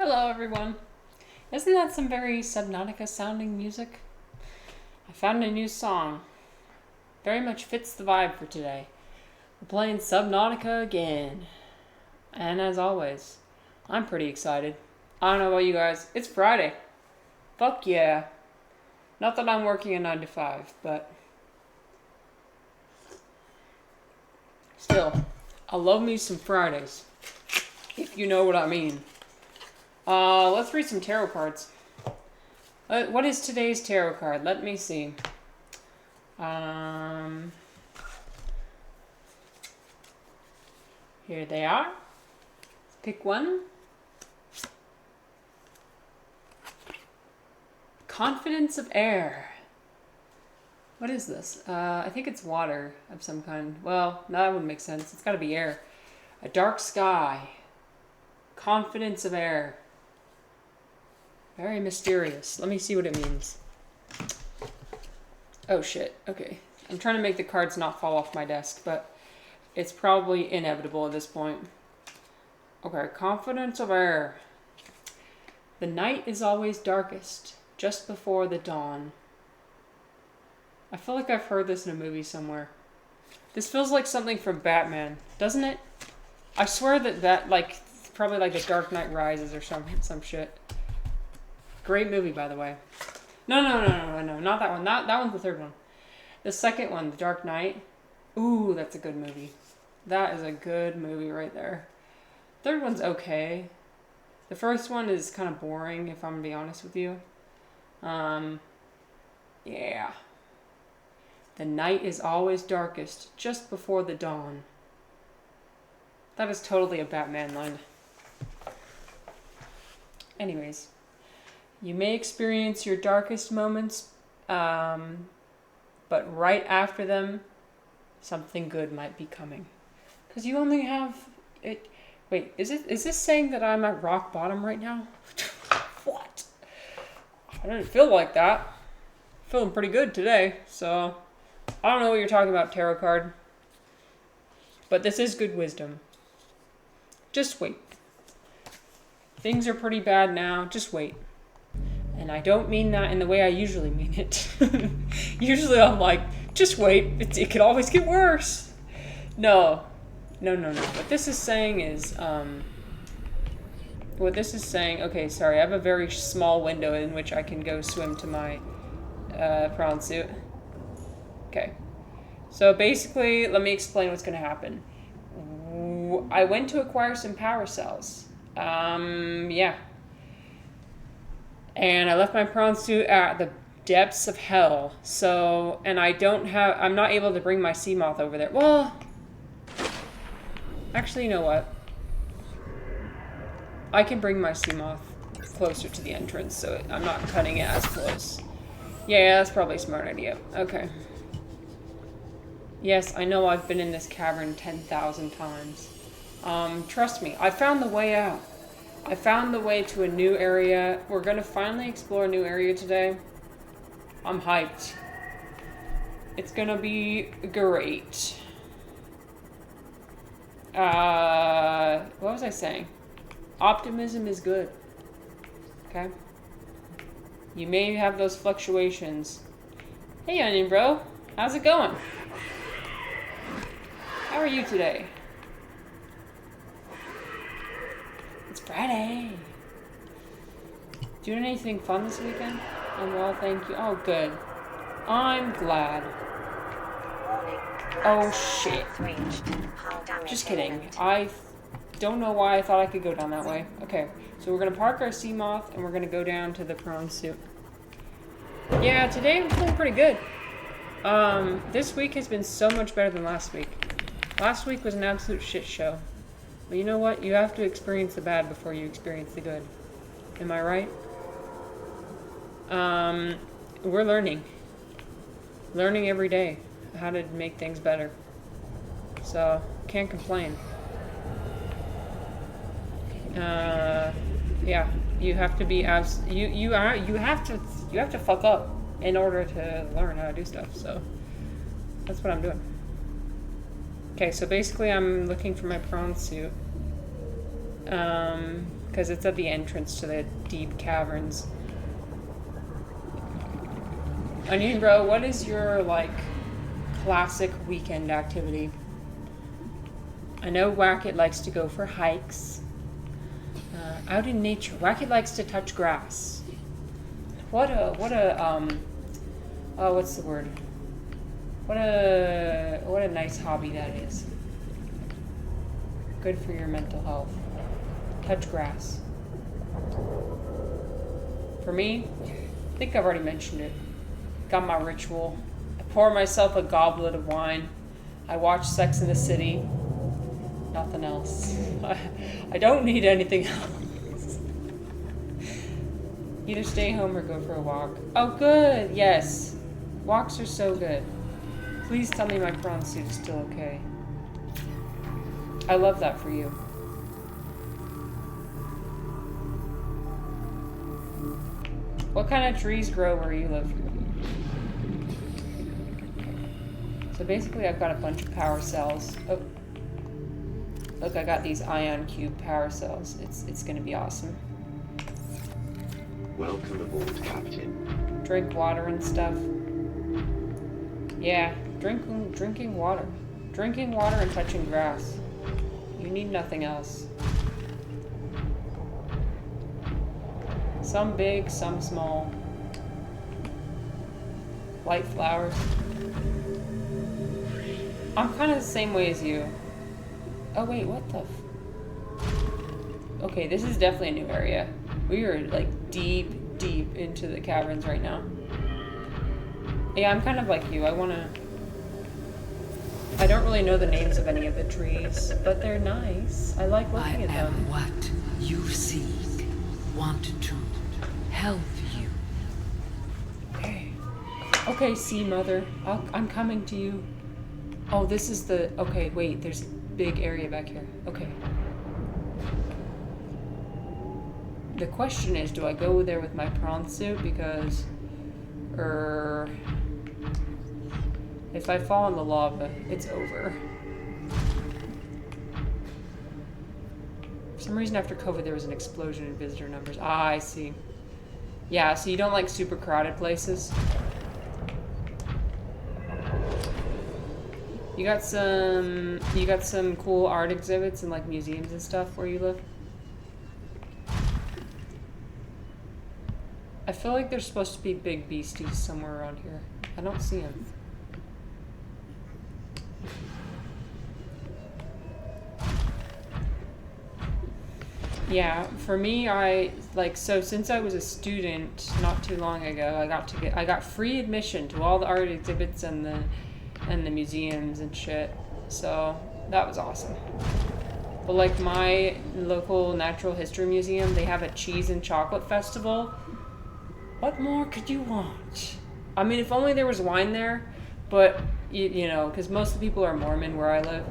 Hello everyone. Isn't that some very Subnautica sounding music? I found a new song. Very much fits the vibe for today. We're playing Subnautica again. And as always, I'm pretty excited. I don't know about you guys. It's Friday. Fuck yeah. Not that I'm working a 9 to 5, but still, I love me some Fridays. If you know what I mean. Let's read some tarot cards. What is today's tarot card? Let me see. Here they are. Pick one. Confidence of air. What is this? I think it's water of some kind. Well, no, that wouldn't make sense. It's got to be air. A dark sky. Confidence of air. Very mysterious. Let me see what it means. Oh shit. Okay. I'm trying to make the cards not fall off my desk, but it's probably inevitable at this point. Okay. Confidence of air. The night is always darkest, just before the dawn. I feel like I've heard this in a movie somewhere. This feels like something from Batman, doesn't it? I swear that like, probably like The Dark Knight Rises or some shit. Great movie, by the way. No, not that one. That one's the third one. The second one, The Dark Knight. Ooh, that's a good movie. That is a good movie right there. Third one's okay. The first one is kind of boring, if I'm gonna be honest with you. Yeah. The night is always darkest, just before the dawn. That is totally a Batman line. Anyways. You may experience your darkest moments, but right after them, something good might be coming. Because you only have it. Wait, is this saying that I'm at rock bottom right now? What? I didn't feel like that. Feeling pretty good today, so I don't know what you're talking about, tarot card. But this is good wisdom. Just wait. Things are pretty bad now. Just wait. And I don't mean that in the way I usually mean it. Usually I'm like, just wait. It could always get worse. No. What this is saying is, okay, sorry, I have a very small window in which I can go swim to my prawn suit. Okay. So basically, let me explain what's going to happen. I went to acquire some parasocials. Yeah. And I left my prawn suit at the depths of hell. So, and I'm not able to bring my sea moth over there. Well, actually, you know what? I can bring my sea moth closer to the entrance, so I'm not cutting it as close. Yeah, that's probably a smart idea. Okay. Yes, I know I've been in this cavern 10,000 times. Trust me, I found the way out. I found the way to a new area. We're going to finally explore a new area today. I'm hyped. It's going to be great. What was I saying? Optimism is good. Okay? You may have those fluctuations. Hey, Onion Bro. How's it going? How are you today? It's Friday. Doing anything fun this weekend? I'm well, thank you. Oh, good. I'm glad. Oh, shit. Just kidding. I don't know why I thought I could go down that way. Okay, so we're going to park our sea moth and we're going to go down to the prawn suit. Yeah, today I'm feeling pretty good. This week has been so much better than last week. Last week was an absolute shit show. But you know what? You have to experience the bad before you experience the good. Am I right? We're learning. Learning every day how to make things better. So, can't complain. Yeah, you have to be you have to fuck up in order to learn how to do stuff. So, that's what I'm doing. Okay, so basically I'm looking for my prawn suit. because it's at the entrance to the deep caverns. Onion Bro, what is your, like, classic weekend activity? I know Wackett likes to go for hikes. Out in nature. Wackett likes to touch grass. What's the word? What a nice hobby that is. Good for your mental health. Touch grass. For me, I think I've already mentioned it. Got my ritual. I pour myself a goblet of wine. I watch Sex and the City. Nothing else. I don't need anything else. Either stay home or go for a walk. Oh, good. Yes. Walks are so good. Please tell me my prawn suit is still okay. I love that for you. What kind of trees grow where you live? So basically I've got a bunch of power cells. Oh. Look, I got these ion cube power cells. It's gonna be awesome. Welcome aboard, Captain. Drink water and stuff. Yeah, drinking water. Drinking water and touching grass. You need nothing else. Some big, some small. White flowers. I'm kind of the same way as you. Oh wait, what the Okay, this is definitely a new area. We are like deep into the caverns right now. Yeah, I'm kind of like you. I don't really know the names of any of the trees, but they're nice. I like looking at them. I am what you seek. Want to help you. Okay, sea mother. I'm coming to you. Oh, this is the... Okay, wait. There's a big area back here. Okay. The question is, do I go there with my prawn suit? Because... if I fall in the lava, it's over. For some reason after COVID there was an explosion in visitor numbers. Ah, I see. Yeah, so you don't like super crowded places? You got some cool art exhibits and like museums and stuff where you live? I feel like there's supposed to be big beasties somewhere around here. I don't see them. Yeah, for me, since I was a student not too long ago, I got free admission to all the art exhibits and the museums and shit. So that was awesome. But like my local natural history museum, they have a cheese and chocolate festival. What more could you want? I mean, if only there was wine there, but you know, because most of the people are Mormon where I live.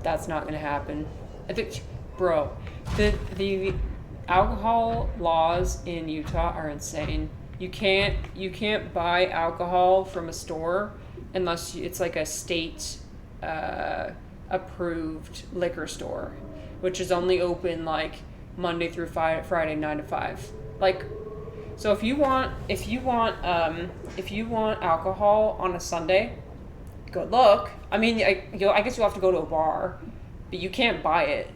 That's not gonna happen. I think, bro, the alcohol laws in Utah are insane. You can't buy alcohol from a store unless it's like a state approved liquor store, which is only open like Monday through Friday 9 to 5. Like, so if you want alcohol on a Sunday, good luck. I mean, I guess you'll have to go to a bar, but you can't buy it.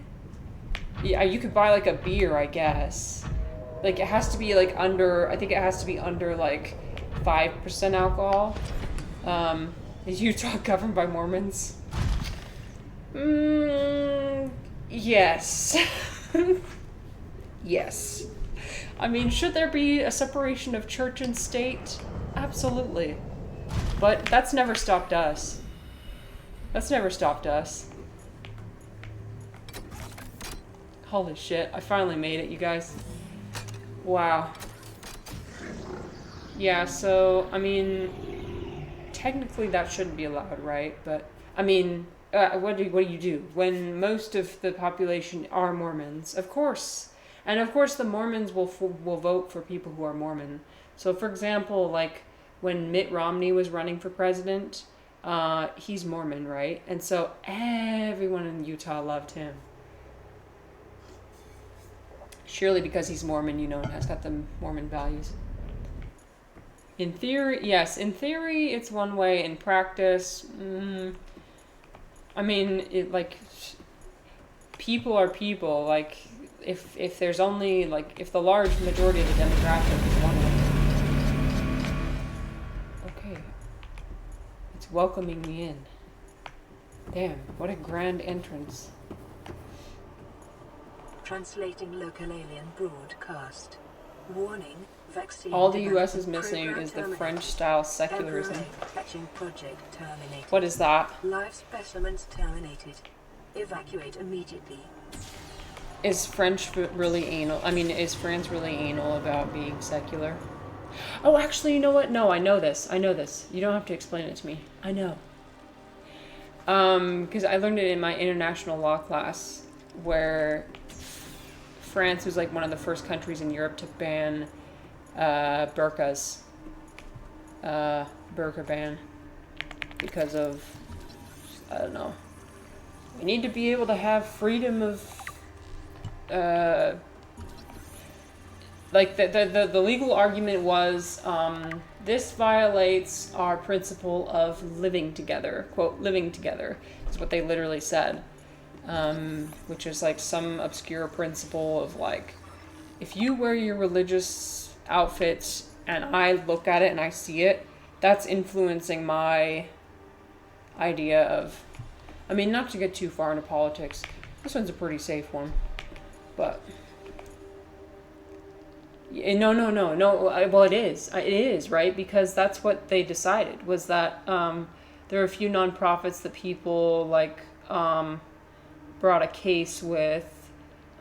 Yeah, you could buy like a beer, I guess. Like it has to be like under. I think it has to be under like 5% alcohol. Is Utah governed by Mormons? Yes. Yes. I mean, should there be a separation of church and state? Absolutely. But that's never stopped us. Holy shit, I finally made it, you guys. Wow. Yeah, so, I mean, technically that shouldn't be allowed, right? But, I mean, what do you do when most of the population are Mormons? Of course. And of course the Mormons will vote for people who are Mormon. So, for example, like, when Mitt Romney was running for president, he's Mormon, right? And so everyone in Utah loved him. Surely because he's Mormon, you know, and has got the Mormon values. In theory, yes. In theory, it's one way. In practice, I mean, people are people. Like, if there's only, like, if the large majority of the demographic is one way. Okay. It's welcoming me in. Damn, what a grand entrance. Translating local alien broadcast. Warning, vaccine. All the U.S. is missing is the French-style secularism. Catching project terminated. What is that? Live specimens terminated. Evacuate immediately. Is French really anal? I mean, is France really anal about being secular? Oh, actually, you know what? No, I know this. You don't have to explain it to me. I know. Because I learned it in my international law class, where France was like one of the first countries in Europe to ban burqas. Burqa ban. Because of, I don't know. We need to be able to have freedom of, like the legal argument was, this violates our principle of living together. Quote, living together is what they literally said. Which is like some obscure principle of like, if you wear your religious outfits and I look at it and I see it, that's influencing my idea of, I mean, not to get too far into politics. This one's a pretty safe one, but no. Well, it is, right? Because that's what they decided, was that there are a few nonprofits that people like brought a case with,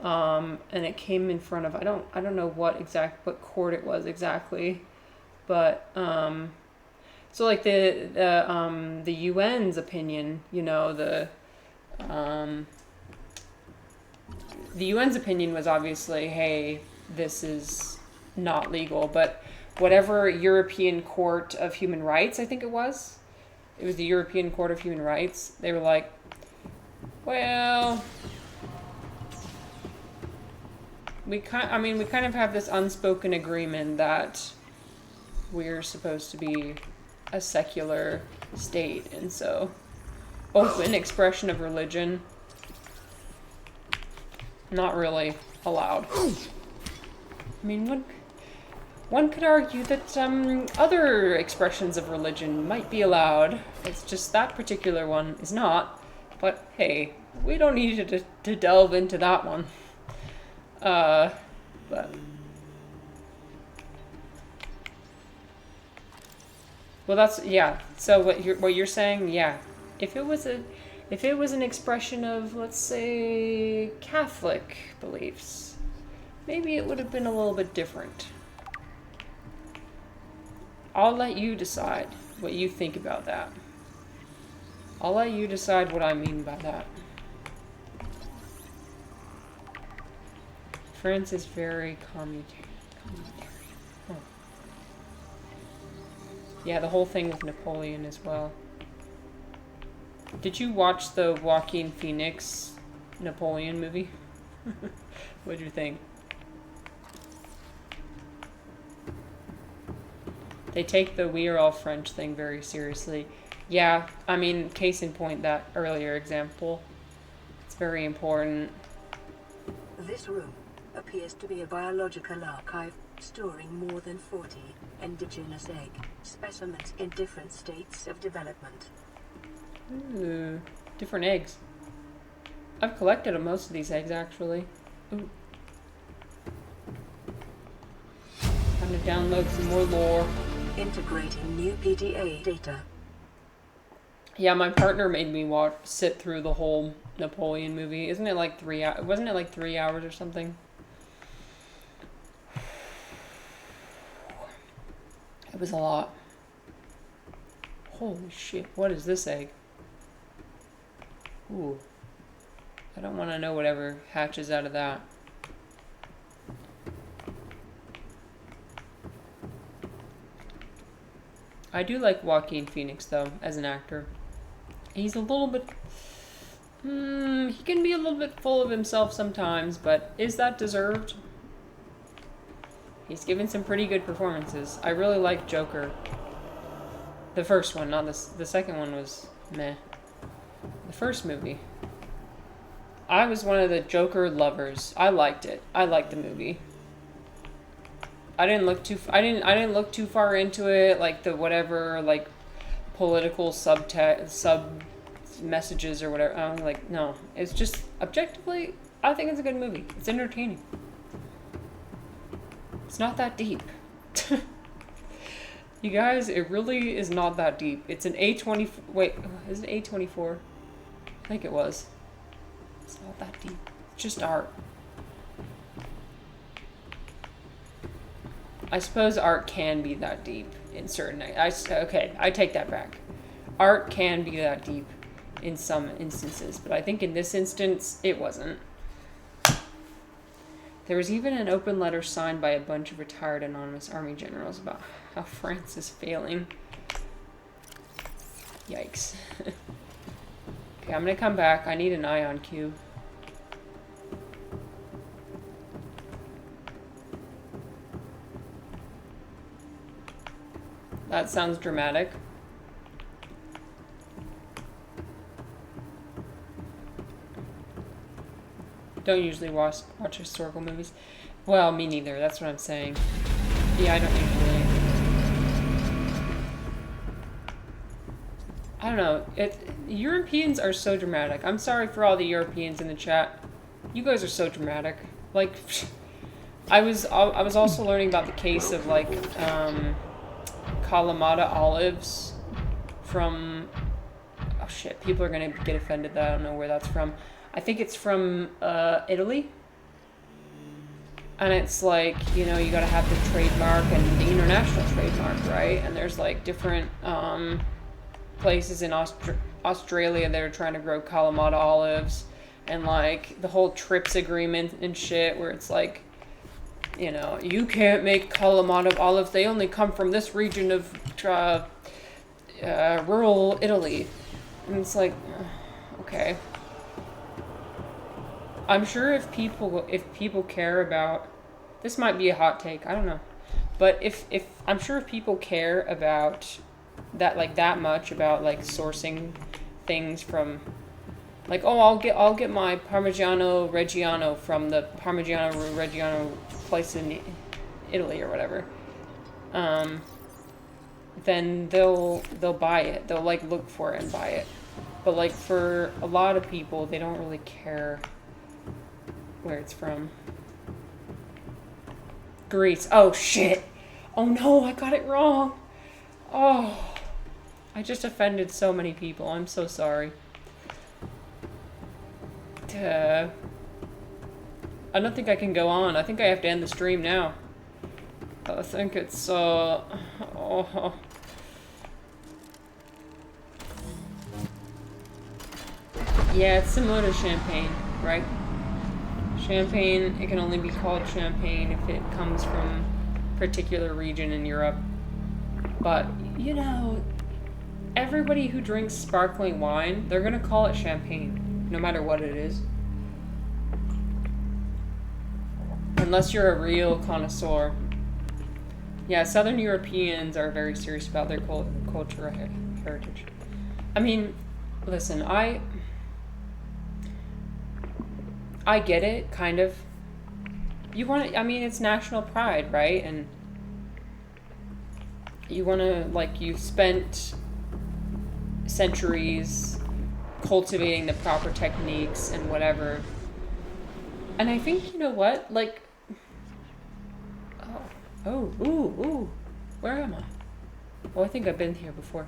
and it came in front of, I don't know what court it was exactly, but so like the UN's opinion, you know, the UN's opinion was obviously, hey, this is not legal, but whatever European Court of Human Rights, I think it was the European Court of Human Rights, they were like, well, we kind of have this unspoken agreement that we're supposed to be a secular state, and so open expression of religion not really allowed. I mean, one could argue that other expressions of religion might be allowed. It's just that particular one is not. But hey, we don't need to delve into that one. But well, that's, yeah. So what you're saying, yeah. If it was an expression of, let's say, Catholic beliefs, maybe it would have been a little bit different. I'll let you decide what you think about that. I'll let you decide what I mean by that. France is very communitarian. Huh. Yeah, the whole thing with Napoleon as well. Did you watch the Joaquin Phoenix Napoleon movie? What'd you think? They take the "we are all French" thing very seriously. Yeah, I mean, case in point, that earlier example. It's very important. This room appears to be a biological archive storing more than 40 indigenous egg specimens in different states of development. Ooh, different eggs. I've collected most of these eggs, actually. Ooh. Time to download some more lore. Integrating new PDA data. Yeah, my partner made me sit through the whole Napoleon movie. Isn't it like 3 hours? Wasn't it like 3 hours or something? It was a lot. Holy shit, what is this egg? Ooh. I don't want to know whatever hatches out of that. I do like Joaquin Phoenix, though, as an actor. He's a little bit... he can be a little bit full of himself sometimes, but is that deserved? He's given some pretty good performances. I really like Joker. The first one, not the second one was meh. The first movie. I was one of the Joker lovers. I liked it. I liked the movie. I didn't look too far into it, like the whatever, like political sub messages or whatever. I'm like, no. It's just objectively, I think it's a good movie. It's entertaining. It's not that deep. You guys, it really is not that deep. It's an A20. Wait, is it A24? I think it was. It's not that deep. It's just art. I suppose art can be that deep in certain... Okay, I take that back. Art can be that deep in some instances, but I think in this instance, it wasn't. There was even an open letter signed by a bunch of retired anonymous army generals about how France is failing. Yikes. Okay, I'm gonna come back. I need an ion cube. That sounds dramatic. Don't usually watch historical movies. Well, me neither. That's what I'm saying. Yeah, I don't usually. I don't know. Europeans are so dramatic. I'm sorry for all the Europeans in the chat. You guys are so dramatic. Like, I was also learning about the case of like Kalamata olives from. Oh shit! People are gonna get offended that I don't know where that's from. I think it's from Italy. And it's like, you know, you gotta have the trademark and the international trademark, right? And there's like different places in Australia that are trying to grow Kalamata olives. And like the whole TRIPS agreement and shit where it's like, you know, you can't make Kalamata olives. They only come from this region of rural Italy. And it's like, okay. I'm sure if people care about, this might be a hot take, I don't know, but if I'm sure if people care about that, like that much about like sourcing things from, like, oh, I'll get my Parmigiano Reggiano from the Parmigiano Reggiano place in Italy or whatever, then they'll buy it. They'll like look for it and buy it. But like for a lot of people, they don't really care where it's from. Greece. Oh shit. Oh no, I got it wrong. Oh, I just offended so many people. I'm so sorry. I don't think I can go on. I think I have to end the stream now. I think it's oh. Yeah, it's similar to champagne, right? Champagne, it can only be called champagne if it comes from a particular region in Europe. But, you know, everybody who drinks sparkling wine, they're gonna call it champagne, no matter what it is. Unless you're a real connoisseur. Yeah, Southern Europeans are very serious about their cultural heritage. I mean, listen, I get it, kind of. You want to, I mean, it's national pride, right? And you want to, like, you've spent centuries cultivating the proper techniques and whatever. And I think, you know what? Like, ooh. Where am I? Oh, I think I've been here before.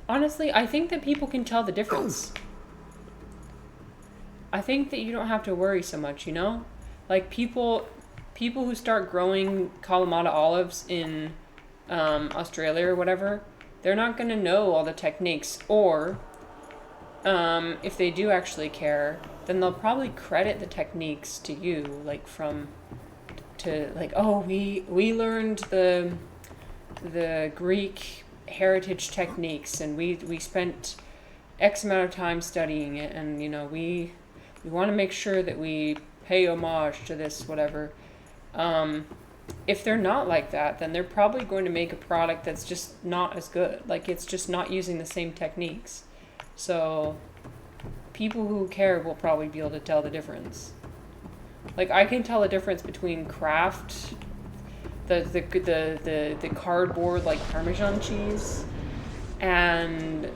Honestly, I think that people can tell the difference. I think that you don't have to worry so much, you know? Like, people who start growing Kalamata olives in Australia or whatever, they're not going to know all the techniques. Or, if they do actually care, then they'll probably credit the techniques to you, like, oh, we learned the Greek heritage techniques, and we spent X amount of time studying it, and, you know, we want to make sure that we pay homage to this, whatever. If they're not like that, then they're probably going to make a product that's just not as good. Like, it's just not using the same techniques. So people who care will probably be able to tell the difference. Like, I can tell the difference between Kraft, the cardboard like Parmesan cheese, and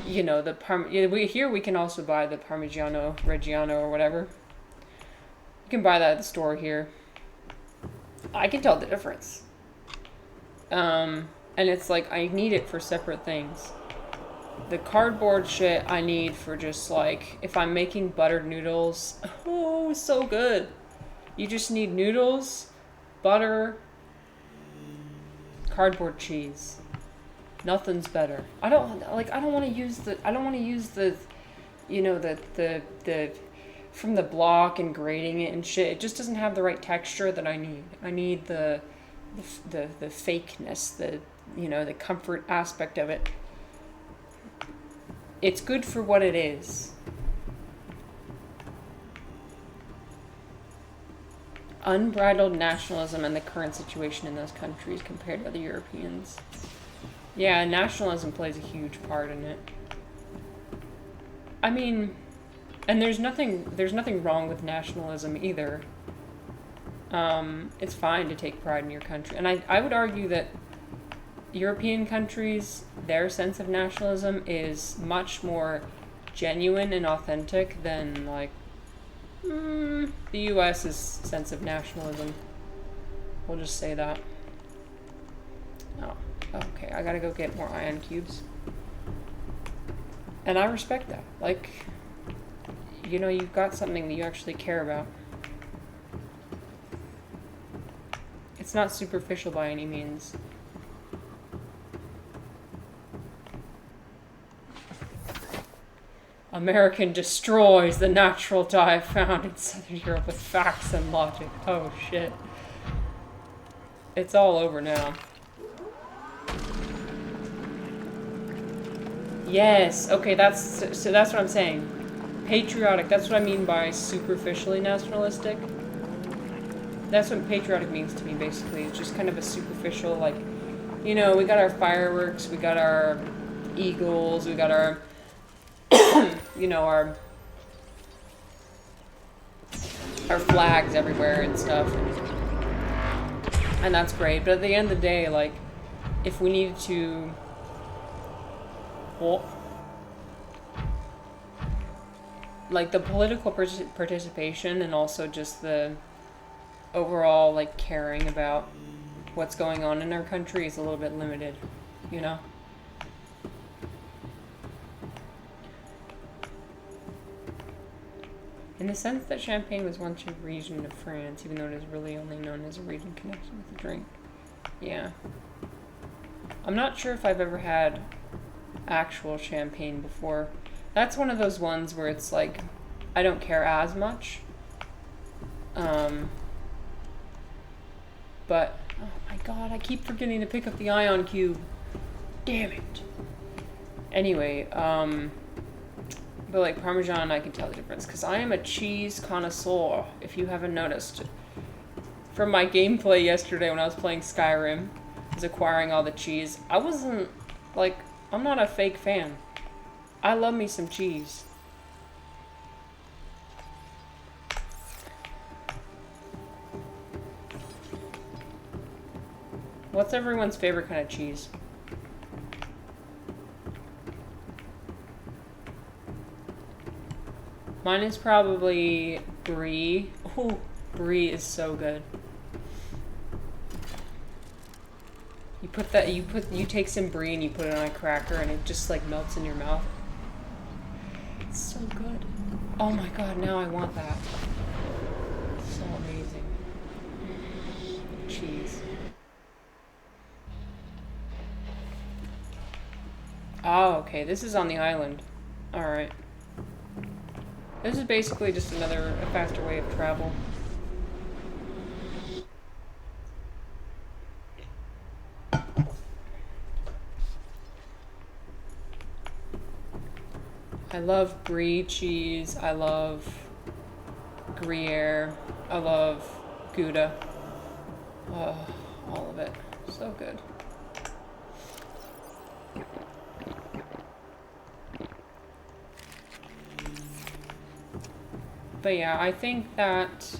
here we can also buy the Parmigiano Reggiano or whatever. You can buy that at the store here. I can tell the difference. And it's like, I need it for separate things. The cardboard shit I need for just like, if I'm making buttered noodles, oh, so good. You just need noodles, butter, cardboard cheese. Nothing's better. I don't want to use the from the block and grating it and shit. It just doesn't have the right texture that I need. I need the fakeness, the comfort aspect of it. It's good for what it is. Unbridled nationalism and the current situation in those countries compared to other Europeans. Yeah, nationalism plays a huge part in it. I mean, and there's nothing wrong with nationalism either. It's fine to take pride in your country. And I would argue that European countries, their sense of nationalism is much more genuine and authentic than, like, the US's sense of nationalism. We'll just say that. Oh, okay, I gotta go get more ion cubes. And I respect that. Like, you've got something that you actually care about. It's not superficial by any means. American destroys the natural dye found in Southern Europe with facts and logic. Oh shit. It's all over now. Yes, okay, that's what I'm saying. Patriotic, that's what I mean by superficially nationalistic. That's what patriotic means to me, basically. It's just kind of a superficial, like, we got our fireworks, we got our eagles, we got our our flags everywhere and stuff. And that's great. But at the end of the day, like, if we needed to... Well, like, the political participation and also just the overall, like, caring about what's going on in our country is a little bit limited, In the sense that Champagne was once a region of France, even though it is really only known as a region connected with the drink. Yeah. I'm not sure if I've ever had actual champagne before. That's one of those ones where it's like, I don't care as much. But, oh my god, I keep forgetting to pick up the ion cube. Damn it. Anyway, but like Parmesan, I can tell the difference, because I am a cheese connoisseur, if you haven't noticed. From my gameplay yesterday when I was playing Skyrim, I was acquiring all the cheese. I wasn't, like, I'm not a fake fan. I love me some cheese. What's everyone's favorite kind of cheese? Mine is probably brie. Oh, brie is so good. You take some brie and you put it on a cracker and it just like melts in your mouth. It's so good. Oh my god, now I want that. So amazing. Cheese. Oh, okay, this is on the island. Alright. This is basically just a faster way of travel. I love brie cheese. I love Gruyere. I love Gouda. Oh, all of it. So good. But yeah, I think that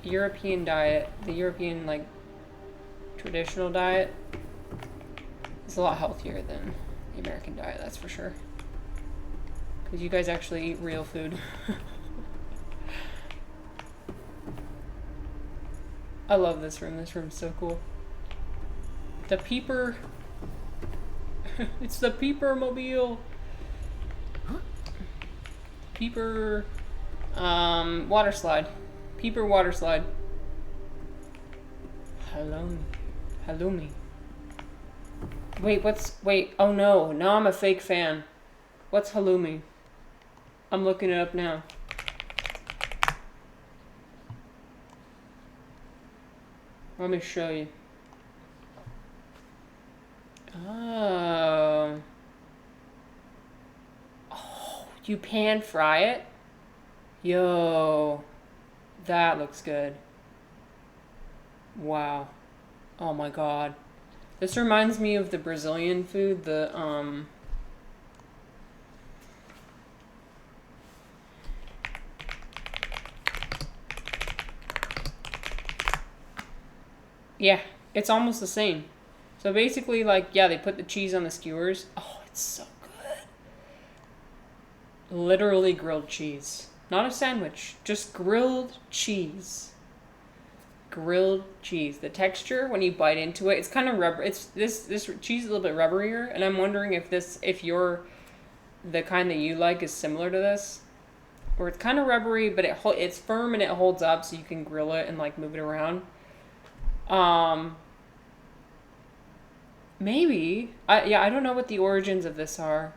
European diet, the European, like, traditional diet, is a lot healthier than the American diet, that's for sure. Because you guys actually eat real food. I love this room. This room's so cool. The peeper. It's the peeper mobile. Peeper. Water slide. Peeper water slide. Halloumi. Wait, wait, oh no. Now I'm a fake fan. What's halloumi? I'm looking it up now. Let me show you. Oh. Oh, you pan fry it? Yo. That looks good. Wow. Oh my god. This reminds me of the Brazilian food, yeah, it's almost the same. So basically, like, yeah, they put the cheese on the skewers. Oh, it's so good. Literally grilled cheese. Not a sandwich, just grilled cheese. Grilled cheese. The texture, when you bite into it, it's kind of rubber. It's this cheese is a little bit rubberier, and I'm wondering if you're the kind that you like is similar to this. Or it's kind of rubbery, but it's firm and it holds up, so you can grill it and, like, move it around. Maybe. I don't know what the origins of this are.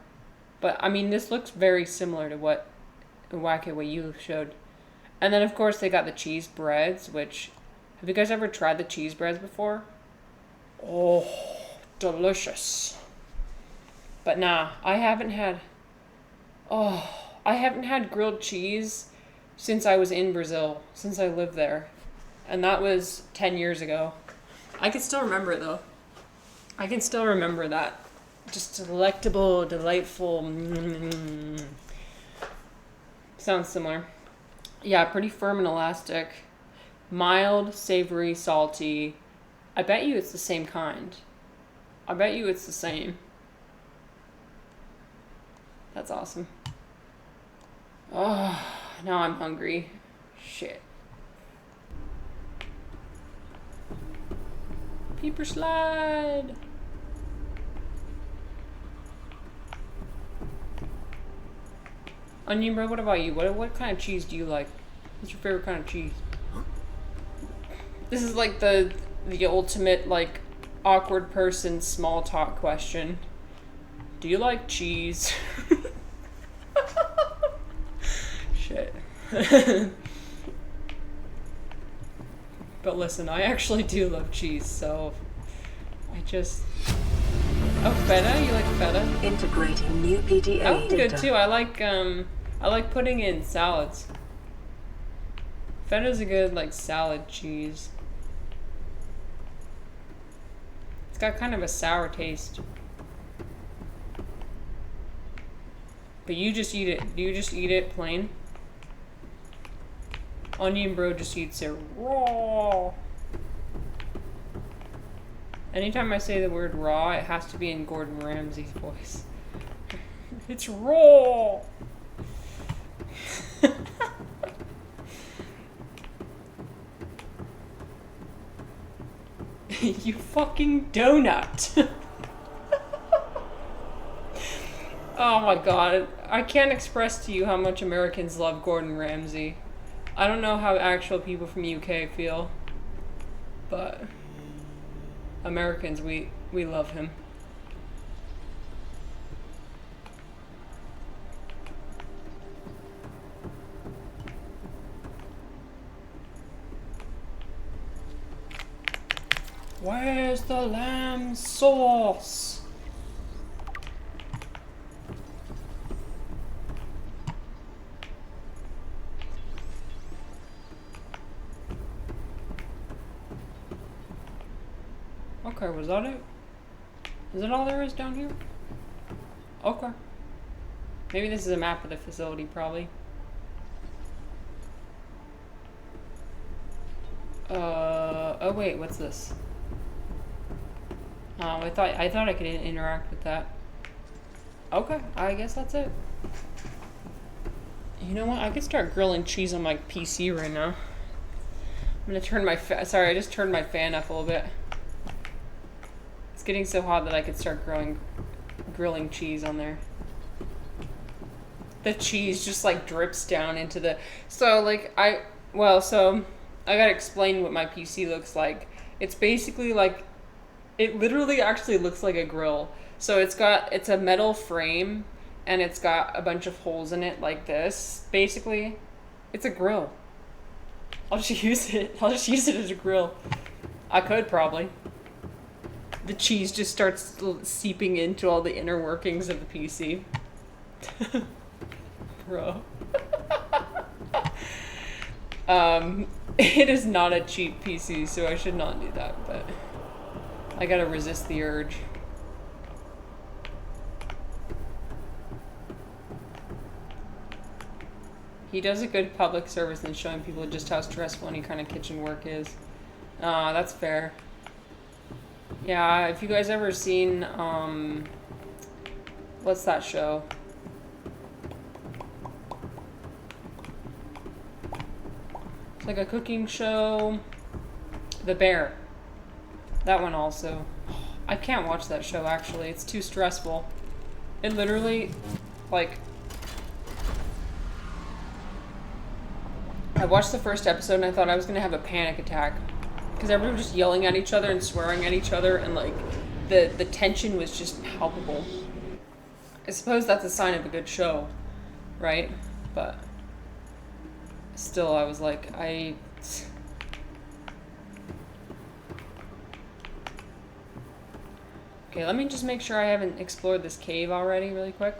But, I mean, this looks very similar to what you showed. And then, of course, they got the cheese breads, which... Have you guys ever tried the cheese breads before? Oh, delicious. But nah, I haven't had grilled cheese since I was in Brazil, since I lived there. And that was 10 years ago. I can still remember it, though. I can still remember that. Just delectable, delightful. Sounds similar. Yeah, pretty firm and elastic. Mild, savory, salty. I bet you it's the same kind. I bet you it's the same. That's awesome. Oh, now I'm hungry. Shit. Peeper slide. Onion bread, what about you? What kind of cheese do you like? What's your favorite kind of cheese? This is like the ultimate, like, awkward person small talk question. Do you like cheese? Shit. But listen, I actually do love cheese, so I just... Oh, feta? You like feta? Integrating new PDA That one's data. good too. I like putting it in salads. Feta's a good, like, salad cheese. It's got kind of a sour taste. But you just eat it. Do you just eat it plain? Onion Bro just eats it raw. Anytime I say the word raw, it has to be in Gordon Ramsay's voice. It's raw! You fucking donut! Oh my god, I can't express to you how much Americans love Gordon Ramsay. I don't know how actual people from UK feel, but Americans, we love him. Where's the lamb sauce? Okay, was that it? Is that all there is down here? Okay. Maybe this is a map of the facility, probably. Oh wait, what's this? Oh, I thought I could interact with that. Okay, I guess that's it. You know what? I could start grilling cheese on my PC right now. I'm gonna turn my sorry, I just turned my fan up a little bit. It's getting so hot that I could start grilling cheese on there. The cheese just like drips down into the. So like I gotta explain what my PC looks like. It's basically like, it literally actually looks like a grill. So it's a metal frame, and it's got a bunch of holes in it like this. Basically, it's a grill. I'll just use it. I'll just use it as a grill. I could probably. The cheese just starts seeping into all the inner workings of the PC. Bro. It is not a cheap PC, so I should not do that, but I gotta resist the urge. He does a good public service in showing people just how stressful any kind of kitchen work is. That's fair. Yeah, if you guys ever seen, what's that show? It's like a cooking show. The Bear. That one also. I can't watch that show, actually. It's too stressful. It literally, like... I watched the first episode and I thought I was going to have a panic attack. Because everyone was just yelling at each other and swearing at each other, and like, the tension was just palpable. I suppose that's a sign of a good show, right? But... still, I was like, okay, let me just make sure I haven't explored this cave already really quick.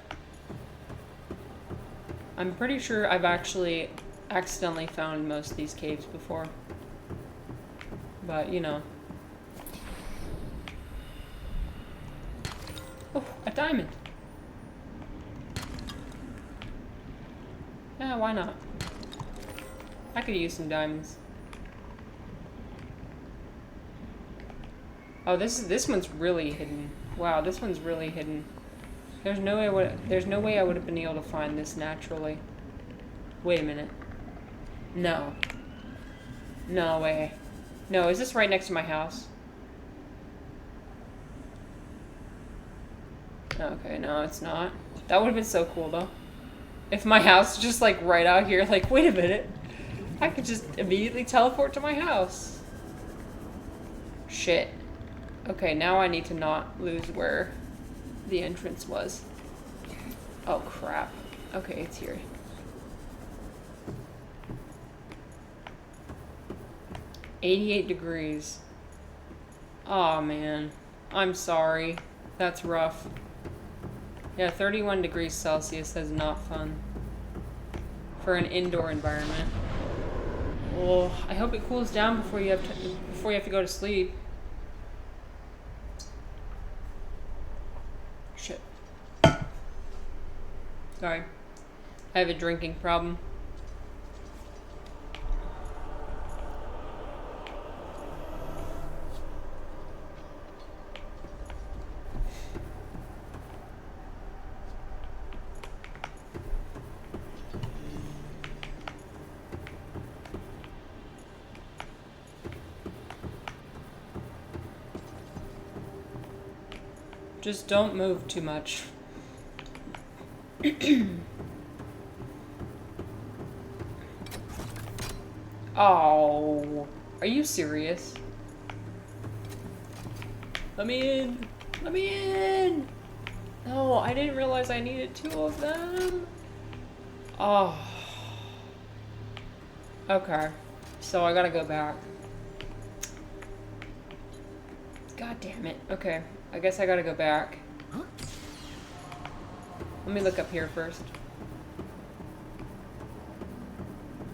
I'm pretty sure I've actually accidentally found most of these caves before. But, you know. Oh, a diamond! Yeah, why not? I could use some diamonds. Oh, this one's really hidden. Wow, this one's really hidden. There's no way I would have been able to find this naturally. Wait a minute. No. No way. No, is this right next to my house? Okay, no, it's not. That would have been so cool, though. If my house was just, like, right out here, like, wait a minute. I could just immediately teleport to my house. Shit. Okay, now I need to not lose where the entrance was. Oh, crap. Okay, it's here. $88 degrees. Aw, man. I'm sorry. That's rough. Yeah, 31 degrees Celsius is not fun. For an indoor environment. Well, I hope it cools down before you have to go to sleep. Shit. Sorry. I have a drinking problem. Just don't move too much. Oh, are you serious? Let me in. Let me in. No, I didn't realize I needed 2 of them. Oh. Okay. So I gotta go back. God damn it. Okay. I guess I gotta go back. Let me look up here first.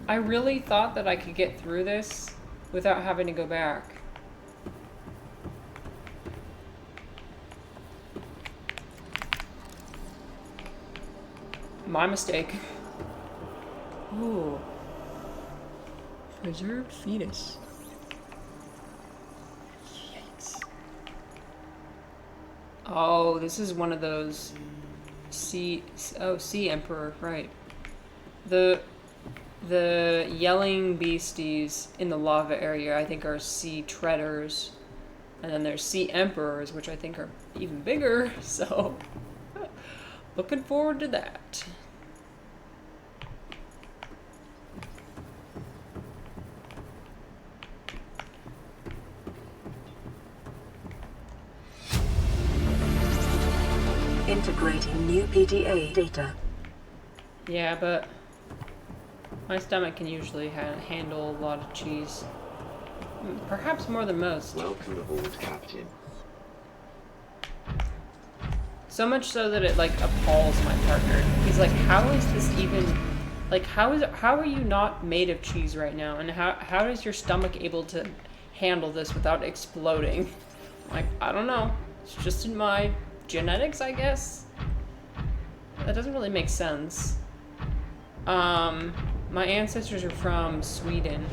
I really thought that I could get through this without having to go back. My mistake. Ooh. Preserved fetus. Yikes. Oh, this is one of those sea emperor, right. The yelling beasties in the lava area I think are sea treaders. And then there's sea emperors, which I think are even bigger, so looking forward to that. Integrating new PDA data. Yeah, but my stomach can usually handle a lot of cheese. Perhaps more than most. Welcome aboard, Captain. So much so that it like appalls my partner. He's like, how is this even, like, how are you not made of cheese right now? And how is your stomach able to handle this without exploding? Like, I don't know. It's just in my genetics, I guess. That doesn't really make sense. My ancestors are from Sweden.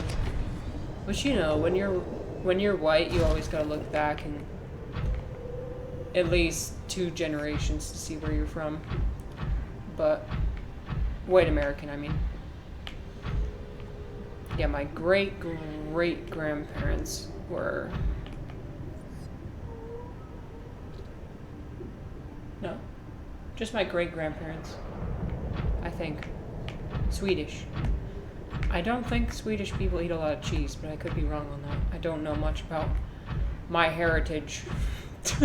Which, you know, when you're white, you always gotta look back and at least 2 generations to see where you're from. But white American, I mean. Yeah, my great-great-grandparents were... No. Just my great-grandparents. I think. Swedish. I don't think Swedish people eat a lot of cheese, but I could be wrong on that. I don't know much about my heritage. It's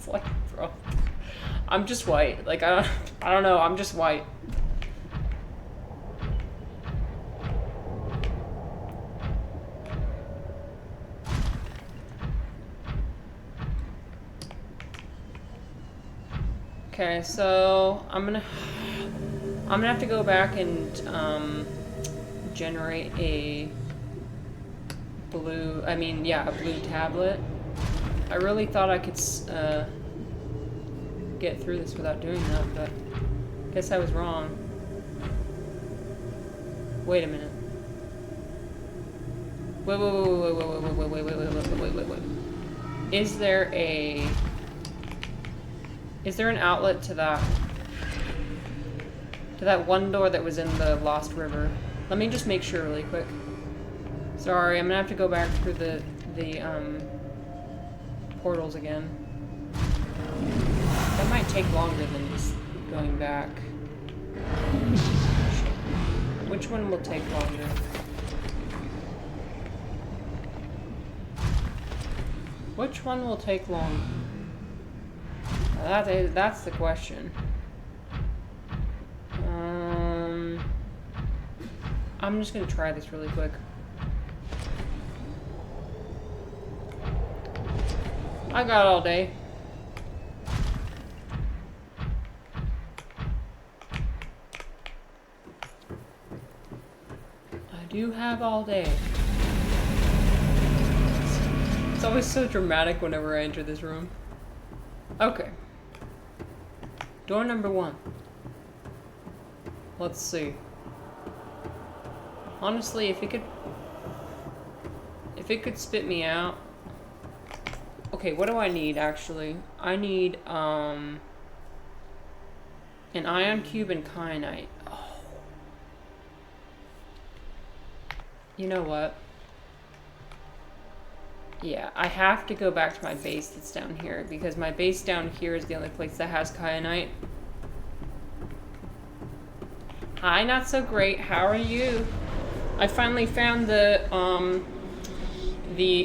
like, bro, I'm just white. Like, I don't know. I'm just white. Okay, so I'm gonna have to go back and generate a blue tablet. I really thought I could get through this without doing that, but I guess I was wrong. Wait a minute. Wait. Is there an outlet to that one door that was in the Lost River? Let me just make sure really quick. Sorry, I'm gonna have to go back through the portals again. That might take longer than just going back. Which one will take longer? Which one will take longer? That's the question. I'm just gonna try this really quick. I got all day. I do have all day. It's always so dramatic whenever I enter this room. Okay. Door number 1. Let's see. Honestly, if it could spit me out. Okay, what do I need actually? I need an ion cube and kyanite. Oh. You know what? Yeah, I have to go back to my base that's down here because my base down here is the only place that has kyanite. Hi, not so great. How are you? I finally found the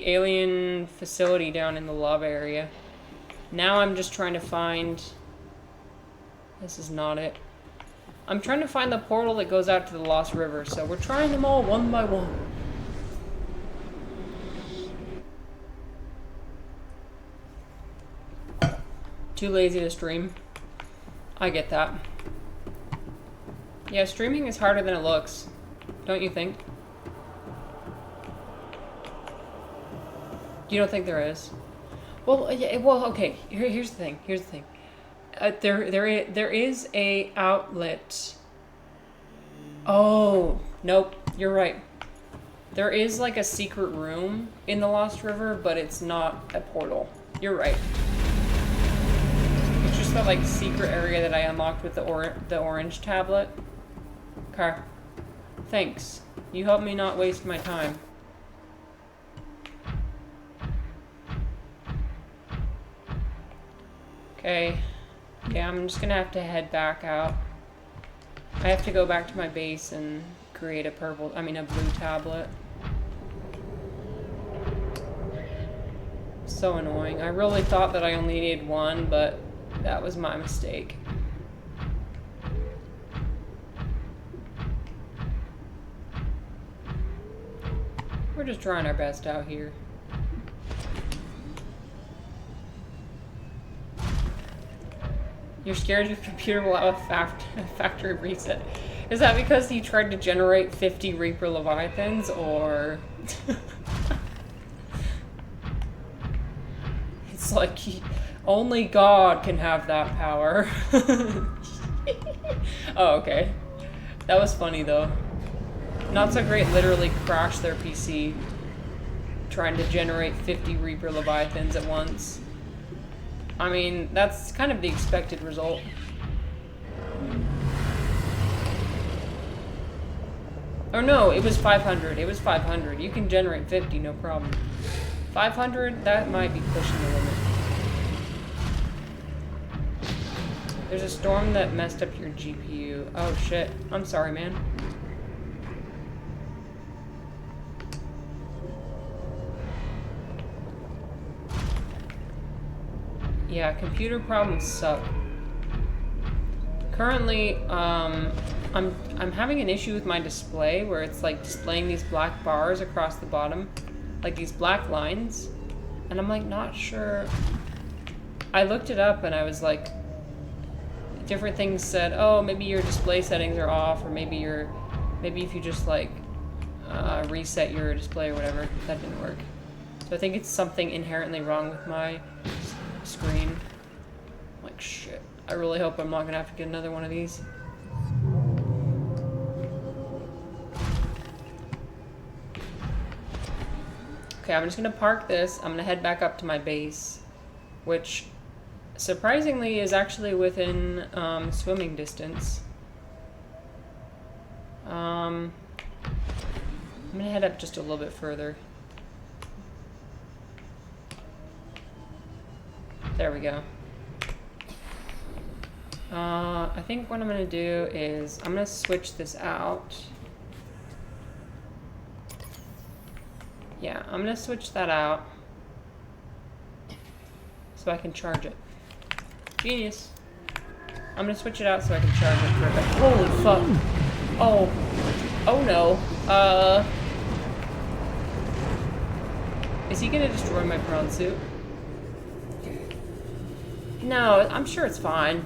alien facility down in the lava area. Now I'm just trying to find... This is not it. I'm trying to find the portal that goes out to the Lost River, so we're trying them all one by one. Too lazy to stream. I get that. Yeah, streaming is harder than it looks. Don't you think? You don't think there is? Well, yeah, well, okay. Here's the thing. There is a outlet. Oh, nope, you're right. There is like a secret room in the Lost River, but it's not a portal. You're right. It's just that like secret area that I unlocked with the orange tablet. Okay. Thanks. You helped me not waste my time. Okay. Yeah, I'm just gonna have to head back out. I have to go back to my base and create a blue tablet. So annoying. I really thought that I only needed one, but that was my mistake. We're just trying our best out here. You're scared your computer will have a factory reset. Is that because he tried to generate 50 Reaper Leviathans, or... It's like, only God can have that power. Oh, okay. That was funny, though. Not So Great literally crashed their PC trying to generate 50 Reaper Leviathans at once. I mean, that's kind of the expected result. Or no, it was 500. It was 500. You can generate 50, no problem. 500, that might be pushing the limit. There's a storm that messed up your GPU. Oh shit. I'm sorry, man. Yeah, computer problems suck. Currently, I'm having an issue with my display where it's like displaying these black bars across the bottom, like these black lines, and I'm like not sure. I looked it up and I was like, different things said, oh, maybe your display settings are off, or maybe if you just like reset your display or whatever. That didn't work. So I think it's something inherently wrong with my screen. Like shit. I really hope I'm not gonna have to get another one of these. Okay, I'm just gonna park this. I'm gonna head back up to my base, which surprisingly is actually within swimming distance. I'm gonna head up just a little bit further. There we go. I think what I'm gonna do is I'm gonna switch this out. Yeah, I'm gonna switch that out so I can charge it. Genius. I'm gonna switch it out so I can charge it for a bit. Holy fuck. Oh. Oh no. Is he gonna destroy my prawn suit? No, I'm sure it's fine.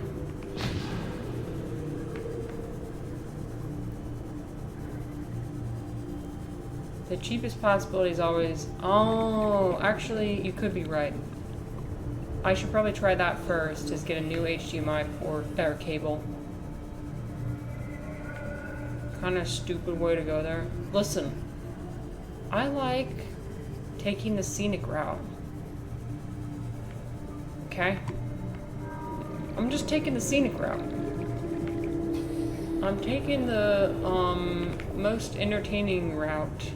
The cheapest possibility is always... Oh, actually, you could be right. I should probably try that first, is get a new HDMI port, or cable. Kind of stupid way to go there. Listen, I like taking the scenic route. Okay? I'm just taking the scenic route. I'm taking the most entertaining route.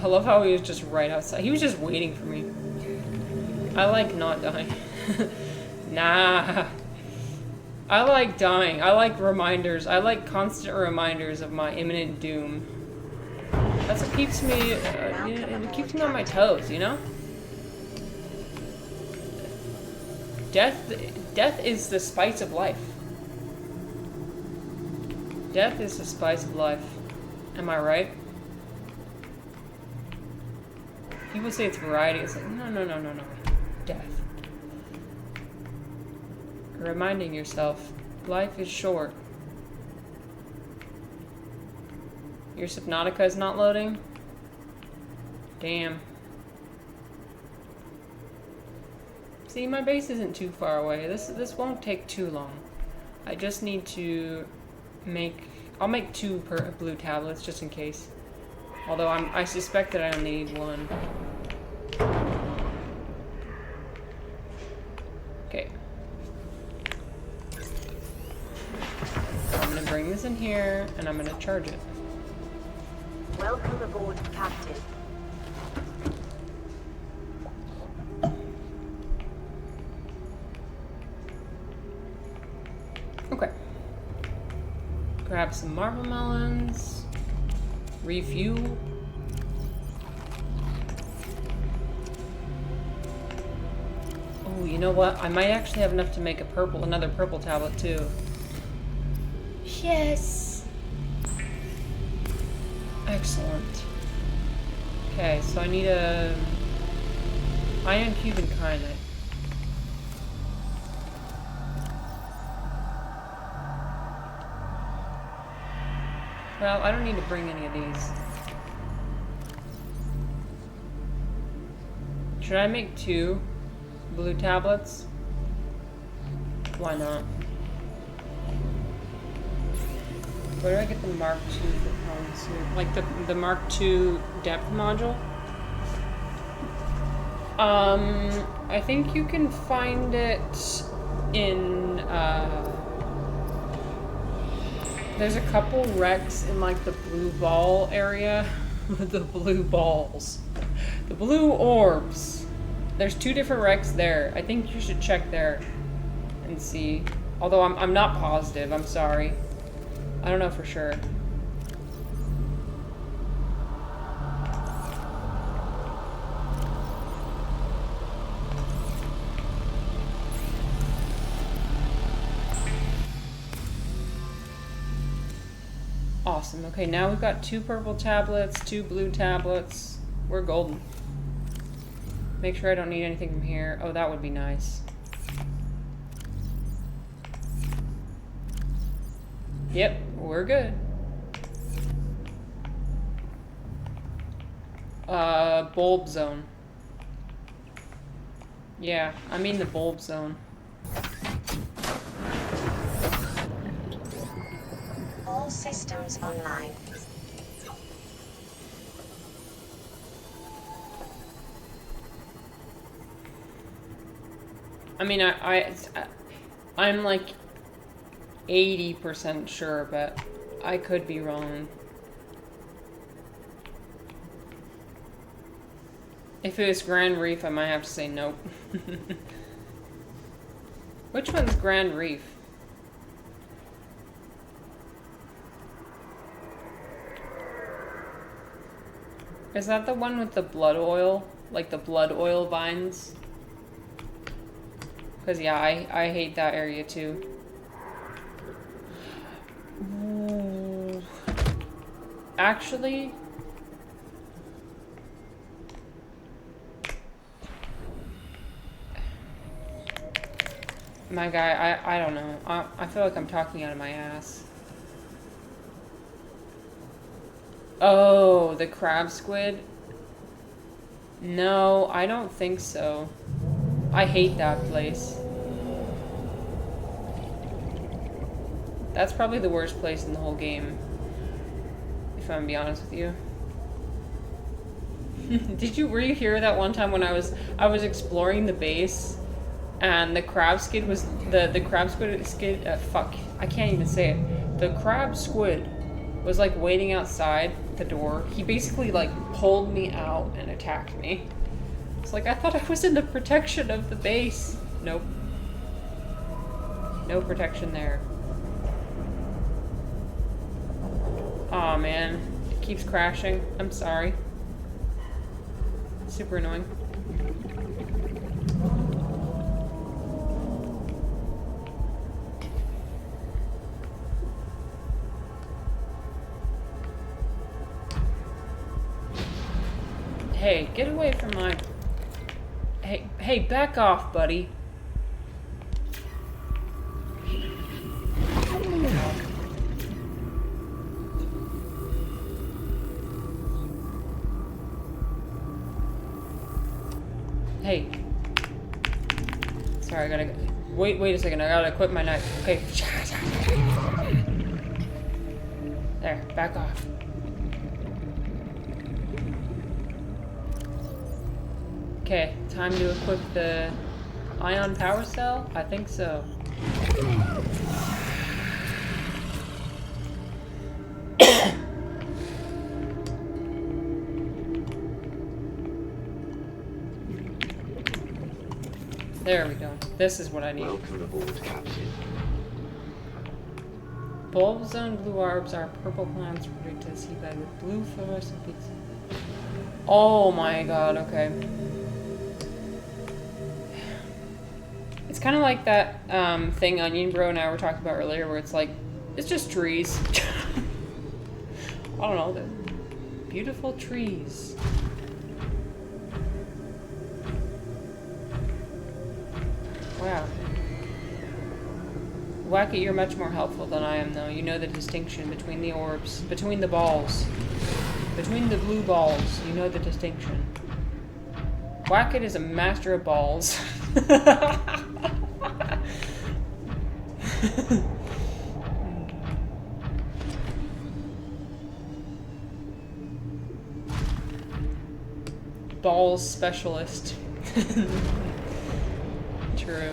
I love how he was just right outside. He was just waiting for me. I like not dying. Nah. I like dying. I like reminders. I like constant reminders of my imminent doom. That's what keeps me, it keeps me on my toes, you know? Death is the spice of life. Death is the spice of life. Am I right? People say it's variety. It's like, no. Death. Reminding yourself, life is short. Your Subnautica is not loading? Damn. See, my base isn't too far away. This won't take too long. I just need to make... I'll make 2 per blue tablets just in case. Although I suspect that I only need 1. Okay. I'm gonna bring this in here and I'm gonna charge it. Welcome aboard, Captain. Okay. Grab some marble melons. Refuel. Oh, you know what? I might actually have enough to make another purple tablet too. Yes! Excellent. Okay, so I need a iron cube and kyanite. Well, I don't need to bring any of these. Should I make 2 blue tablets? Why not? Where do I get the Mark II propellant suit? Like the Mark II depth module? I think you can find it in, there's a couple wrecks in like the blue ball area. The blue balls. The blue orbs. There's 2 different wrecks there. I think you should check there and see. Although I'm not positive, I'm sorry. I don't know for sure. Awesome. Okay, now we've got 2 purple tablets, 2 blue tablets. We're golden. Make sure I don't need anything from here. Oh, that would be nice. Yep, we're good. Bulb zone. Yeah, I mean the bulb zone. All systems online. I mean, I'm like 80% sure, but I could be wrong. If it was Grand Reef, I might have to say nope. Which one's Grand Reef? Is that the one with the blood oil? Like the blood oil vines? Because yeah, I hate that area too. Ooh. Actually, my guy, I don't know. I feel like I'm talking out of my ass. Oh, the crab squid? No, I don't think so. I hate that place. That's probably the worst place in the whole game, if I'm gonna be honest with you. Were you here that one time when I was exploring the base and the crab squid was the crab squid fuck, I can't even say it. The crab squid was like waiting outside the door. He basically like pulled me out and attacked me. It's like I thought I was in the protection of the base. Nope. No protection there. Aw, man. It keeps crashing. I'm sorry. Super annoying. Hey, get away from my... Hey, back off, buddy. Hey. Sorry, I gotta... Wait a second. I gotta equip my knife. Okay. There. Back off. Okay. Time to equip the ion power cell? I think so. There we go. This is what I need. Welcome aboard, Captain. Bulb zone blue orbs are purple plants ready to see by with blue fluorescent beads. Oh my god, okay. It's kind of like that thing Onion Bro and I were talking about earlier where it's like, it's just trees. I don't know, they're beautiful trees. Wow. Wacky, you're much more helpful than I am, though. You know the distinction between the orbs, between the balls. Between the blue balls, you know the distinction. Wackett is a master of balls. Balls specialist. True.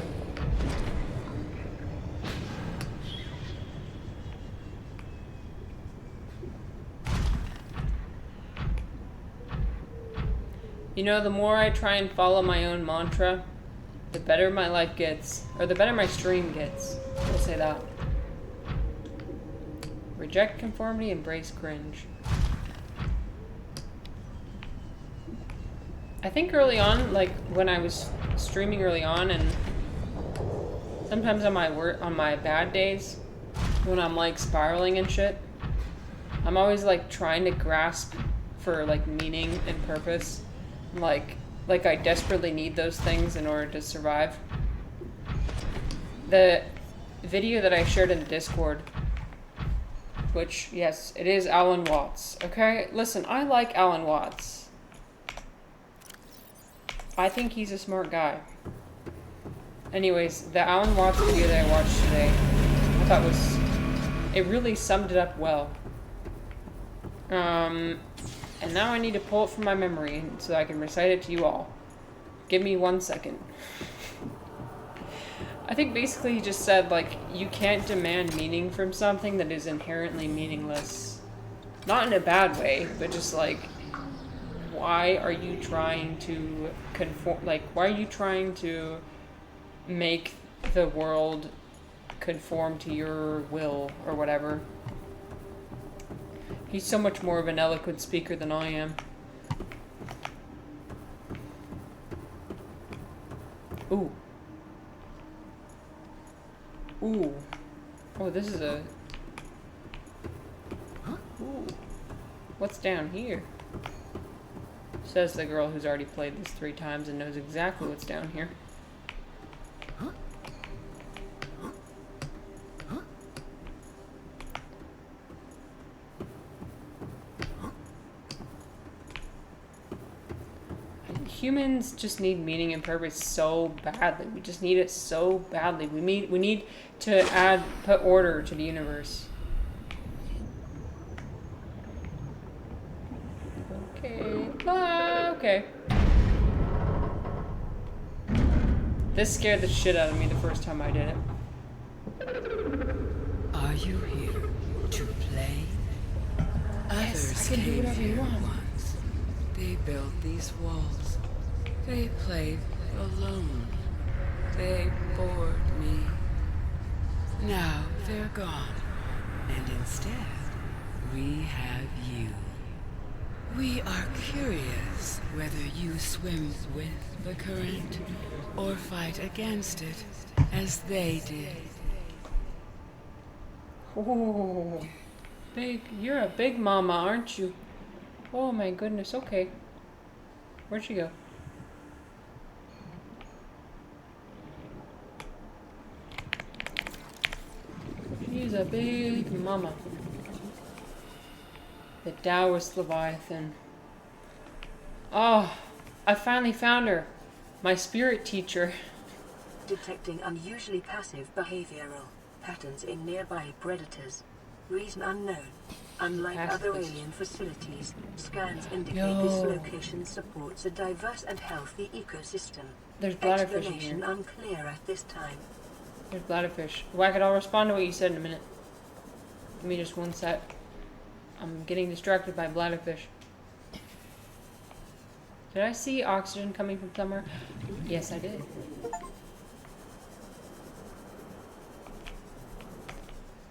You know, the more I try and follow my own mantra, the better my life gets. Or the better my stream gets. We'll say that. Reject conformity, embrace cringe. I think early on, like when I was streaming early on, and sometimes on my bad days, when I'm like spiraling and shit, I'm always like trying to grasp for like meaning and purpose. Like I desperately need those things in order to survive. The video that I shared in the Discord, which, yes, it is Alan Watts. Okay, listen, I like Alan Watts. I think he's a smart guy. Anyways, the Alan Watts video that I watched today, I thought it really summed it up well. And now I need to pull it from my memory so I can recite it to you all. Give me 1 second. I think basically he just said, like, you can't demand meaning from something that is inherently meaningless. Not in a bad way, but just like, why are you trying to conform, like, why are you trying to make the world conform to your will or whatever? He's so much more of an eloquent speaker than I am. Ooh. Ooh. Oh, this is a... Ooh. What's down here? Says the girl who's already played this 3 times and knows exactly what's down here. Humans just need meaning and purpose so badly. We just need it so badly. We need to put order to the universe. Okay. Okay. This scared the shit out of me the first time I did it. Are you here to play? Yes, I can do whatever you want. Once. They built these walls. They played alone. They bored me. Now they're gone. And instead, we have you. We are curious whether you swim with the current or fight against it as they did. Oh, you're a big mama, aren't you? Oh my goodness, okay. Where'd she go? She's a big mama. The Taoist Leviathan. Oh, I finally found her. My spirit teacher. Detecting unusually passive behavioral patterns in nearby predators. Reason unknown. Unlike other Pacifist. alien facilities, scans indicate Yo. this location supports a diverse and healthy ecosystem. There's bladderfish in Explanation here. unclear at this time. There's bladderfish. Whack-it, I'll respond to what you said in a minute. Give me just one sec. I'm getting distracted by bladderfish. Did I see oxygen coming from somewhere? Yes, I did.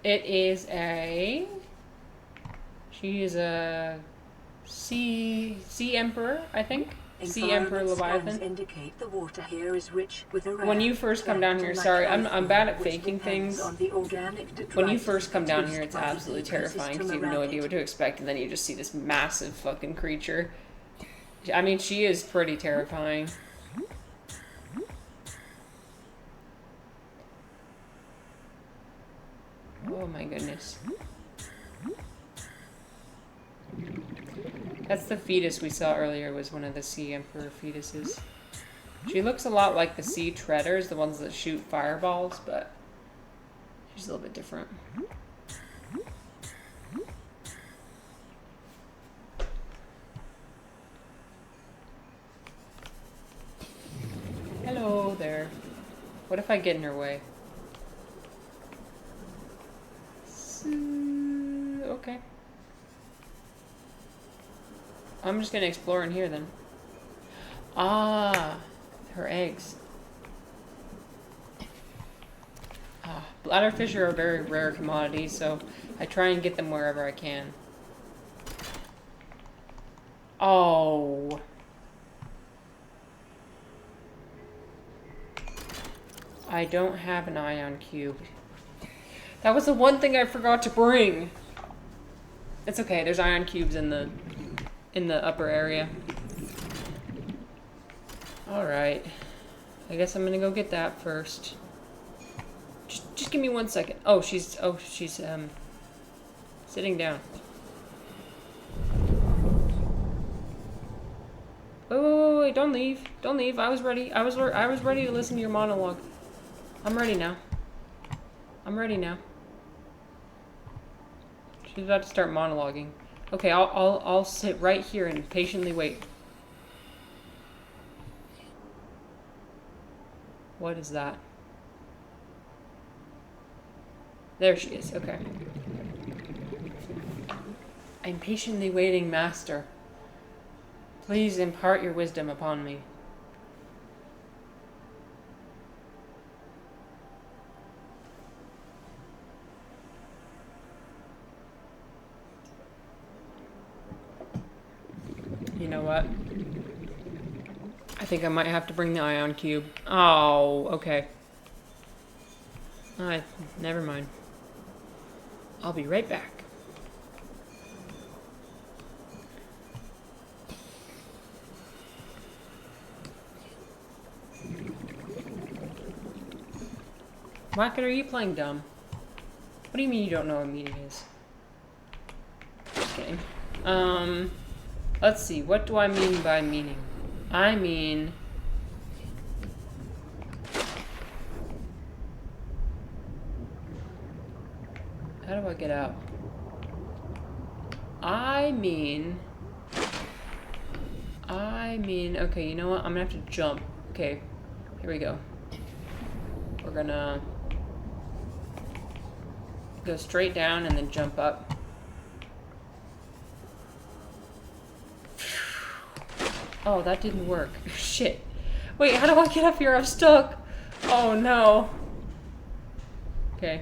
It is a... She is a sea emperor, I think. Sea emperor Environment scans leviathan. indicate the water here is rich with a rare When you first come down here, plant-like sorry, life I'm bad at form, which faking depends things. on the organic When you detritus first come down here, produced it's by the absolutely terrifying because you ecosystem have no around idea it. what to expect, and then you just see this massive fucking creature. I mean, she is pretty terrifying. Oh my goodness. That's the fetus we saw earlier, was one of the sea emperor fetuses. She looks a lot like the sea treaders, the ones that shoot fireballs, but she's a little bit different. Hello there. What if I get in her way? Okay. I'm just gonna explore in here then. Ah, her eggs. Ah, bladderfish are a very rare commodity, so I try and get them wherever I can. Oh. I don't have an ion cube. That was the one thing I forgot to bring. It's okay, there's ion cubes in the upper area. Alright. I guess I'm gonna go get that first. Just give me 1 second. Oh, she's sitting down. Wait, don't leave. Don't leave. I was ready. I was ready to listen to your monologue. I'm ready now. I'm ready now. She's about to start monologuing. Okay, I'll sit right here and patiently wait. What is that? There she is. Okay. I'm patiently waiting, Master. Please impart your wisdom upon me. You know what? I think I might have to bring the ion cube. Oh, okay. Alright, never mind. I'll be right back. Wacket, are you playing dumb? What do you mean you don't know what a meeting is? Just kidding. Let's see. What do I mean by meaning? I mean... How do I get out? I mean... Okay, you know what? I'm gonna have to jump. Okay, here we go. We're gonna go straight down and then jump up. Oh, that didn't work. Shit. Wait, how do I get up here? I'm stuck. Oh no. Okay.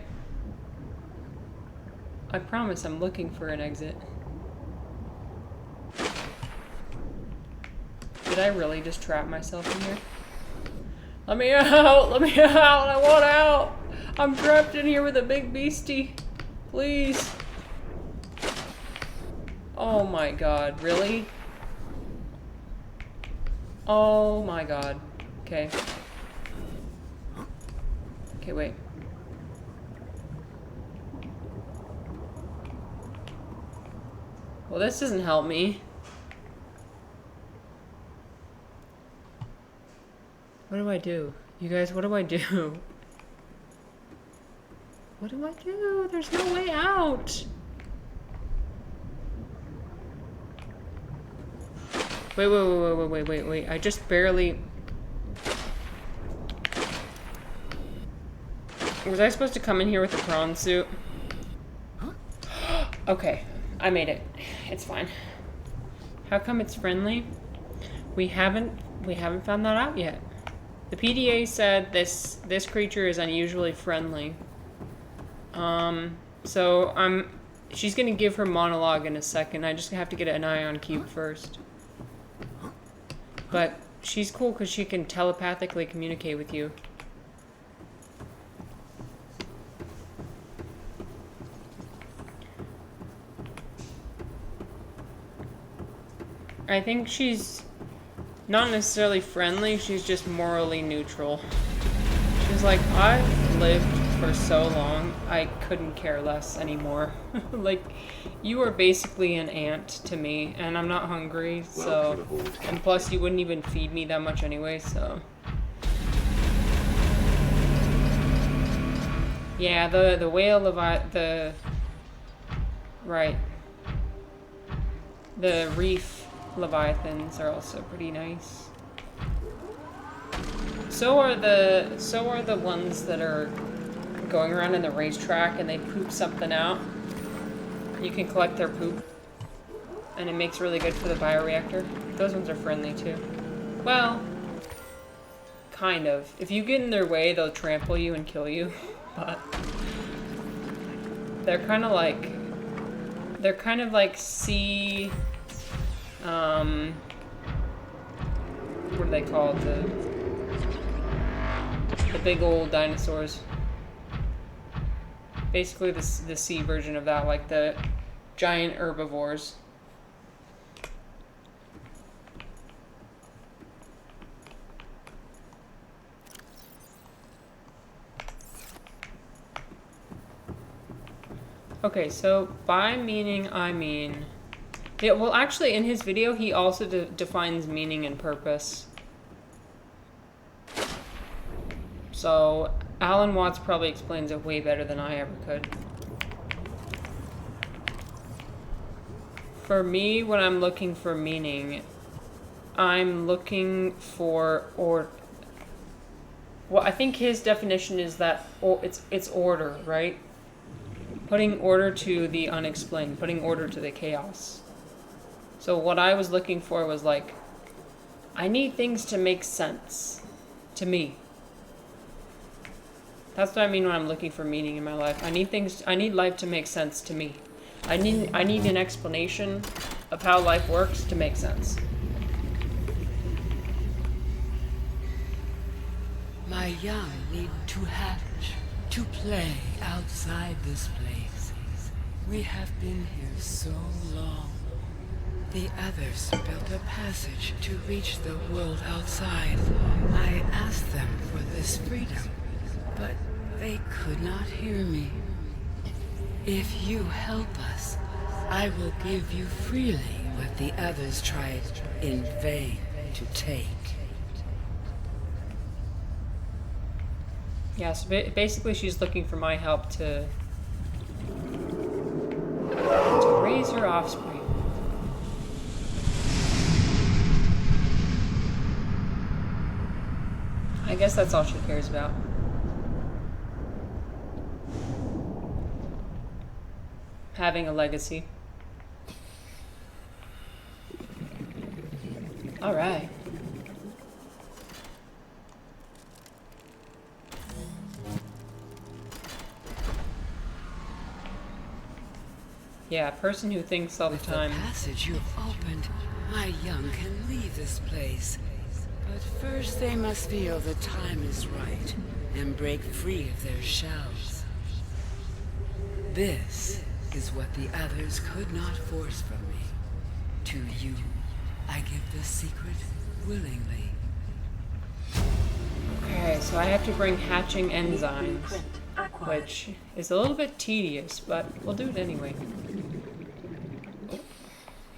I promise I'm looking for an exit. Did I really just trap myself in here? Let me out! Let me out! I want out! I'm trapped in here with a big beastie. Please. Oh my god, really? Oh my god. Okay. Okay, wait. Well, this doesn't help me. What do I do? You guys, what do I do? What do I do? There's no way out. Wait. I just barely... Was I supposed to come in here with a prawn suit? Okay, I made it. It's fine. How come it's friendly? We haven't found that out yet. The PDA said this creature is unusually friendly. So she's gonna give her monologue in a second. I just have to get an ion cube first. But she's cool because she can telepathically communicate with you. I think she's not necessarily friendly, she's just morally neutral. She's like, I've lived for so long, I couldn't care less anymore. Like, you are basically an ant to me, and I'm not hungry, so... And plus, you wouldn't even feed me that much anyway, so... Yeah, the whale the... Right. The reef leviathans are also pretty nice. So are the ones that are going around in the racetrack and they poop something out. You can collect their poop, and it makes really good for the bioreactor. Those ones are friendly too. Well, kind of. If you get in their way, they'll trample you and kill you. But they're kind of like sea. What are they called? The big old dinosaurs. Basically the sea version of that, like the giant herbivores. Okay, so by meaning I mean... Yeah, well, actually, in his video, he also defines meaning and purpose. So, Alan Watts probably explains it way better than I ever could. For me, when I'm looking for meaning, I'm looking for well, I think his definition is that it's order, right? Putting order to the unexplained, putting order to the chaos. So what I was looking for was like, I need things to make sense to me. That's what I mean when I'm looking for meaning in my life. I need life to make sense to me. I need an explanation of how life works to make sense. My young need to hatch, to play outside this place. We have been here so long. The others built a passage to reach the world outside. I asked them for this freedom, but they could not hear me. If you help us, I will give you freely what the others tried in vain to take. Yeah, so basically she's looking for my help to raise her offspring. I guess that's all she cares about. Having a legacy. Alright. Yeah, a person who thinks all the time. With the passage you've opened, my young can leave this place. But first they must feel the time is right and break free of their shells. This is what the others could not force from me. To you, I give this secret willingly. Okay, so I have to bring hatching enzymes, which is a little bit tedious, but we'll do it anyway. Oh,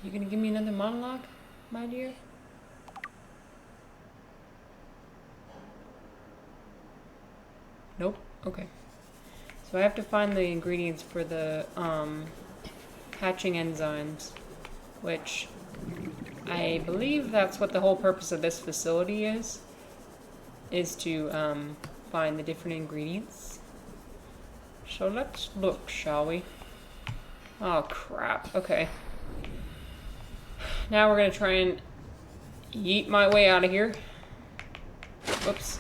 you gonna give me another monologue, my dear? Nope. Okay. So I have to find the ingredients for the hatching enzymes, which I believe that's what the whole purpose of this facility is to find the different ingredients. So let's look, shall we? Oh crap. Okay. Now we're gonna try and yeet my way out of here. Whoops.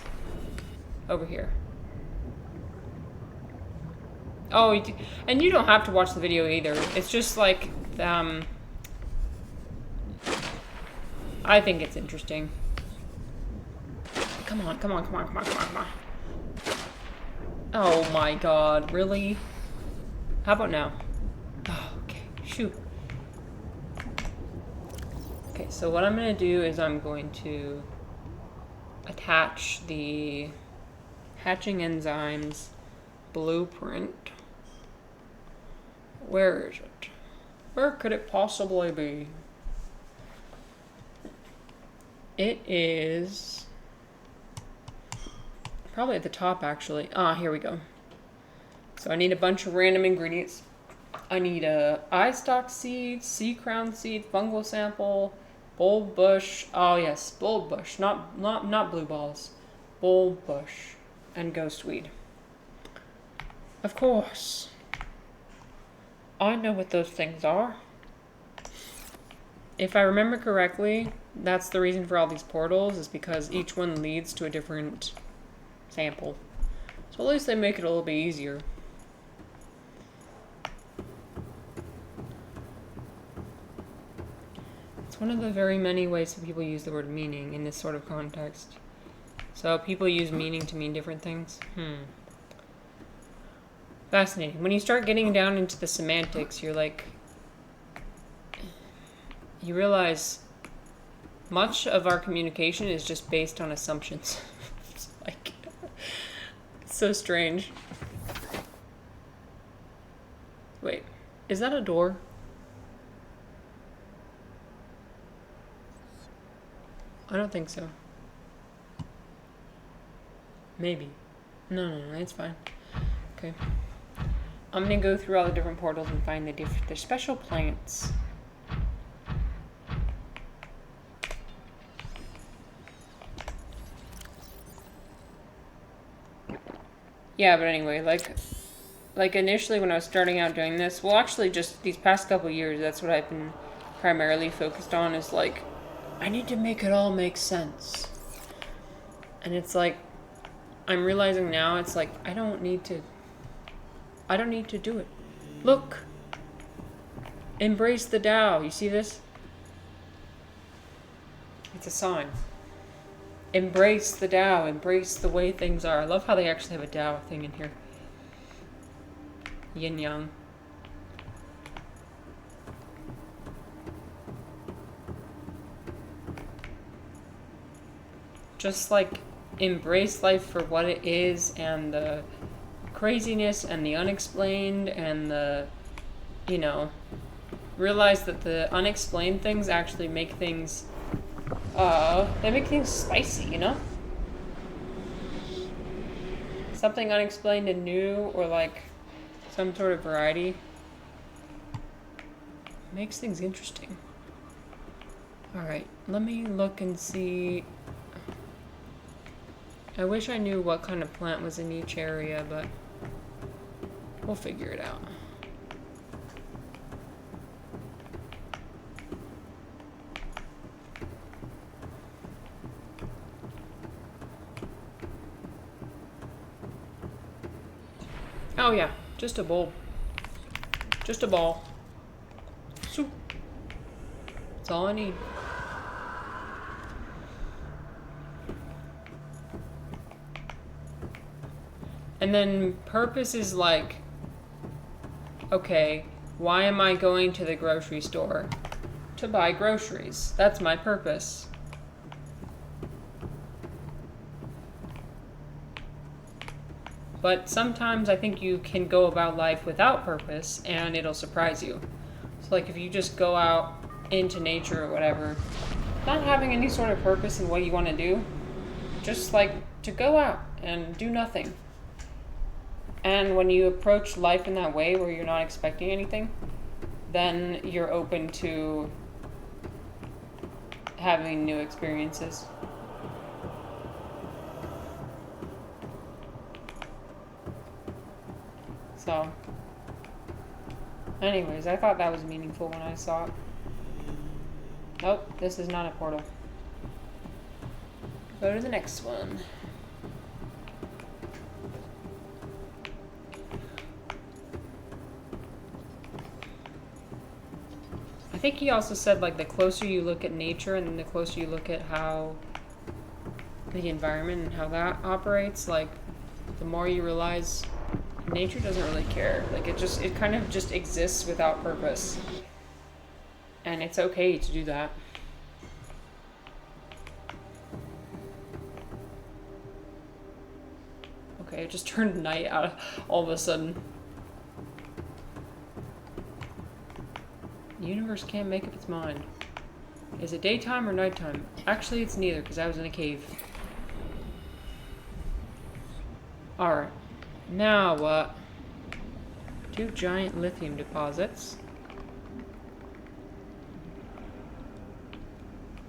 Over here. Oh, and you don't have to watch the video either. It's just like, I think it's interesting. Come on, come on, come on, come on, come on, come on. Oh my god, really? How about now? Oh, okay, shoot. Okay, so what I'm gonna do is I'm going to attach the hatching enzymes blueprint. Where is it? Where could it possibly be? It is probably at the top, actually. Ah, here we go. So I need a bunch of random ingredients. I need a eye stalk seed, sea crown seed, fungal sample, bulb bush. Oh yes, bulb bush, not blue balls. Bulb bush and ghostweed. Of course. I know what those things are. If I remember correctly, that's the reason for all these portals, is because each one leads to a different sample. So at least they make it a little bit easier. It's one of the very many ways that people use the word meaning in this sort of context. So people use meaning to mean different things. Fascinating. When you start getting down into the semantics, you're like, you realize much of our communication is just based on assumptions. It's like, it's so strange. Wait, is that a door? I don't think so. Maybe. No, it's fine. Okay. I'm gonna go through all the different portals and find the special plants. Yeah, but anyway, like initially when I was starting out doing this, well actually just these past couple years, that's what I've been primarily focused on, is like, I need to make it all make sense. And it's like, I'm realizing now, it's like, I don't need to do it. Look! Embrace the Tao. You see this? It's a sign. Embrace the Tao. Embrace the way things are. I love how they actually have a Tao thing in here. Yin Yang. Just like embrace life for what it is, and the craziness and the unexplained and the, you know, realize that the unexplained things actually make things, they make things spicy, you know? Something unexplained and new, or like some sort of variety, makes things interesting. Alright, let me look and see. I wish I knew what kind of plant was in each area, but we'll figure it out. Oh yeah, just a bulb. Just a ball. Soup. That's all I need. And then purpose is like, okay, why am I going to the grocery store? To buy groceries. That's my purpose. But sometimes I think you can go about life without purpose and it'll surprise you. So like if you just go out into nature or whatever, not having any sort of purpose in what you want to do, just like to go out and do nothing. And when you approach life in that way where you're not expecting anything, then you're open to having new experiences. So, anyways, I thought that was meaningful when I saw it. Nope, this is not a portal. Go to the next one. I think he also said, like, the closer you look at nature and the closer you look at how the environment and how that operates, like, the more you realize nature doesn't really care. Like, it kind of just exists without purpose. And it's okay to do that. Okay, it just turned night out all of a sudden. The universe can't make up its mind. Is it daytime or nighttime? Actually, it's neither, because I was in a cave. Alright. Now what? 2 giant lithium deposits.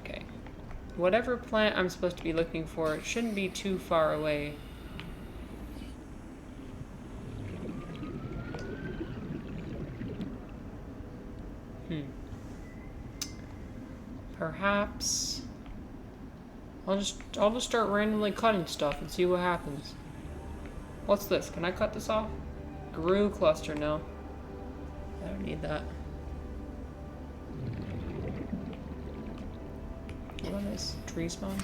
Okay. Whatever plant I'm supposed to be looking for, it shouldn't be too far away. Perhaps I'll just start randomly cutting stuff and see what happens. What's this? Can I cut this off? Gru cluster, no. I don't need that. What about this? Tree spawn?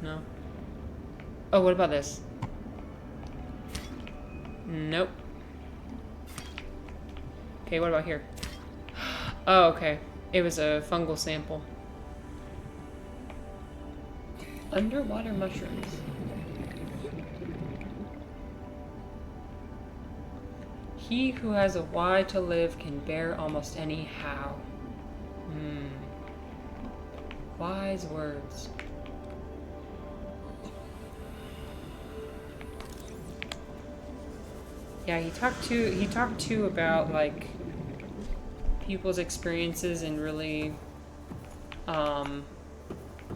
No. Oh, what about this? Nope. Okay, what about here? Oh, okay. It was a fungal sample. Underwater mushrooms. He who has a why to live can bear almost any how. Wise words. Yeah, he talked too about, like, people's experiences in really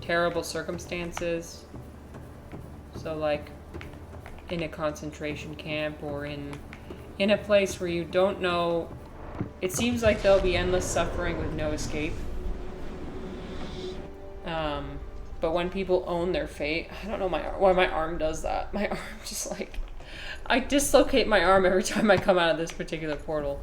terrible circumstances. So, like, in a concentration camp or in a place where you don't know. It seems like there'll be endless suffering with no escape. But when people own their fate, I don't know why my arm does that. My arm just, like, I dislocate my arm every time I come out of this particular portal.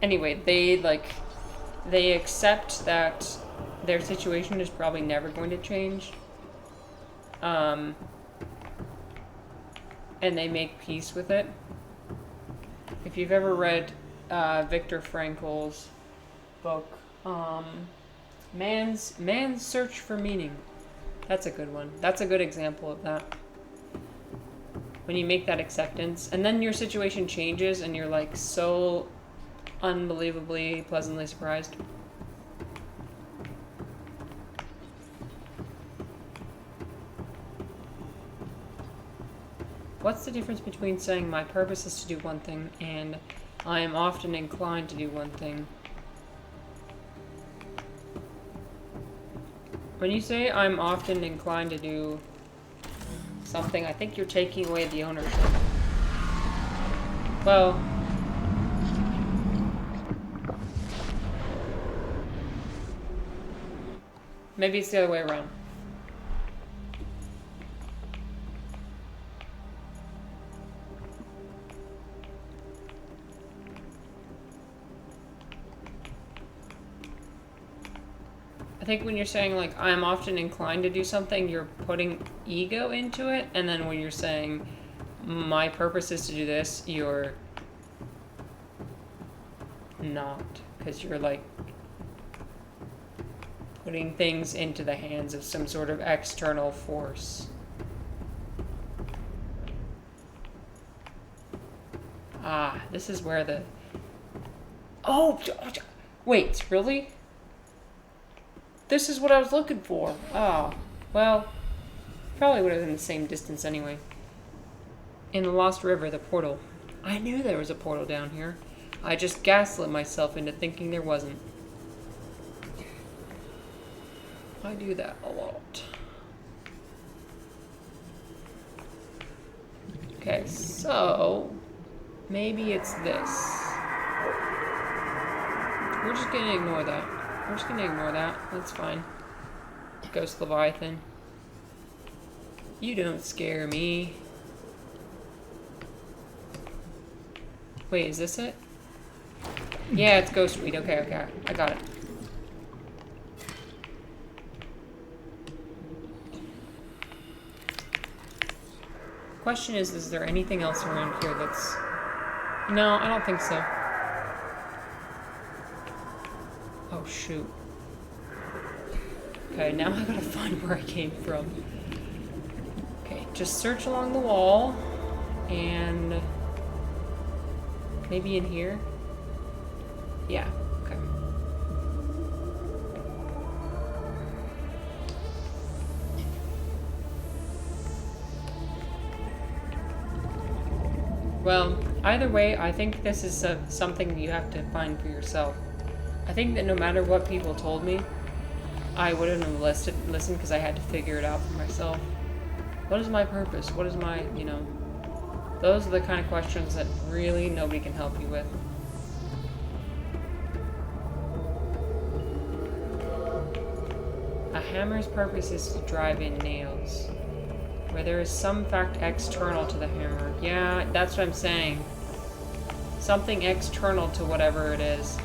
Anyway, they accept that their situation is probably never going to change. And they make peace with it. If you've ever read Viktor Frankl's book, Man's Search for Meaning, that's a good one. That's a good example of that. When you make that acceptance, and then your situation changes, and you're, like, so unbelievably pleasantly surprised. What's the difference between saying my purpose is to do one thing and I am often inclined to do one thing? When you say I'm often inclined to do something, I think you're taking away the ownership. Well, maybe it's the other way around. I think when you're saying, like, I'm often inclined to do something, you're putting ego into it. And then when you're saying, my purpose is to do this, you're not. Because you're, like, putting things into the hands of some sort of external force. Ah, this is where the... Oh! Wait, really? This is what I was looking for. Oh, well, probably would have been the same distance anyway. In the Lost River, the portal. I knew there was a portal down here. I just gaslit myself into thinking there wasn't. I do that a lot. Okay, so maybe it's this. We're just gonna ignore that. We're just gonna ignore that. That's fine. Ghost Leviathan. You don't scare me. Wait, is this it? Yeah, it's ghost weed. Okay, okay. I got it. Question is there anything else around here that's... No, I don't think so. Oh, shoot. Okay, now I gotta find where I came from. Okay, just search along the wall. And... maybe in here? Yeah, okay. Well, either way, I think this is something you have to find for yourself. I think that no matter what people told me, I wouldn't have listened because I had to figure it out for myself. What is my purpose? What is my, you know... Those are the kind of questions that really nobody can help you with. A hammer's purpose is to drive in nails. Where there is some fact external to the hammer. Yeah, that's what I'm saying. Something external to whatever it is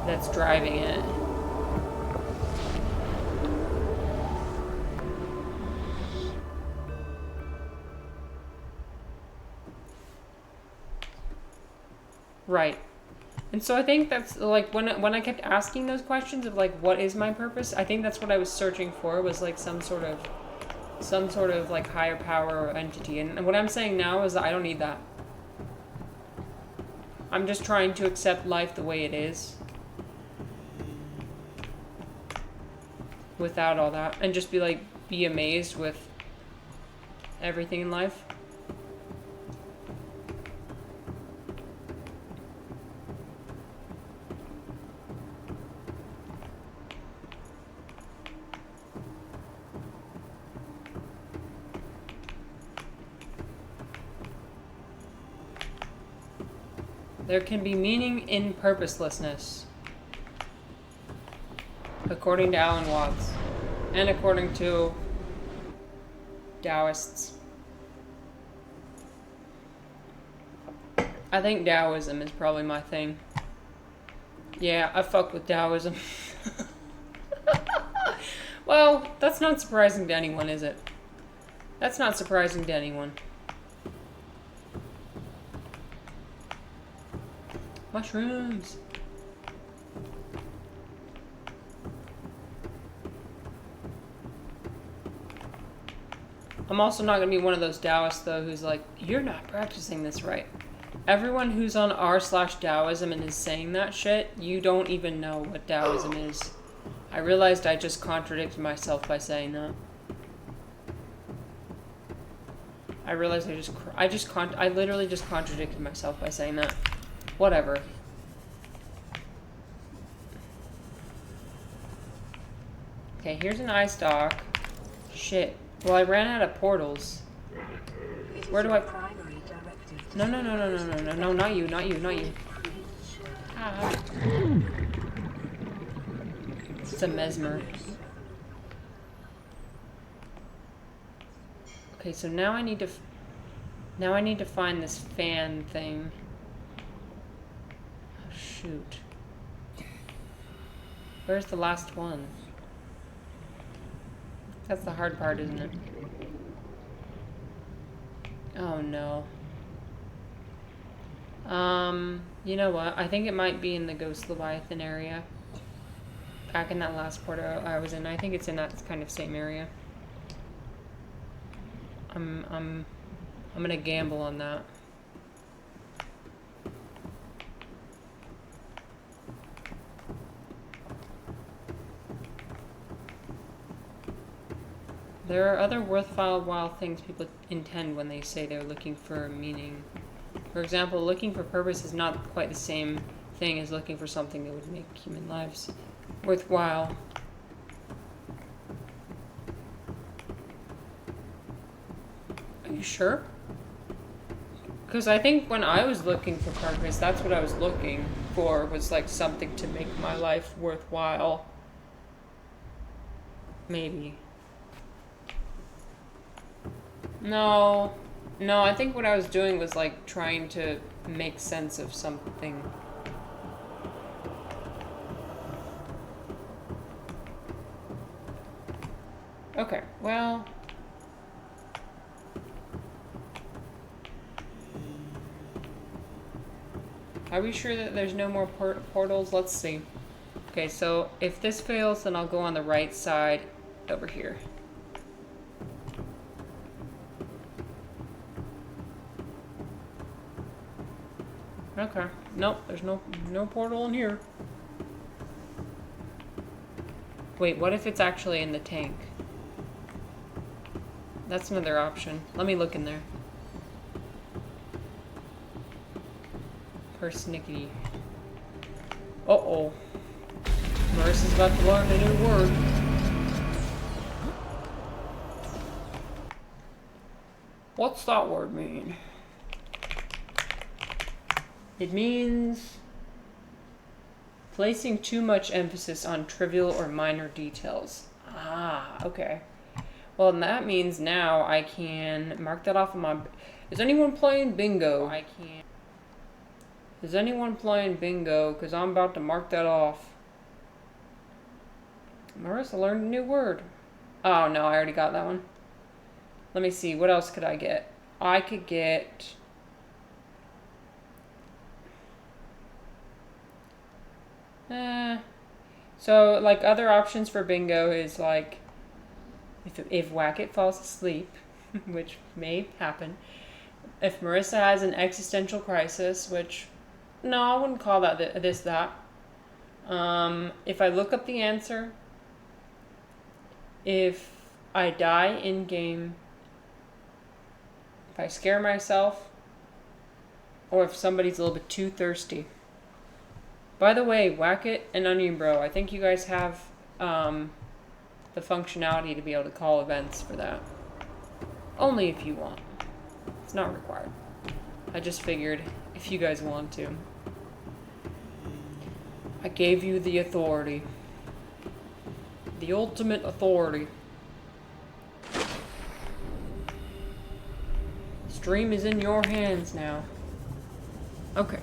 that's driving it. Right. And so I think that's like when I kept asking those questions of like what is my purpose, I think that's what I was searching for, was like some sort of like higher power or entity. And what I'm saying now is that I don't need that. I'm just trying to accept life the way it is. Without all that. And just be amazed with everything in life. There can be meaning in purposelessness, according to Alan Watts, and according to Taoists. I think Taoism is probably my thing. Yeah, I fuck with Taoism. Well, that's not surprising to anyone, is it? That's not surprising to anyone. Mushrooms. I'm also not going to be one of those Taoists, though, who's like, you're not practicing this right. Everyone who's on r/Taoism and is saying that shit, you don't even know what Taoism is. I realized I just contradicted myself by saying that. I realized I literally just contradicted myself by saying that. Whatever. Okay, here's an eye stalk. Shit. Well, I ran out of portals. Where do I... No, not you, not you, not you. Ah. It's a mesmer. Okay, so now I need to find this fan thing. Oh, shoot. Where's the last one? That's the hard part, isn't it? Oh no. You know what? I think it might be in the Ghost Leviathan area. Back in that last port I was in. I think it's in that kind of same area. I'm gonna gamble on that. There are other worthwhile things people intend when they say they're looking for a meaning. For example, looking for purpose is not quite the same thing as looking for something that would make human lives worthwhile. Are you sure? Because I think when I was looking for purpose, that's what I was looking for, was like something to make my life worthwhile. Maybe. No, I think what I was doing was like trying to make sense of something. Okay, well. Are we sure that there's no more portals? Let's see. Okay, so if this fails, then I'll go on the right side over here. Okay. Nope, there's no portal in here. Wait, what if it's actually in the tank? That's another option. Let me look in there. Persnickety. Uh-oh. Marissa's about to learn a new word. What's that word mean? It means placing too much emphasis on trivial or minor details. Ah, okay. Well, then that means now I can mark that off on my... Is anyone playing bingo? I can't. Is anyone playing bingo? Because I'm about to mark that off. Marissa learned a new word. Oh, no, I already got that one. Let me see. What else could I get? I could get... So, like, other options for bingo is, like, if Wackett falls asleep, which may happen. If Marissa has an existential crisis, which, no, I wouldn't call that that. If I look up the answer, if I die in-game, if I scare myself, or if somebody's a little bit too thirsty. By the way, Wackett and Onion Bro, I think you guys have the functionality to be able to call events for that. Only if you want. It's not required. I just figured if you guys want to. I gave you the authority. The ultimate authority. Stream is in your hands now. Okay.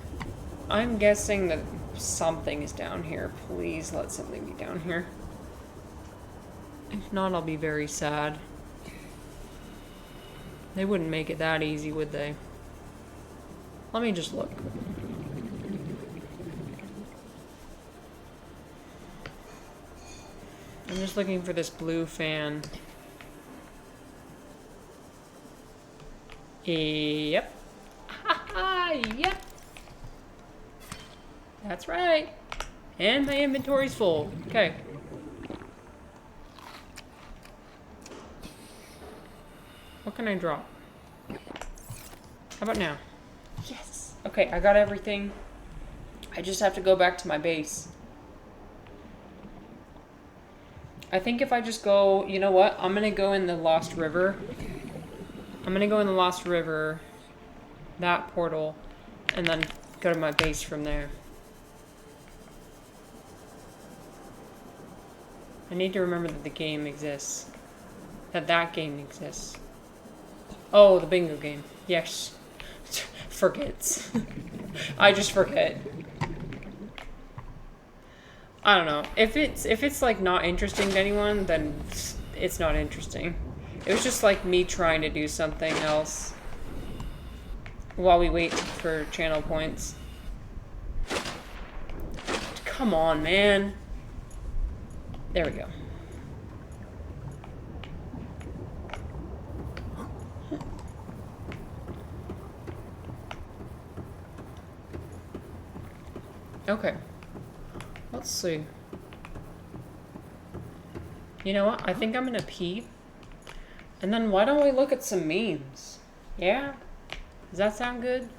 I'm guessing that something is down here. Please let something be down here. If not, I'll be very sad. They wouldn't make it that easy, would they? Let me just look. I'm just looking for this blue fan. Yep. Yep. That's right. And my inventory's full. Okay. What can I drop? How about now? Yes. Okay, I got everything. I just have to go back to my base. I think if I just go, you know what? I'm gonna go in the Lost River. I'm gonna go in the Lost River, that portal, and then go to my base from there. I need to remember that the game exists. That game exists. Oh, the bingo game. Yes. Forgets. I just forget. I don't know. If it's like not interesting to anyone, then it's not interesting. It was just like me trying to do something else while we wait for channel points. Come on, man. There we go. Okay. Let's see. You know what? I think I'm gonna pee. And then why don't we look at some memes? Yeah? Does that sound good?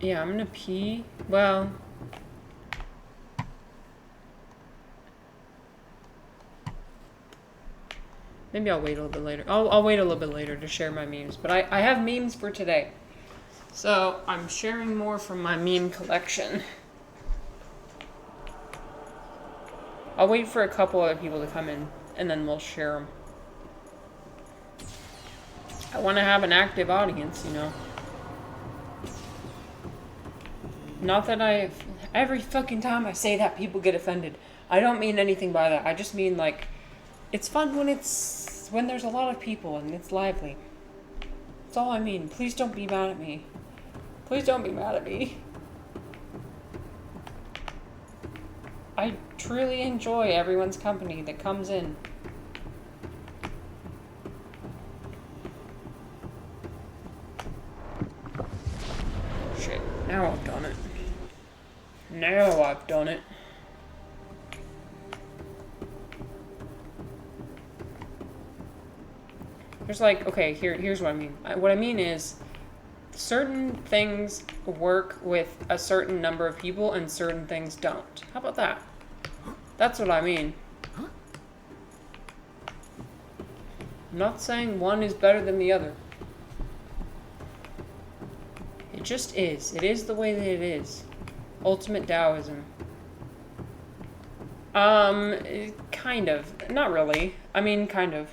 Yeah, I'm gonna pee. Well... maybe I'll wait a little bit later. I'll wait a little bit later to share my memes. But I have memes for today. So, I'm sharing more from my meme collection. I'll wait for a couple other people to come in, and then we'll share them. I want to have an active audience, you know. Not that every fucking time I say that, people get offended. I don't mean anything by that. I just mean, like, it's fun when there's a lot of people and it's lively. That's all I mean. Please don't be mad at me. Please don't be mad at me. I truly enjoy everyone's company that comes in. Shit, now I've done it. Now I've done it. There's like, okay, here's what I mean. What I mean is, certain things work with a certain number of people and certain things don't. How about that? That's what I mean. I'm not saying one is better than the other. It just is. It is the way that it is. Ultimate Taoism. Kind of. Not really. I mean, kind of.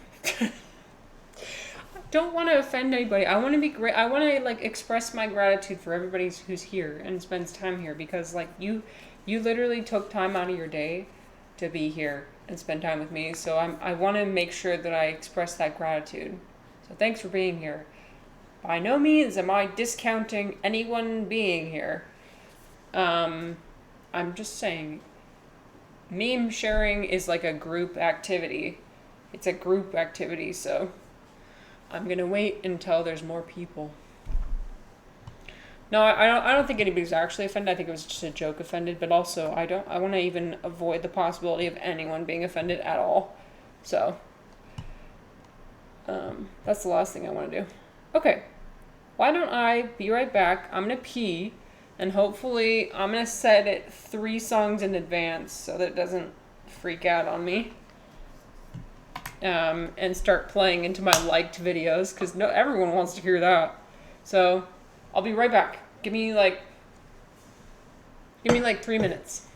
Don't want to offend anybody. I want to be great. I want to like express my gratitude for everybody who's here and spends time here, because like you literally took time out of your day to be here and spend time with me. So I want to make sure that I express that gratitude. So thanks for being here. By no means am I discounting anyone being here. I'm just saying, meme sharing is like a group activity. It's a group activity, so I'm gonna wait until there's more people. No, I don't think anybody's actually offended. I think it was just a joke offended, but also I want to even avoid the possibility of anyone being offended at all. So, that's the last thing I want to do. Okay, why don't I be right back? I'm gonna pee, and hopefully I'm gonna set it 3 songs in advance so that it doesn't freak out on me. And start playing into my liked videos, because everyone wants to hear that. So, I'll be right back. Give me like 3 minutes.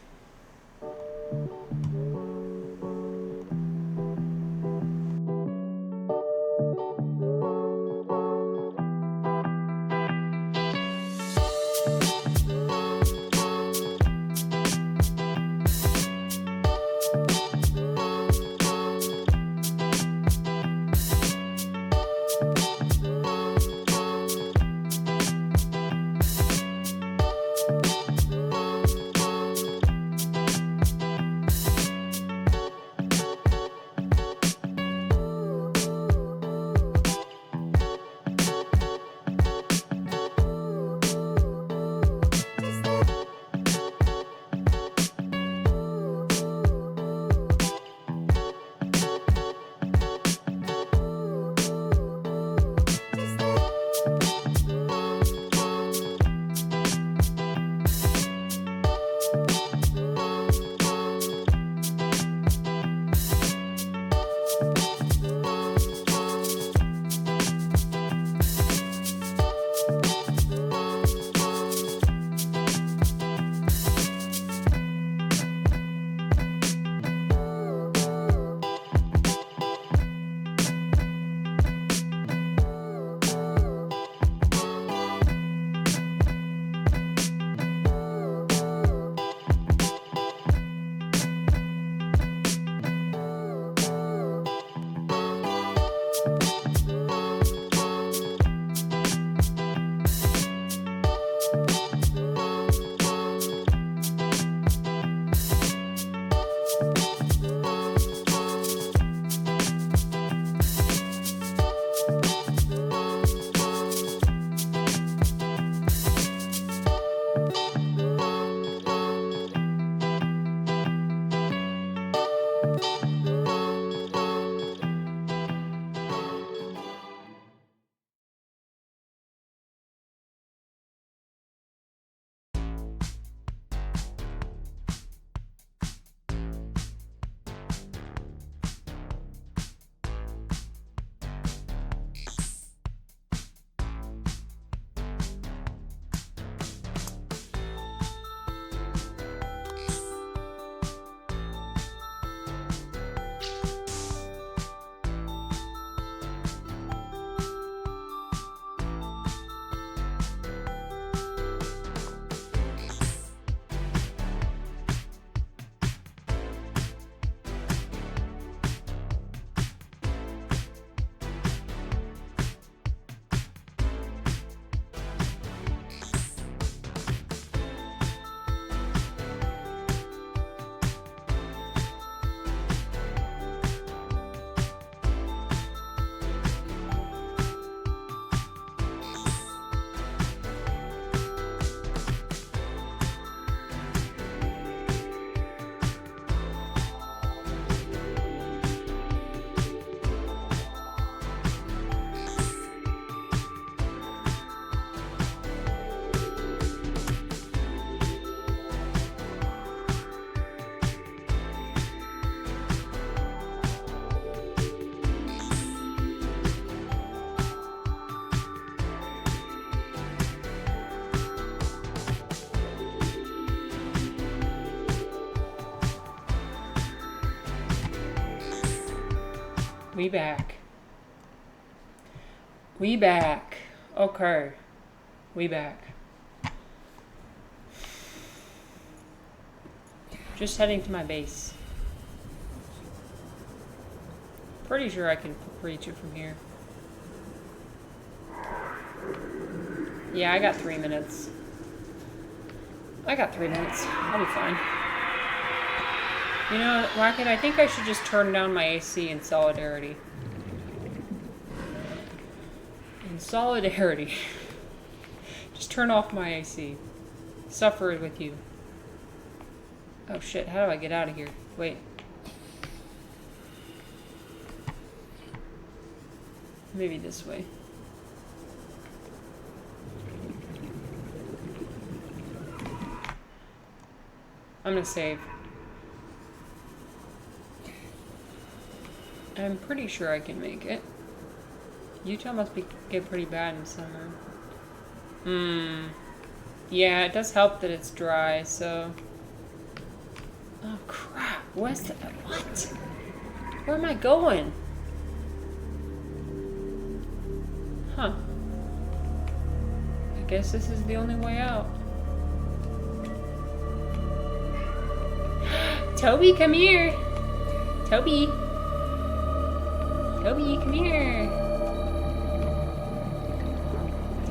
We back. We back. Okay. We back. Just heading to my base. Pretty sure I can reach it from here. Yeah, I got 3 minutes. I got 3 minutes. I'll be fine. You know, Rocket, I think I should just turn down my AC in solidarity. In solidarity. Just turn off my AC. Suffer with you. Oh shit, how do I get out of here? Wait. Maybe this way. I'm gonna save. I'm pretty sure I can make it. Utah must get pretty bad in summer. Yeah, it does help that it's dry, so... Oh crap, what? Where am I going? Huh. I guess this is the only way out. Toby, come here! Toby! Toby, come here!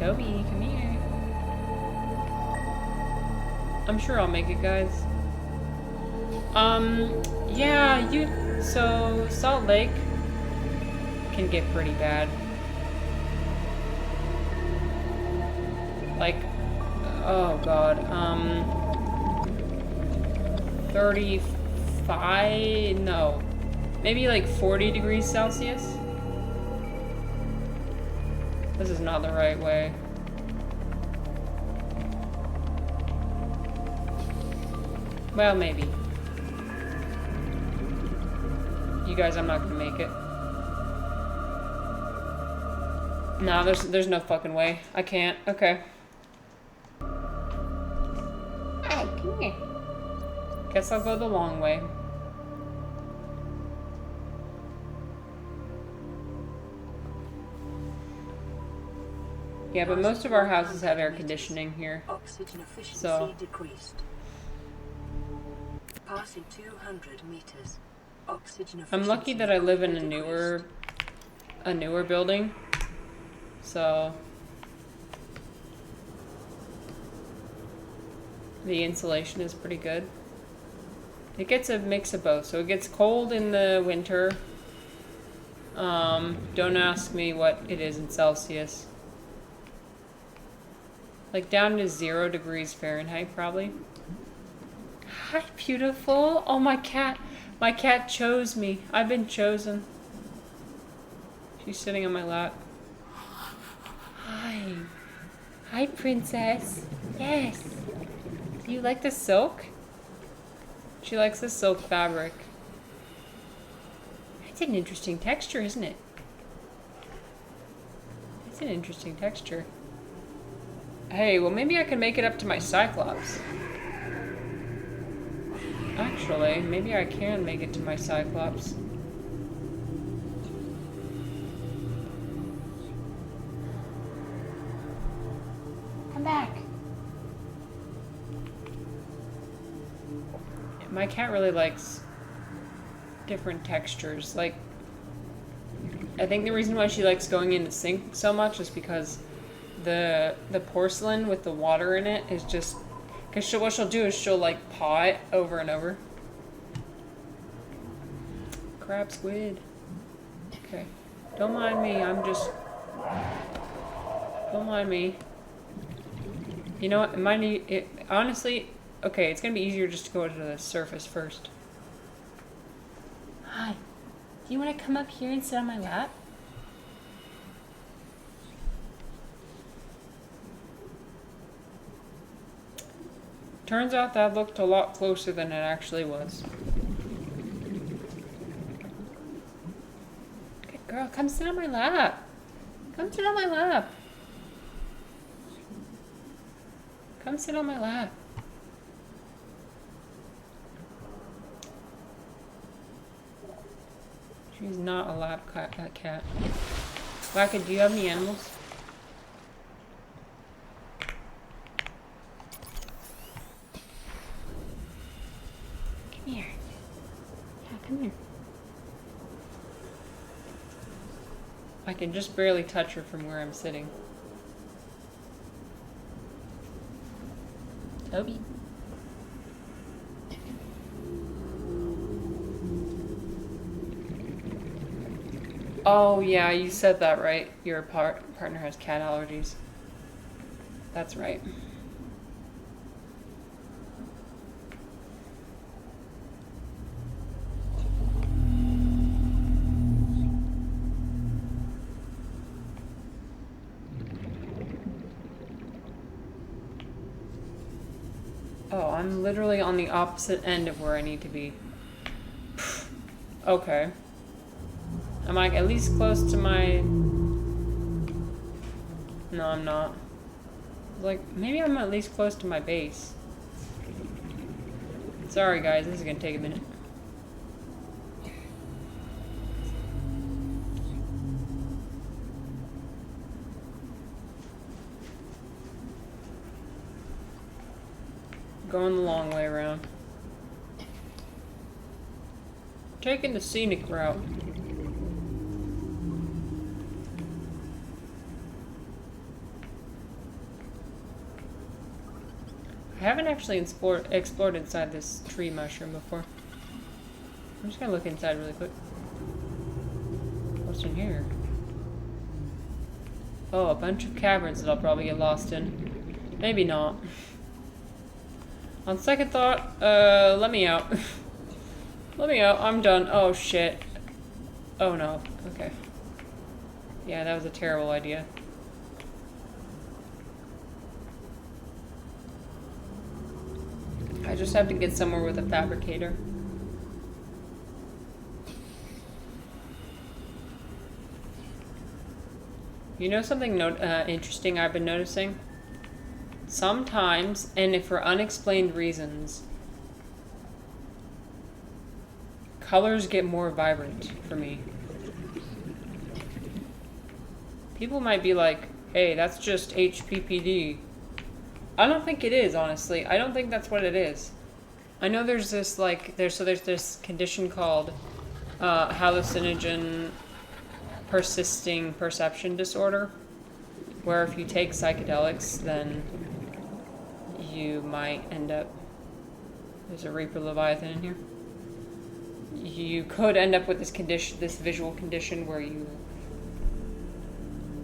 Toby, come here. I'm sure I'll make it, guys. Yeah, so Salt Lake can get pretty bad. Like, oh god, 35, no, maybe like 40 degrees Celsius. This is not the right way. Well, maybe. You guys, I'm not gonna make it. No, there's no fucking way. I can't. Okay. Hey, come here. Guess I'll go the long way. Yeah, but most of our houses have air conditioning here. Oxygen efficiency So decreased. Passing 200 meters. Oxygen efficiency I'm lucky that I live in a decreased. newer building. So the insulation is pretty good. It gets a mix of both. So it gets cold in the winter. Don't ask me what it is in Celsius. Like down to 0 degrees Fahrenheit, probably. Hi, beautiful. Oh, my cat chose me. I've been chosen. She's sitting on my lap. Hi. Hi, princess. Yes. Do you like the silk? She likes the silk fabric. It's an interesting texture, isn't it? It's an interesting texture. Hey, well maybe I can make it up to my Cyclops. Actually, maybe I can make it to my Cyclops. Come back. My cat really likes different textures. Like, I think the reason why she likes going in the sink so much is because the porcelain with the water in it is just... Because what she'll do is she'll, like, paw it over and over. Crab squid. Okay. Don't mind me, I'm just... Don't mind me. You know what? It might need... honestly... Okay, it's gonna be easier just to go to the surface first. Hi. Do you want to come up here and sit on my lap? Turns out that looked a lot closer than it actually was. Good girl, come sit on my lap. Come sit on my lap. Come sit on my lap. She's not a lab cat. Wacka, do you have any animals? Come here. Yeah, come here. I can just barely touch her from where I'm sitting. Toby. Oh yeah, you said that right. Your partner has cat allergies. That's right. Oh, I'm literally on the opposite end of where I need to be. Okay. Am I at least close to my... No, I'm not. Like, maybe I'm at least close to my base. Sorry guys, this is gonna take a minute. Going the long way around. Taking the scenic route. I haven't actually explored inside this tree mushroom before. I'm just gonna look inside really quick. What's in here? Oh, a bunch of caverns that I'll probably get lost in. Maybe not. On second thought, let me out. Let me out, I'm done. Oh shit. Oh no, okay. Yeah, that was a terrible idea. I just have to get somewhere with a fabricator. You know something interesting I've been noticing? Sometimes, and if for unexplained reasons, colors get more vibrant for me. People might be like, hey, that's just HPPD. I don't think it is, honestly. I don't think that's what it is. I know there's this, like, there's this condition called hallucinogen persisting perception disorder, where if you take psychedelics, then you might end up... There's a Reaper Leviathan in here. You could end up with this condition, this visual condition, where you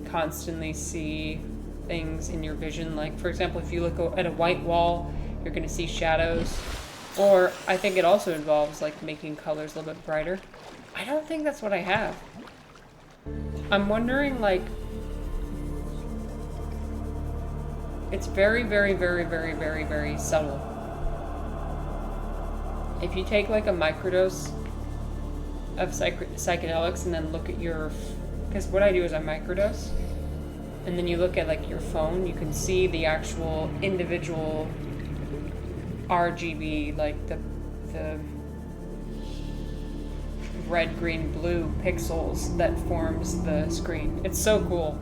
constantly see things in your vision. Like, for example, if you look at a white wall, you're going to see shadows. Or I think it also involves, like, making colors a little bit brighter. I don't think that's what I have. I'm wondering, like... It's very, very, very, very, very, very subtle. If you take, like, a microdose of psychedelics and then look at your... Because what I do is I microdose. And then you look at, like, your phone, you can see the actual individual RGB, like the red, green, blue pixels that forms the screen. It's so cool.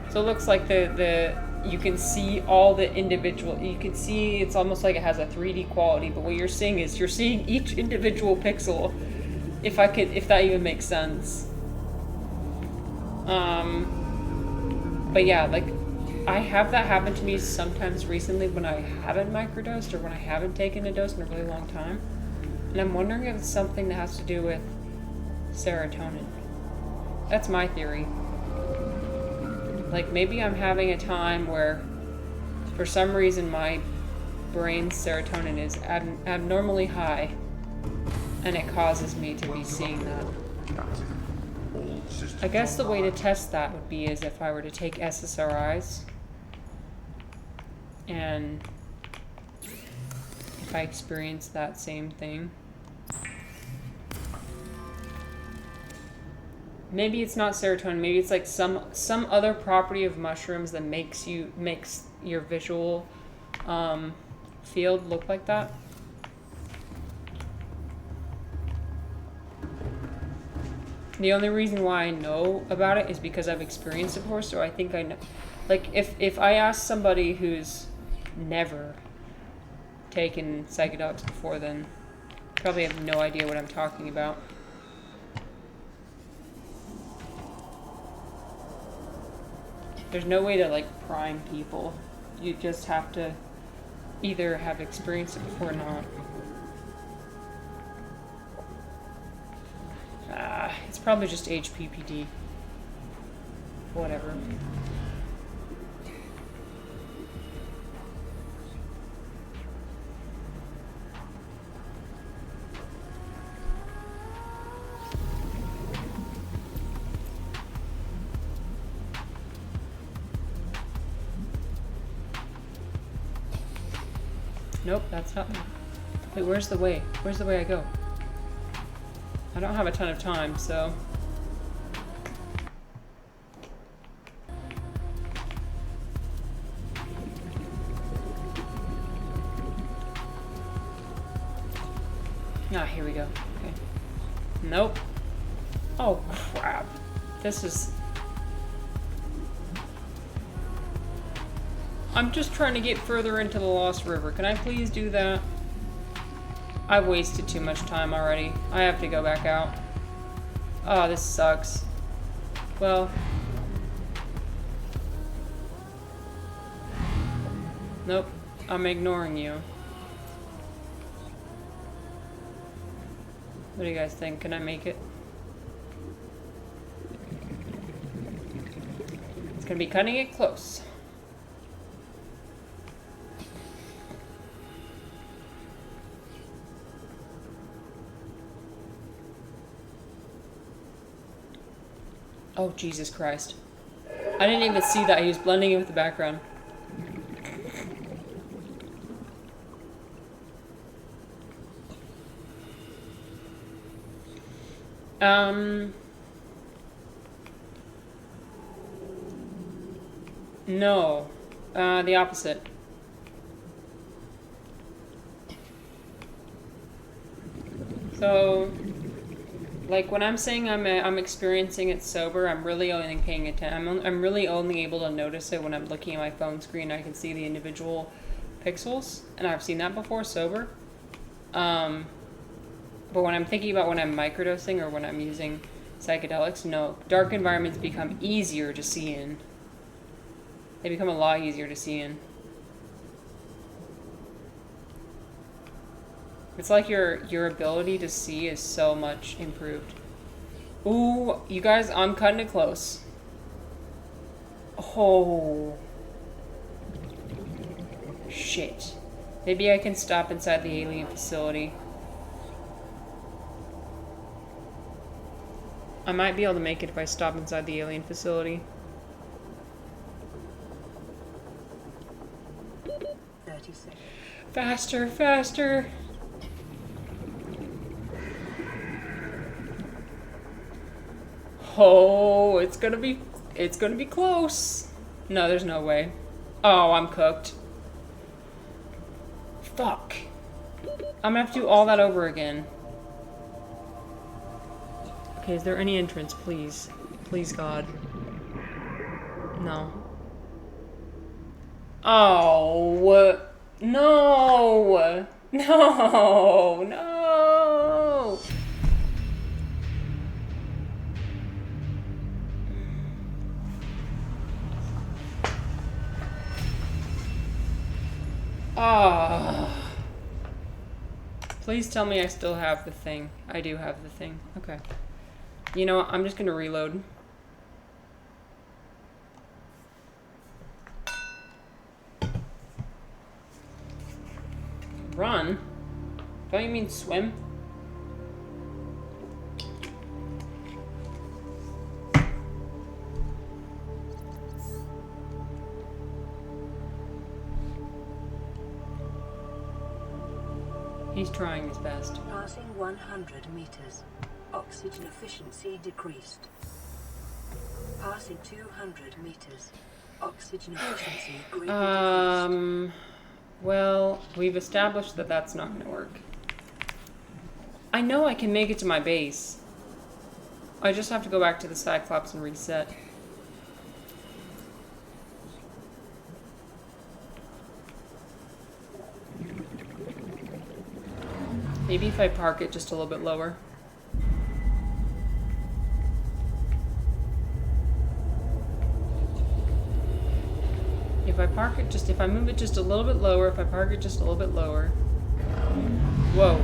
So it looks like you can see all the individual, you can see it's almost like it has a 3D quality, but what you're seeing is you're seeing each individual pixel, if that even makes sense. But yeah, like, I have that happen to me sometimes recently when I haven't microdosed or when I haven't taken a dose in a really long time. And I'm wondering if it's something that has to do with serotonin. That's my theory. Like, maybe I'm having a time where, for some reason, my brain's serotonin is abnormally high, and it causes me to be seeing that. I guess the way to test that would be as if I were to take SSRIs, and if I experience that same thing. Maybe it's not serotonin, maybe it's like some other property of mushrooms that makes your visual field look like that. The only reason why I know about it is because I've experienced it before, so I think I know. Like, if I ask somebody who's never taken psychedelics before, then probably have no idea what I'm talking about. There's no way to, like, prime people. You just have to either have experienced it before or not. It's probably just HPPD. Whatever. Nope, that's not me. Wait, where's the way? Where's the way I go? I don't have a ton of time, so... Ah, here we go. Okay. Nope. Oh, crap. This is... I'm just trying to get further into the Lost River. Can I please do that? I've wasted too much time already. I have to go back out. Oh, this sucks. Well... Nope. I'm ignoring you. What do you guys think? Can I make it? It's gonna be cutting it close. Oh, Jesus Christ. I didn't even see that. He was blending in with the background. No. The opposite. So... Like, when I'm saying I'm experiencing it sober, I'm really only paying attention. I'm really only able to notice it when I'm looking at my phone screen. I can see the individual pixels, and I've seen that before sober. But when I'm thinking about when I'm microdosing or when I'm using psychedelics, no. Dark environments become easier to see in. They become a lot easier to see in. It's like your ability to see is so much improved. Ooh, you guys, I'm cutting it close. Oh. Shit. Maybe I can stop inside the alien facility. I might be able to make it if I stop inside the alien facility. 30 seconds. Faster, faster. Oh, it's gonna be close. No, there's no way. Oh, I'm cooked. Fuck. I'm gonna have to do all that over again. Okay, is there any entrance, please? Please, God. No. Oh, no. No, no. Ah. Please tell me I still have the thing. I do have the thing. Okay. You know what? I'm just gonna reload. Run? Don't you mean swim? He's trying his best. Passing 100 meters. Oxygen efficiency decreased. Passing 200 meters. Oxygen efficiency greatly decreased. Well, we've established that that's not going to work. I know I can make it to my base. I just have to go back to the Cyclops and reset. Maybe if I park it just a little bit lower. If I park it just, if I move it just a little bit lower, if I park it just a little bit lower. Whoa.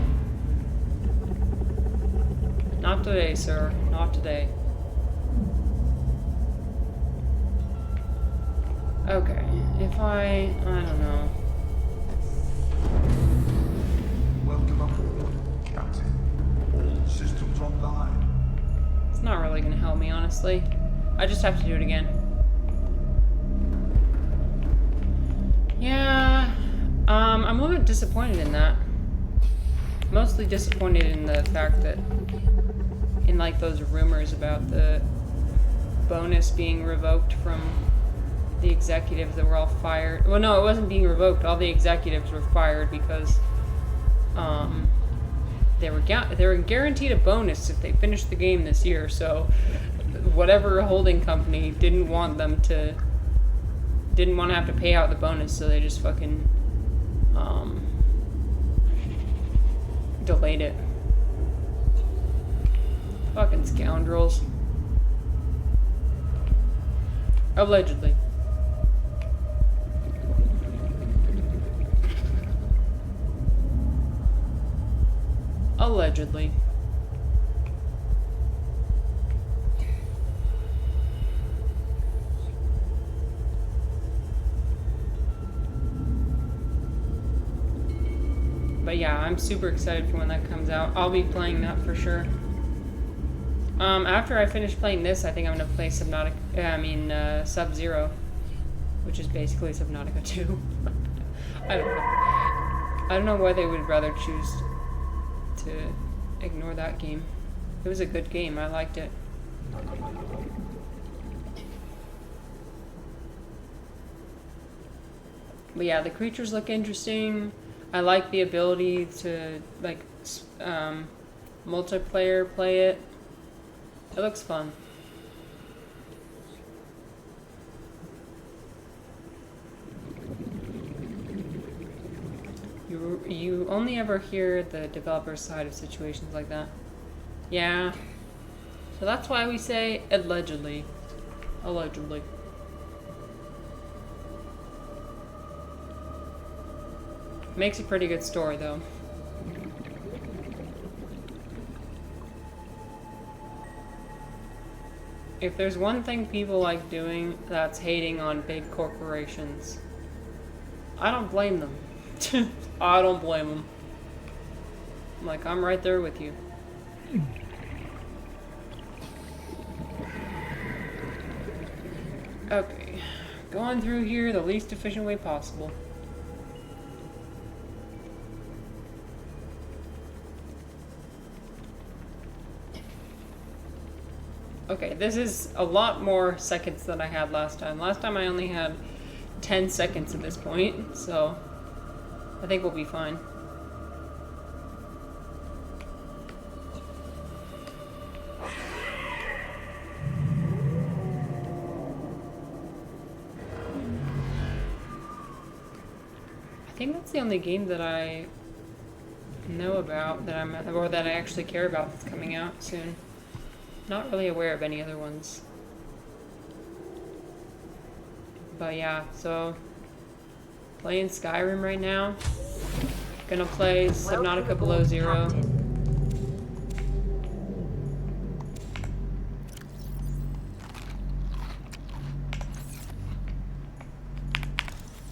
Not today, sir. Not today. Okay. If I don't know. Welcome aboard, Captain. All systems online. It's not really gonna help me, honestly. I just have to do it again. Yeah, I'm a little bit disappointed in that. Mostly disappointed in the fact that, in like those rumors about the bonus being revoked from the executives that were all fired. Well, no, it wasn't being revoked. All the executives were fired because they were guaranteed a bonus if they finished the game this year. So whatever holding company didn't want to have to pay out the bonus, so they just fucking delayed it. Fucking scoundrels. Allegedly. Allegedly. But yeah, I'm super excited for when that comes out. I'll be playing that for sure. After I finish playing this, I think I'm gonna play Subnautica. Sub-Zero, which is basically Subnautica 2. I don't know. I don't know why they would rather choose to ignore that game. It was a good game. I liked it. But yeah, the creatures look interesting. I like the ability to like multiplayer play it. It looks fun. You only ever hear the developer side of situations like that. Yeah. So that's why we say allegedly. Allegedly. Makes a pretty good story, though. If there's one thing people like doing, that's hating on big corporations. I don't blame them. I don't blame them. Like, I'm right there with you. Okay. Going through here the least efficient way possible. Okay, this is a lot more seconds than I had last time. Last time I only had 10 seconds at this point, so I think we'll be fine. I think that's the only game that I know about that I actually care about that's coming out soon. Not really aware of any other ones. But yeah, so playing Skyrim right now. Gonna play Subnautica Below Zero.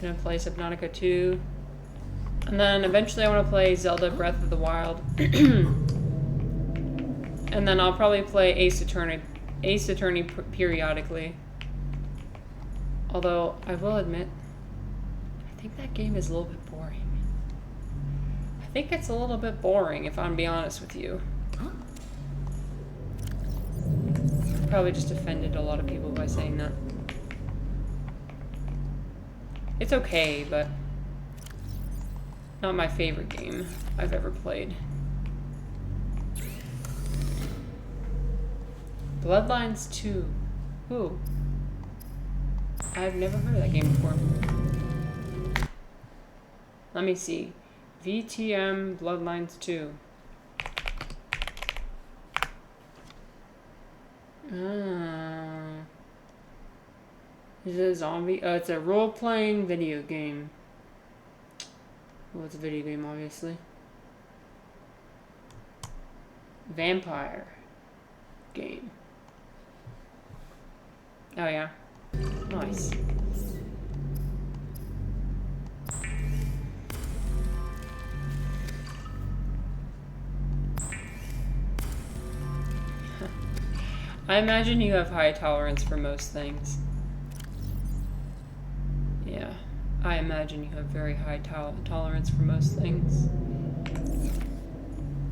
Gonna play Subnautica 2. And then eventually I want to play Zelda Breath of the Wild. And then I'll probably play Ace Attorney periodically. Although, I will admit, I think that game is a little bit boring. I think it's a little bit boring, if I'm being honest with you. Probably just offended a lot of people by saying that. It's okay, but not my favorite game I've ever played. Bloodlines 2. Ooh. I've never heard of that game before. Let me see. VTM Bloodlines 2. Is it a zombie? Oh, it's a role-playing video game. Well, it's a video game, obviously. Vampire game. Oh, yeah. Nice. I imagine you have high tolerance for most things. Yeah, I imagine you have very high tolerance for most things.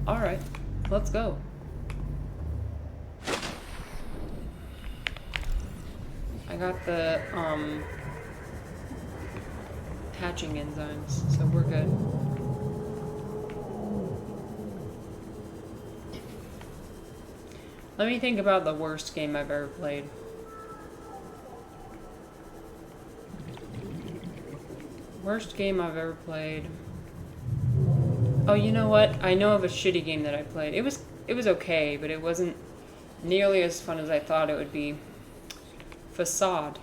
Alright, let's go. I got the, hatching enzymes, so we're good. Let me think about the worst game I've ever played. Worst game I've ever played. Oh, you know what? I know of a shitty game that I played. It was okay, but it wasn't nearly as fun as I thought it would be. Facade.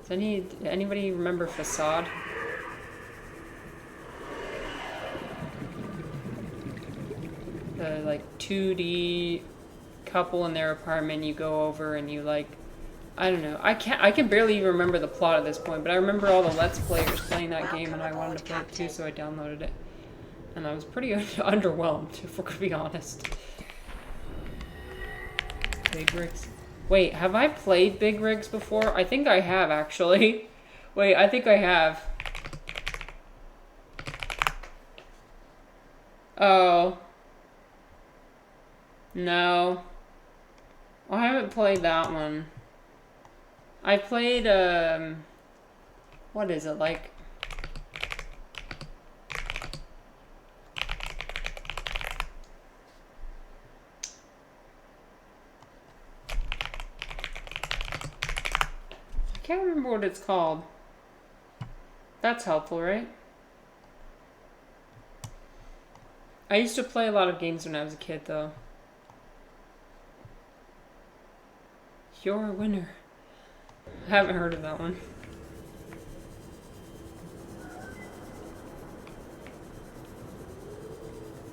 Does anybody remember Facade? The like 2D couple in their apartment, you go over and you like, I don't know. I can barely even remember the plot at this point, but I remember all the Let's Players playing that game and I wanted to play it too, so I downloaded it. And I was pretty underwhelmed, if we're gonna be honest. Big Rigs. Wait, have I played Big Rigs before? I think I have, actually. Wait, I think I have. Oh. No. I haven't played that one. I played, what is it, like? I can't remember what it's called. That's helpful, right? I used to play a lot of games when I was a kid, though. You're a winner. I haven't heard of that one.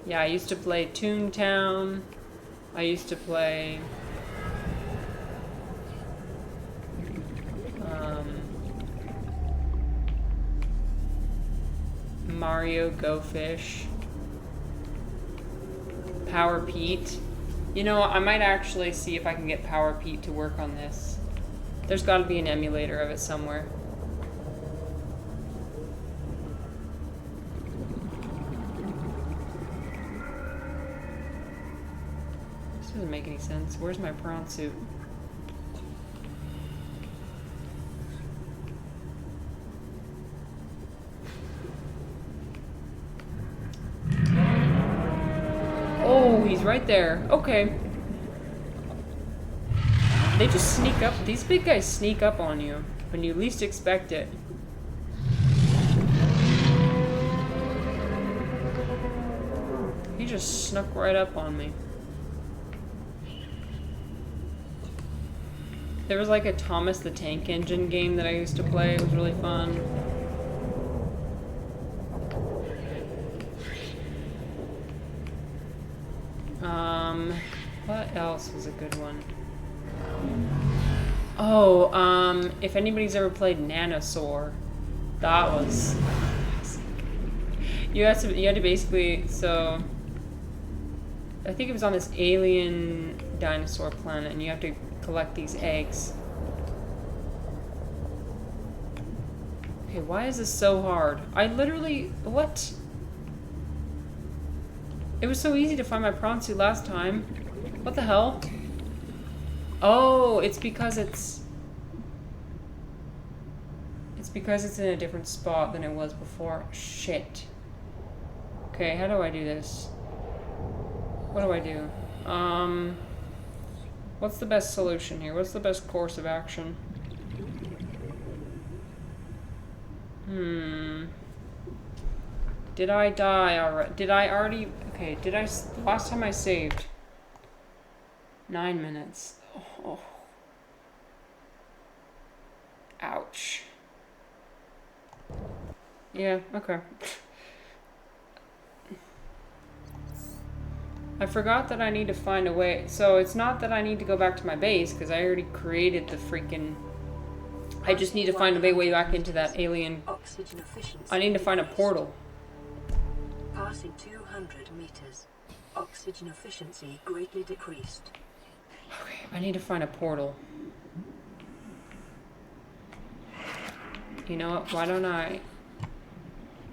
Yeah, I used to play Toontown. I used to play... Mario Go Fish. Power Pete. You know, I might actually see if I can get Power Pete to work on this. There's got to be an emulator of it somewhere. This doesn't make any sense. Where's my prawn suit? Oh, he's right there. Okay. They just sneak up. These big guys sneak up on you when you least expect it. He just snuck right up on me. There was like a Thomas the Tank Engine game that I used to play. It was really fun. What else was a good one? Oh, if anybody's ever played Nanosaur, that was you had to basically, so I think it was on this alien dinosaur planet and you have to collect these eggs. Okay, why is this so hard? I literally, what? It was so easy to find my prawn suit last time. What the hell? Oh, it's because it's in a different spot than it was before. Shit. Okay, how do I do this? What do I do? What's the best solution here? What's the best course of action? Did I die already? Did I already... Okay, did I... Last time I saved. 9 minutes. Oh. Ouch. Yeah, okay. I forgot that I need to find a way. So it's not that I need to go back to my base, because I already created the freaking... I just need to find a way back into that alien... I need to find a portal. Passing 200 meters. Oxygen efficiency greatly decreased. Okay, I need to find a portal. You know what? Why don't I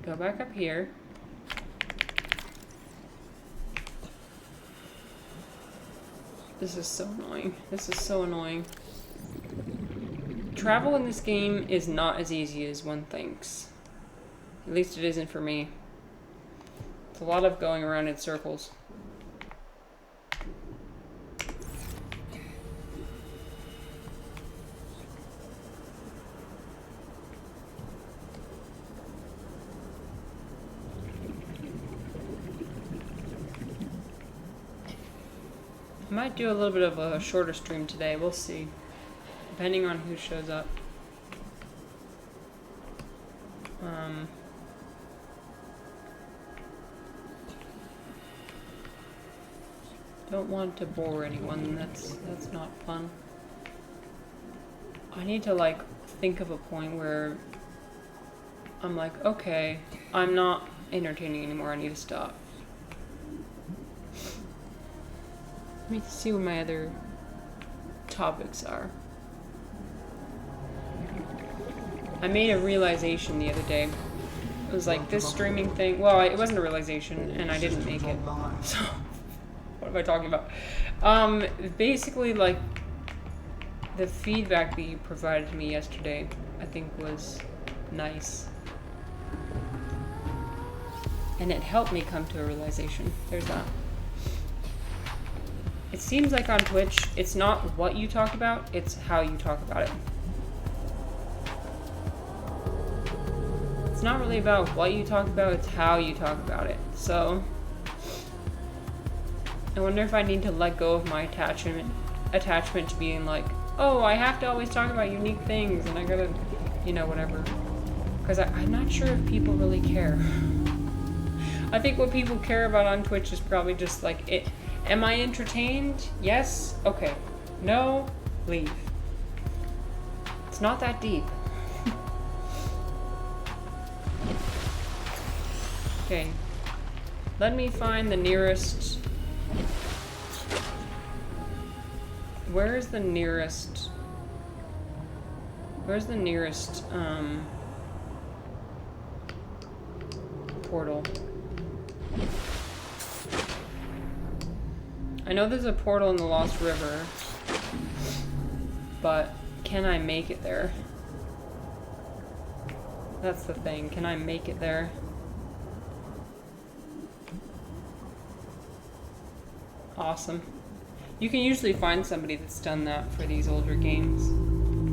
go back up here? This is so annoying. This is so annoying. Travel in this game is not as easy as one thinks. At least it isn't for me. It's a lot of going around in circles. I might do a little bit of a shorter stream today, we'll see. Depending on who shows up. Don't want to bore anyone, that's not fun. I need to like think of a point where I'm like, okay, I'm not entertaining anymore, I need to stop. Let me see what my other topics are. I made a realization the other day. It was like this streaming thing. Well, it wasn't a realization, and I didn't make it. So, what am I talking about? Basically, like, the feedback that you provided me yesterday, I think was nice. And it helped me come to a realization. There's that. It seems like on Twitch, it's not what you talk about, it's how you talk about it. It's not really about what you talk about, it's how you talk about it. So, I wonder if I need to let go of my attachment to being like, oh, I have to always talk about unique things, and I gotta, you know, whatever. Because I'm not sure if people really care. I think what people care about on Twitch is probably just like it. Am I entertained? Yes? Okay. No? Leave. It's not that deep. Okay. Let me find the nearest... Where's the nearest... Where's the nearest, portal? I know there's a portal in the Lost River, but can I make it there? That's the thing. Can I make it there? Awesome. You can usually find somebody that's done that for these older games.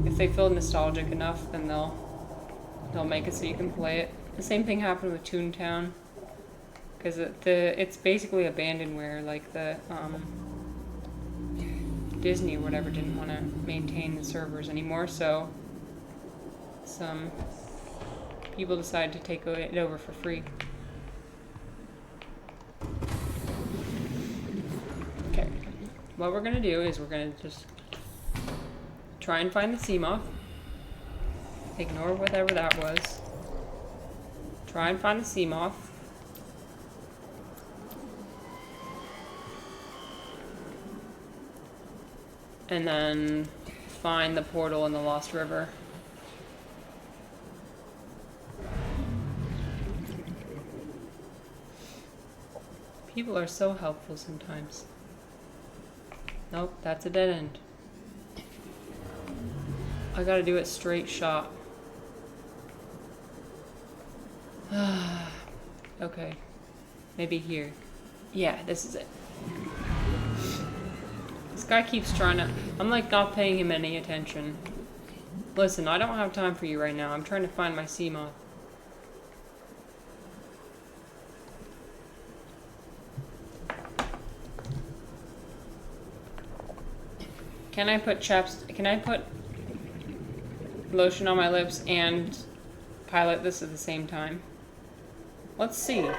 If they feel nostalgic enough, then they'll make it so you can play it. The same thing happened with Toontown. Because it's basically abandonware, like the Disney or whatever didn't want to maintain the servers anymore, so some people decided to take it over for free. Okay, what we're gonna do is we're gonna just try and find the sea moth. Ignore whatever that was. Try and find the sea moth. And then find the portal in the Lost River. People are so helpful sometimes. Nope, that's a dead end. I gotta do it straight shot. Okay. Maybe here. Yeah, this is it. This guy keeps trying to... I'm like not paying him any attention. Listen, I don't have time for you right now. I'm trying to find my sea moth. Can I put lotion on my lips and pilot this at the same time? Let's see.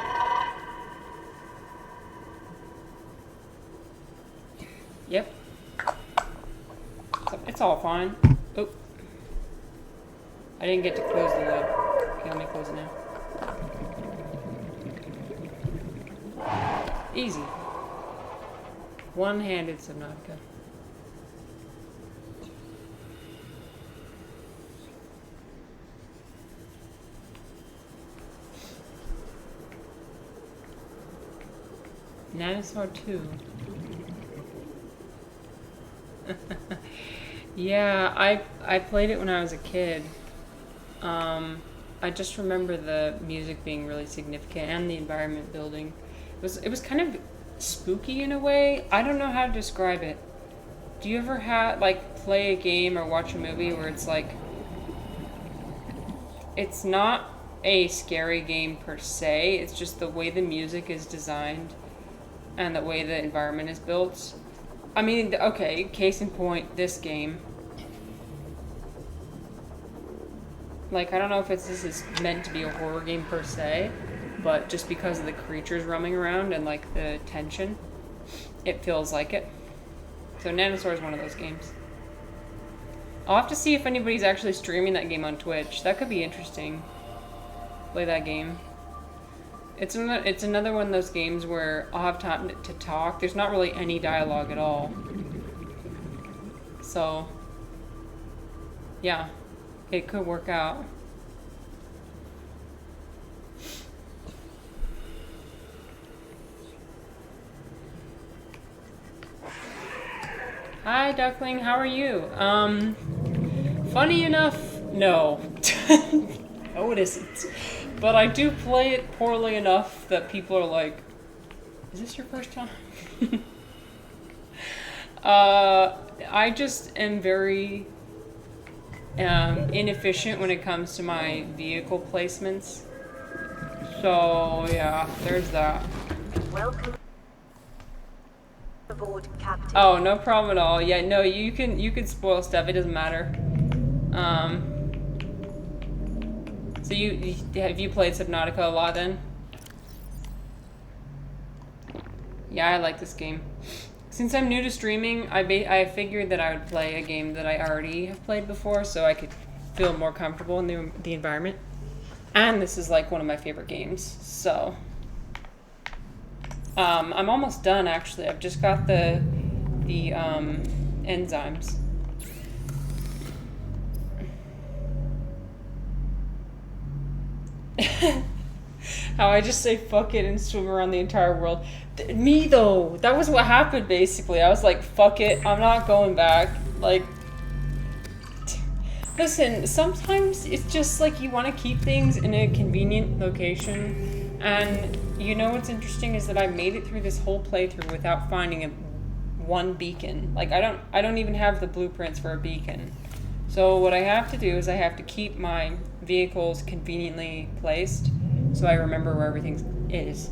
Yep. It's all fine. Oh. I didn't get to close the lid. Okay, let me close it now. Easy. One-handed Subnautica. Dinosaur 2. Yeah, I played it when I was a kid. I just remember the music being really significant and the environment building. It was kind of spooky in a way. I don't know how to describe it. Do you ever play a game or watch a movie where it's like, it's not a scary game per se, it's just the way the music is designed and the way the environment is built. I mean, okay, case in point, this game. Like, I don't know if this is meant to be a horror game per se, but just because of the creatures roaming around and, like, the tension, it feels like it. So Nanosaur is one of those games. I'll have to see if anybody's actually streaming that game on Twitch. That could be interesting. Play that game. It's another one of those games where I'll have time to talk. There's not really any dialogue at all. So, yeah, it could work out. Hi, Duckling, how are you? Funny enough, no. No, it isn't. But I do play it poorly enough that people are like, is this your first time? I just am very inefficient when it comes to my vehicle placements. So, yeah, there's that. Welcome aboard, Captain. Oh, no problem at all. Yeah, no, you can spoil stuff. It doesn't matter. So have you played Subnautica a lot then? Yeah, I like this game. Since I'm new to streaming, I figured that I would play a game that I already have played before, so I could feel more comfortable in the environment. And this is like one of my favorite games, so I'm almost done actually. I've just got the enzymes. How I just say fuck it and swim around the entire world. Me though, that was what happened basically. I was like, fuck it, I'm not going back. Like, listen, sometimes it's just like you want to keep things in a convenient location. And you know what's interesting is that I made it through this whole playthrough without finding one beacon. Like I don't even have the blueprints for a beacon. So what I have to do is I have to keep my vehicles conveniently placed so I remember where everything is.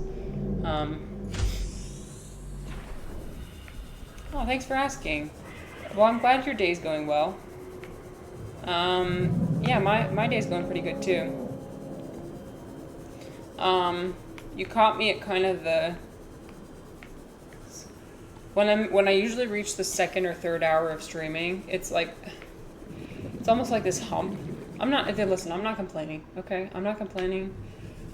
Oh, thanks for asking. Well, I'm glad your day's going well. Yeah, my day's going pretty good too. You caught me at kind of the when I usually reach the second or third hour of streaming, it's almost like this hump. Listen, I'm not complaining, okay? I'm not complaining.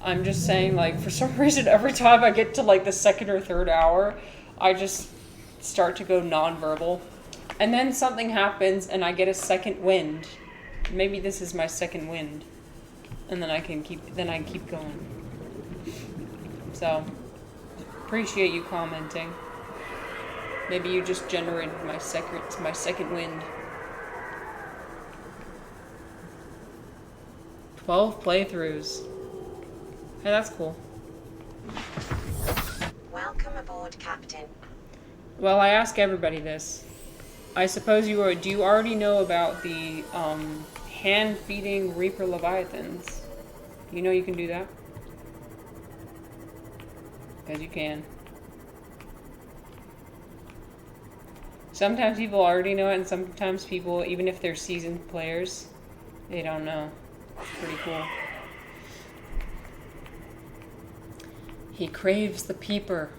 I'm just saying, like, for some reason, every time I get to, like, the second or third hour, I just start to go nonverbal. And then something happens, and I get a second wind. Maybe this is my second wind. And then I keep going. So, appreciate you commenting. Maybe you just generated my second wind. 12 playthroughs. Hey, that's cool. Welcome aboard, Captain. Well, I ask everybody this. I suppose you are. Do you already know about the hand-feeding Reaper Leviathans? You know you can do that? Because you can. Sometimes people already know it, and sometimes people, even if they're seasoned players, they don't know. It's pretty cool. He craves the peeper.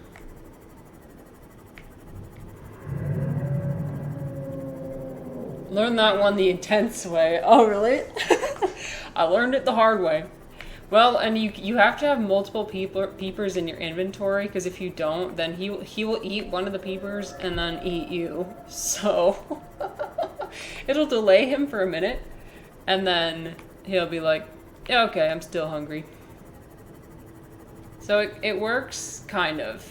Learned that one the intense way. Oh, really? I learned it the hard way. Well, and you have to have multiple peepers in your inventory, because if you don't, then he will eat one of the peepers and then eat you. So it'll delay him for a minute, and then he'll be like, yeah, okay, I'm still hungry. So it works, kind of.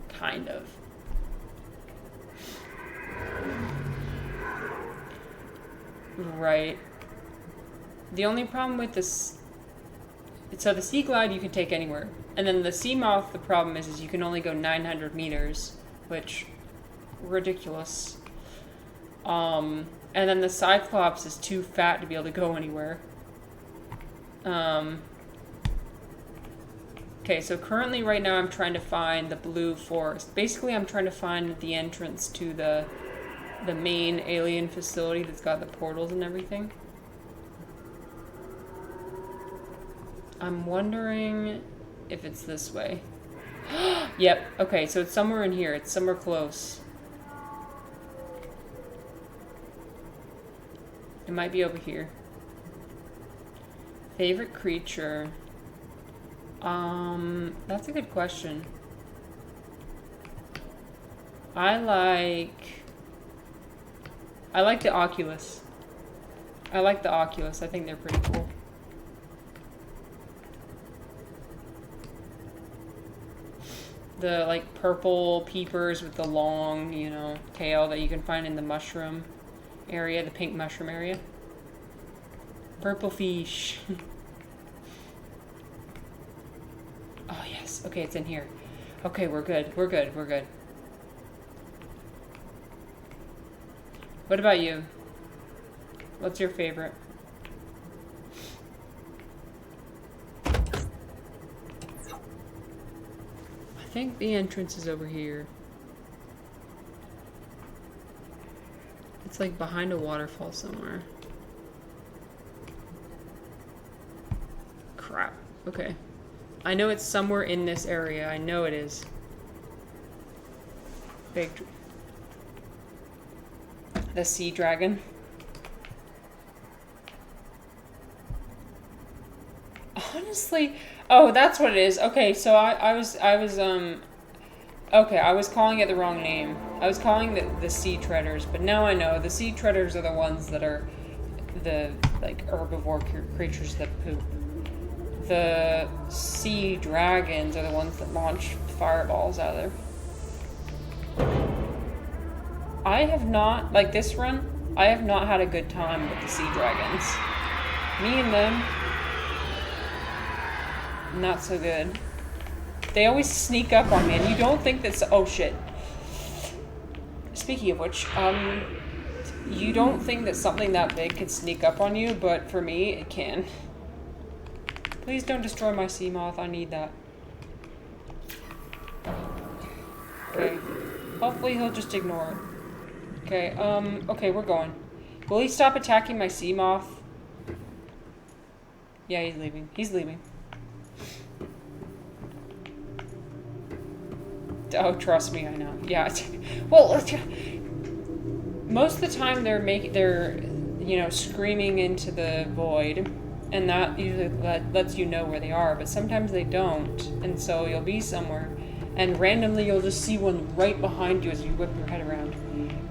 Kind of. Right. The only problem with this... So the Sea Glide you can take anywhere. And then the Sea Moth, the problem is you can only go 900 meters, which... ridiculous. And then the Cyclops is too fat to be able to go anywhere. Okay, so currently right now I'm trying to find the Blue Forest. Basically I'm trying to find the entrance to the main alien facility that's got the portals and everything. I'm wondering if it's this way. Yep, okay, so it's somewhere in here. It's somewhere close. It might be over here. Favorite creature? That's a good question. I like the Oculus. I like the Oculus. I think they're pretty cool. The, like, purple peepers with the long, you know, tail that you can find in the mushroom area, the pink mushroom area. Purple fish. Oh, yes. Okay, it's in here. Okay, we're good. We're good. We're good. What about you? What's your favorite? I think the entrance is over here. It's like behind a waterfall somewhere. Crap. Okay. I know it's somewhere in this area. I know it is. Big... The sea dragon. Honestly, oh, that's what it is. Okay, so I was okay, I was calling it the wrong name. I was calling the sea treaders, but now I know the sea treaders are the ones that are the like herbivore creatures that poop. The sea dragons are the ones that launch fireballs out of there. I have not, like this run, I have not had a good time with the sea dragons. Me and them, not so good. They always sneak up on me, and you don't think that's, oh shit. Speaking of which, you don't think that something that big could sneak up on you, but for me, it can. Please don't destroy my sea moth, I need that. Okay, hopefully he'll just ignore it. Okay, okay, we're going. Will he stop attacking my sea moth? Yeah, he's leaving. He's leaving. Oh, trust me, I know. Yeah. Well, most of the time they're, you know, screaming into the void, and that usually lets you know where they are, but sometimes they don't, and so you'll be somewhere, and randomly you'll just see one right behind you as you whip your head around.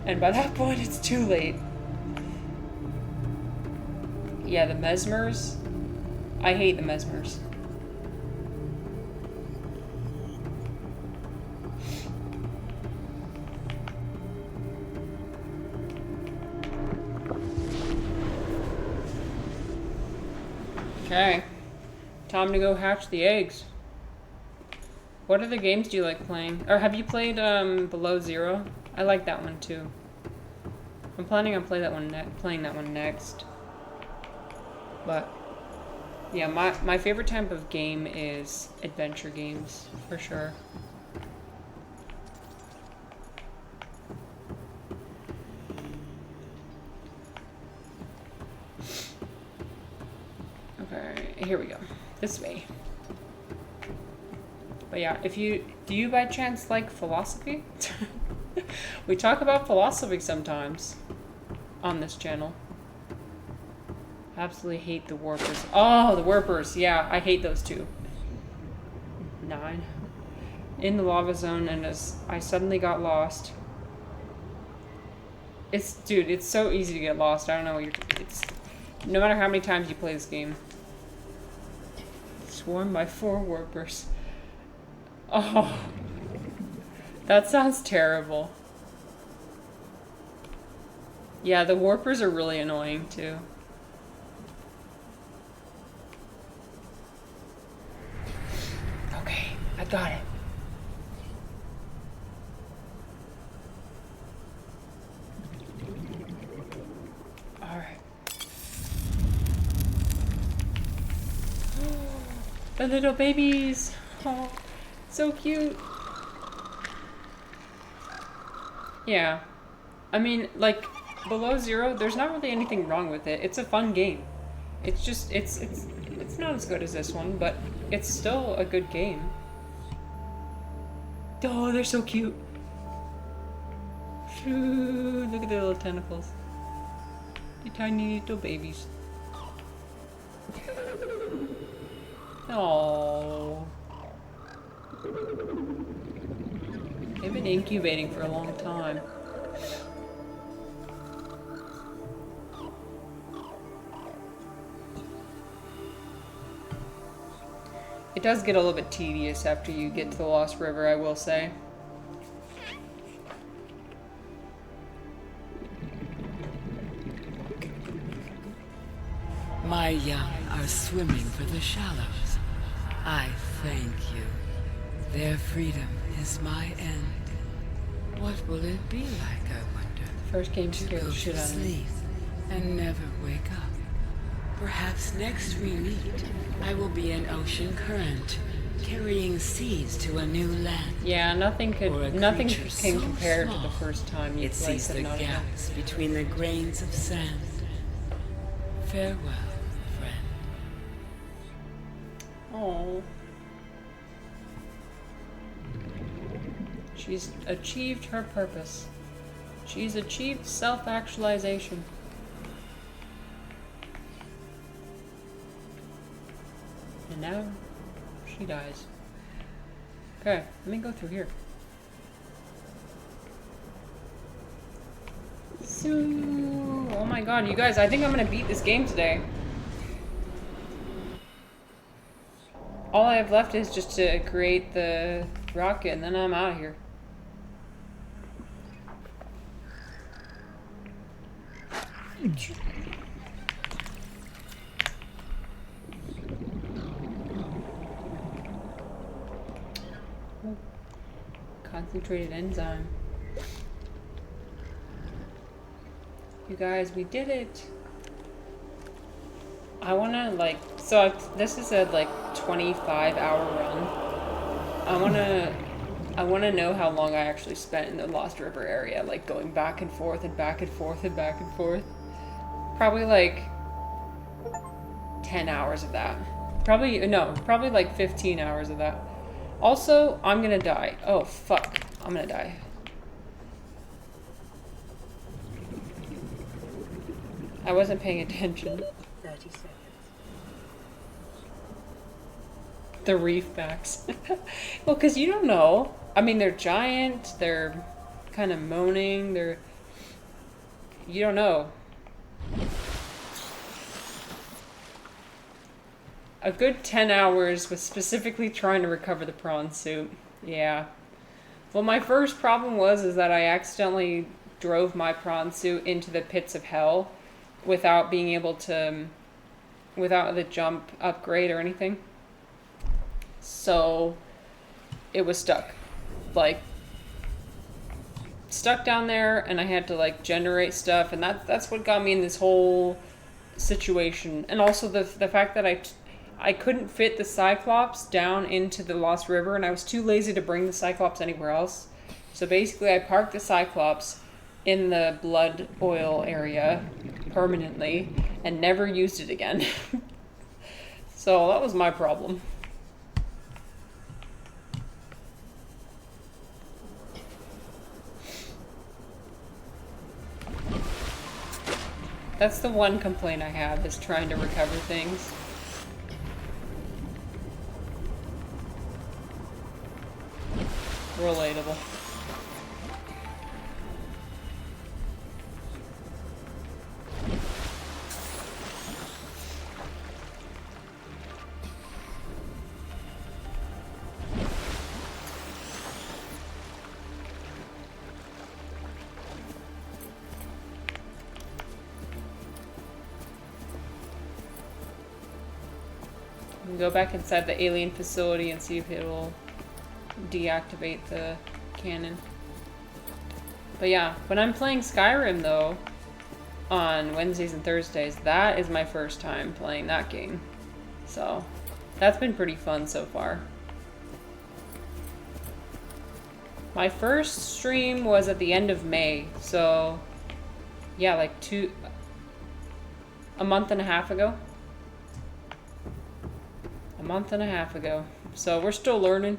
And by that point, it's too late. Yeah, the mesmers. I hate the mesmers. Okay. Time to go hatch the eggs. What other games do you like playing? Or have you played Below Zero? I like that one too. I'm planning on playing that one next. But yeah, my favorite type of game is adventure games, for sure. Okay, here we go. This way. But yeah, do you by chance like philosophy? We talk about philosophy sometimes on this channel. Absolutely hate the warpers. Oh, the warpers. Yeah, I hate those two. 9. In the lava zone, and as I suddenly got lost. Dude, it's so easy to get lost. I don't know it's no matter how many times you play this game. Swarmed by 4 warpers. Oh. That sounds terrible. Yeah, the warpers are really annoying too. Okay, I got it. Alright. The little babies. Oh, so cute. Yeah. I mean, like, Below Zero, there's not really anything wrong with it. It's a fun game. It's just, it's not as good as this one, but it's still a good game. Oh, they're so cute. Shoo, look at their little tentacles. The tiny little babies. Oh. They've been incubating for a long time. It does get a little bit tedious after you get to the Lost River, I will say. My young are swimming for the shallows. I thank you. Their freedom is my end. What will it be like, I wonder? First game To scared go the shit to out of me. sleep and never wake up. Perhaps next we meet, I will be an ocean current, carrying seeds to a new land. Yeah, nothing Or a can creature so compare to the small, first time you It played sees the Subnautica. gaps between the grains of sand. Farewell, friend. Oh. She's achieved her purpose. She's achieved self-actualization. And now, she dies. Okay, let me go through here. So, oh my god, you guys, I think I'm gonna beat this game today. All I have left is just to create the rocket, and then I'm out of here. Concentrated enzyme. You guys, we did it. I wanna this is a 25-hour run. I wanna know how long I actually spent in the Lost River area, like going back and forth and back and forth and back and forth. Probably 10 hours of that. Probably like 15 hours of that. Also, I'm gonna die. Oh fuck, I'm gonna die. I wasn't paying attention. 30 seconds. The reef backs. Well, because you don't know. I mean, they're giant, they're kind of moaning, you don't know. A good 10 hours was specifically trying to recover the prawn suit. Yeah. Well, my first problem is that I accidentally drove my prawn suit into the pits of hell without being able to, without the jump upgrade or anything. So, it was stuck. stuck down there, and I had to like generate stuff, and that's what got me in this whole situation. And also the fact that I couldn't fit the Cyclops down into the Lost River, and I was too lazy to bring the Cyclops anywhere else. So basically, I parked the Cyclops in the blood oil area permanently and never used it again. So that was my problem. That's the one complaint I have, is trying to recover things. Relatable. Go back inside the alien facility and see if it'll deactivate the cannon. But yeah, when I'm playing Skyrim though, on Wednesdays and Thursdays, that is my first time playing that game. So that's been pretty fun so far. My first stream was at the end of May, so yeah, like a month and a half ago. A month and a half ago. So we're still learning.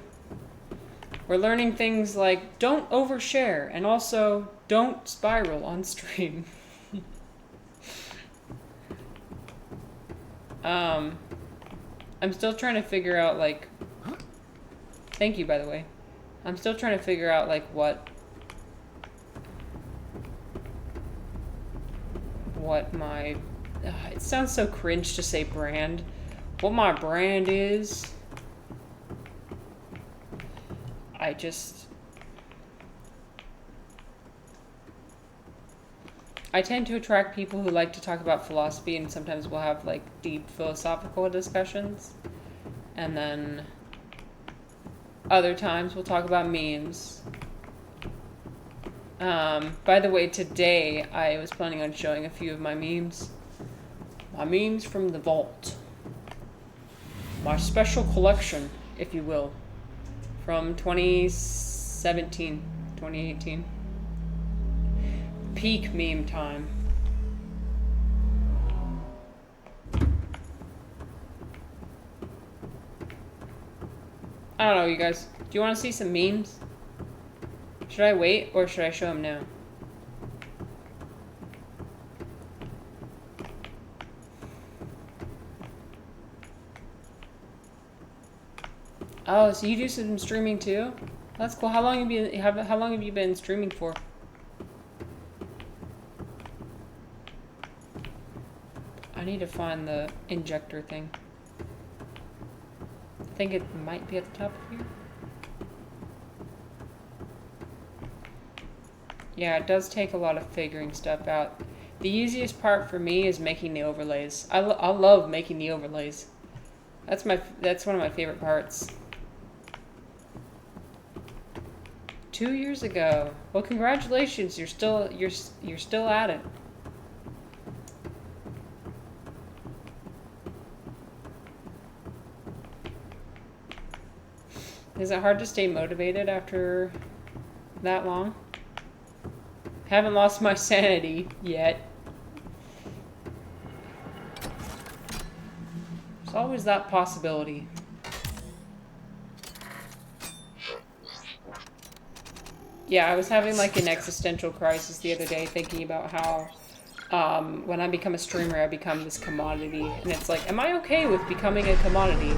We're learning things like don't overshare, and also don't spiral on stream. I'm still trying to figure out like, thank you by the way. I'm still trying to figure out like what my, it sounds so cringe to say brand. What my brand is. I tend to attract people who like to talk about philosophy, and sometimes we'll have like deep philosophical discussions. And then other times we'll talk about memes. By the way, today I was planning on showing a few of my memes. My memes from the vault. My special collection, if you will, from 2017, 2018. Peak meme time. I don't know, you guys. Do you want to see some memes? Should I wait, or should I show them now? Oh, so you do some streaming too? That's cool. How long have you been streaming for? I need to find the injector thing. I think it might be at the top of here. Yeah, it does take a lot of figuring stuff out. The easiest part for me is making the overlays. I love making the overlays. That's one of my favorite parts. 2 years ago. Well, congratulations. You're still at it. Is it hard to stay motivated after that long? Haven't lost my sanity yet. There's always that possibility. Yeah, I was having like an existential crisis the other day, thinking about how when I become a streamer, I become this commodity. And it's like, am I okay with becoming a commodity?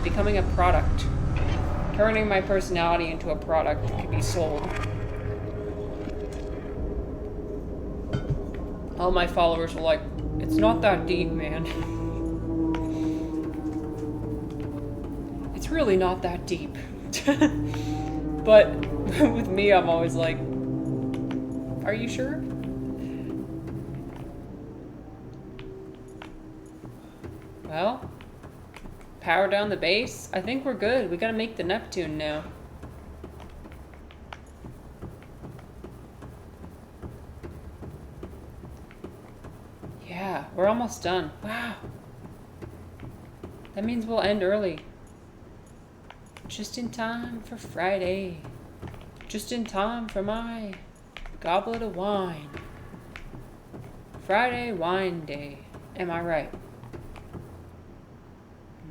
Becoming a product. Turning my personality into a product that can be sold. All my followers were like, it's not that deep, man. It's really not that deep. But with me, I'm always like, are you sure? Well, power down the base. I think we're good. We gotta make the Neptune now. almost done. Wow. That means we'll end early. Just in time for Friday. Just in time for my goblet of wine. Friday wine day. Am I right?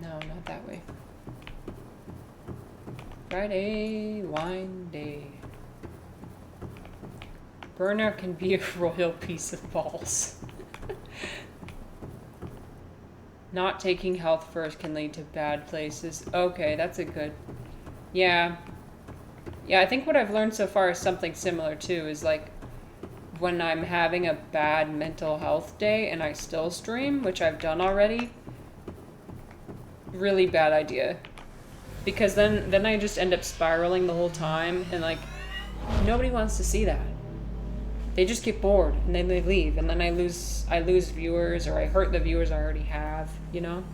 No, not that way. Friday wine day. Burnout can be a royal piece of balls. Not taking health first can lead to bad places. Okay, that's a good... Yeah. Yeah, I think what I've learned so far is something similar too, is like when I'm having a bad mental health day and I still stream, which I've done already, really bad idea. Because then I just end up spiraling the whole time, and like, nobody wants to see that. They just get bored and then they leave, and then I lose viewers, or I hurt the viewers I already have, you know?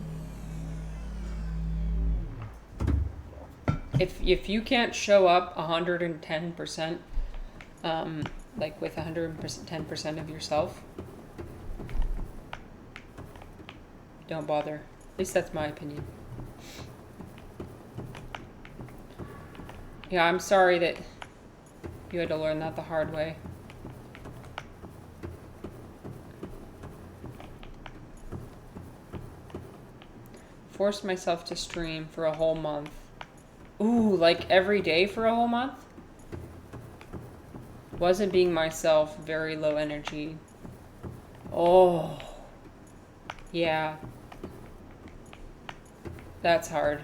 If you can't show up 110%, like with 110% of yourself, don't bother. At least that's my opinion. Yeah, I'm sorry that you had to learn that the hard way. Forced myself to stream for a whole month. Ooh, like every day for a whole month? Wasn't being myself, very low energy. Oh. Yeah. That's hard.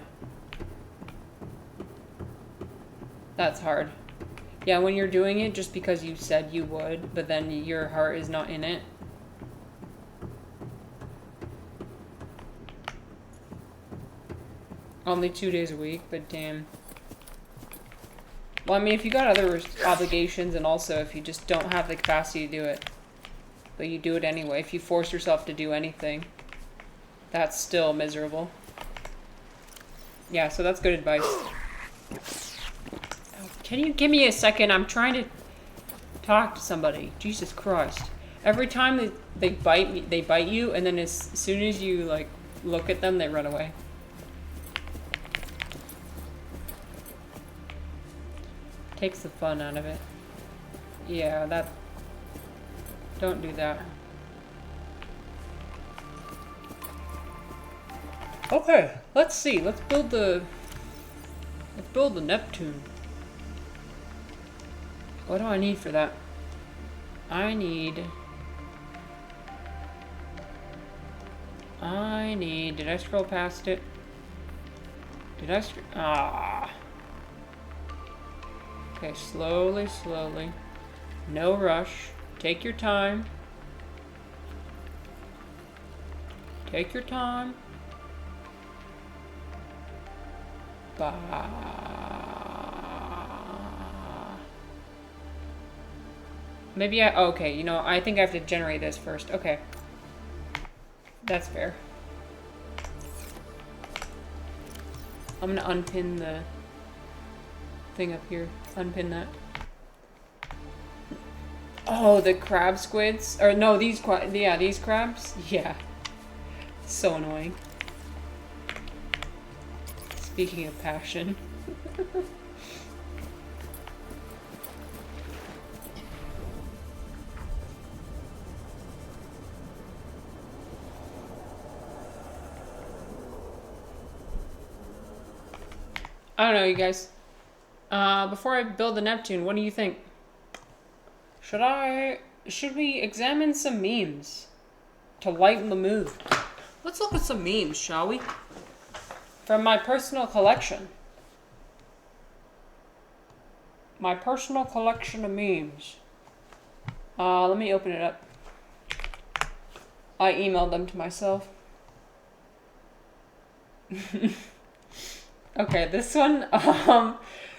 That's hard. Yeah, when you're doing it just because you said you would, but then your heart is not in it. Only 2 days a week, but damn. Well, I mean, if you got other obligations, and also if you just don't have the capacity to do it, but you do it anyway, if you force yourself to do anything, that's still miserable. Yeah, so that's good advice. Can you give me a second? I'm trying to talk to somebody. Jesus Christ. Every time they bite me, they bite you, and then as soon as you like look at them, they run away. Takes the fun out of it. Yeah, that... Don't do that. Okay, let's see. Let's build the Neptune. What do I need for that? I need... Did I scroll past it? Did I Okay, slowly, slowly. No rush. Take your time. Take your time. Maybe okay, you know, I think I have to generate this first. Okay. That's fair. I'm gonna unpin the thing up here. Unpin that. Oh, the crab squids? Or no, these crabs? Yeah. So annoying. Speaking of passion. I don't know, you guys. Before I build the Neptune, what do you think? Should we examine some memes to lighten the mood? Let's look at some memes, shall we? From my personal collection. My personal collection of memes. Let me open it up. I emailed them to myself. Okay, this one,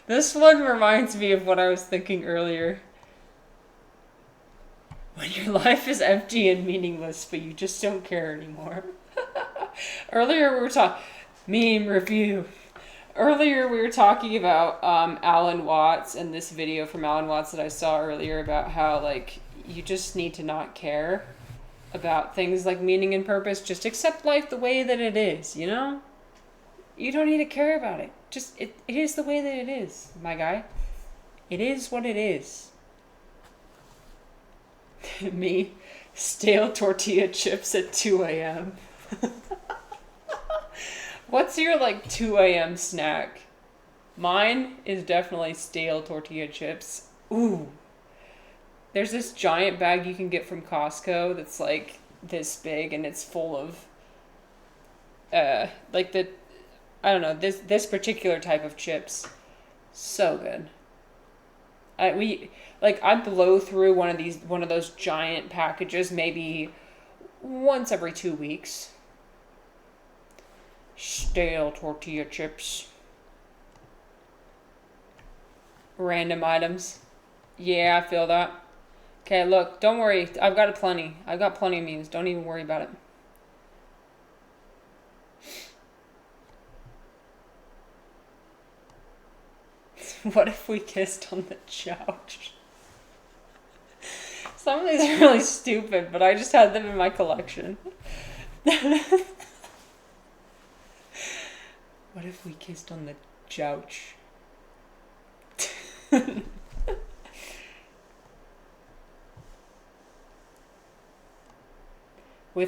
this one reminds me of what I was thinking earlier. When your life is empty and meaningless, but you just don't care anymore. Earlier we were talking, meme review. Earlier we were talking about Alan Watts and this video from Alan Watts that I saw earlier about how like you just need to not care. about things like meaning and purpose. Just accept life the way that it is, you know? You don't need to care about it. Just, it is the way that it is, my guy. It is what it is. Me, stale tortilla chips at 2 a.m. What's your, like, 2 a.m. snack? Mine is definitely stale tortilla chips. Ooh. There's this giant bag you can get from Costco that's, like, this big, and it's full of, like, I don't know, this particular type of chips. So good. I blow through one of those giant packages maybe once every 2 weeks. Stale tortilla chips. Random items. Yeah, I feel that. Okay, look, don't worry. I've got plenty. I've got plenty of memes. Don't even worry about it. What if we kissed on the couch? Some of these are really stupid, but I just had them in my collection. What if we kissed on the couch?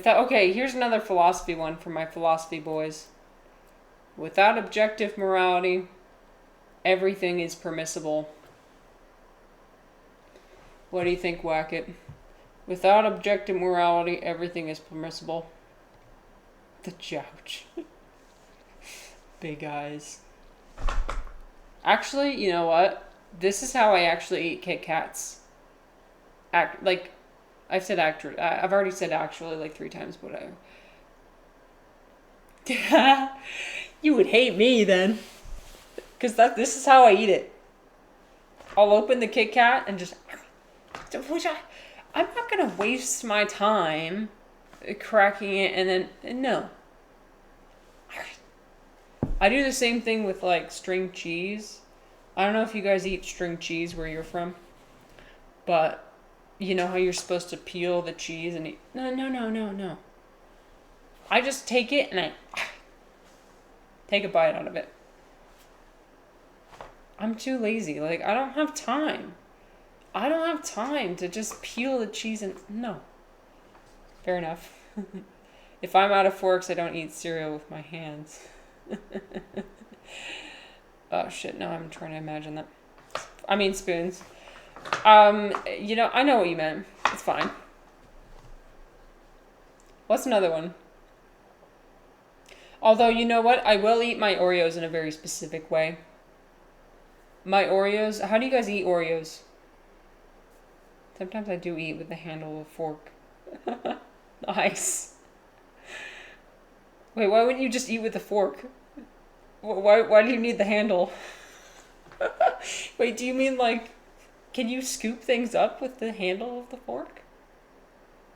Okay, here's another philosophy one for my philosophy boys. Without objective morality, everything is permissible. What do you think, Wacket? Without objective morality, everything is permissible. The couch. Big eyes. Actually, you know what? This is how I actually eat Kit Kats. I've said I've already said actually like 3 times, whatever. You would hate me then. Because this is how I eat it. I'll open the Kit Kat and just... I'm not going to waste my time cracking it and then... No. I do the same thing with, like, string cheese. I don't know if you guys eat string cheese where you're from. But, you know how you're supposed to peel the cheese and eat... No. I just take it and I... take a bite out of it. I'm too lazy. Like, I don't have time. I don't have time to just peel the cheese and... No. Fair enough. If I'm out of forks, I don't eat cereal with my hands. Oh, shit. No, I'm trying to imagine that. I mean spoons. You know, I know what you meant. It's fine. What's another one? Although, you know what? I will eat my Oreos in a very specific way. My Oreos... How do you guys eat Oreos? Sometimes I do eat with the handle of a fork. Nice. Wait, why wouldn't you just eat with a fork? Why do you need the handle? Wait, do you mean like... Can you scoop things up with the handle of the fork?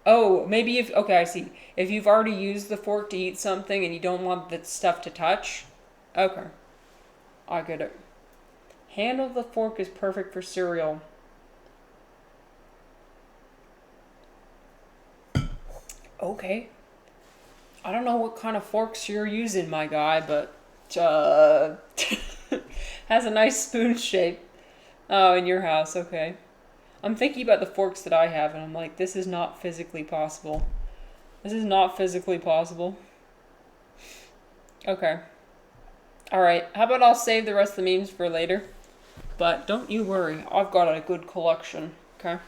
Oh, maybe if... Okay, I see. If you've already used the fork to eat something and you don't want the stuff to touch. Okay. I get it. Handle of the fork is perfect for cereal. Okay. I don't know what kind of forks you're using, my guy, but has a nice spoon shape. Oh, in your house, okay. I'm thinking about the forks that I have, and I'm like, this is not physically possible. This is not physically possible. Okay. Alright, how about I'll save the rest of the memes for later? But don't you worry, I've got a good collection, okay?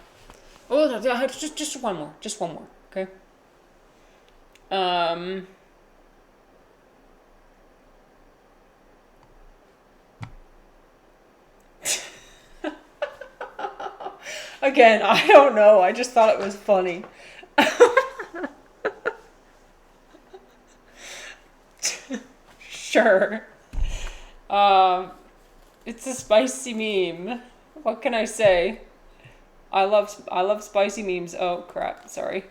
Oh, just one more. Just one more, okay? Again, I don't know. I just thought it was funny. Sure. It's a spicy meme. What can I say? I love spicy memes. Oh crap, sorry.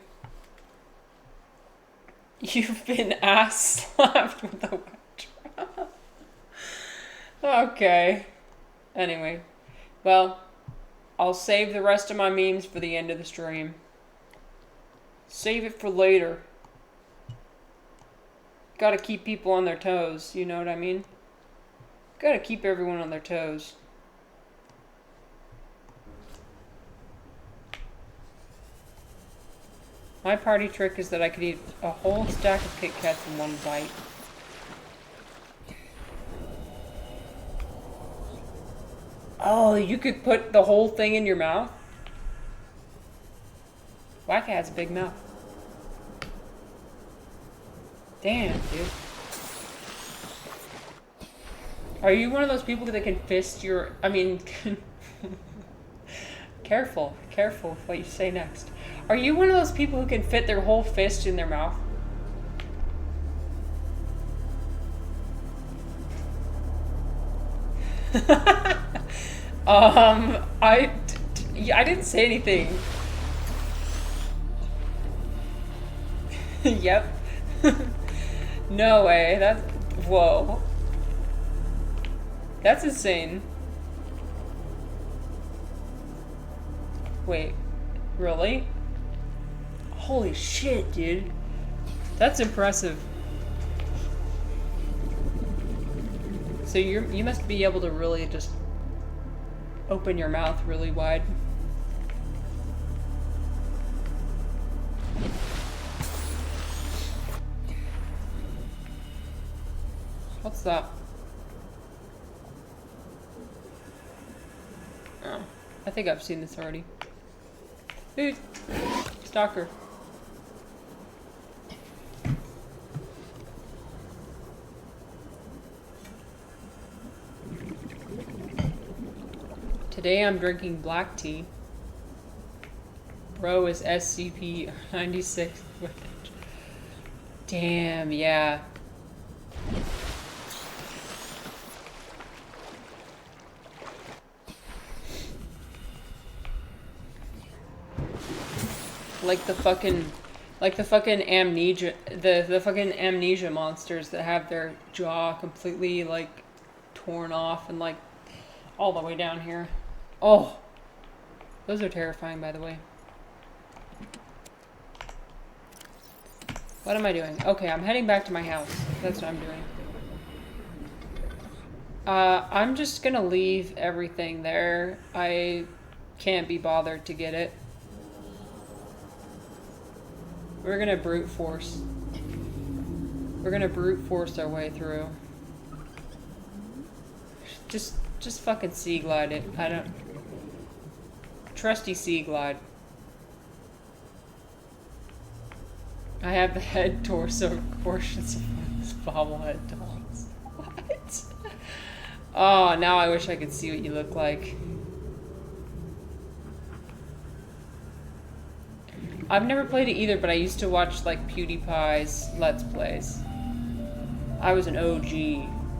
You've been ass slapped with a wedge. Okay. Anyway. Well, I'll save the rest of my memes for the end of the stream. Save it for later. Gotta keep people on their toes, you know what I mean? Gotta keep everyone on their toes. My party trick is that I could eat a whole stack of Kit Kats in one bite. Oh, you could put the whole thing in your mouth? Whack has a big mouth. Damn, dude. Are you one of those people that can fist your... I mean... Careful with what you say next. Are you one of those people who can fit their whole fist in their mouth? I didn't say anything. Yep. No way. That's... Whoa. That's insane. Wait. Really? Holy shit, dude. That's impressive. So you must be able to really just open your mouth really wide. What's that? Oh, I think I've seen this already. Dude, stalker. Today I'm drinking black tea. Bro is SCP 96. Damn, yeah. Like the fucking amnesia, the fucking amnesia monsters that have their jaw completely like torn off and like all the way down here. Oh, those are terrifying, by the way. What am I doing? Okay, I'm heading back to my house. That's what I'm doing. I'm just gonna leave everything there. I can't be bothered to get it. We're gonna brute force. We're gonna brute force our way through. Just fucking sea glide it. I don't... Trusty sea glide. I have the head, torso, portions of these bobblehead dolls. What? Oh, now I wish I could see what you look like. I've never played it either, but I used to watch like PewDiePie's Let's Plays. I was an OG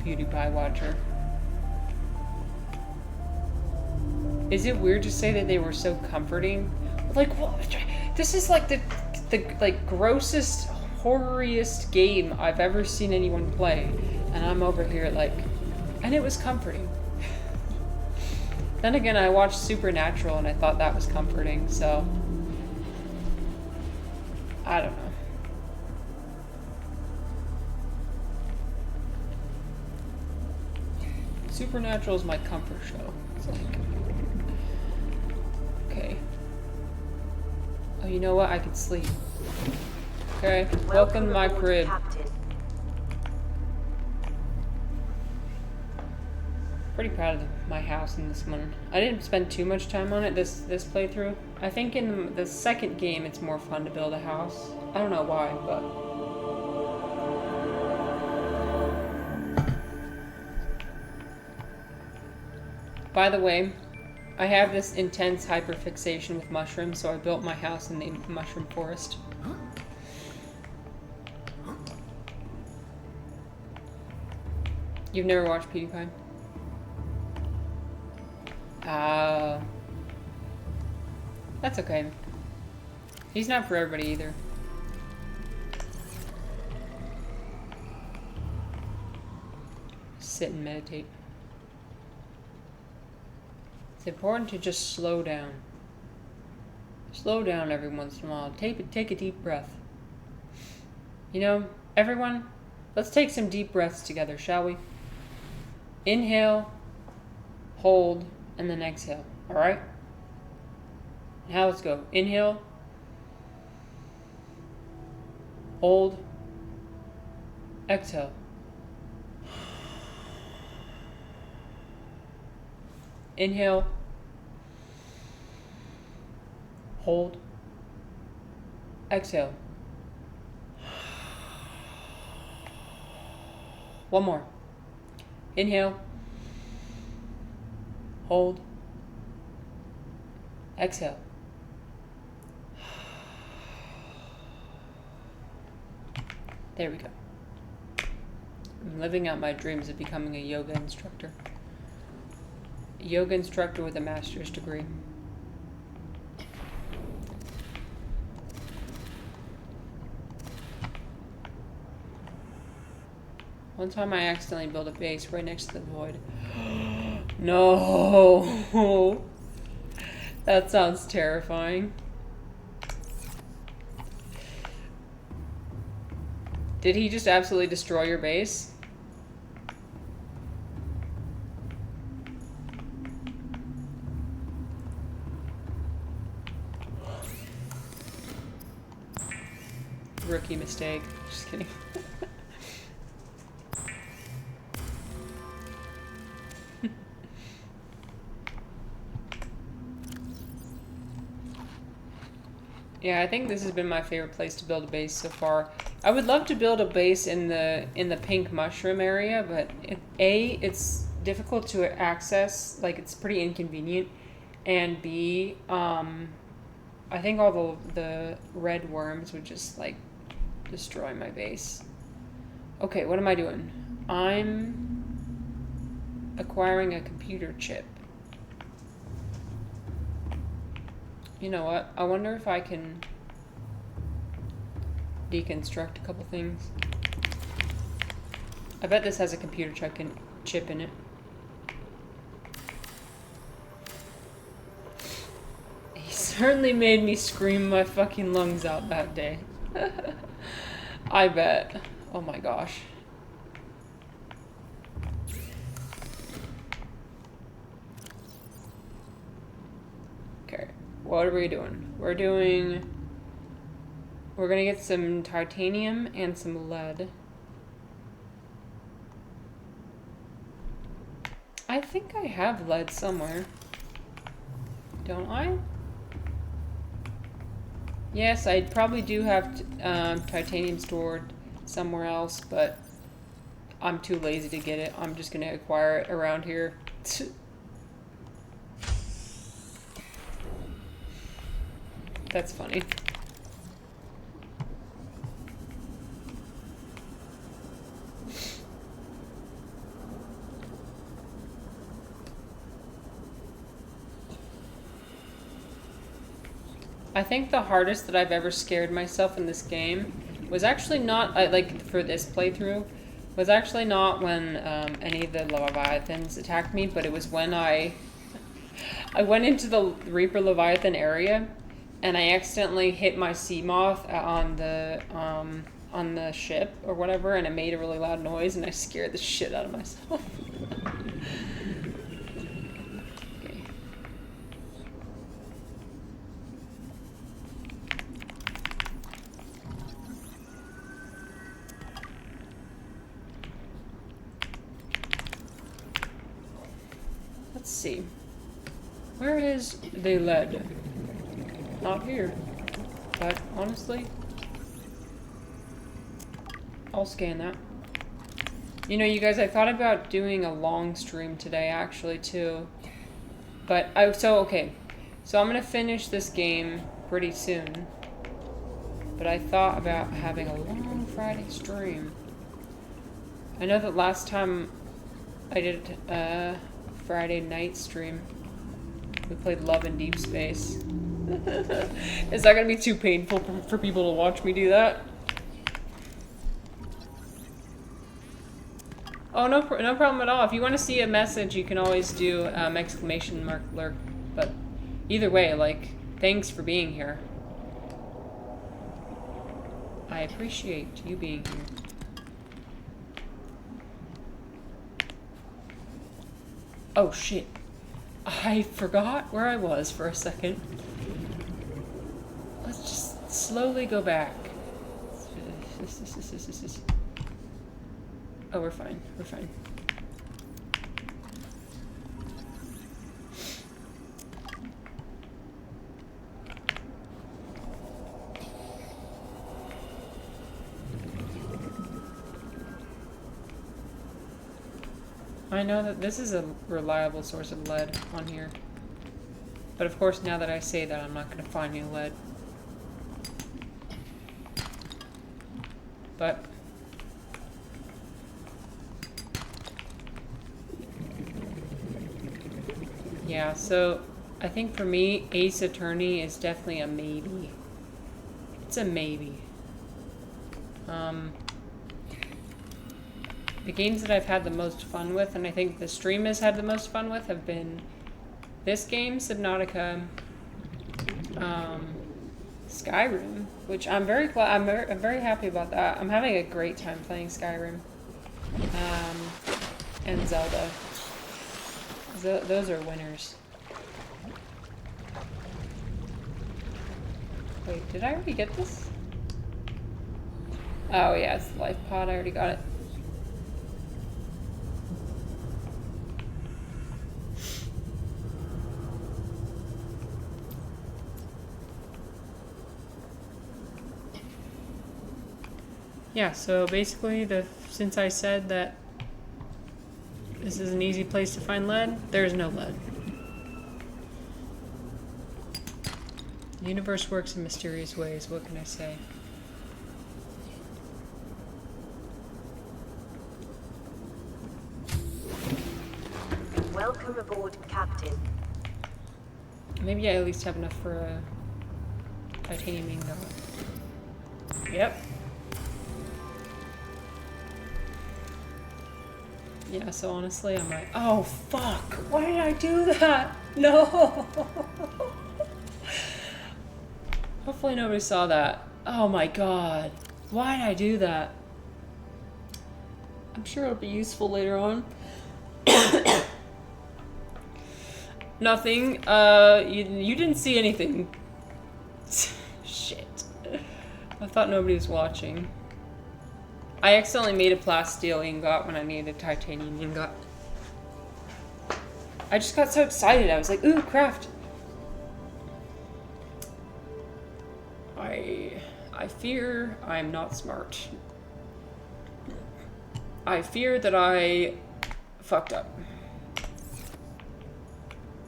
PewDiePie watcher. Is it weird to say that they were so comforting? Like, what? This is like the like grossest, horroriest game I've ever seen anyone play, and I'm over here like, and it was comforting. Then again, I watched Supernatural and I thought that was comforting, so I don't know. Supernatural is my comfort show. It's like, okay. Oh, you know what? I can sleep. Okay, welcome to my crib. Captain. Pretty proud of my house in this one. I didn't spend too much time on it this playthrough. I think in the second game it's more fun to build a house. I don't know why, but... By the way, I have this intense hyperfixation with mushrooms, so I built my house in the mushroom forest. You've never watched PewDiePie? That's okay. He's not for everybody either. Sit and meditate. It's important to just slow down. Slow down every once in a while. Take a deep breath. You know, everyone, let's take some deep breaths together, shall we? Inhale, hold, and then exhale. Alright? Now let's go. Inhale, hold, exhale. Inhale, hold, exhale. One more. Inhale, hold, exhale. There we go. I'm living out my dreams of becoming a yoga instructor. A yoga instructor with a master's degree. One time I accidentally built a base right next to the void. No! That sounds terrifying. Did he just absolutely destroy your base? Rookie mistake. Just kidding. Yeah, I think this has been my favorite place to build a base so far. I would love to build a base in the pink mushroom area, but it's difficult to access, like it's pretty inconvenient, and B, I think all the red worms would just like destroy my base. Okay, what am I doing? I'm acquiring a computer chip. You know what? I wonder if I can deconstruct a couple things. I bet this has a computer chip in it. He certainly made me scream my fucking lungs out that day. I bet. Oh my gosh. Okay. What are we doing? We're gonna get some titanium and some lead. I think I have lead somewhere. Don't I? Yes, I probably do have titanium stored somewhere else, but I'm too lazy to get it. I'm just gonna acquire it around here. That's funny. I think the hardest that I've ever scared myself in this game was actually not, like for this playthrough, was actually not when any of the Leviathans attacked me, but it was when I went into the Reaper Leviathan area and I accidentally hit my sea moth on the ship or whatever, and it made a really loud noise, and I scared the shit out of myself. Okay. Let's see. Where is the lead? Not here. But honestly, I'll scan that. You know, you guys, I thought about doing a long stream today, actually, too. But, okay. So I'm gonna finish this game pretty soon. But I thought about having a long Friday stream. I know that last time I did a Friday night stream, we played Love in Deep Space. Is that gonna be too painful for people to watch me do that? Oh, no problem at all. If you want to see a message, you can always do exclamation mark lurk. But either way, like, thanks for being here. I appreciate you being here. Oh shit. I forgot where I was for a second. Let's just slowly go back. Oh, we're fine. We're fine. I know that this is a reliable source of lead on here. But of course, now that I say that, I'm not going to find any lead. But yeah, so I think for me, Ace Attorney is definitely a maybe. It's a maybe. The games that I've had the most fun with, and I think the stream has had the most fun with, have been this game, Subnautica, Skyrim, which I'm very glad, I'm very happy about that. I'm having a great time playing Skyrim, and Zelda. Those are winners. Wait, did I already get this? Oh yeah, it's the life pod. I already got it. Yeah, so basically, since I said that this is an easy place to find lead, there's no lead. The universe works in mysterious ways, what can I say? Welcome aboard, Captain. Maybe I at least have enough for a titanium ingot. Yep. Yeah, so honestly, I'm like, oh fuck, why did I do that? No! Hopefully nobody saw that. Oh my god, why did I do that? I'm sure it'll be useful later on. Nothing, you didn't see anything. Shit. I thought nobody was watching. I accidentally made a plasteel ingot when I needed a titanium ingot. I just got so excited. I was like, ooh, craft. I fear I'm not smart. I fear that I fucked up.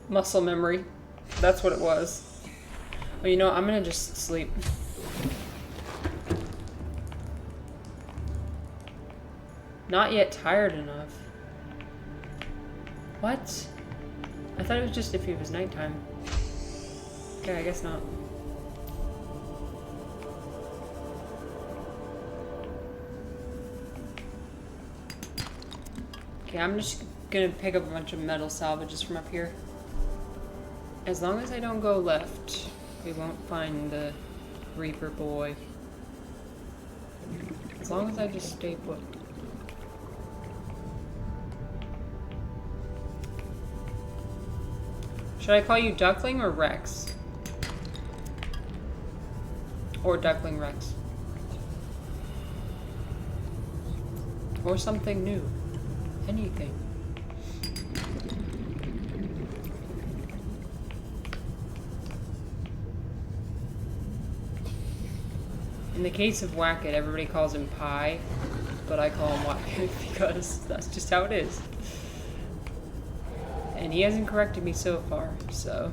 Muscle memory. That's what it was. Well, you know, I'm gonna just sleep. Not yet tired enough. What? I thought it was just if it was nighttime. Okay, I guess not. Okay, I'm just gonna pick up a bunch of metal salvages from up here. As long as I don't go left, we won't find the Reaper boy. As long as I just stay put. Should I call you Duckling or Rex? Or Duckling Rex? Or something new? Anything. In the case of Wacket, everybody calls him Pie, but I call him Wacket because that's just how it is. And he hasn't corrected me so far, so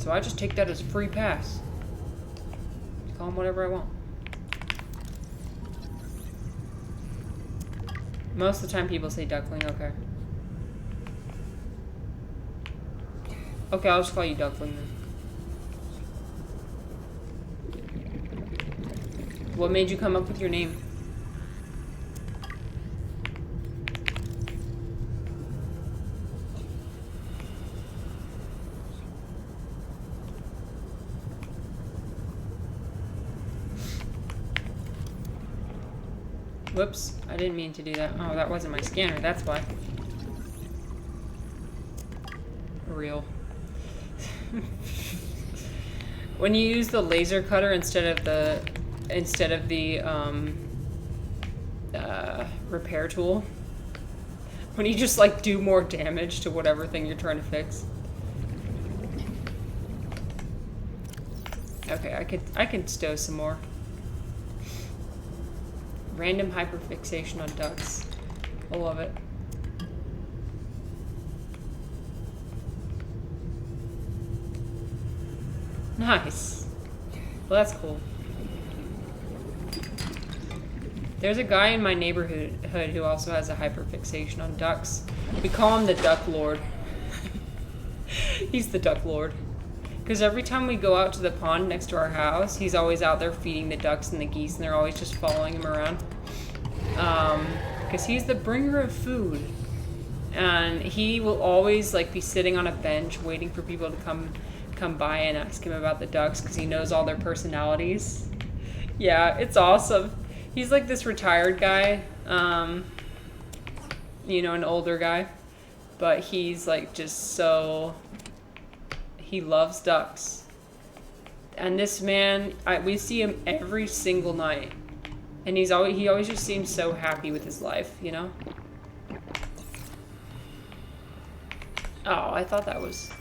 I just take that as a free pass. Call him whatever I want. Most of the time people say Duckling, okay. Okay, I'll just call you Duckling then. What made you come up with your name? Whoops, I didn't mean to do that. Oh, that wasn't my scanner, that's why. Real. When you use the laser cutter instead of the repair tool, when you just like do more damage to whatever thing you're trying to fix. Okay, I could stow some more. Random hyperfixation on ducks. I love it. Nice. Well, that's cool. There's a guy in my neighborhood who also has a hyperfixation on ducks. We call him the Duck Lord. He's the Duck Lord. Because every time we go out to the pond next to our house, he's always out there feeding the ducks and the geese, and they're always just following him around. Because he's the bringer of food. And he will always like be sitting on a bench waiting for people to come by and ask him about the ducks because he knows all their personalities. Yeah, it's awesome. He's like this retired guy, you know, an older guy, but he's like just so, he loves ducks. And this man, we see him every single night, and he always just seems so happy with his life, you know? Oh, I thought that was...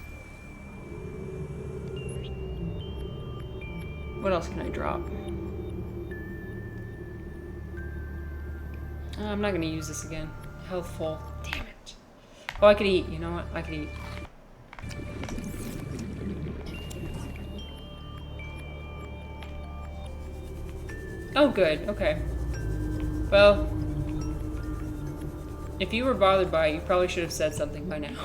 What else can I drop? I'm not gonna use this again. Healthful. Damn it. Oh, I could eat. You know what? I could eat. Oh, good. Okay. Well, if you were bothered by it, you probably should have said something by now.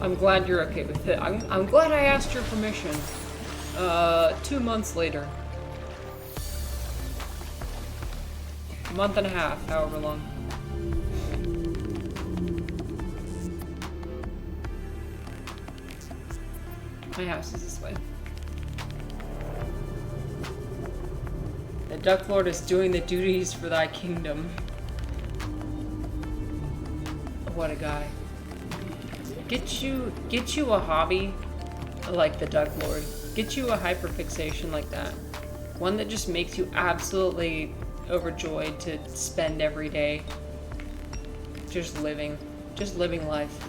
I'm glad you're okay with it. I'm glad I asked your permission. 2 months later. A month and a half, however long. My house is this way. The Duck Lord is doing the duties for thy kingdom. What a guy. Get you a hobby like the Duck Lord. Get you a hyperfixation like that. One that just makes you absolutely overjoyed to spend every day just living life.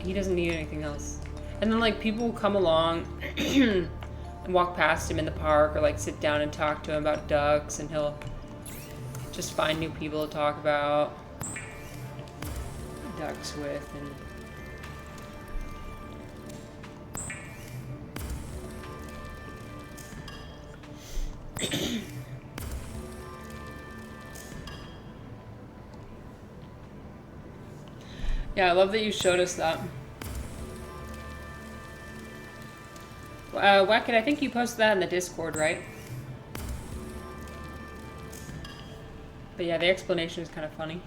He doesn't need anything else. And then like people will come along and walk past him in the park or like sit down and talk to him about ducks, and he'll just find new people to talk about ducks with. And yeah, I love that you showed us that. Wackett, I think you posted that in the Discord, right? But yeah, the explanation is kind of funny.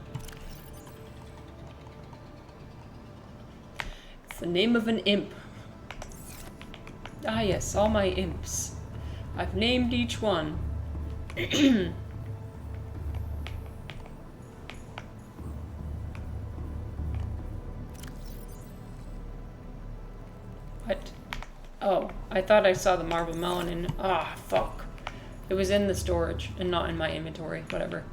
It's the name of an imp. Ah yes, all my imps. I've named each one. What? Oh, I thought I saw the marble melon in... Ah, fuck. It was in the storage and not in my inventory. Whatever.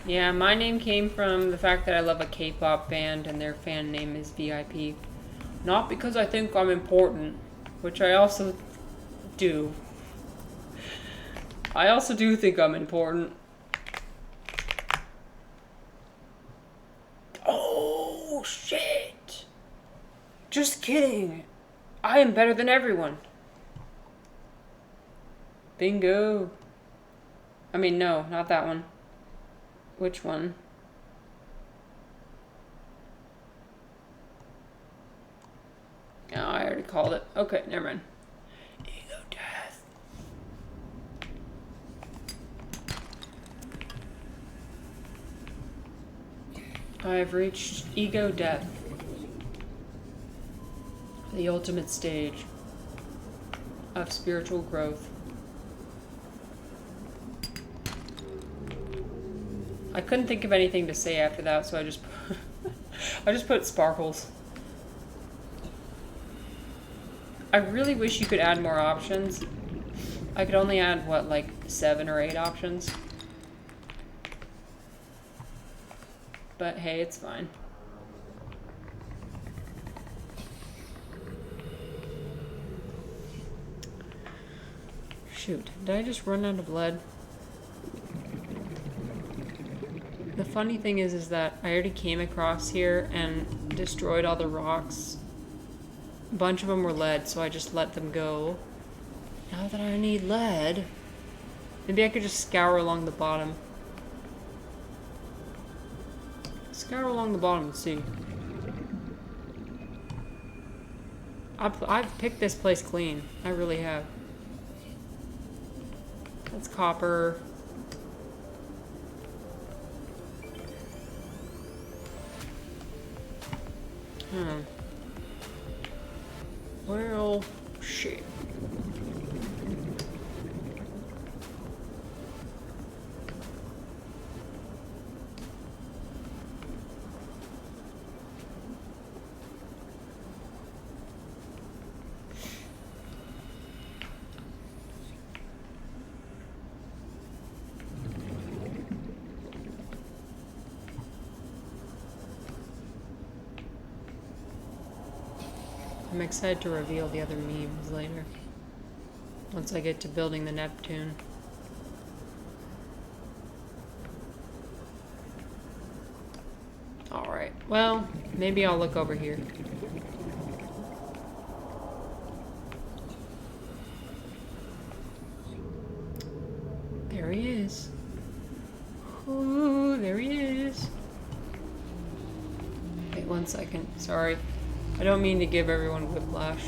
Yeah, my name came from the fact that I love a K-pop band and their fan name is VIP. Not because I think I'm important, which I also do. I also do think I'm important. Oh, shit! Just kidding. I am better than everyone. Bingo. I mean, no, not that one. Which one? Oh, I already called it. Okay, never mind. Ego death. I've reached ego death. The ultimate stage of spiritual growth. I couldn't think of anything to say after that, so I just I just put sparkles. I really wish you could add more options. I could only add, what, like 7 or 8 options? But hey, it's fine. Shoot, did I just run out of lead? The funny thing is that I already came across here and destroyed all the rocks. A bunch of them were lead, so I just let them go. Now that I need lead, maybe I could just scour along the bottom. Scour along the bottom and see. I've picked this place clean. I really have. That's copper. Well, shit. I'm excited to reveal the other memes later. Once I get to building the Neptune. Alright, well, maybe I'll look over here. There he is. Ooh, there he is. Wait 1 second, sorry. I don't mean to give everyone whiplash.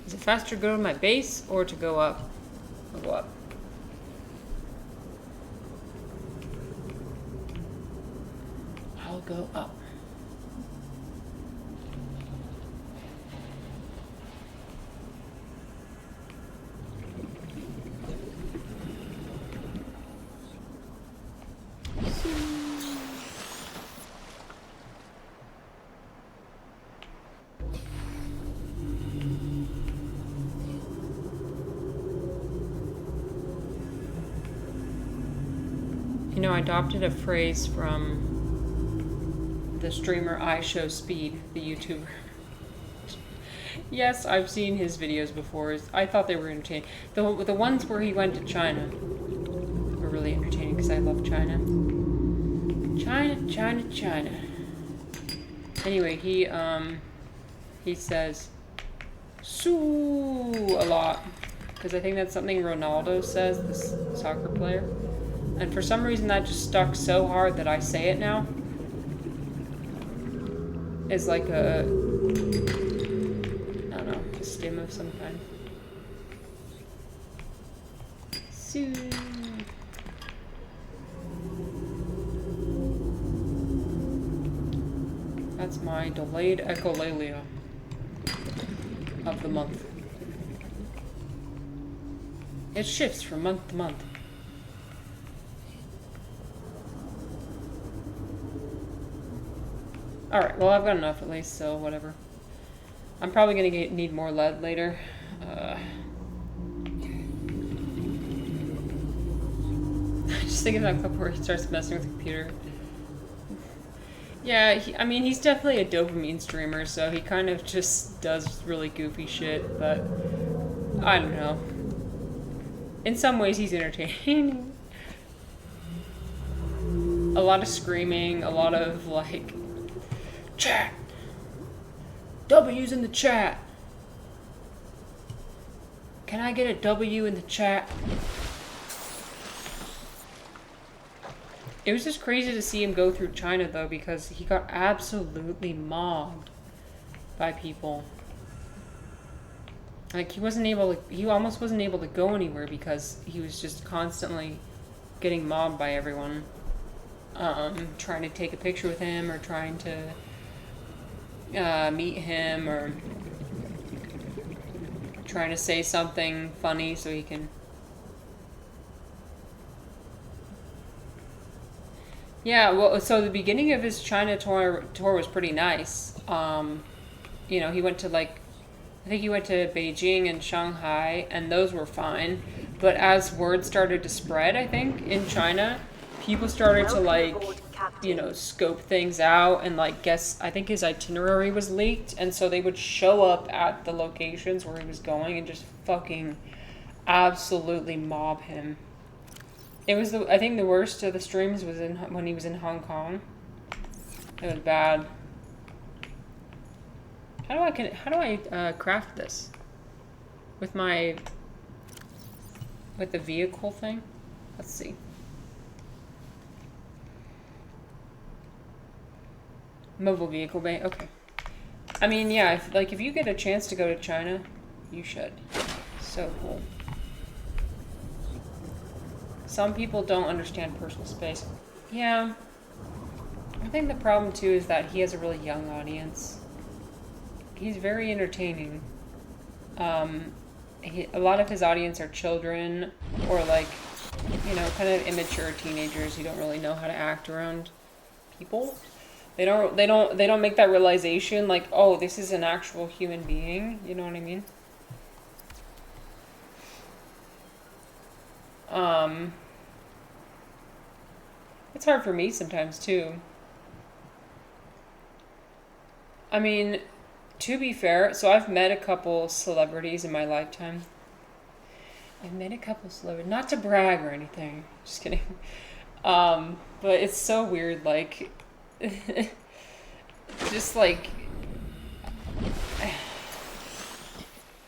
Is it faster to go to my base or to go up? I'll go up. I'll go up. You know, I adopted a phrase from the streamer ishowspeed, the YouTuber. Yes, I've seen his videos before. I thought they were entertaining. The ones where he went to China were really entertaining because I love China. China. Anyway, he says "Sue" a lot because I think that's something Ronaldo says, this soccer player. And for some reason that just stuck so hard that I say it now. It's like a, I don't know, a stim of some kind. Sue. That's my delayed echolalia of the month. It shifts from month to month. Alright, well I've got enough at least, so whatever. I'm probably gonna need more lead later. Just thinking of that clip where he starts messing with the computer. Yeah, I mean, he's definitely a dopamine streamer, so he kind of just does really goofy shit, but I don't know. In some ways, he's entertaining. A lot of screaming, a lot of, like, chat! W's in the chat! Can I get a W in the chat? It was just crazy to see him go through China, though, because he got absolutely mobbed by people. Like, he almost wasn't able to go anywhere because he was just constantly getting mobbed by everyone. Trying to take a picture with him or trying to meet him or trying to say something funny so he can... Yeah, well, so the beginning of his China tour was pretty nice. You know, he went to like, I think he went to Beijing and Shanghai, and those were fine. But as word started to spread, I think, in China, people started to like, you know, scope things out and like guess, I think his itinerary was leaked, and so they would show up at the locations where he was going and just fucking absolutely mob him. It was I think the worst of the streams was when he was in Hong Kong. It was bad. How do I craft this? With the vehicle thing? Let's see. Mobile vehicle bay, okay. I mean, yeah, if you get a chance to go to China, you should. So cool. Some people don't understand personal space. Yeah. I think the problem too is that he has a really young audience. He's very entertaining. A lot of his audience are children or like, you know, kind of immature teenagers who don't really know how to act around people. They don't make that realization like, oh, this is an actual human being. You know what I mean? It's hard for me sometimes too. I mean, to be fair, so I've met a couple celebrities in my lifetime. Not to brag or anything. Just kidding. But it's so weird, like, just like,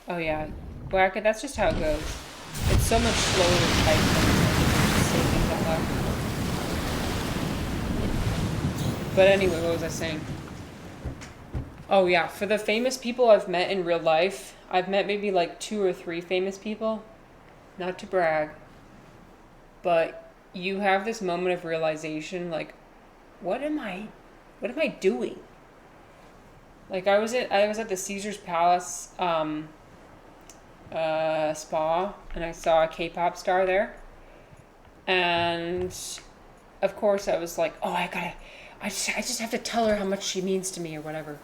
oh yeah, Wacka, that's just how it goes. It's so much slower to type than say things out loud. But anyway, what was I saying? Oh yeah, for the famous people I've met in real life, I've met maybe like 2 or 3 famous people. Not to brag, but you have this moment of realization, like, what am I doing? Like I was at the Caesar's Palace spa, and I saw a K-pop star there, and of course I was like, oh, I just have to tell her how much she means to me or whatever.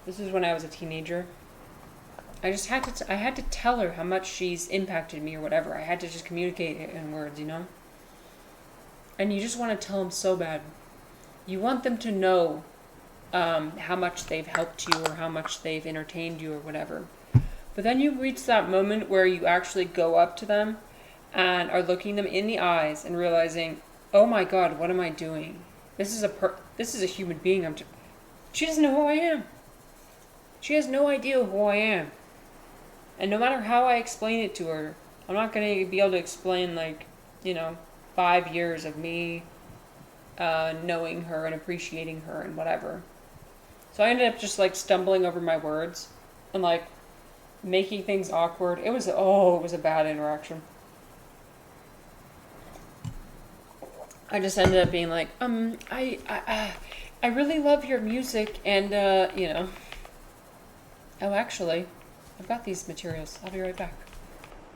This is when I was a teenager. I had to tell her how much she's impacted me or whatever. I had to just communicate it in words, you know? And you just want to tell them so bad. You want them to know how much they've helped you or how much they've entertained you or whatever. But then you reach that moment where you actually go up to them and are looking them in the eyes and realizing, oh my God, what am I doing? This is a human being. She doesn't know who I am. She has no idea who I am. And no matter how I explain it to her, I'm not going to be able to explain, like, you know, 5 years of me knowing her and appreciating her and whatever. So I ended up just, like, stumbling over my words and, like, making things awkward. It was a bad interaction. I just ended up being like, I really love your music and, you know. Oh, actually, I've got these materials. I'll be right back.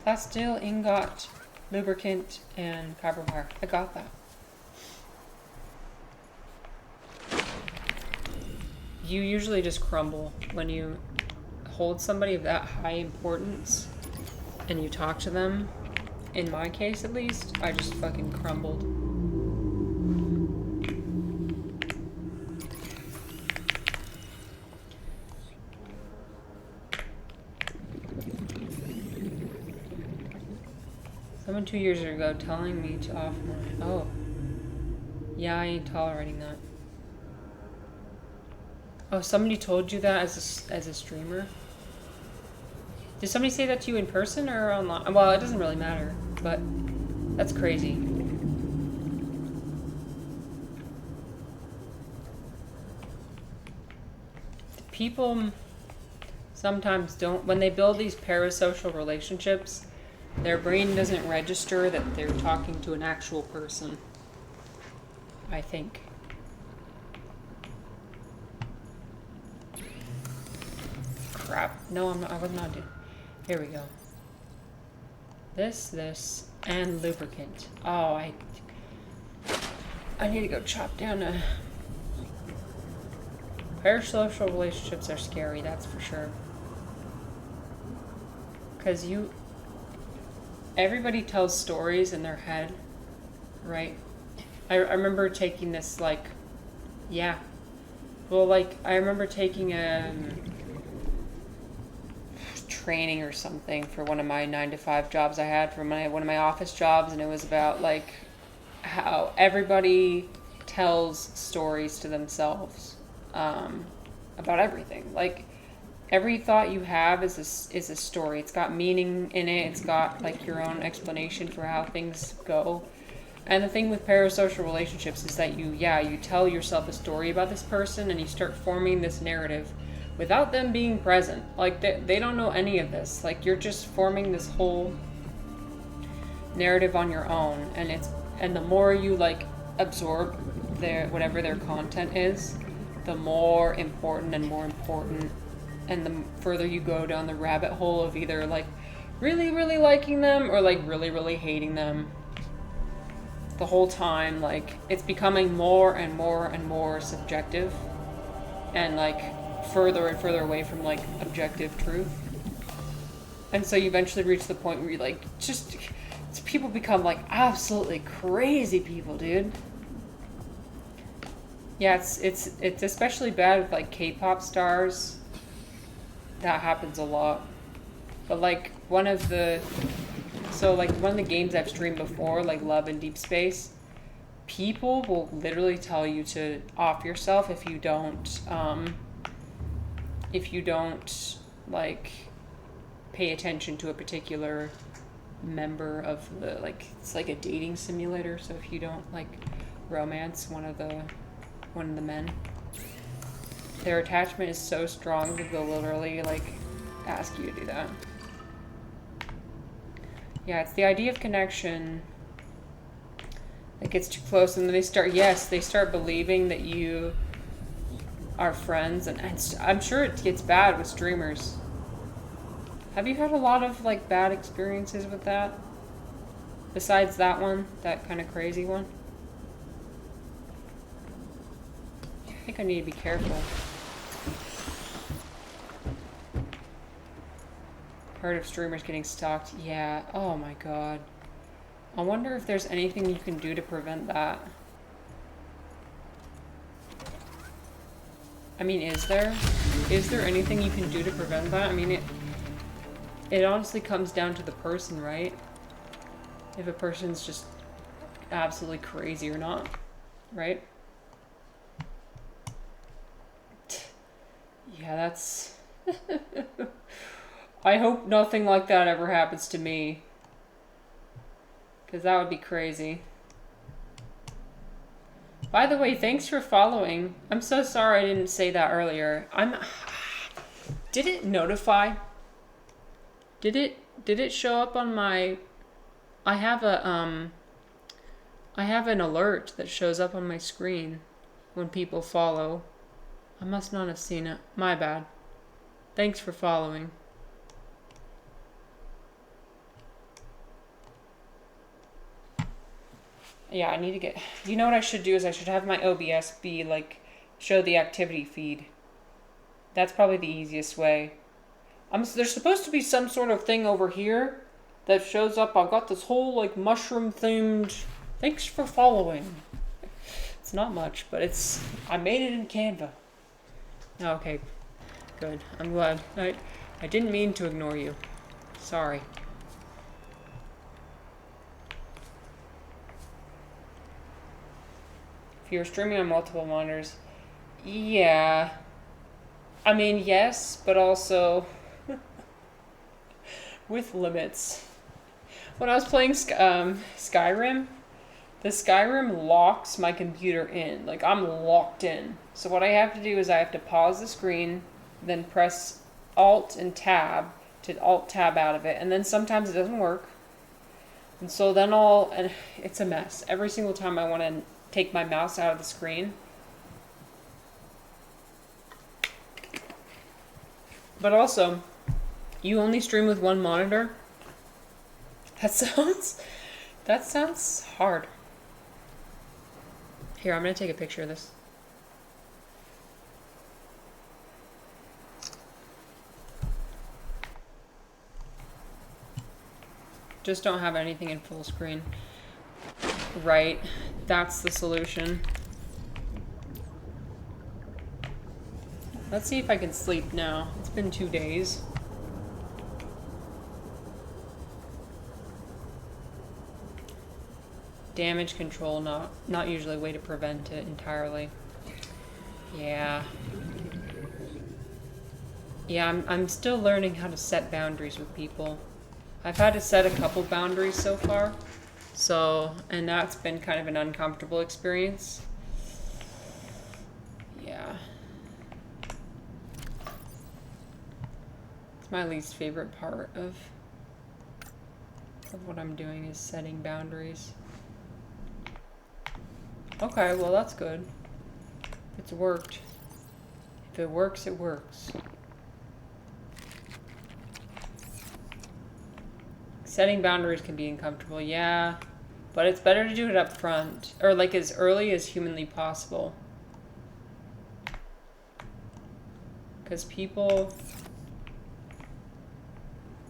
Plasteel, ingot, lubricant, and copper wire. I got that. You usually just crumble when you hold somebody of that high importance and you talk to them. In my case, at least, I just fucking crumbled. Someone 2 years ago telling me to off my... Oh. Yeah, I ain't tolerating that. Oh, somebody told you that as a streamer? Did somebody say that to you in person or online? Well, it doesn't really matter, but that's crazy. People sometimes don't... When they build these parasocial relationships, Their brain doesn't register that they're talking to an actual person, I think. Crap. No, I was not doing. Here we go. This, and lubricant. Oh, I need to go chop down a... Parasocial relationships are scary, that's for sure. Because everybody tells stories in their head, right? I remember taking this, like, yeah. Well, like, I remember taking a training or something for one of my 9-to-5 jobs I had for one of my office jobs, and it was about, like, how everybody tells stories to themselves about everything. Like, every thought you have is a story. It's got meaning in it. It's got, like, your own explanation for how things go. And the thing with parasocial relationships is that you tell yourself a story about this person, and you start forming this narrative without them being present. Like, they don't know any of this. Like, you're just forming this whole narrative on your own, and the more you, like, absorb whatever their content is, the more important and the further you go down the rabbit hole of either, like, really, really liking them or, like, really, really hating them. The whole time, like, it's becoming more and more and more subjective and, like, further and further away from, like, objective truth. And so you eventually reach the point where you, like, just people become, like, absolutely crazy people, dude. Yeah, it's especially bad with, like, K-pop stars. That happens a lot. But, like, one of the games I've streamed before, like Love in Deep Space, people will literally tell you to off yourself if you don't like pay attention to a particular member of the, like, it's like a dating simulator, so if you don't, like, romance one of the men, their attachment is so strong that they'll literally, like, ask you to do that. Yeah, it's the idea of connection that gets too close, and then they start believing that you are friends, and I'm sure it gets bad with streamers. Have you had a lot of, like, bad experiences with that? Besides that one, that kind of crazy one? I think I need to be careful. Heard of streamers getting stalked? Yeah. Oh my god. I wonder if there's anything you can do to prevent that. I mean, is there? Is there anything you can do to prevent that? I mean, it honestly comes down to the person, right? If a person's just absolutely crazy or not, right? Yeah, that's... I hope nothing like that ever happens to me. Because that would be crazy. By the way, thanks for following. I'm so sorry I didn't say that earlier. Did it notify? Did it show up on my... I have an alert that shows up on my screen when people follow. I must not have seen it. My bad. Thanks for following. Yeah, I need to get... You know what I should do is I should have my OBS be, like, show the activity feed. That's probably the easiest way. There's supposed to be some sort of thing over here that shows up. I've got this whole, like, mushroom-themed... Thanks for following. It's not much, but it's... I made it in Canva. Okay, good. I'm glad. I didn't mean to ignore you. Sorry. If you're streaming on multiple monitors, yeah. I mean, yes, but also with limits. When I was playing Skyrim, the Skyrim locks my computer in. Like, I'm locked in. So what I have to do is I have to pause the screen, then press Alt and Tab to Alt-Tab out of it. And then sometimes it doesn't work. And so then and it's a mess. Every single time I want to take my mouse out of the screen. But also, you only stream with one monitor? That sounds hard. Here, I'm gonna take a picture of this. Just don't have anything in full screen. Right, that's the solution. Let's see if I can sleep now. It's been 2 days. Damage control, not usually a way to prevent it entirely. Yeah. Yeah, I'm still learning how to set boundaries with people. I've had to set a couple boundaries so far. And that's been kind of an uncomfortable experience. Yeah. It's my least favorite part of what I'm doing is setting boundaries. Okay, well that's good. It's worked. If it works, it works. Setting boundaries can be uncomfortable, yeah. But it's better to do it up front. Or like as early as humanly possible. Because people,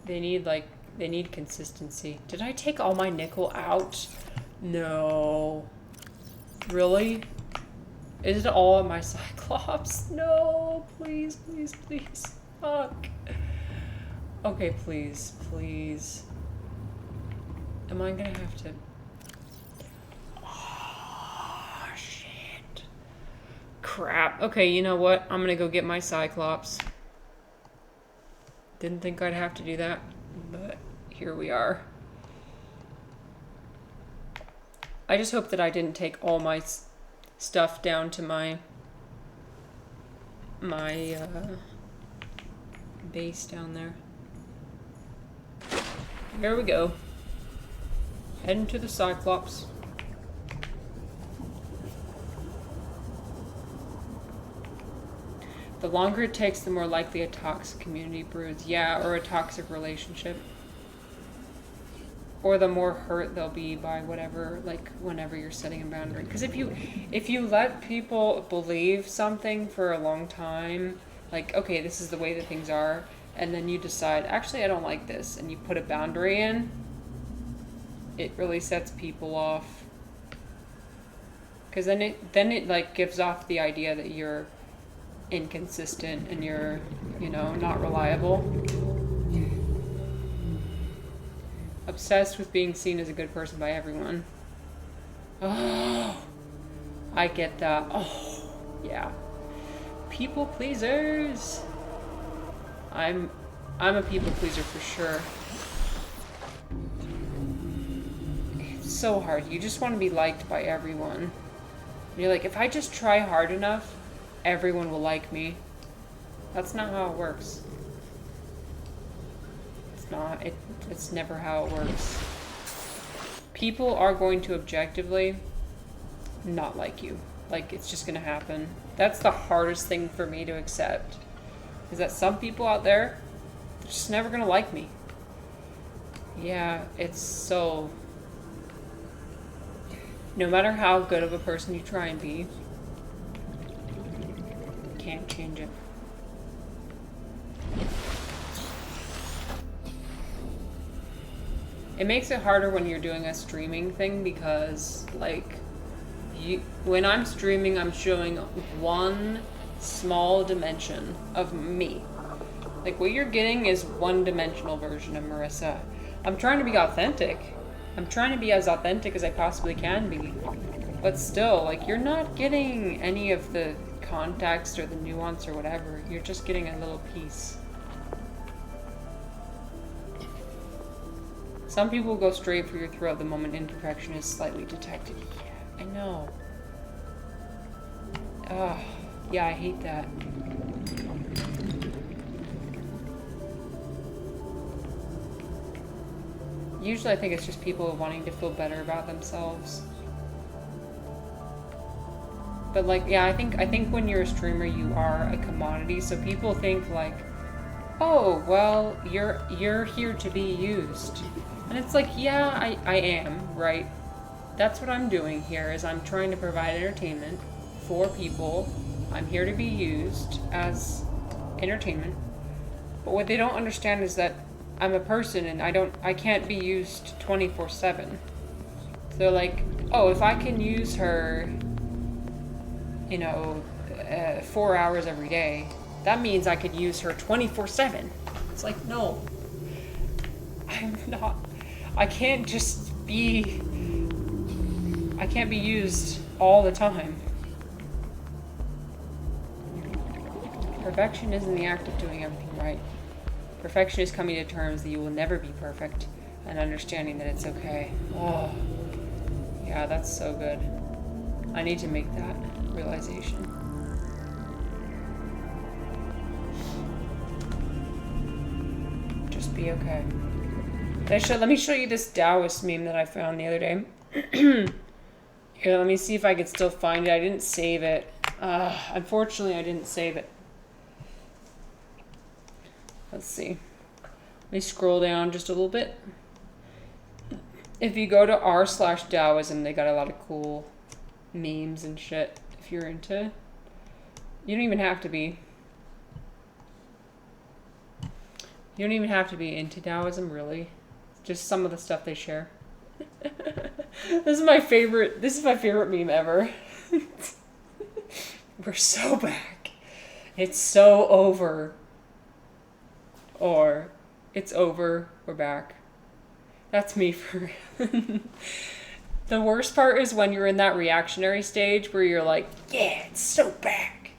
they need consistency. Did I take all my nickel out? No. Really? Is it all in my Cyclops? No, please, please, please. Fuck. Okay, please, please. Am I gonna have to... Oh, shit. Crap. Okay, you know what? I'm gonna go get my Cyclops. Didn't think I'd have to do that, but here we are. I just hope that I didn't take all my stuff down to my base down there. Here we go. Heading to the Cyclops. The longer it takes, the more likely a toxic community broods. Yeah, or a toxic relationship. Or the more hurt they'll be by whatever, like, whenever you're setting a boundary. Because if you let people believe something for a long time, like, okay, this is the way that things are, and then you decide, actually, I don't like this, and you put a boundary in, it really sets people off. Because then it like gives off the idea that you're inconsistent and you're, you know, not reliable. Obsessed with being seen as a good person by everyone. Oh, I get that. Oh, yeah. People pleasers. I'm a people pleaser for sure. It's so hard. You just want to be liked by everyone. And you're like, if I just try hard enough, everyone will like me. That's not how it works. It's never how it works. People are going to objectively not like you. Like, it's just gonna happen. That's the hardest thing for me to accept. Is that some people out there, they're just never gonna like me. Yeah, it's so... No matter how good of a person you try and be, you can't change it. It makes it harder when you're doing a streaming thing because, like, when I'm streaming, I'm showing one small dimension of me. Like, what you're getting is one-dimensional version of Marissa. I'm trying to be authentic. I'm trying to be as authentic as I possibly can be. But still, like, you're not getting any of the context or the nuance or whatever. You're just getting a little piece. Some people go straight for your throat the moment imperfection is slightly detected. Yeah, I know. Ugh, yeah, I hate that. Usually I think it's just people wanting to feel better about themselves. But like, yeah, I think when you're a streamer, you are a commodity. So people think like, oh, well, you're here to be used. And it's like, yeah, I am, right? That's what I'm doing here, is I'm trying to provide entertainment for people. I'm here to be used as entertainment. But what they don't understand is that I'm a person and I can't be used 24/7. So like, oh, if I can use her, 4 hours every day, that means I could use her 24/7. It's like, no, I'm not. I can't be used all the time. Perfection isn't the act of doing everything right. Perfection is coming to terms that you will never be perfect and understanding that it's okay. Oh, yeah, that's so good. I need to make that realization. Just be okay. Let me show you this Taoist meme that I found the other day. Here, let me see if I could still find it. I didn't save it. Unfortunately, I didn't save it. Let's see. Let me scroll down just a little bit. If you go to r/Taoism, they got a lot of cool memes and shit. If you're into, you don't even have to be. You don't even have to be into Taoism, really. Just some of the stuff they share. This is my favorite meme ever. We're so back. It's so over. Or, it's over, we're back. That's me for... The worst part is when you're in that reactionary stage where you're like, yeah, it's so back.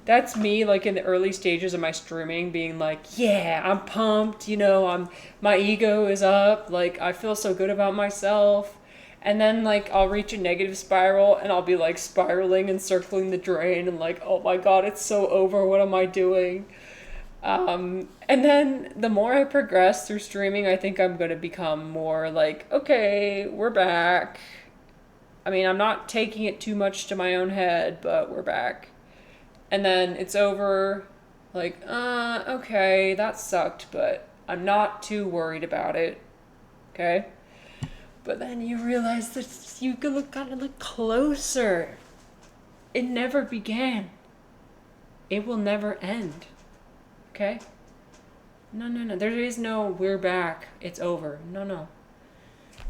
That's me, like, in the early stages of my streaming, being like, yeah, I'm pumped, my ego is up, like, I feel so good about myself. And then, like, I'll reach a negative spiral, and I'll be, like, spiraling and circling the drain, and like, oh my god, it's so over, what am I doing? And then the more I progress through streaming, I think I'm going to become more like, okay, we're back. I mean, I'm not taking it too much to my own head, but we're back. And then it's over, like, okay, that sucked, but I'm not too worried about it. Okay? But then you realize that you gotta look closer. It never began. It will never end. Okay? No. There is no, we're back, it's over. No.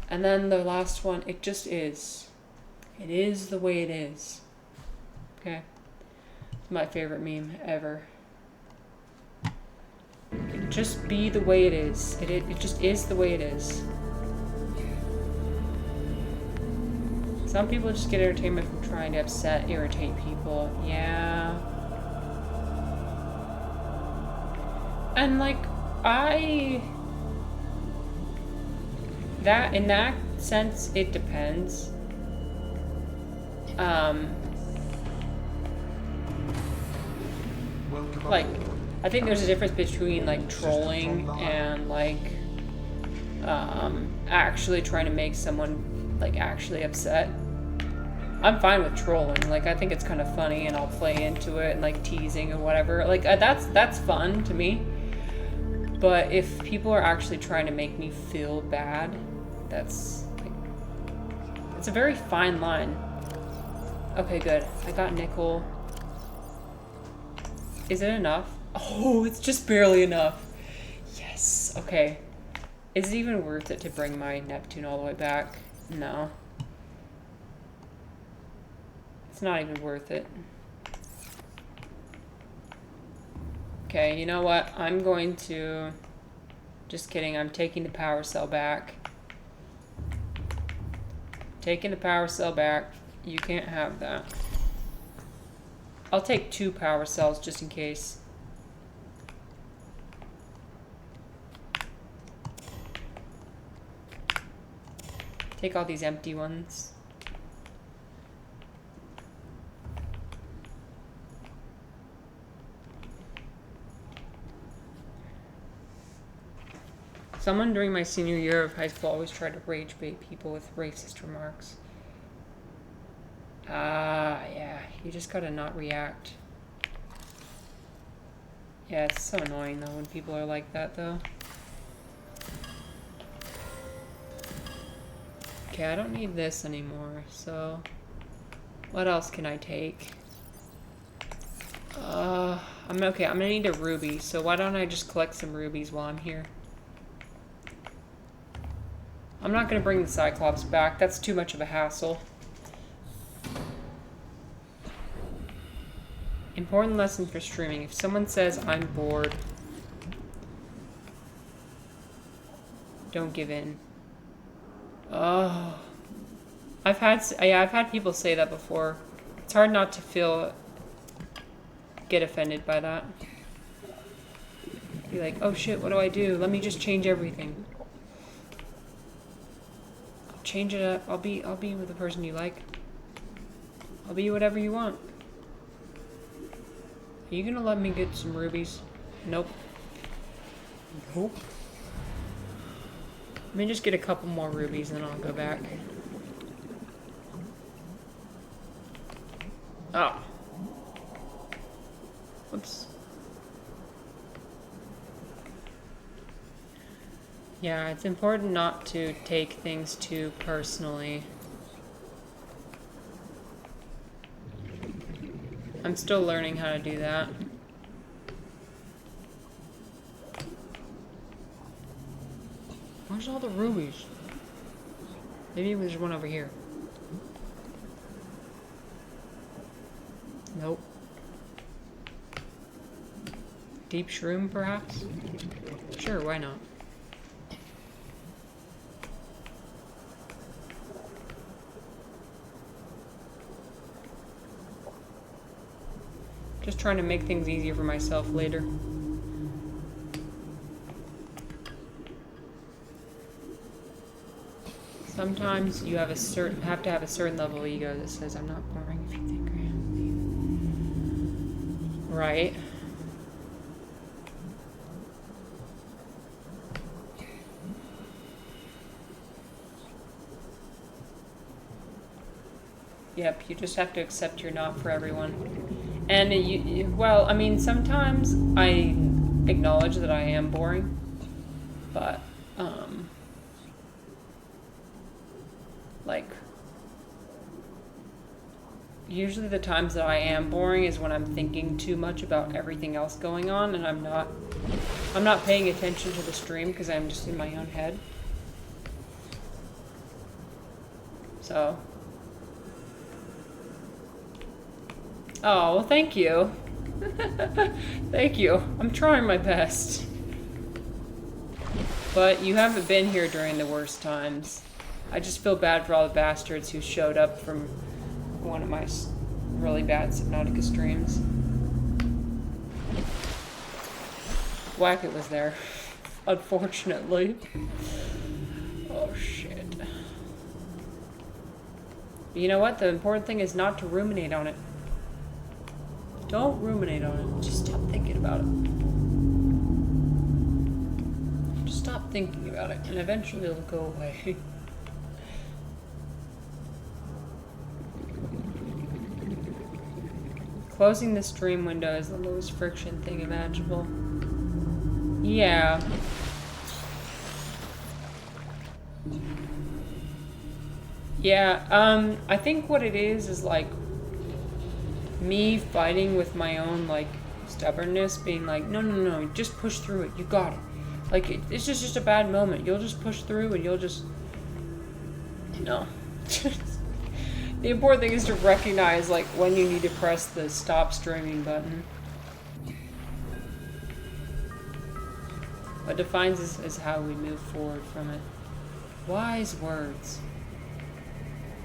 And then the last one, it just is. It is the way it is. Okay? It's my favorite meme ever. It just be the way it is. It just is the way it is. Some people just get entertainment from trying to upset, irritate people. Yeah. And like, in that sense, it depends. Like, I think there's a difference between like trolling and like, actually trying to make someone like actually upset. I'm fine with trolling. Like, I think it's kind of funny and I'll play into it and like teasing or whatever. Like, that's fun to me. But if people are actually trying to make me feel bad, that's like, it's a very fine line. Okay, good. I got nickel. Is it enough? Oh, it's just barely enough. Yes. Okay. Is it even worth it to bring my Neptune all the way back? No. It's not even worth it. Okay, you know what? I'm going to... Just kidding, I'm taking the power cell back. Taking the power cell back. You can't have that. I'll take 2 power cells just in case. Take all these empty ones. Someone during my senior year of high school always tried to rage bait people with racist remarks. Yeah, you just gotta not react. Yeah, it's so annoying though when people are like that though. Okay, I don't need this anymore, so what else can I take? I'm gonna need a ruby, so why don't I just collect some rubies while I'm here? I'm not gonna bring the Cyclops back, that's too much of a hassle. Important lesson for streaming. If someone says, I'm bored, don't give in. Oh. I've had people say that before. It's hard not to get offended by that. Be like, oh shit, what do I do? Let me just change everything. I'll change it up. I'll be with the person you like. I'll be whatever you want. Are you gonna let me get some rubies? Nope. Nope. Let me just get a couple more rubies and then I'll go back. Oh. Whoops. Yeah, it's important not to take things too personally. I'm still learning how to do that. Where's all the rubies? Maybe there's one over here. Nope. Deep shroom, perhaps? Sure, why not? Just trying to make things easier for myself later. Sometimes you have to have a certain level of ego that says, I'm not boring if you think I am. Right. Yep, you just have to accept you're not for everyone. And well, I mean, sometimes I acknowledge that I am boring, but, like, usually the times that I am boring is when I'm thinking too much about everything else going on, and I'm not paying attention to the stream because I'm just in my own head. So. Oh, well, thank you. Thank you. I'm trying my best. But you haven't been here during the worst times. I just feel bad for all the bastards who showed up from one of my really bad Subnautica streams. Wacket was there, unfortunately. Oh, shit. But you know what? The important thing is not to ruminate on it. Don't ruminate on it. Just stop thinking about it. Just stop thinking about it, and eventually it'll go away. Closing the stream window is the lowest friction thing imaginable. Yeah. Yeah, I think what it is like me fighting with my own, like, stubbornness, being like, no, just push through it, you got it. Like, it's just a bad moment. You'll just push through and you'll just, no. The important thing is to recognize, like, when you need to press the stop streaming button. What defines us is how we move forward from it. Wise words.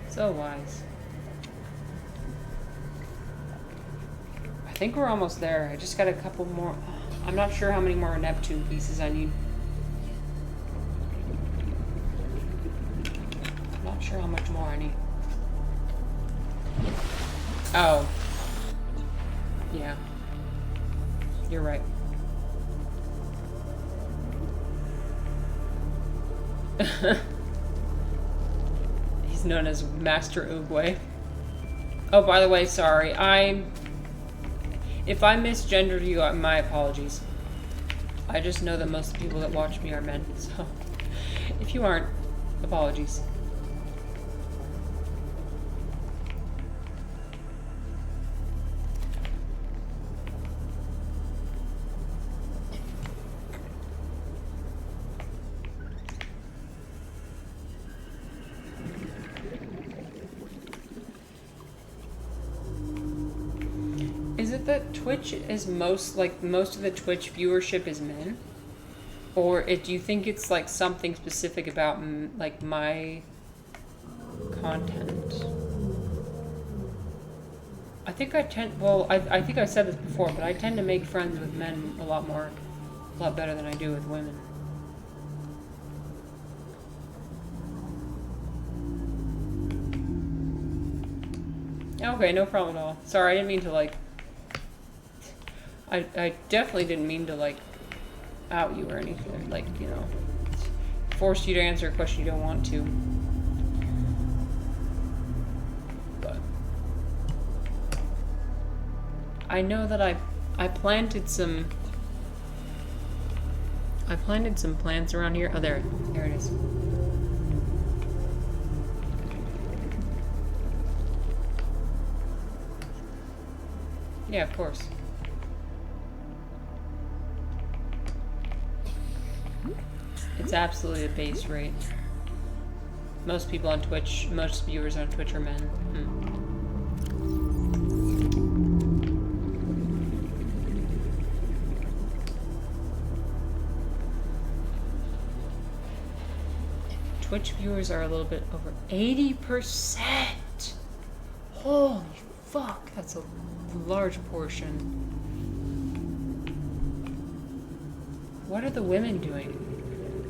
So wise. I think we're almost there. I just got a couple more. I'm not sure how many more Neptune pieces I need. I'm not sure how much more I need. Oh. Yeah. You're right. He's known as Master Oogway. Oh, by the way, sorry. If I misgendered you, my apologies. I just know that most of the people that watch me are men, so if you aren't, apologies. Is it that Twitch is most of the Twitch viewership is men? Or do you think it's like something specific about like my content? I think I think I said this before, but I tend to make friends with men a lot better than I do with women. Okay, no problem at all. Sorry, I didn't mean to like... I definitely didn't mean to like out you or anything, like, you know, force you to answer a question you don't want to. But I know that I planted some plants around here. Oh, there it is. Yeah, of course. It's absolutely a base rate. Most people on Twitch, most viewers on Twitch are men. Twitch viewers are a little bit over 80%. Holy fuck, that's a large portion. What are the women doing?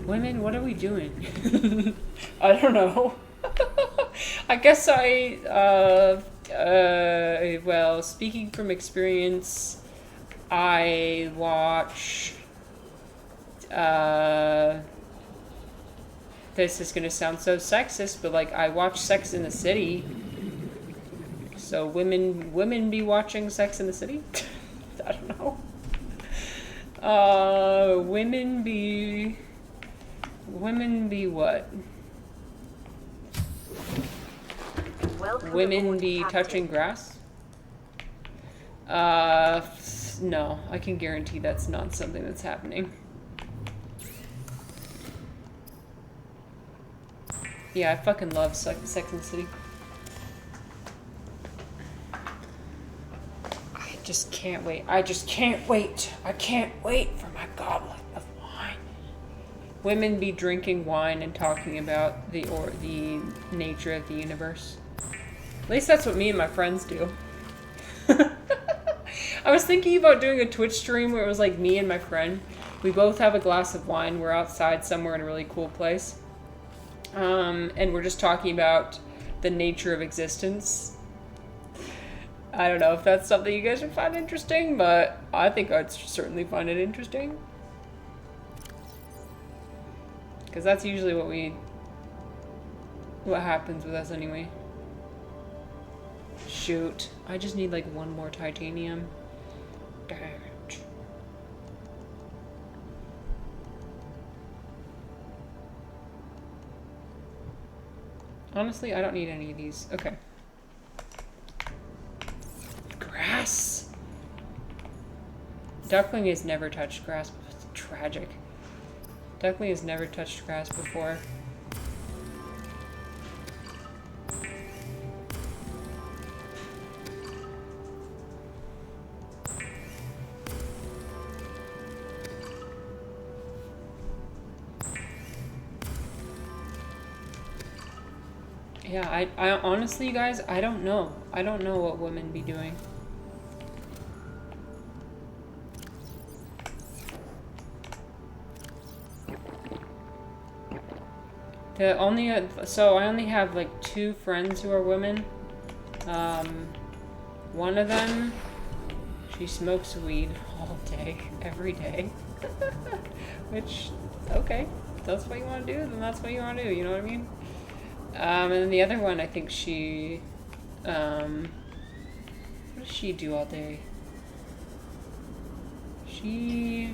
Women, what are we doing? I don't know. I guess well, speaking from experience, I watch, this is gonna sound so sexist, but like, I watch Sex in the City. So women be watching Sex in the City? I don't know. Women be what? Women be touching grass? No, I can guarantee that's not something that's happening. Yeah, I fucking love Sex and the City. I just can't wait. I can't wait for my goblet of wine. Women be drinking wine and talking about the nature of the universe. At least that's what me and my friends do. I was thinking about doing a Twitch stream where it was like me and my friend. We both have a glass of wine. We're outside somewhere in a really cool place. And we're just talking about the nature of existence. I don't know if that's something you guys would find interesting, but I think I'd certainly find it interesting. Because that's usually what happens with us anyway. Shoot. I just need like one more titanium. Damn it. Honestly, I don't need any of these. Okay. Grass. Duckling has never touched grass. It's tragic. Duckling has never touched grass before. Yeah, I honestly, you guys, I don't know. I don't know what women be doing. So I only have like 2 friends who are women. One of them, she smokes weed all day, every day. Which, okay. that's what you want to do, then that's what you want to do, you know what I mean? And then the other one, I think she, what does she do all day? She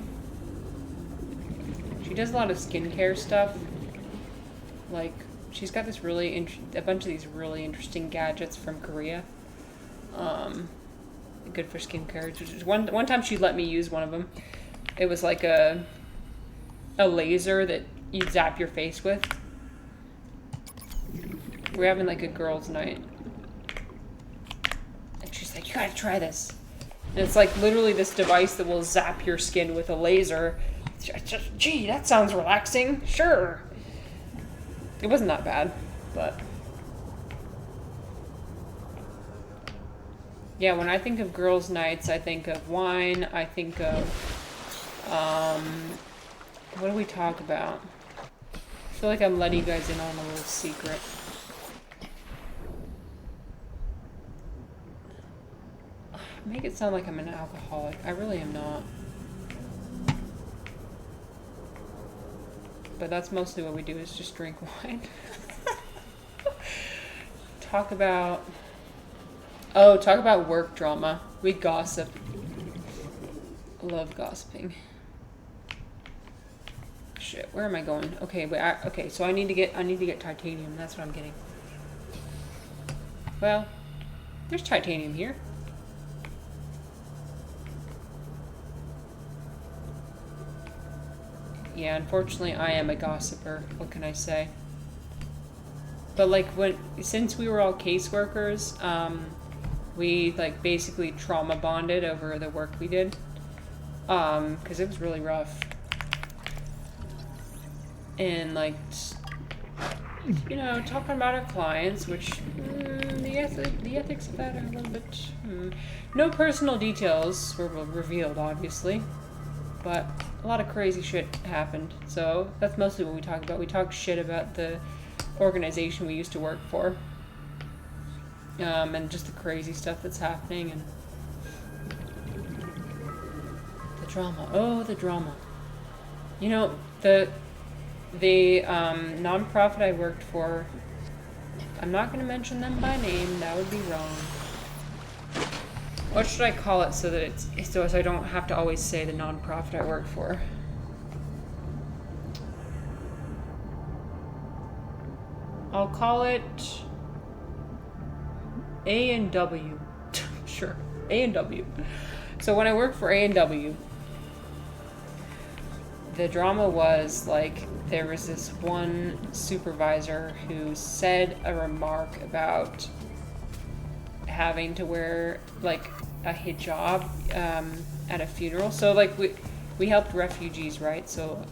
does a lot of skincare stuff. Like, she's got this really a bunch of these really interesting gadgets from Korea. Good for skincare. One time she let me use one of them. It was like a laser that you zap your face with. We're having like a girls' night. And she's like, you gotta try this. And it's like literally this device that will zap your skin with a laser. Gee, that sounds relaxing. Sure. It wasn't that bad, but... Yeah, when I think of girls' nights, I think of wine, I think of... what do we talk about? I feel like I'm letting you guys in on a little secret. Make it sound like I'm an alcoholic. I really am not. But that's mostly what we do, is just drink wine. Talk about work drama. We gossip. Love gossiping. Shit, where am I going? Okay, wait, okay, so I need to get titanium. That's what I'm getting. Well, there's titanium here. Yeah, unfortunately, I am a gossiper. What can I say? But like since we were all caseworkers, we like basically trauma bonded over the work we did, because it was really rough. And like, you know, talking about our clients, which the ethics of that are a little bit. No personal details were revealed, obviously. But a lot of crazy shit happened, so that's mostly what we talk about. We talk shit about the organization we used to work for, and just the crazy stuff that's happening, and the drama. Oh, the drama. You know, the nonprofit I worked for, I'm not going to mention them by name, that would be wrong. What should I call it so that so I don't have to always say the nonprofit I work for? I'll call it A&W. Sure, A&W. So when I worked for A&W, the drama was like there was this one supervisor who said a remark about having to wear like a hijab at a funeral. So like we helped refugees, right? So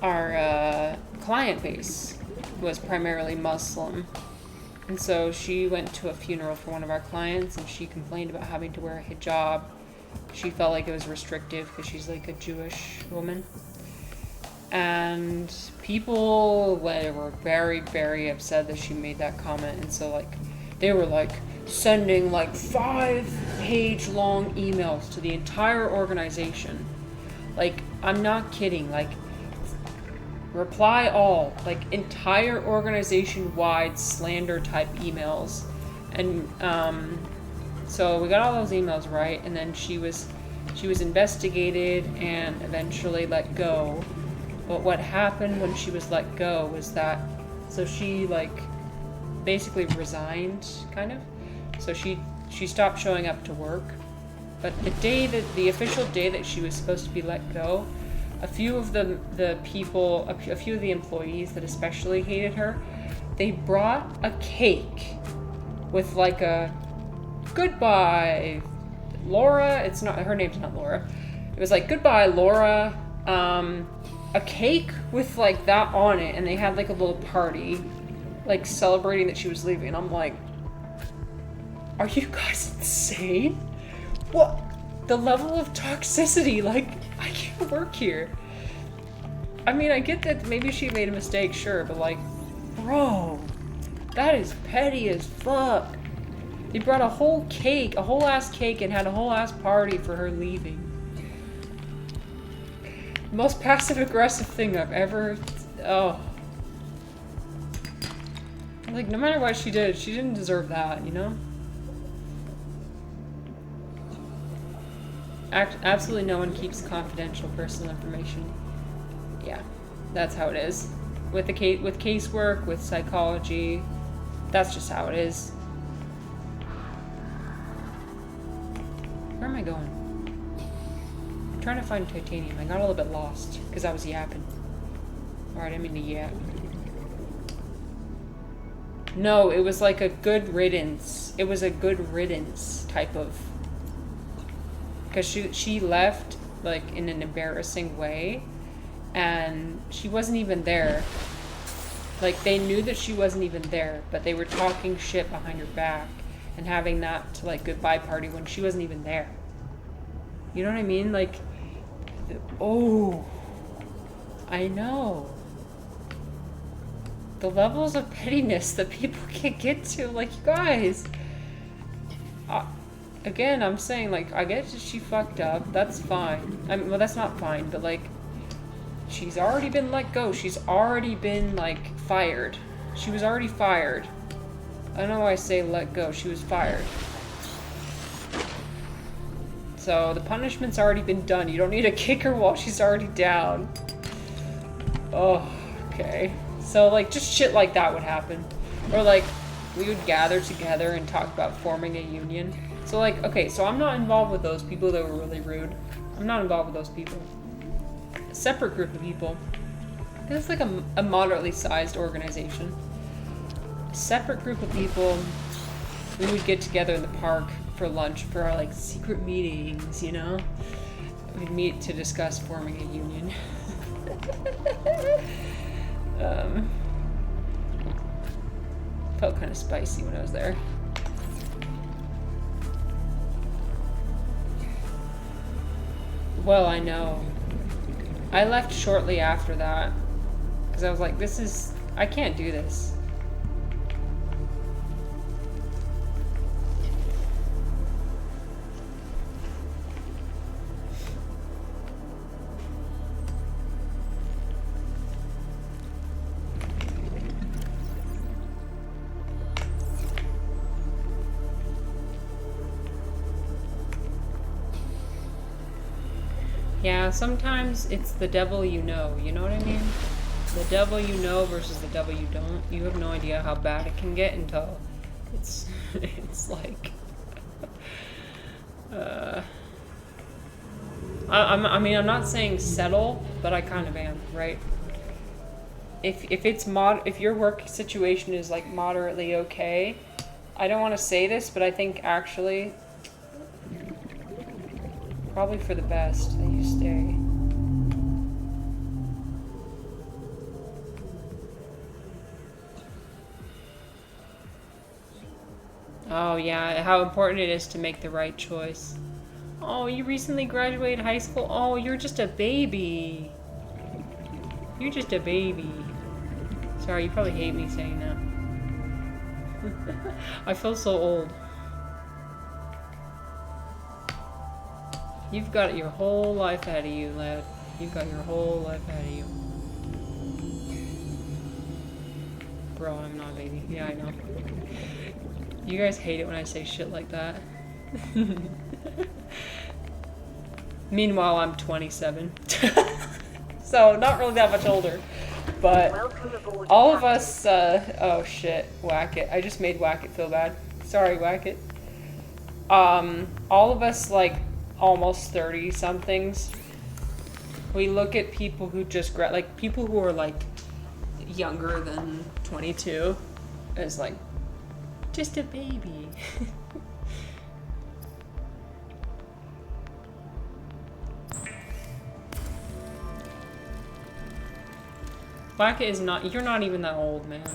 our client base was primarily Muslim, and so she went to a funeral for one of our clients, and she complained about having to wear a hijab. She felt like it was restrictive because she's like a Jewish woman. And people were very, very upset that she made that comment. And so, like, they were, like, sending, like, 5-page long emails to the entire organization. Like, I'm not kidding. Like, reply all. Like, entire organization-wide slander-type emails. And, so we got all those emails, right? And then she was investigated and eventually let go. But what happened when she was let go was that, so she like basically resigned, kind of. So she stopped showing up to work. But the official day that she was supposed to be let go, a few of the employees that especially hated her, they brought a cake with like a goodbye, Laura. It's not, her name's not Laura. It was like goodbye, Laura. A cake with like that on it, and they had like a little party, like celebrating that she was leaving. And I'm like, are you guys insane? What? The level of toxicity, like, I can't work here. I mean, I get that maybe she made a mistake, sure, but like, bro, that is petty as fuck. They brought a whole ass cake and had a whole ass party for her leaving. Most passive-aggressive thing I've ever... Oh. Like, no matter what she did, she didn't deserve that, you know? Absolutely no one keeps confidential personal information. Yeah, that's how it is. With casework, with psychology, that's just how it is. Where am I going? I'm trying to find titanium. I got a little bit lost because I was yapping. Alright, I didn't mean to yap. No, it was like a good riddance. It was a good riddance type of... Because she left, like, in an embarrassing way. And she wasn't even there. Like, they knew that she wasn't even there. But they were talking shit behind her back. And having that, like, goodbye party when she wasn't even there. You know what I mean? Like... Oh... I know. The levels of pettiness that people can get to, like, you guys. Again, I'm saying, like, I guess she fucked up. That's fine. I mean, well, that's not fine, but, like, she's already been let go. She's already been, like, fired. She was already fired. I don't know why I say let go. She was fired. So, the punishment's already been done. You don't need to kick her while she's already down. Oh, okay. So, like, just shit like that would happen. Or, like, we would gather together and talk about forming a union. So, like, okay, so I'm not involved with those people that were really rude. I'm not involved with those people. A separate group of people. It's like a moderately sized organization. A separate group of people. We would get together in the park for lunch for our, like, secret meetings, you know? We'd meet to discuss forming a union. Felt kind of spicy when I was there. Well, I know. I left shortly after that because I was like, I can't do this. Yeah, sometimes it's the devil you know what I mean? The devil you know versus the devil you don't. You have no idea how bad it can get until it's like I mean, I'm not saying settle, but I kind of am, right? If your work situation is like moderately okay, I don't want to say this, but I think actually probably for the best that you stay. Oh yeah, how important it is to make the right choice. Oh, you recently graduated high school? Oh, you're just a baby. You're just a baby. Sorry, you probably hate me saying that. I feel so old. You've got your whole life ahead of you, lad. You've got your whole life ahead of you. Bro, I'm not a baby. Yeah, I know. You guys hate it when I say shit like that. Meanwhile, I'm 27. So, not really that much older. But all of us, oh shit, Whack It. I just made Whack It feel bad. Sorry, Whack It. All of us, like, almost 30 somethings, we look at people who just like people who are like younger than 22 as like just a baby. Whack It is not, you're not even that old, man.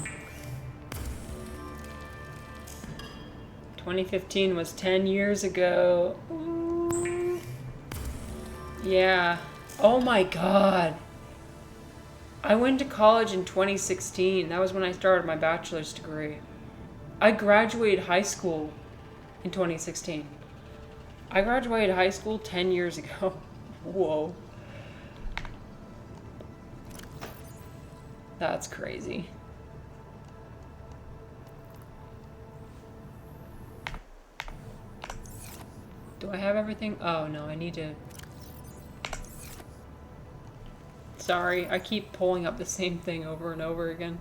2015 was 10 years ago. Ooh. Yeah. Oh my god. I went to college in 2016. That was when I started my bachelor's degree. I graduated high school in 2016. I graduated high school 10 years ago. Whoa. That's crazy. Do I have everything? Oh no, I need to... Sorry, I keep pulling up the same thing over and over again.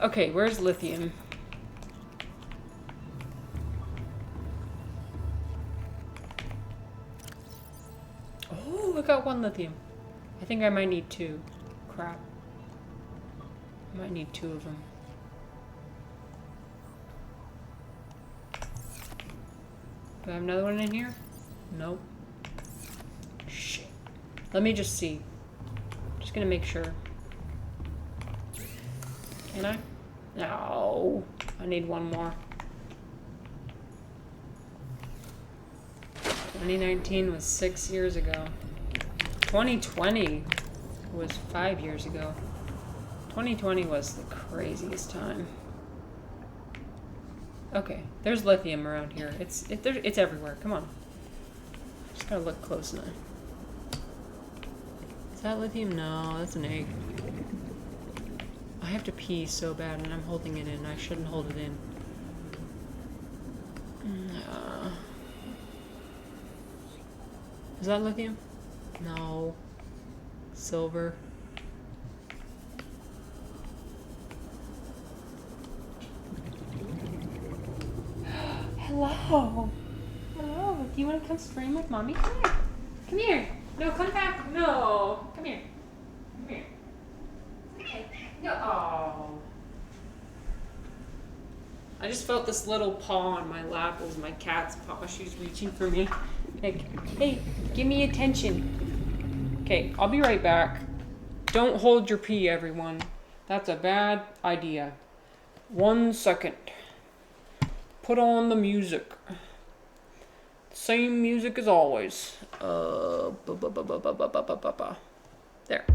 Okay, where's lithium? Oh, I got 1 lithium. I think I might need 2. Crap. I might need 2 of them. Do I have another one in here? Nope. Shit. Let me just see. Just gonna make sure. Can I? No. I need 1 more. 2019 was 6 years ago. 2020 was 5 years ago. 2020 was the craziest time. Okay, there's lithium around here. It's everywhere. Come on. Just gotta look close enough. Is that lithium? No, that's an egg. I have to pee so bad, and I'm holding it in. I shouldn't hold it in. Is that lithium? No. Silver. Hello. Hello. Do you want to come stream with mommy? Come here. Come here. No, come back. No. Come here. Come here. Okay. No. Oh. I just felt this little paw on my lap. It was my cat's paw. She's reaching for me. Like, hey, give me attention. Okay, I'll be right back. Don't hold your pee, everyone. That's a bad idea. 1 second. Put on the music. Same music as always. There.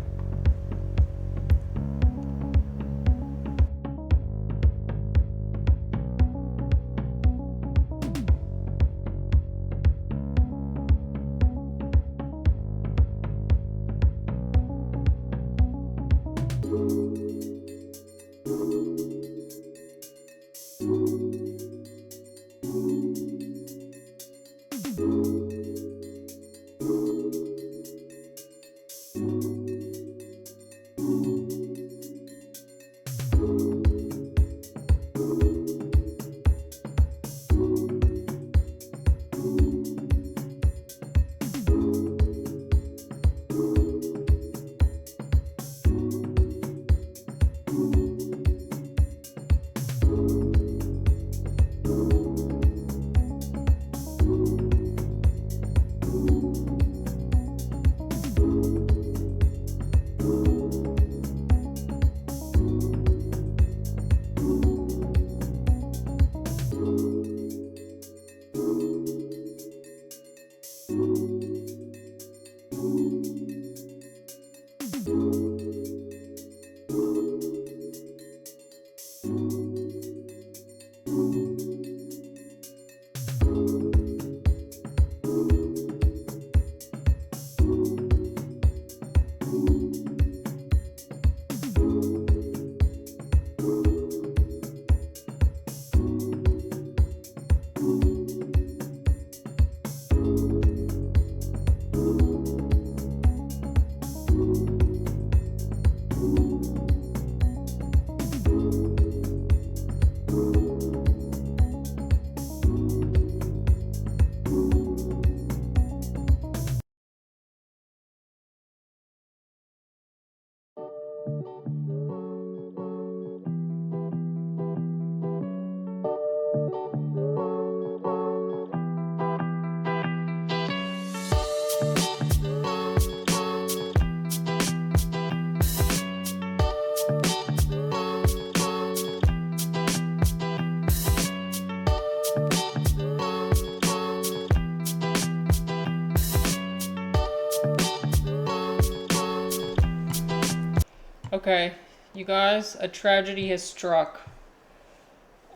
Okay, you guys, a tragedy has struck.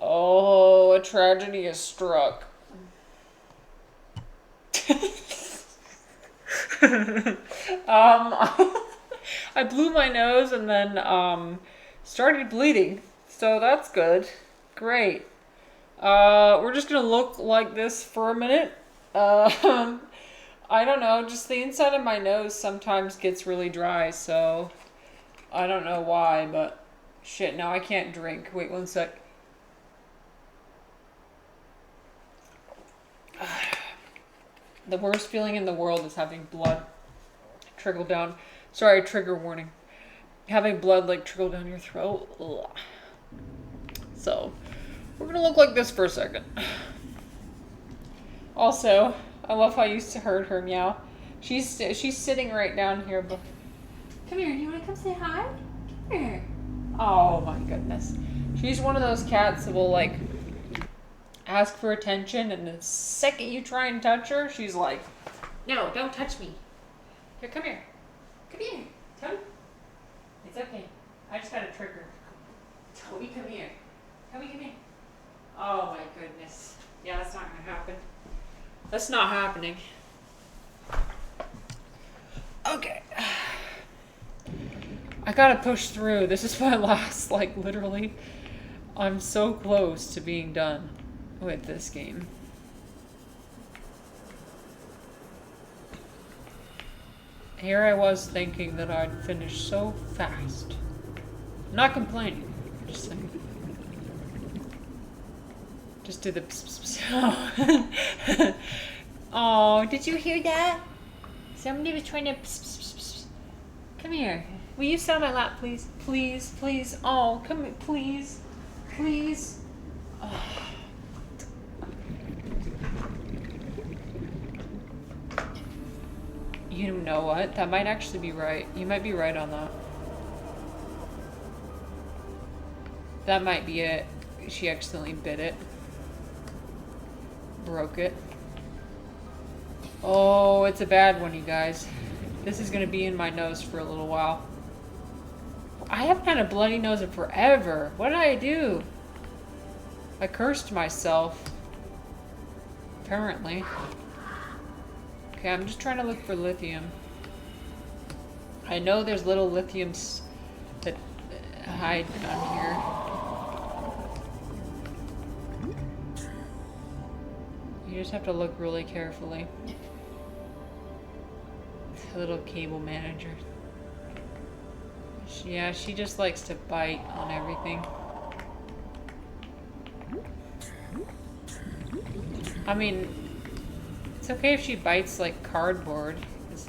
Oh, a tragedy has struck. I blew my nose and then started bleeding. So that's good. Great. We're just gonna look like this for a minute. I don't know, just the inside of my nose sometimes gets really dry, so I don't know why, but shit, now I can't drink. Wait one sec. The worst feeling in the world is having blood trickle down. Sorry, trigger warning. Having blood like trickle down your throat. Ugh. So, we're gonna look like this for a second. Also, I love how you heard her meow. She's sitting right down here. But come here. You wanna come say hi? Come here. Oh my goodness. She's one of those cats that will like ask for attention, and the second you try and touch her, she's like, "No, don't touch me. Here, come here. Come here. Come. It's okay. I just got a trigger. Toby, come here. Toby, come here. Oh my goodness. Yeah, that's not gonna happen. That's not happening. Okay. I gotta push through. This is my last, like, literally. I'm so close to being done with this game. Here I was thinking that I'd finish so fast. I'm not complaining. Just saying. Just do the pss, pss, pss. Oh, did you hear that? Somebody was trying to pss, pss, pss, pss. Come here. Will you sit on my lap, please? Please, please. Oh, come here, please. Please. Oh. You know what? That might actually be right. You might be right on that. That might be it. She accidentally bit it. Broke it. Oh, it's a bad one, you guys. This is going to be in my nose for a little while. I haven't had a bloody nose in forever. What did I do? I cursed myself. Apparently. Okay, I'm just trying to look for lithium. I know there's little lithiums that hide on here. You just have to look really carefully. A little cable manager. Yeah, she just likes to bite on everything. I mean, it's okay if she bites like cardboard, because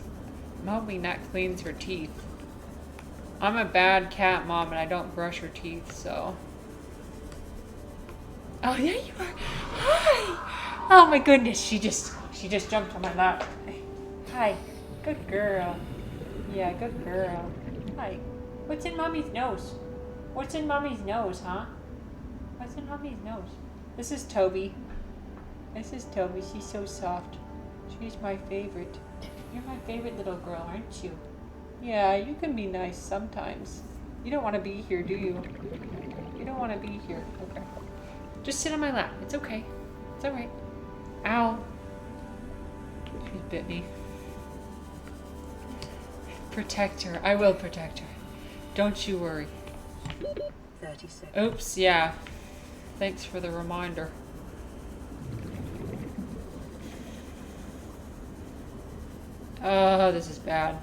I'm hoping that cleans her teeth. I'm a bad cat mom and I don't brush her teeth, so. Oh, there you are. Hi. Oh my goodness, she just jumped on my lap. Hi. Good girl. Yeah, good girl. Hi. What's in mommy's nose? What's in mommy's nose, huh? What's in mommy's nose? This is Toby. This is Toby. She's so soft. She's my favorite. You're my favorite little girl, aren't you? Yeah, you can be nice sometimes. You don't want to be here, do you? You don't want to be here. Okay. Just sit on my lap. It's okay. It's alright. Ow. She's bit me. Protect her. I will protect her. Don't you worry. 30 seconds. Oops, yeah. Thanks for the reminder. Oh, this is bad.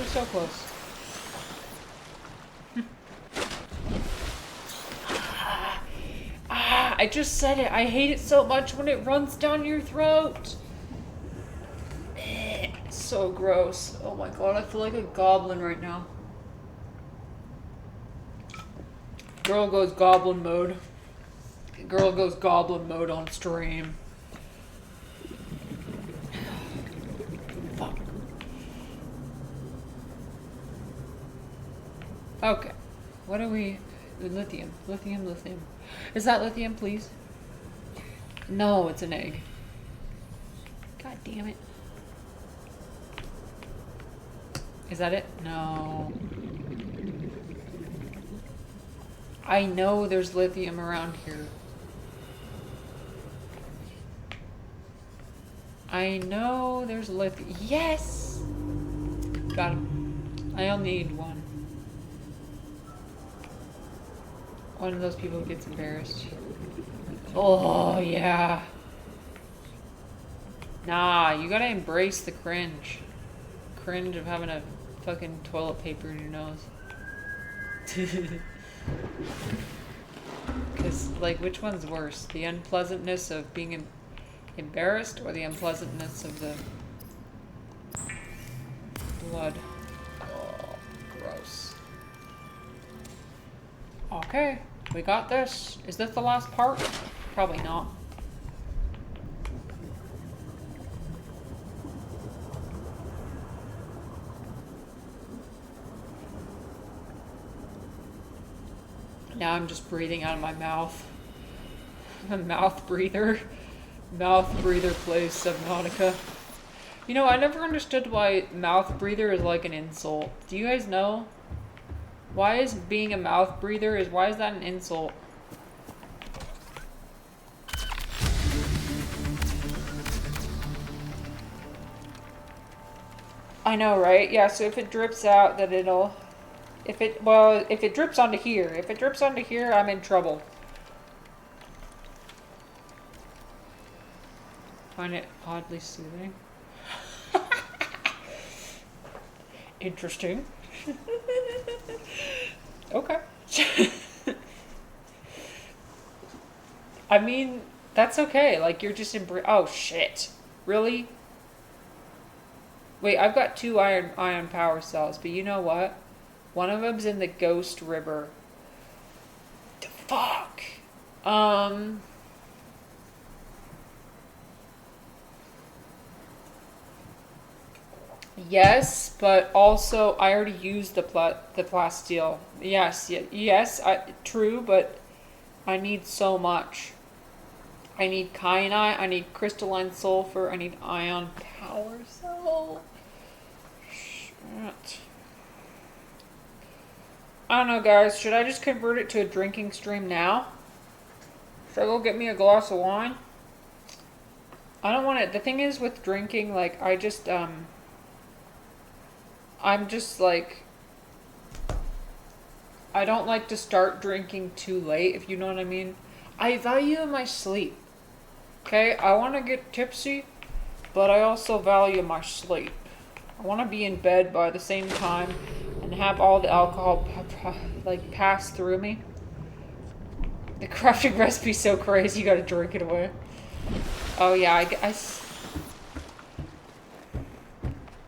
So close. I just said it. I hate it so much when it runs down your throat. It's so gross. Oh my god, I feel like a goblin right now. Girl goes goblin mode. Girl goes goblin mode on stream. Fuck. Okay. What are we... Lithium. Lithium, lithium. Is that lithium, please? No, it's an egg. God damn it. Is that it? No. I know there's lithium around here. I know there's lithium. Yes! Got him. I only need one. One of those people who gets embarrassed. Oh, yeah. Nah, you gotta embrace the cringe. Cringe of having a fucking toilet paper in your nose. Because, like, which one's worse? The unpleasantness of being embarrassed or the unpleasantness of the blood? Oh, gross. Okay, we got this. Is this the last part? Probably not. Now I'm just breathing out of my mouth. A mouth breather. Mouth breather plays Subnautica. You know, I never understood why mouth breather is like an insult. Do you guys know? Why is being a mouth breather why is that an insult? I know, right? Yeah, so if it drips out, then it'll... if it drips onto here. If it drips onto here, I'm in trouble. Find it oddly soothing. Interesting. Okay. I mean, that's okay. Like, you're just oh, shit. Really? Wait, I've got 2 ion power cells, but you know what? One of them's in the Ghost River. The fuck? Yes, but also I already used the plasteel. Yes, true, but I need so much. I need kyanite, I need crystalline sulfur, I need ion power cell. Shit. I don't know, guys. Should I just convert it to a drinking stream now? Should I go get me a glass of wine? I don't want it. The thing is with drinking, like, I'm just like, I don't like to start drinking too late, if you know what I mean. I value my sleep. Okay? I want to get tipsy, but I also value my sleep. I want to be in bed by the same time and have all the alcohol like pass through me. The crafting recipe's so crazy, you gotta drink it away. Oh yeah,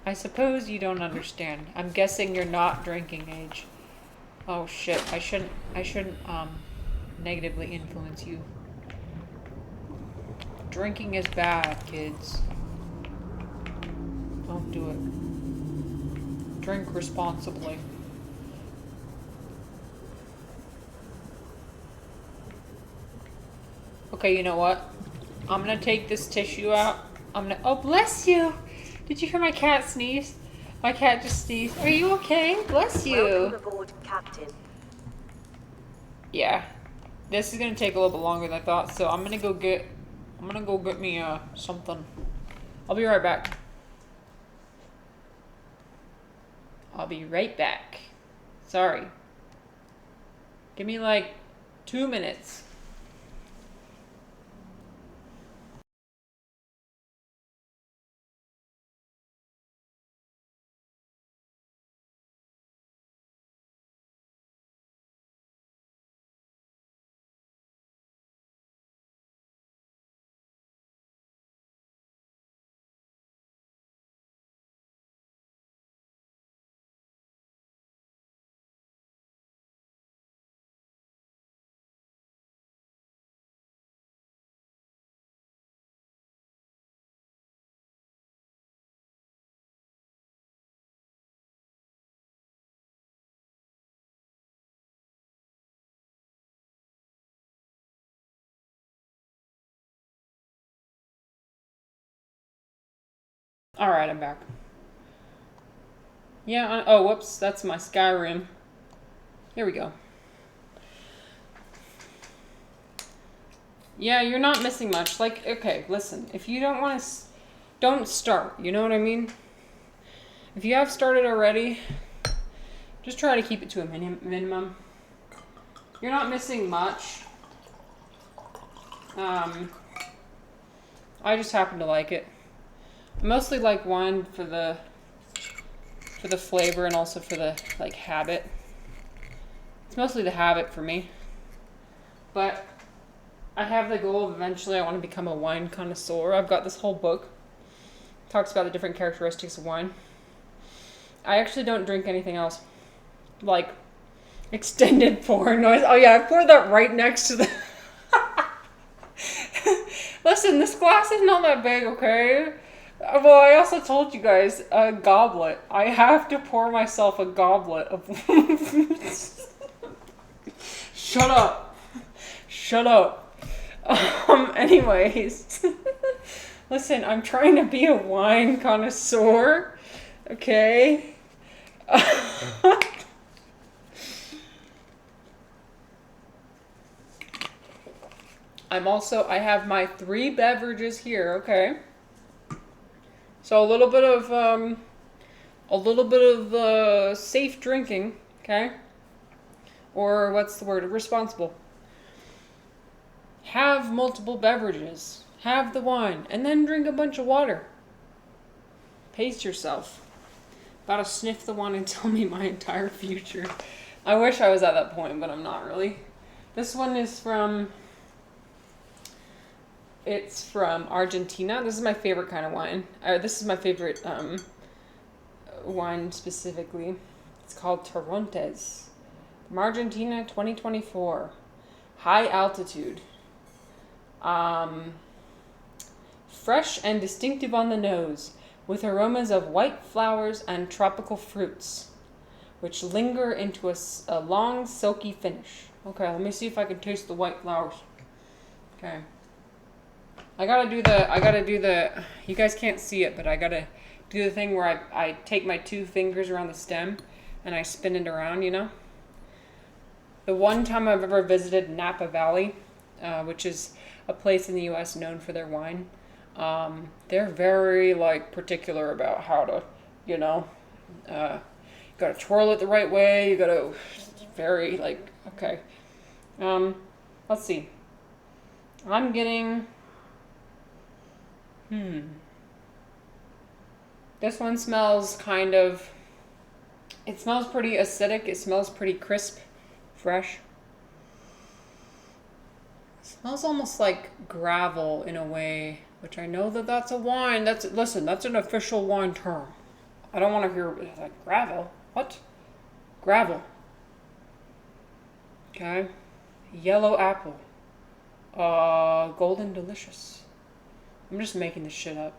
I suppose you don't understand. I'm guessing you're not drinking age. Oh shit, I shouldn't negatively influence you. Drinking is bad, kids. Don't do it. Drink responsibly. Okay, you know what? I'm gonna take this tissue out. Oh, bless you! Did you hear my cat sneeze? My cat just sneezed. Are you okay? Bless you! Welcome aboard, Captain. Yeah. This is gonna take a little bit longer than I thought, so I'm gonna go get me, something. I'll be right back. I'll be right back. Sorry. Give me like 2 minutes. Alright, I'm back. Yeah, oh, whoops, that's my Skyrim. Here we go. Yeah, you're not missing much. Like, okay, listen, if you don't want to... don't start. You know what I mean? If you have started already, just try to keep it to a minimum. You're not missing much. I just happen to like it. I mostly like wine for the flavor and also for the like habit. It's mostly the habit for me. But I have the goal of eventually I want to become a wine connoisseur. I've got this whole book. It talks about the different characteristics of wine. I actually don't drink anything else. Like extended pour noise. Oh yeah, I poured that right next to the Listen, this glass is not that big, okay? Well, I also told you guys, a goblet. I have to pour myself a goblet of... Shut up. Shut up. Anyways. Listen, I'm trying to be a wine connoisseur, okay? I have my 3 beverages here, okay? So a little bit of safe drinking, okay? Or what's the word? Responsible. Have multiple beverages. Have the wine. And then drink a bunch of water. Pace yourself. About to sniff the wine and tell me my entire future. I wish I was at that point, but I'm not really. This one is from... It's from Argentina. This is my favorite kind of wine. This is my favorite wine specifically. It's called Torrontés. From Argentina, 2024. High altitude. Fresh and distinctive on the nose, with aromas of white flowers and tropical fruits, which linger into a long, silky finish. Okay, let me see if I can taste the white flowers. Okay. I gotta do the, you guys can't see it, but I gotta do the thing where I take my 2 fingers around the stem and I spin it around, you know? The one time I've ever visited Napa Valley, which is a place in the U.S. known for their wine, they're very, like, particular about how to, you know, you gotta twirl it the right way, you gotta, very, like, okay. Let's see. I'm getting... This one smells kind of... It smells pretty acidic. It smells pretty crisp, fresh. It smells almost like gravel in a way, which I know that that's a wine. Listen, that's an official wine term. I don't want to hear like gravel. What? Gravel. Okay. Yellow apple. Golden delicious. I'm just making this shit up.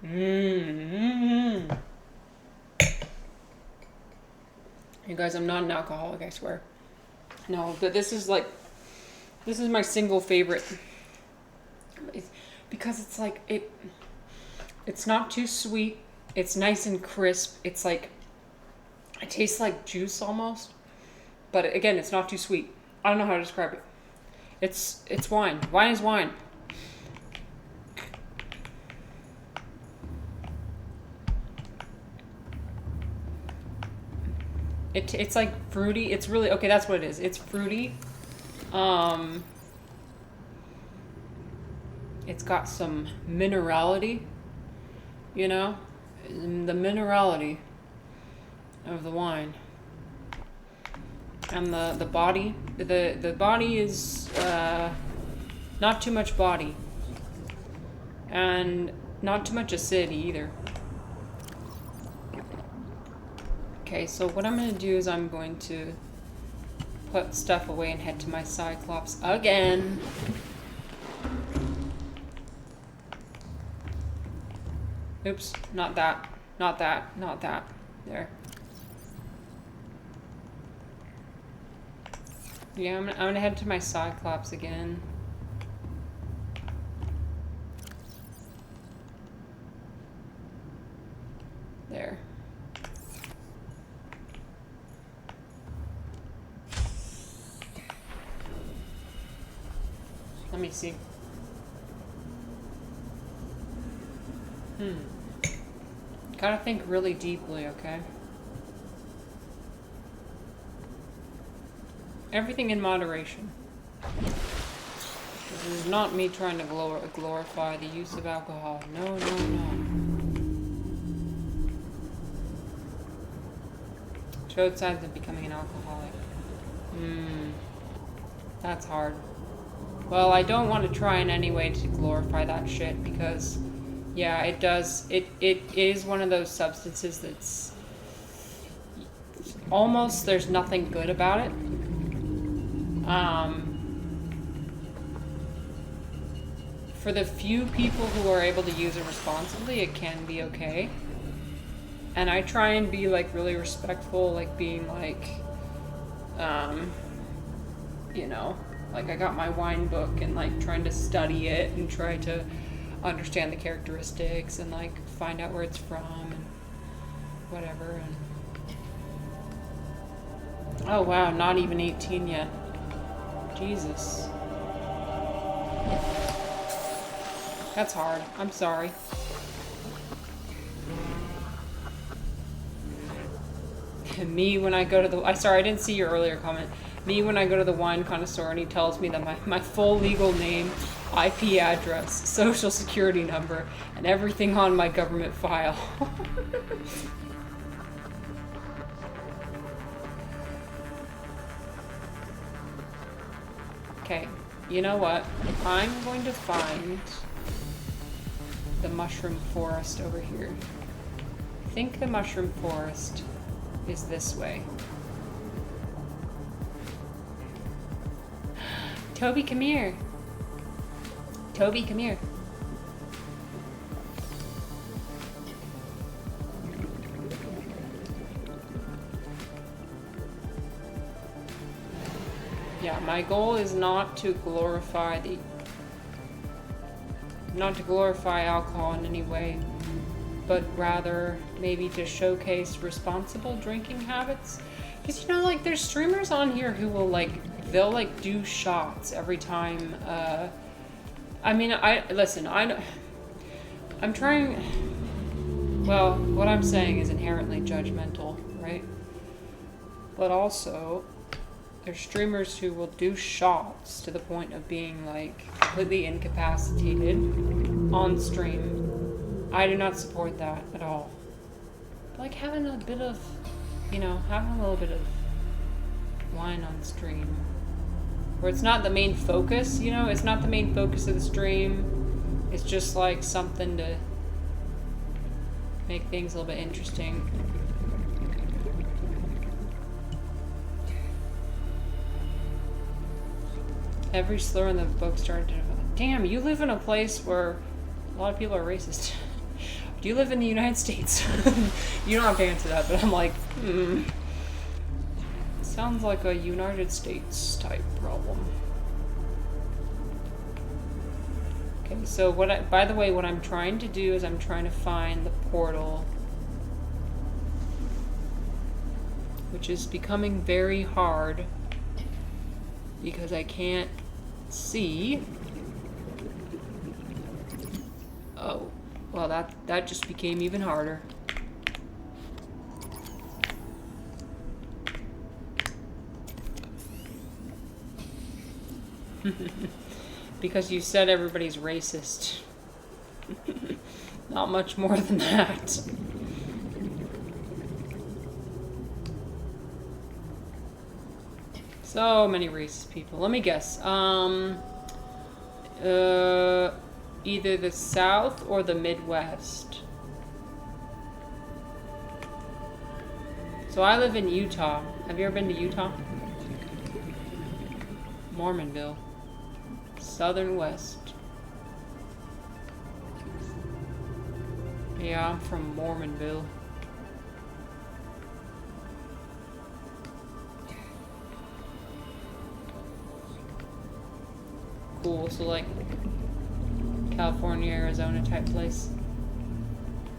You guys, I'm not an alcoholic, I swear. No, but this is my single favorite. Because it's like, it's not too sweet. It's nice and crisp. It's like, it tastes like juice almost. But again, it's not too sweet. I don't know how to describe it. It's wine. Wine is wine. It's like fruity. It's really, okay, that's what it is. It's fruity. It's got some minerality, you know? The minerality of the wine. And the body, the body is not too much body, and not too much acidity either. Okay, so what I'm going to do is I'm going to put stuff away and head to my Cyclops again. Oops, not that, not that, not that. There. Yeah, I'm gonna head to my Cyclops again. There. Let me see. Gotta think really deeply, okay? Everything in moderation. This is not me trying to glorify the use of alcohol. No, no, no. Showed signs of becoming an alcoholic. That's hard. Well, I don't want to try in any way to glorify that shit because, yeah, it does. It is one of those substances that's almost, there's nothing good about it. For the few people who are able to use it responsibly, it can be okay. And I try and be like really respectful, like being like, you know, like I got my wine book and like trying to study it and try to understand the characteristics and like find out where it's from and whatever. And oh wow, not even 18 yet. Jesus. That's hard. I'm sorry. Me when I go to the... sorry, I didn't see your earlier comment. Me when I go to the wine connoisseur and he tells me that my full legal name, IP address, social security number, and everything on my government file. Okay, you know what? I'm going to find the mushroom forest over here. I think the mushroom forest is this way. Toby, come here. Toby, come here. Yeah, my goal is not to glorify alcohol in any way, but rather maybe to showcase responsible drinking habits. Because, you know, like, there's streamers on here who will, like, they'll, like, do shots every time, I mean, I'm trying, well, what I'm saying is inherently judgmental, right? But also, there's streamers who will do shots to the point of being, like, completely incapacitated on stream. I do not support that at all. But, like, having a bit of, you know, having a little bit of wine on stream. Where it's not the main focus, you know? It's not the main focus of the stream. It's just, like, something to make things a little bit interesting. Every slur in the book started to... Damn, you live in a place where a lot of people are racist. Do you live in the United States? You don't have to answer that, but I'm like, sounds like a United States type problem. Okay, so by the way, what I'm trying to do is I'm trying to find the portal, which is becoming very hard because I can't see. Oh, well, that just became even harder. Because you said everybody's racist. Not much more than that. So many racist people. Let me guess. Either the South or the Midwest. So I live in Utah. Have you ever been to Utah? Mormonville. Southern West. Yeah, I'm from Mormonville. Cool, so like California, Arizona type place.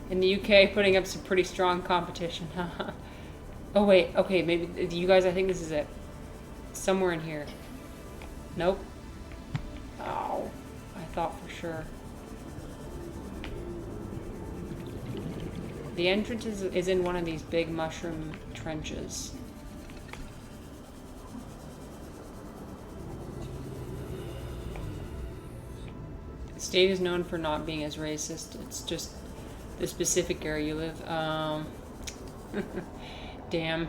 In the UK, putting up some pretty strong competition. Oh wait, okay, maybe you guys, I think this is it. Somewhere in here. Nope. Oh, I thought for sure. The entrance is in one of these big mushroom trenches. The state is known for not being as racist. It's just the specific area you live. Damn.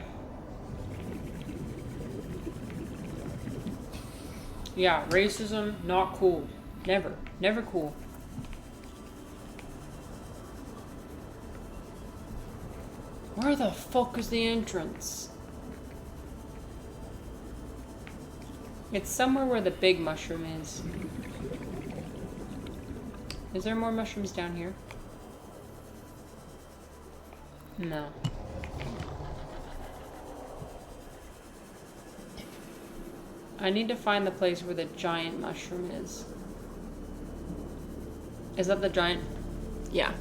Yeah, racism, not cool. Never. Never cool. Where the fuck is the entrance? It's somewhere where the big mushroom is. Is there more mushrooms down here? No. I need to find the place where the giant mushroom is. Is that the giant? Yeah.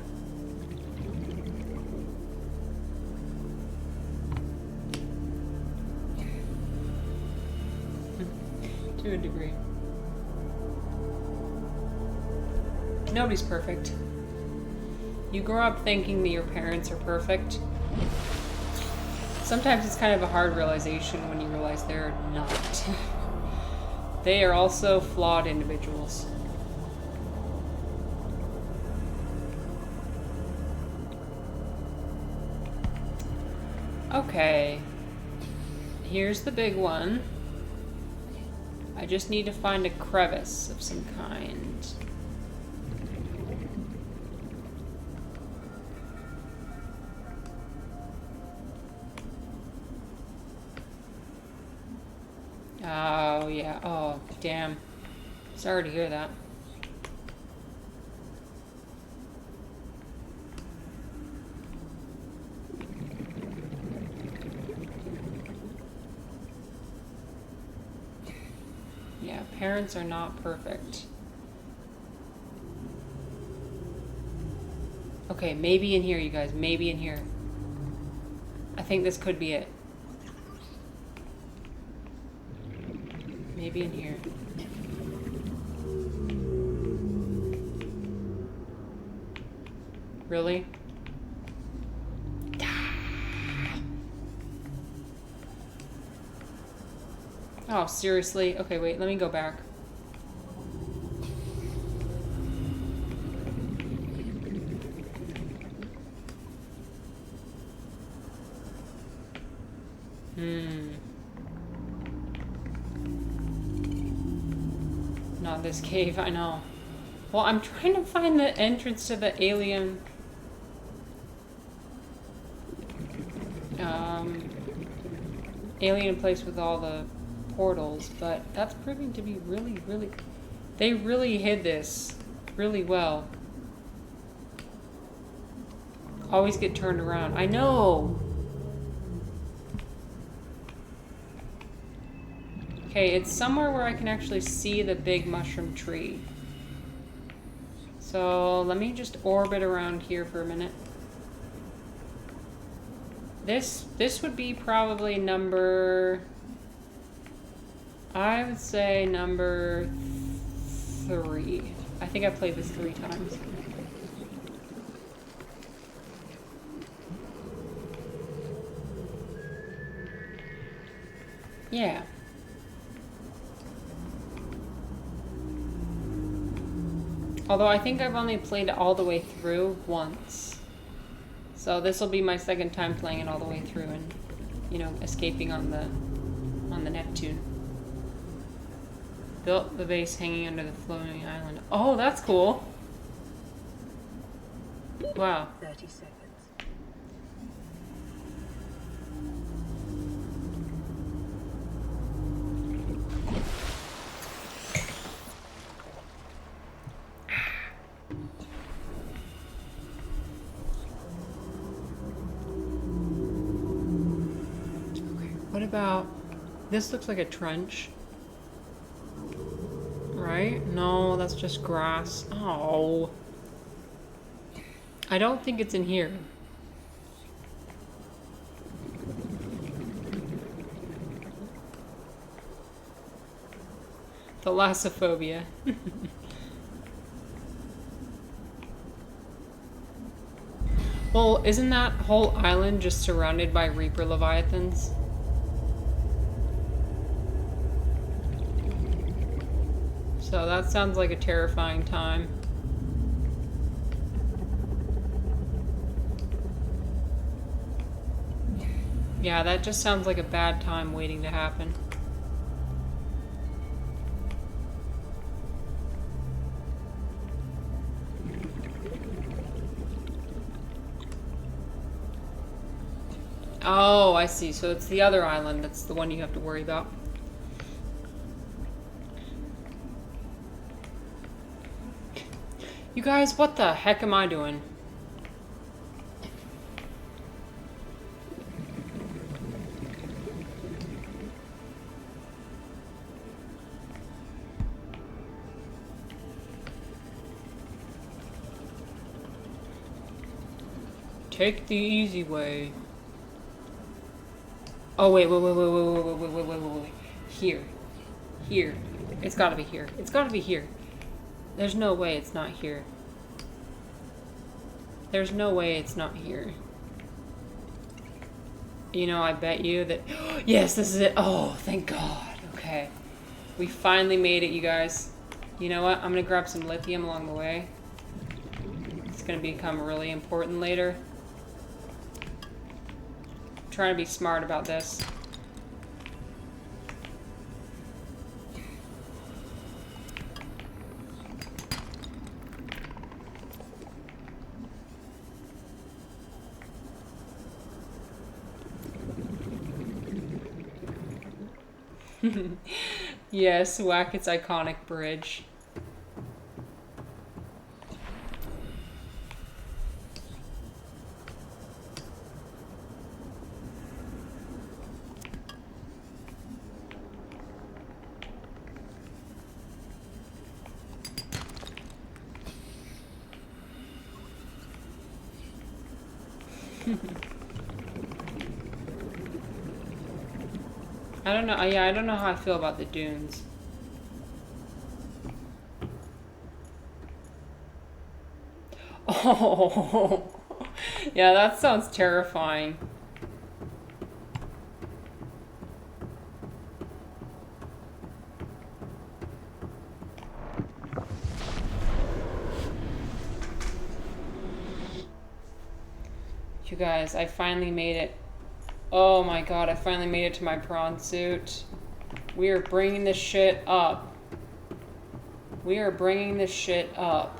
To a degree. Nobody's perfect. You grow up thinking that your parents are perfect. Sometimes it's kind of a hard realization when you realize they're not. They are also flawed individuals. Okay. Here's the big one. I just need to find a crevice of some kind. Oh, yeah. Oh, damn. Sorry to hear that. Yeah, parents are not perfect. Okay, maybe in here, you guys. Maybe in here. I think this could be it. Maybe in here. Really? Oh, seriously? Okay, wait, let me go back. Not this cave, I know. Well, I'm trying to find the entrance to the alien... alien place with all the portals, but that's proving to be really... They really hid this really well. Always get turned around. I know! Okay, it's somewhere where I can actually see the big mushroom tree. So let me just orbit around here for a minute. This would be probably number... I would say number 3. I think I've played this 3 times. Yeah. Although I think I've only played it all the way through once. So this will be my second time playing it all the way through and, you know, escaping on the Neptune. Built the base hanging under the floating island. Oh, that's cool. Wow. 30 seconds. What about... This looks like a trench. Right? No, that's just grass. Oh. I don't think it's in here. Thalassophobia. Well, isn't that whole island just surrounded by Reaper Leviathans? So that sounds like a terrifying time. Yeah, that just sounds like a bad time waiting to happen. Oh, I see. So it's the other island that's the one you have to worry about. You guys, what the heck am I doing? Take the easy way. Oh, wait. Here. Here. It's gotta be here. It's gotta be here. There's no way it's not here. There's no way it's not here. You know, I bet you that... Yes, this is it. Oh, thank God. Okay. We finally made it, you guys. You know what? I'm gonna grab some lithium along the way. It's gonna become really important later. I'm trying to be smart about this. Yes, whack its iconic bridge. I don't know. Yeah, I don't know how I feel about the dunes. Oh, yeah, that sounds terrifying. You guys, I finally made it. Oh my God, I finally made it to my prawn suit. We are bringing this shit up. We are bringing this shit up.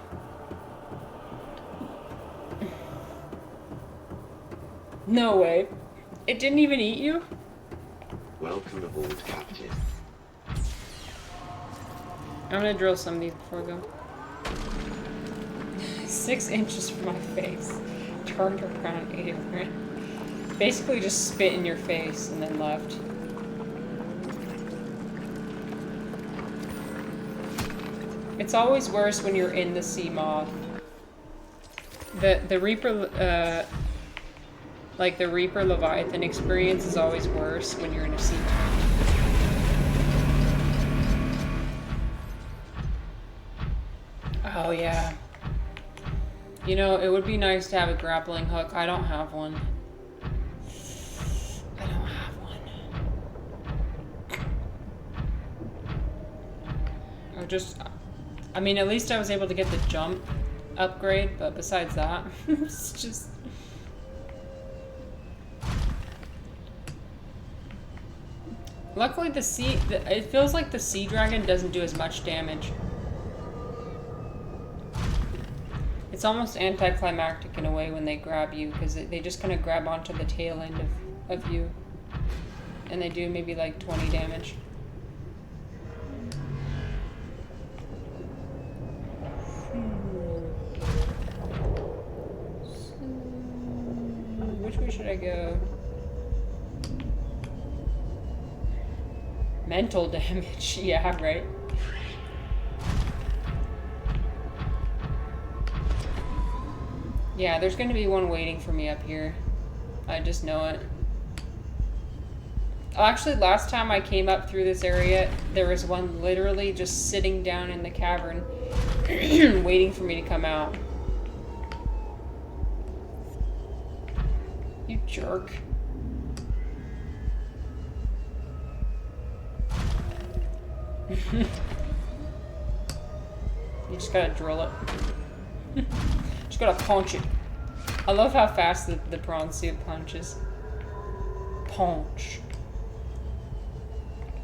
No way. It didn't even eat you? Welcome aboard, Captain. I'm gonna drill some of these before I go. 6 inches from my face. Turned around, ate it. Basically just spit in your face and then left. It's always worse when you're in the sea moth. The Reaper, like the Reaper Leviathan experience is always worse when you're in a sea moth. Oh yeah. You know, it would be nice to have a grappling hook. I don't have one. I mean, at least I was able to get the jump upgrade, but besides that, it's just... Luckily it feels like the sea dragon doesn't do as much damage. It's almost anticlimactic in a way when they grab you, because they just kind of grab onto the tail end of you. And they do maybe like 20 damage. Which way should I go? Mental damage, yeah, right. Yeah, there's gonna be one waiting for me up here. I just know it. Oh, actually, last time I came up through this area, there was one literally just sitting down in the cavern, waiting for me to come out. Jerk. You just gotta drill it. Just gotta punch it. I love how fast the prawn suit punches. Punch.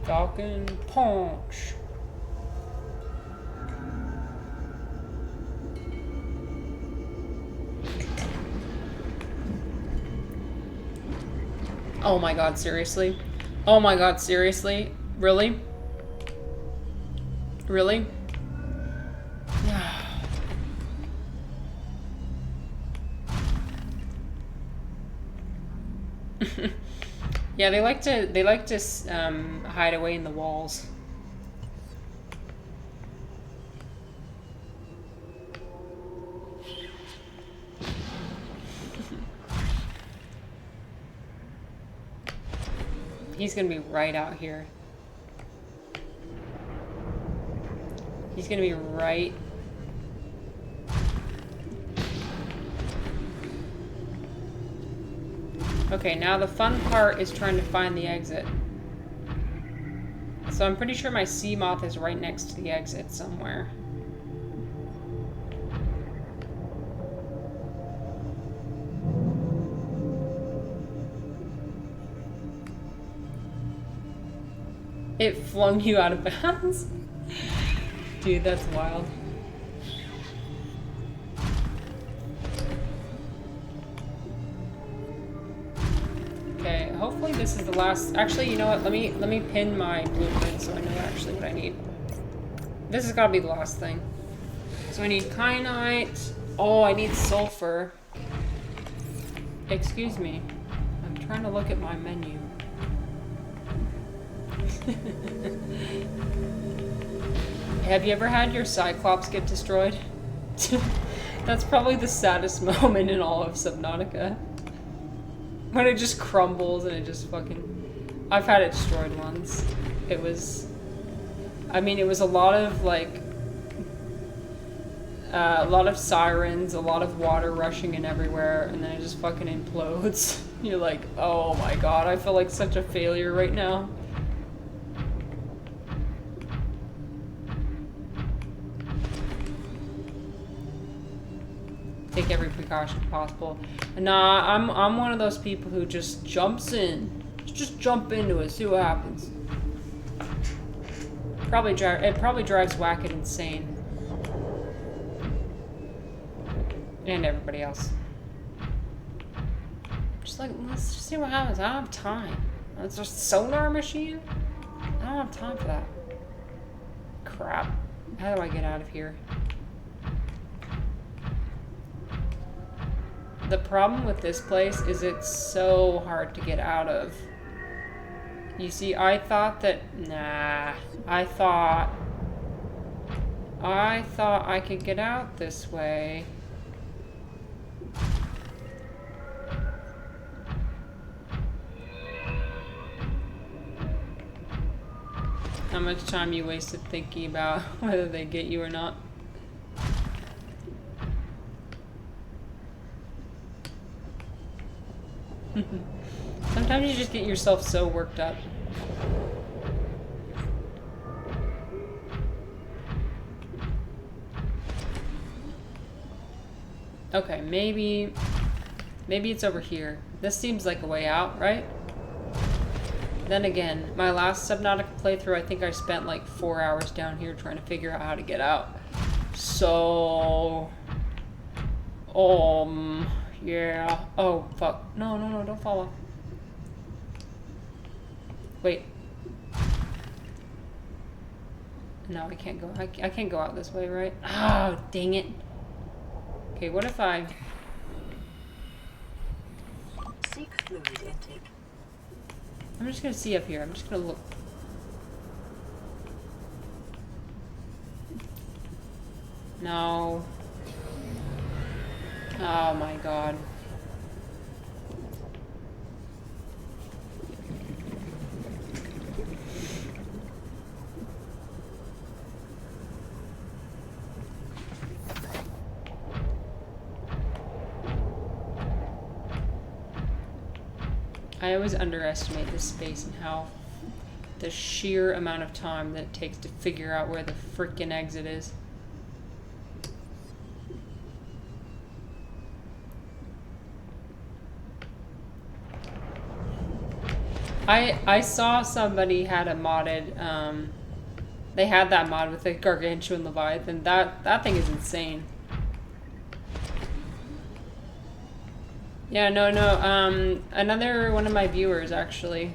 Falcon punch. Oh my god, seriously? Oh my god, seriously? Really? Really? Yeah, they like to hide away in the walls. He's gonna be right out here. He's gonna be right. Okay, now the fun part is trying to find the exit. So I'm pretty sure my sea moth is right next to the exit somewhere. It flung you out of bounds? Dude, that's wild. Okay, hopefully this is the last. Actually, you know what? Let me pin my blueprint so I know actually what I need. This has got to be the last thing. So I need kyanite. Oh, I need sulfur. Excuse me. I'm trying to look at my menu. Have you ever had your Cyclops get destroyed? That's probably the saddest moment in all of Subnautica. When it just crumbles and it just fucking... I've had it destroyed once. It was... I mean, it was a lot of, like... a lot of sirens, a lot of water rushing in everywhere, and then it just fucking implodes. You're like, oh my god, I feel like such a failure right now. Take every precaution possible. Nah, I'm one of those people who just jumps in. Just jump into it, see what happens. It probably drives Wackett insane. And everybody else. Just like, let's just see what happens. I don't have time. It's just a sonar machine? I don't have time for that. Crap. How do I get out of here? The problem with this place is it's so hard to get out of. You see, I thought that... Nah. I thought I could get out this way. How much time you wasted thinking about whether they get you or not? Sometimes you just get yourself so worked up. Okay, maybe it's over here. This seems like a way out, right? Then again, my last Subnautica playthrough, I think I spent like 4 hours down here trying to figure out how to get out. So... yeah. Oh, fuck. No, don't fall off. Wait. No, I can't go. I can't go out this way, right? Oh, dang it. Okay, what if I... Seek fluid intake. I'm just gonna see up here. I'm just gonna look. No. Oh my god. I always underestimate this space and how the sheer amount of time that it takes to figure out where the freaking exit is. I saw somebody had a modded, they had that mod with the Gargantuan Leviathan. That thing is insane. Yeah, no, another one of my viewers, actually,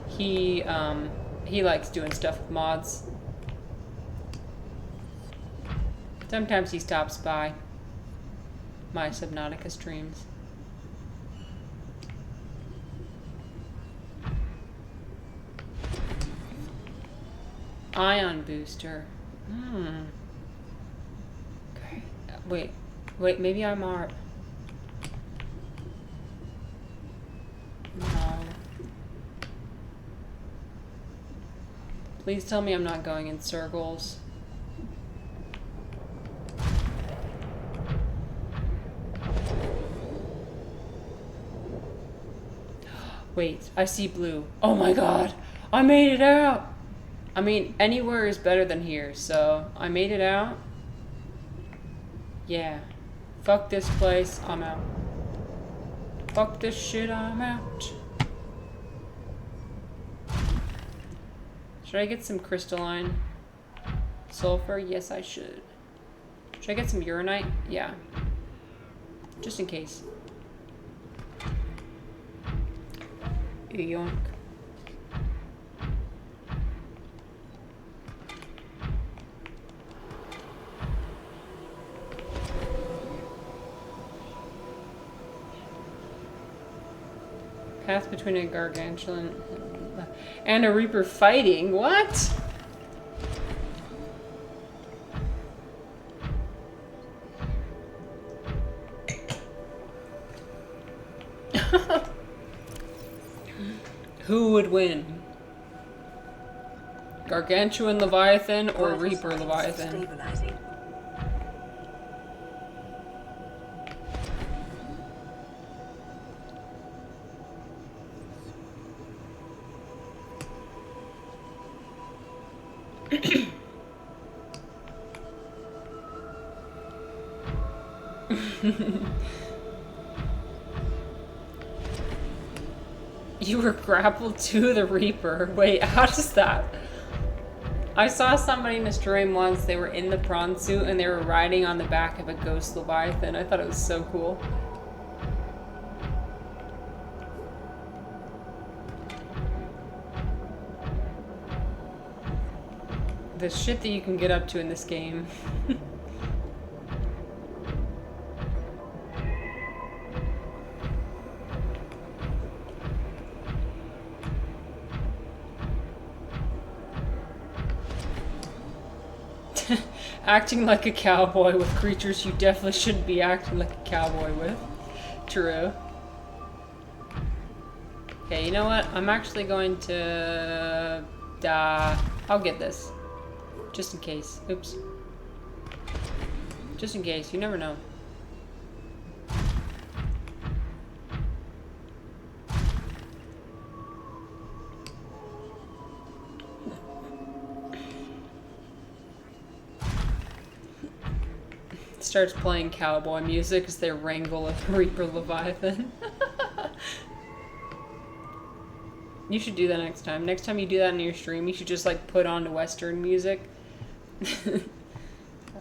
he likes doing stuff with mods. Sometimes he stops by my Subnautica streams. Ion booster. Okay. Wait, maybe I'm art. No. Please tell me I'm not going in circles. Wait, I see blue. Oh my god! I made it out! I mean, anywhere is better than here, so I made it out. Yeah. Fuck this place, I'm out. Fuck this shit, I'm out. Should I get some crystalline sulfur? Yes, I should. Should I get some uranite? Yeah. Just in case. Yoink. Path between a gargantuan and a reaper fighting? What? Who would win? Gargantuan Leviathan or Reaper Leviathan? Stabilizing. You were grappled to the Reaper. Wait, how does that? I saw somebody in a stream once, they were in the prawn suit and they were riding on the back of a ghost Leviathan. I thought it was so cool. The shit that you can get up to in this game. Acting like a cowboy with creatures you definitely shouldn't be acting like a cowboy with. True. Okay, you know what? I'm actually going to... I'll get this. Just in case. Oops. Just in case. You never know. Starts playing cowboy music as they wrangle a Reaper Leviathan. You should do that next time. Next time you do that in your stream, you should just like put on the Western music.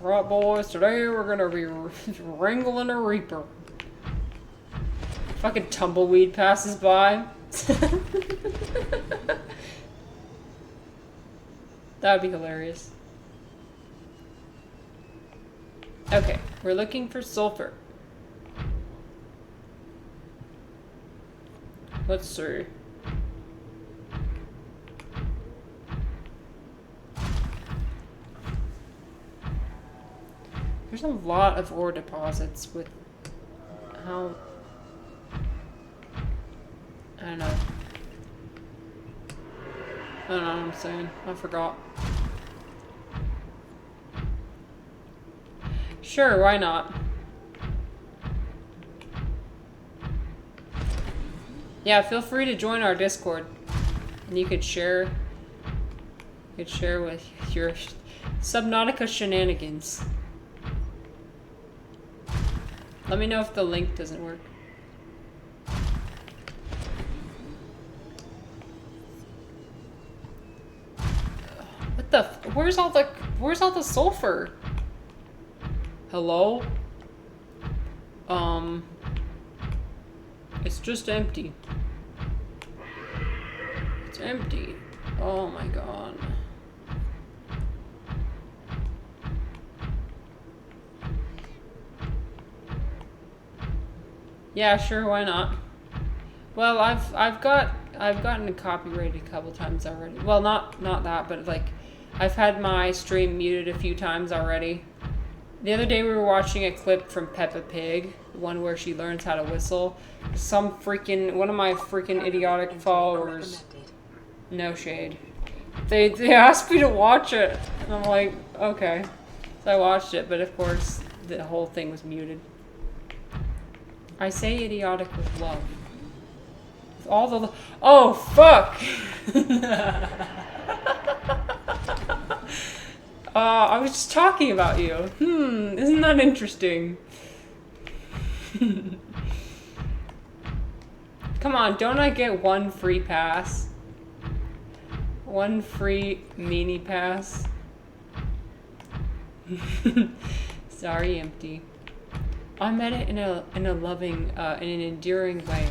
Alright boys, today we're gonna be wrangling a Reaper. Fucking tumbleweed passes by. That would be hilarious. Okay, we're looking for sulfur. Let's see. There's a lot of ore deposits with how... I don't know. I don't know what I'm saying. I forgot. Sure, why not? Yeah, feel free to join our Discord. And you could share with your Subnautica shenanigans. Let me know if the link doesn't work. What the where's all the sulfur? Hello? It's just empty. It's empty. Oh my god. Yeah, sure, why not? Well, I've gotten copyrighted a couple times already. Well, not that, but like I've had my stream muted a few times already. The other day we were watching a clip from Peppa Pig, one where she learns how to whistle. One of my freaking idiotic followers, no shade, they asked me to watch it, and I'm like, okay. So I watched it, but of course the whole thing was muted. I say idiotic with love. With all the oh fuck! I was just talking about you. Isn't that interesting? Come on, don't I get one free pass? One free mini pass? Sorry, empty. I meant it in a loving, in an endearing way.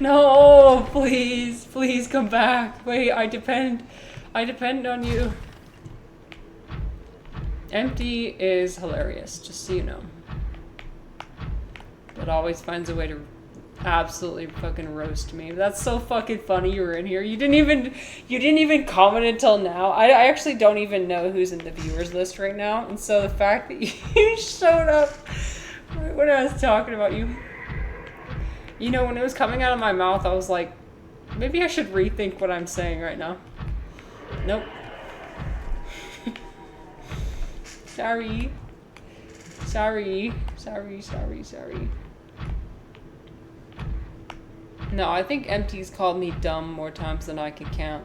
No, please come back. Wait, I depend on you. Empty is hilarious, just so you know. But always finds a way to absolutely fucking roast me. That's so fucking funny you were in here. You didn't even comment until now. I actually don't even know who's in the viewers list right now. And so the fact that you showed up when I was talking about you. You know, when it was coming out of my mouth, I was like, maybe I should rethink what I'm saying right now. Nope. Sorry. No, I think Empty's called me dumb more times than I can count.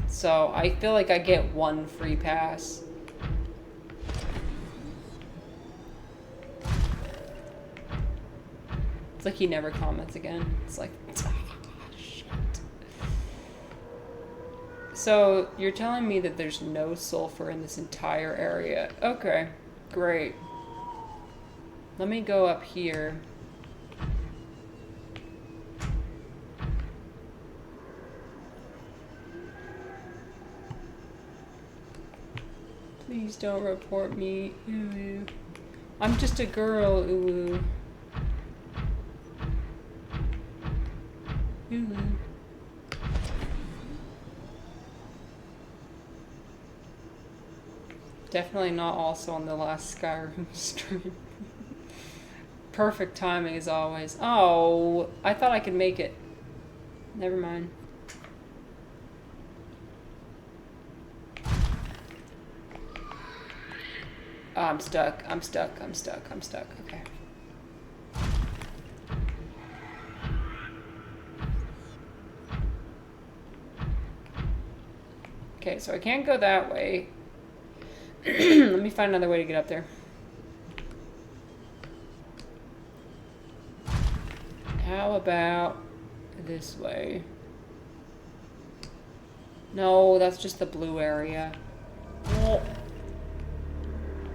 So I feel like I get one free pass. It's like he never comments again. It's like, shit. So you're telling me that there's no sulfur in this entire area. Okay, great. Let me go up here. Please don't report me. Ooh. I'm just a girl. Ooh. Ooh. Definitely not also on the last Skyrim stream. Perfect timing as always. Oh, I thought I could make it. Never mind. Oh, I'm stuck. Okay. Okay, so I can't go that way. Let me find another way to get up there. How about this way? No, that's just the blue area. Oh.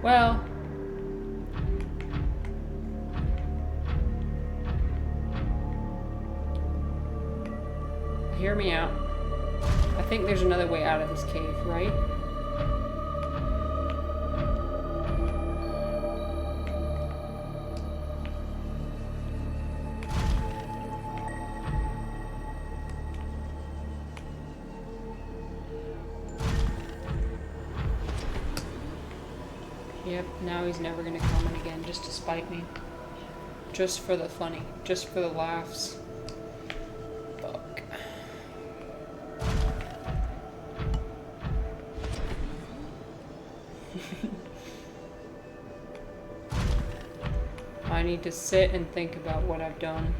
Well. Hear me out. I think there's another way out of this cave, right? Yep, now he's never gonna comment again just to spite me. Just for the funny. Just for the laughs. Fuck. I need to sit and think about what I've done.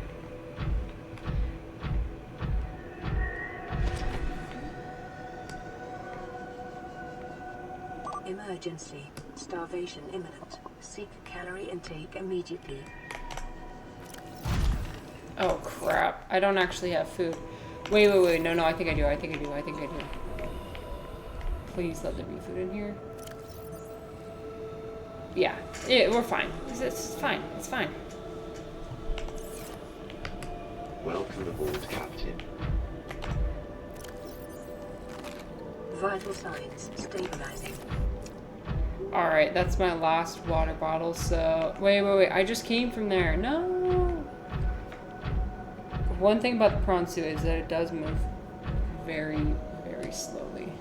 Emergency. Starvation imminent. Seek calorie intake immediately. Oh crap. I don't actually have food. Wait. No, I think I do. Please let there be food in here. Yeah, we're fine. It's fine. It's fine. Welcome aboard, Captain. Vital signs stabilizing. Alright, that's my last water bottle, so... Wait. I just came from there. No! One thing about the prawn suit is that it does move very, very slowly.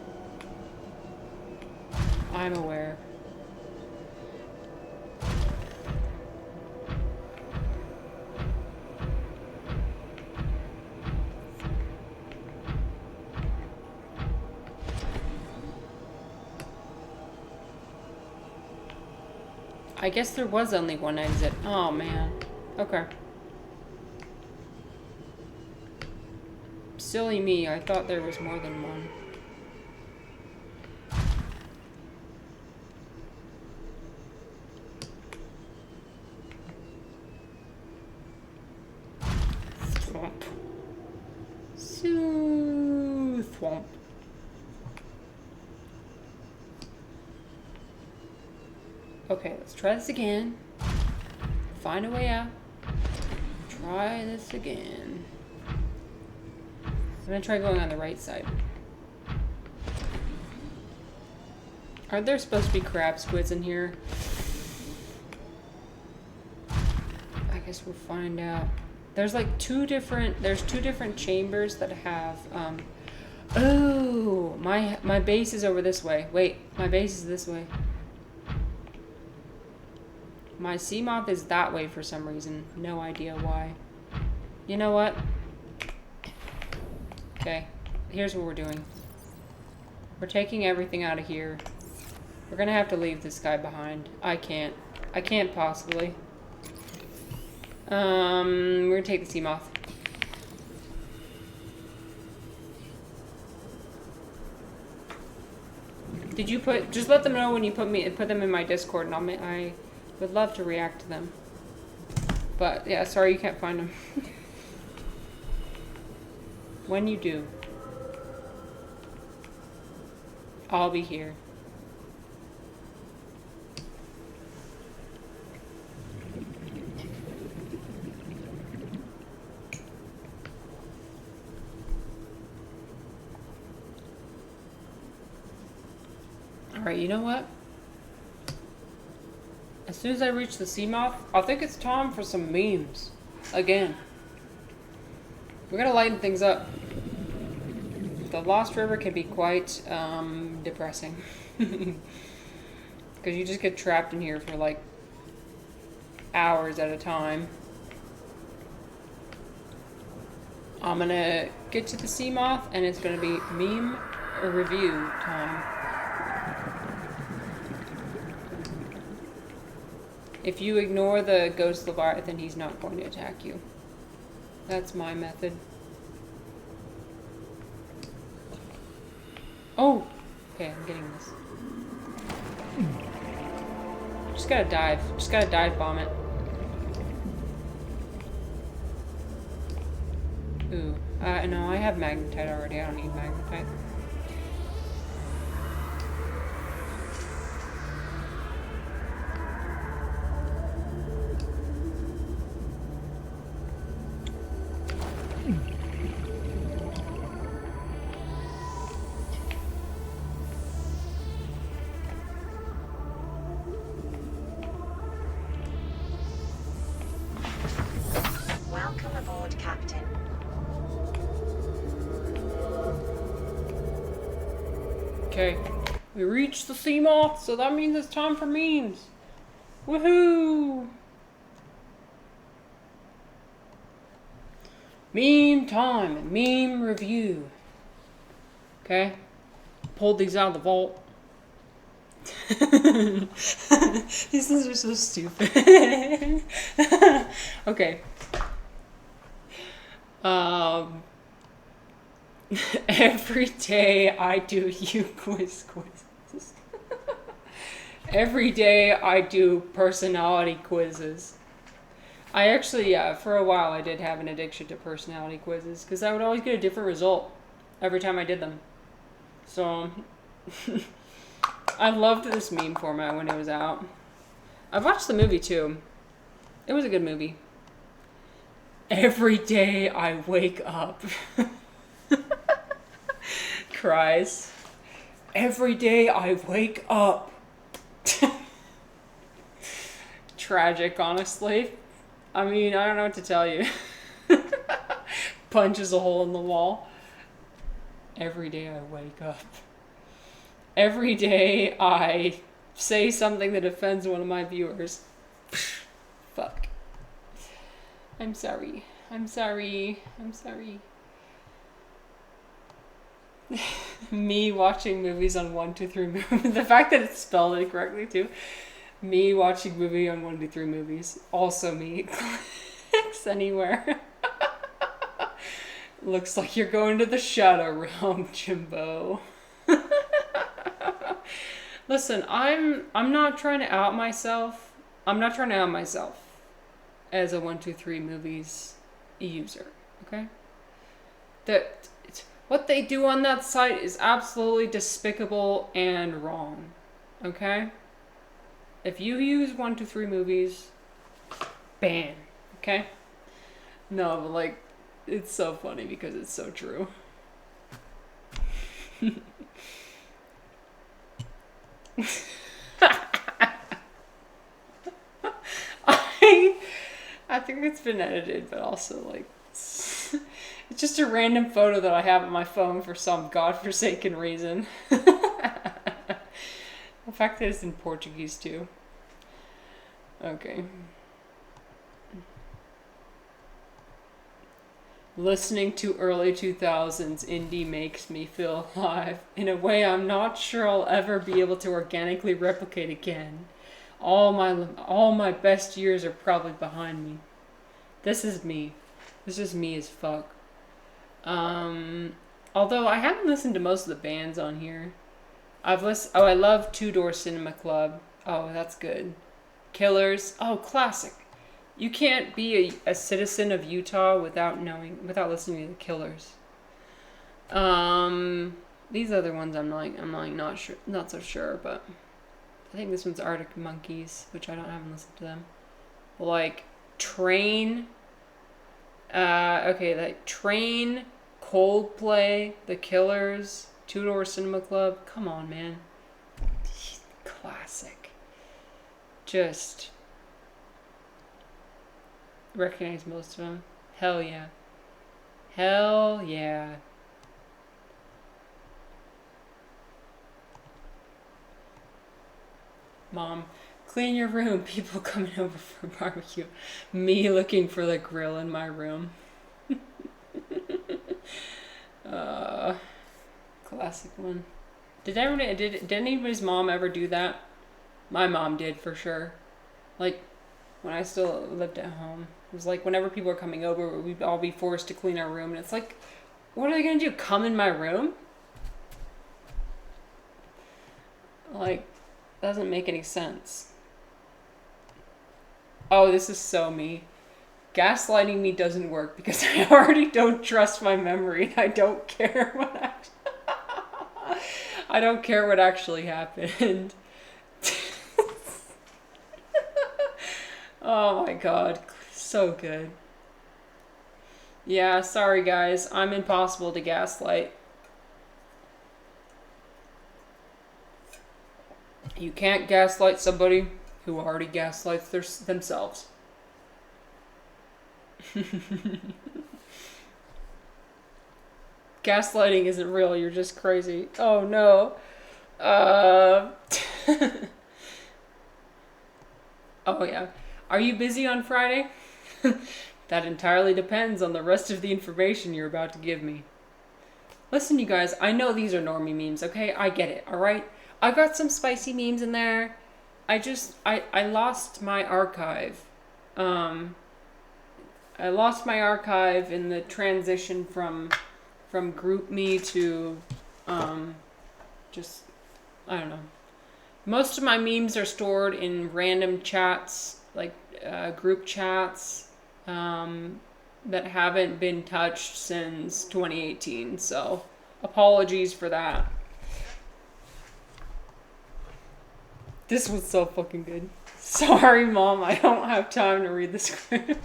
I'm aware. I guess there was only one exit. Oh, man. Okay. Silly me. I thought there was more than one. Thwomp. Thwomp. Okay, let's try this again. Find a way out. Try this again. I'm gonna try going on the right side. Aren't there supposed to be crab squids in here? I guess we'll find out. There's like two different chambers that have, oh, my base is over this way. Wait, my base is this way. My sea moth is that way for some reason. No idea why. You know what? Okay, here's what we're doing. We're taking everything out of here. We're gonna have to leave this guy behind. I can't possibly. We're gonna take the sea moth. Did you just let them know when you put them in my Discord, and I would love to react to them. But yeah, sorry you can't find them. When you do, I'll be here. Alright, you know what? As soon as I reach the sea moth, I think it's time for some memes. Again. We're gonna lighten things up. The Lost River can be quite depressing. Because you just get trapped in here for like hours at a time. I'm gonna get to the sea moth and it's gonna be meme review time. If you ignore the ghost Leviathan, he's not going to attack you. That's my method. Oh! Okay, I'm getting this. Just gotta dive. Just gotta dive bomb it. Ooh. No, I have magnetite already. I don't need magnetite. Welcome aboard, Captain. Okay. We reached the sea moth, so that means it's time for memes. Woohoo! Meme time, meme review. Okay. Pulled these out of the vault. These things are so stupid. Okay. Every day I do you quizzes. Every day I do personality quizzes. I actually, for a while I did have an addiction to personality quizzes because I would always get a different result every time I did them. So, I loved this meme format when it was out. I watched the movie too. It was a good movie. Every day I wake up. Cries. Every day I wake up. Tragic, honestly. I mean, I don't know what to tell you. Punches a hole in the wall. Every day I wake up. Every day I say something that offends one of my viewers. Fuck. I'm sorry. I'm sorry. I'm sorry. Me watching movies on 123 movies. The fact that it's spelled incorrectly too. Me watching movie on 123 movies. Also me. Clicks anywhere. Looks like you're going to the shadow realm, Jimbo. Listen, I'm not trying to out myself. I'm not trying to out myself as a 123 movies user. Okay? That what they do on that site is absolutely despicable and wrong. Okay? If you use 123 movies, ban. Okay? No, but like, it's so funny because it's so true. I think it's been edited, but also like it's just a random photo that I have on my phone for some godforsaken reason. The fact that it's in Portuguese too. Okay. Listening to early 2000s indie makes me feel alive in a way I'm not sure I'll ever be able to organically replicate again. All my best years are probably behind me. This is me. This is me as fuck. Although I haven't listened to most of the bands on here. I love Two Door Cinema Club. Oh, that's good. Killers. Oh, classic. You can't be a citizen of Utah without listening to the Killers. These other ones I'm not sure, not so sure, but I think this one's Arctic Monkeys, which I haven't listened to them. Like Train. Train, Coldplay, The Killers, Two Door Cinema Club. Come on, man. Classic. Just recognize most of them. Hell yeah. Hell yeah. Mom, clean your room. People coming over for barbecue. Me looking for the grill in my room. Classic one. Did anybody's mom ever do that? My mom did for sure. Like when I still lived at home. It was like whenever people were coming over, we'd all be forced to clean our room. And it's like, what are they going to do? Come in my room? Like, doesn't make any sense. Oh, this is so me. Gaslighting me doesn't work because I already don't trust my memory. I don't care what actually happened. Oh my god. So good. Yeah, sorry guys. I'm impossible to gaslight. You can't gaslight somebody who already gaslights themselves. Gaslighting isn't real, you're just crazy. Oh no. Oh yeah. Are you busy on Friday? That entirely depends on the rest of the information you're about to give me. Listen, you guys, I know these are normie memes, okay? I get it, alright? I got some spicy memes in there. I lost my archive. I lost my archive in the transition from GroupMe to just, I don't know. Most of my memes are stored in random chats, like group chats, that haven't been touched since 2018. So apologies for that. This was so fucking good. Sorry, Mom, I don't have time to read the script.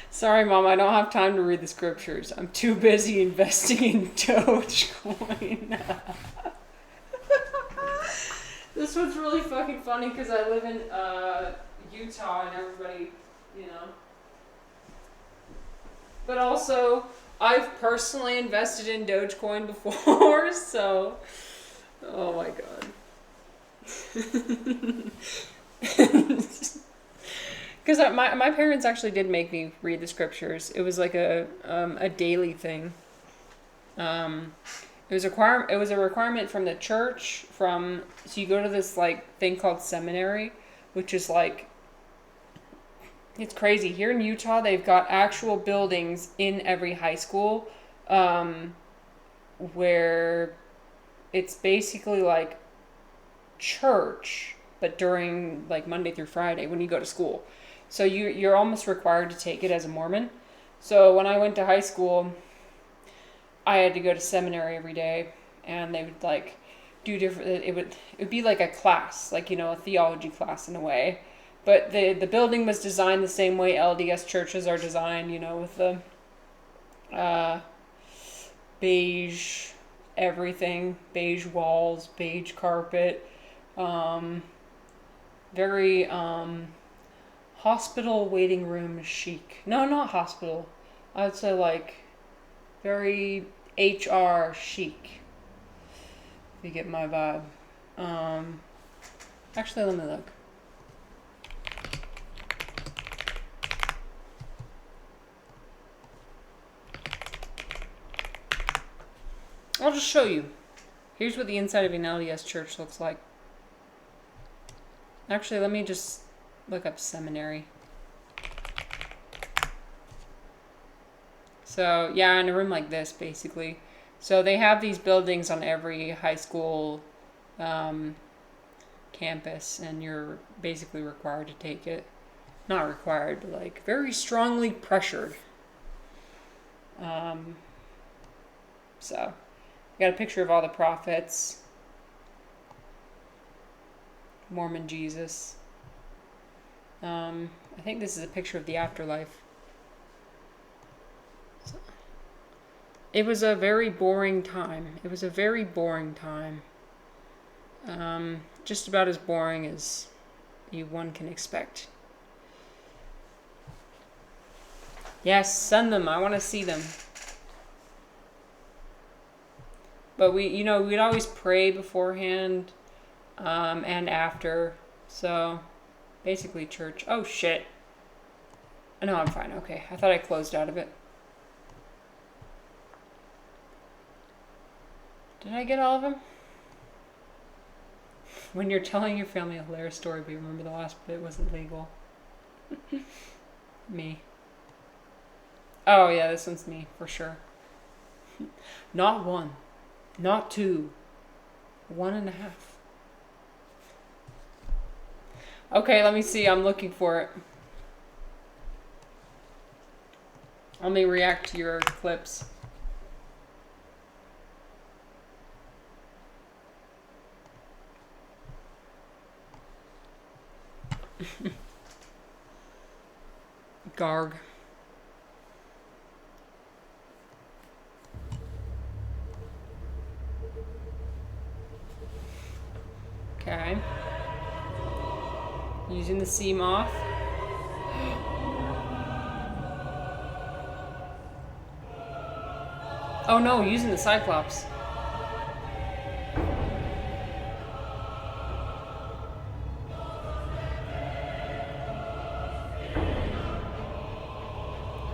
Sorry, Mom, I don't have time to read the scriptures. I'm too busy investing in Dogecoin. This one's really fucking funny because I live in Utah and everybody, you know. But also, I've personally invested in Dogecoin before, so... Oh my god. Because my parents actually did make me read the scriptures. It was like a daily thing. It was a requirement from the church. So you go to this like thing called seminary, which is like, it's crazy. Here in Utah, they've got actual buildings in every high school, where it's basically like church, but during like Monday through Friday when you go to school. So you're almost required to take it as a Mormon. So when I went to high school, I had to go to seminary every day, and they would like do different. It would be like a class, like, you know, a theology class in a way. But the building was designed the same way LDS churches are designed, you know, with the beige everything, beige walls, beige carpet, very hospital waiting room chic. No, not hospital. I would say like very HR chic. If you get my vibe. Actually, let me look. I'll just show you. Here's what the inside of an LDS church looks like. Actually, let me just look up seminary. So, yeah, in a room like this, basically. So they have these buildings on every high school campus, and you're basically required to take it. Not required, but like very strongly pressured. So, I got a picture of all the prophets. Mormon Jesus. I think this is a picture of the afterlife. So, it was a very boring time. It was a very boring time. Just about as boring as one can expect. Yes, send them. I want to see them. But we'd always pray beforehand, and after. So, basically church. Oh, shit. No, I'm fine. Okay. I thought I closed out of it. Did I get all of them? When you're telling your family a hilarious story, but you remember the last bit wasn't legal. Me. Oh, yeah, this one's me, for sure. Not one. Not two. 1.5. Okay, let me see. I'm looking for it. Let me react to your clips. Garg. Okay. Using the sea moth. Oh no, using the Cyclops.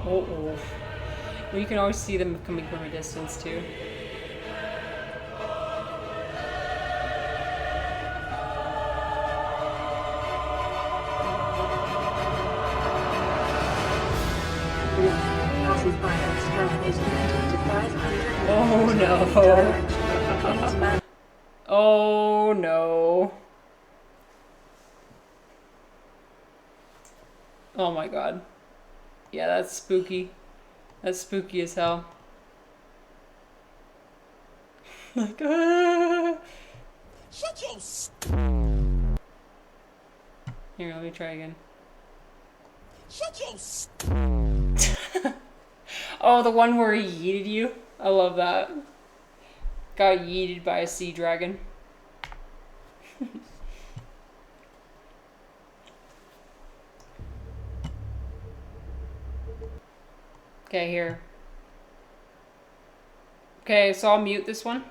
Oh. Well, you can always see them coming from a distance too. Oh no. Oh no. Oh my god. Yeah, that's spooky. That's spooky as hell. Like, ah. Shut your Here, let me try again. Shut your Oh, the one where he yeeted you? I love that. Got yeeted by a sea dragon. Okay, here. Okay, so I'll mute this one.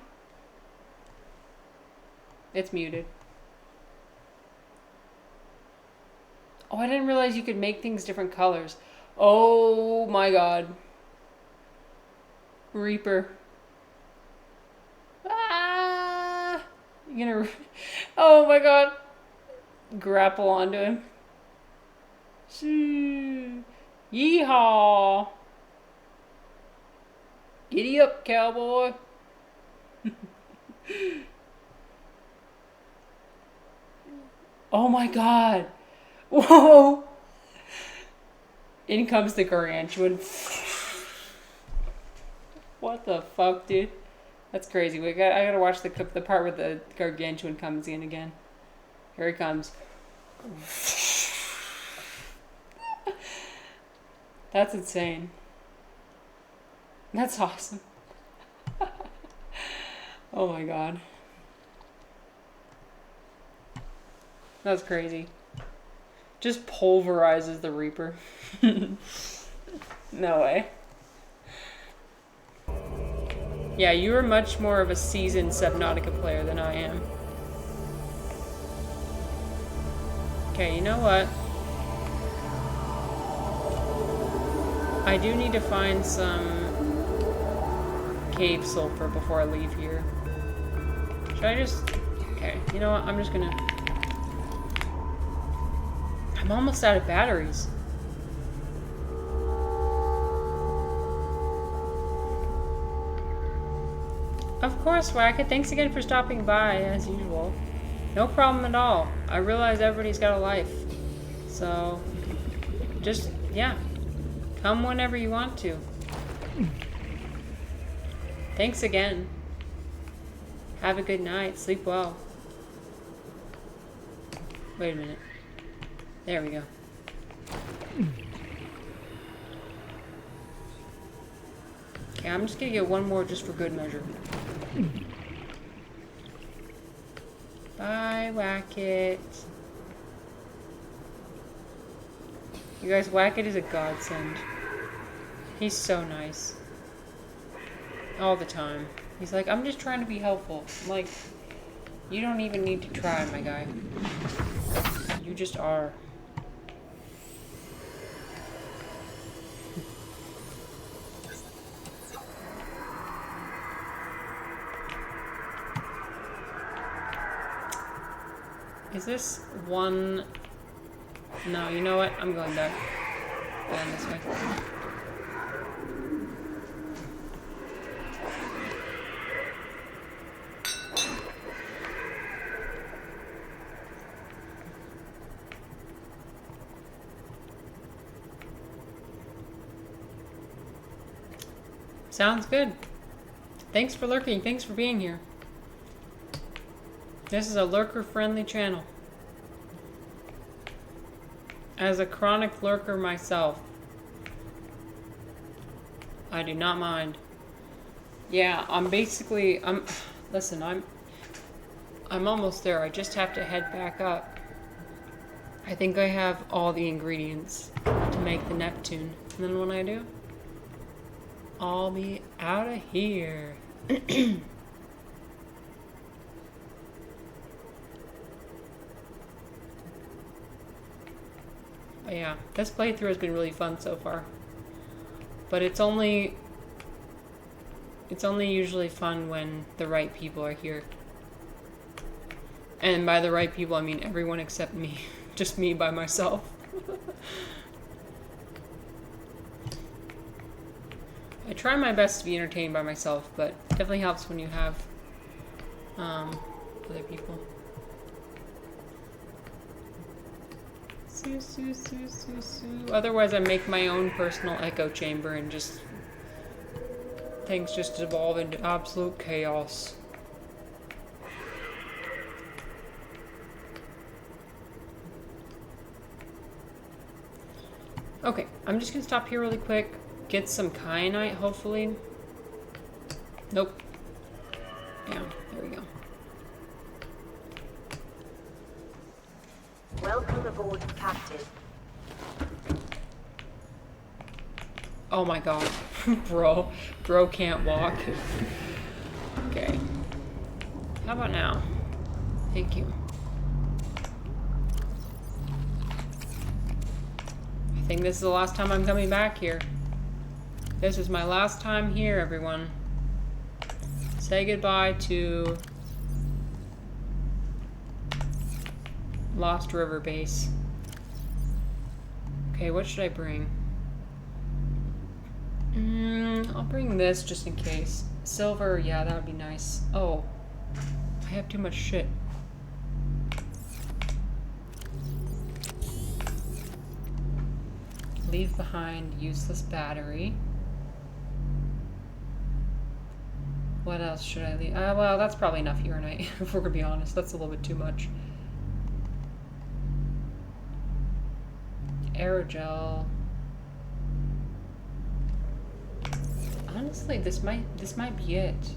It's muted. Oh, I didn't realize you could make things different colors. Oh my god. Reaper. Ah! You're gonna... Oh my god. Grapple onto him. Shoo. Yeehaw! Giddy up, cowboy. Oh my god. Whoa! In comes the gargantuan. What the fuck, dude? That's crazy. I gotta watch the part where the gargantuan comes in again. Here he comes. That's insane. That's awesome. Oh my god. That's crazy. Just pulverizes the Reaper. No way. Yeah, you are much more of a seasoned Subnautica player than I am. Okay, you know what? I do need to find some cave sulfur before I leave here. Should I just... Okay, you know what? I'm just gonna... I'm almost out of batteries. Of course, Wackett. Thanks again for stopping by, as usual. No problem at all. I realize everybody's got a life. So, just, yeah. Come whenever you want to. Thanks again. Have a good night. Sleep well. Wait a minute. There we go. Okay, I'm just gonna get one more just for good measure. Bye, Wackett. You guys, Wackett is a godsend. He's so nice. All the time. He's like, I'm just trying to be helpful. I'm like, you don't even need to try, my guy. You just are. Is this one? No, you know what? I'm going back. Going this way. Sounds good. Thanks for lurking. Thanks for being here. This is a lurker-friendly channel. As a chronic lurker myself, I do not mind. Yeah, listen, I'm almost there. I just have to head back up. I think I have all the ingredients to make the Neptune. And then when I do, I'll be out of here. But yeah, this playthrough has been really fun so far. But it's only usually fun when the right people are here. And by the right people, I mean everyone except me. Just me by myself. I try my best to be entertained by myself, but it definitely helps when you have other people. Otherwise, I make my own personal echo chamber and just things just evolve into absolute chaos. Okay, I'm just gonna stop here really quick. Get some kyanite, hopefully. Nope. Yeah, there we go. Welcome aboard, Captain. Oh my god. Bro can't walk. Okay. How about now? Thank you. I think this is the last time I'm coming back here. This is my last time here, everyone. Say goodbye to Lost River Base. Okay, what should I bring? I'll bring this just in case. Silver, yeah, that would be nice. Oh, I have too much shit. Leave behind useless battery. What else should I leave? Well, that's probably enough uranite, if we're gonna be honest. That's a little bit too much. Aerogel. Honestly, this might be it.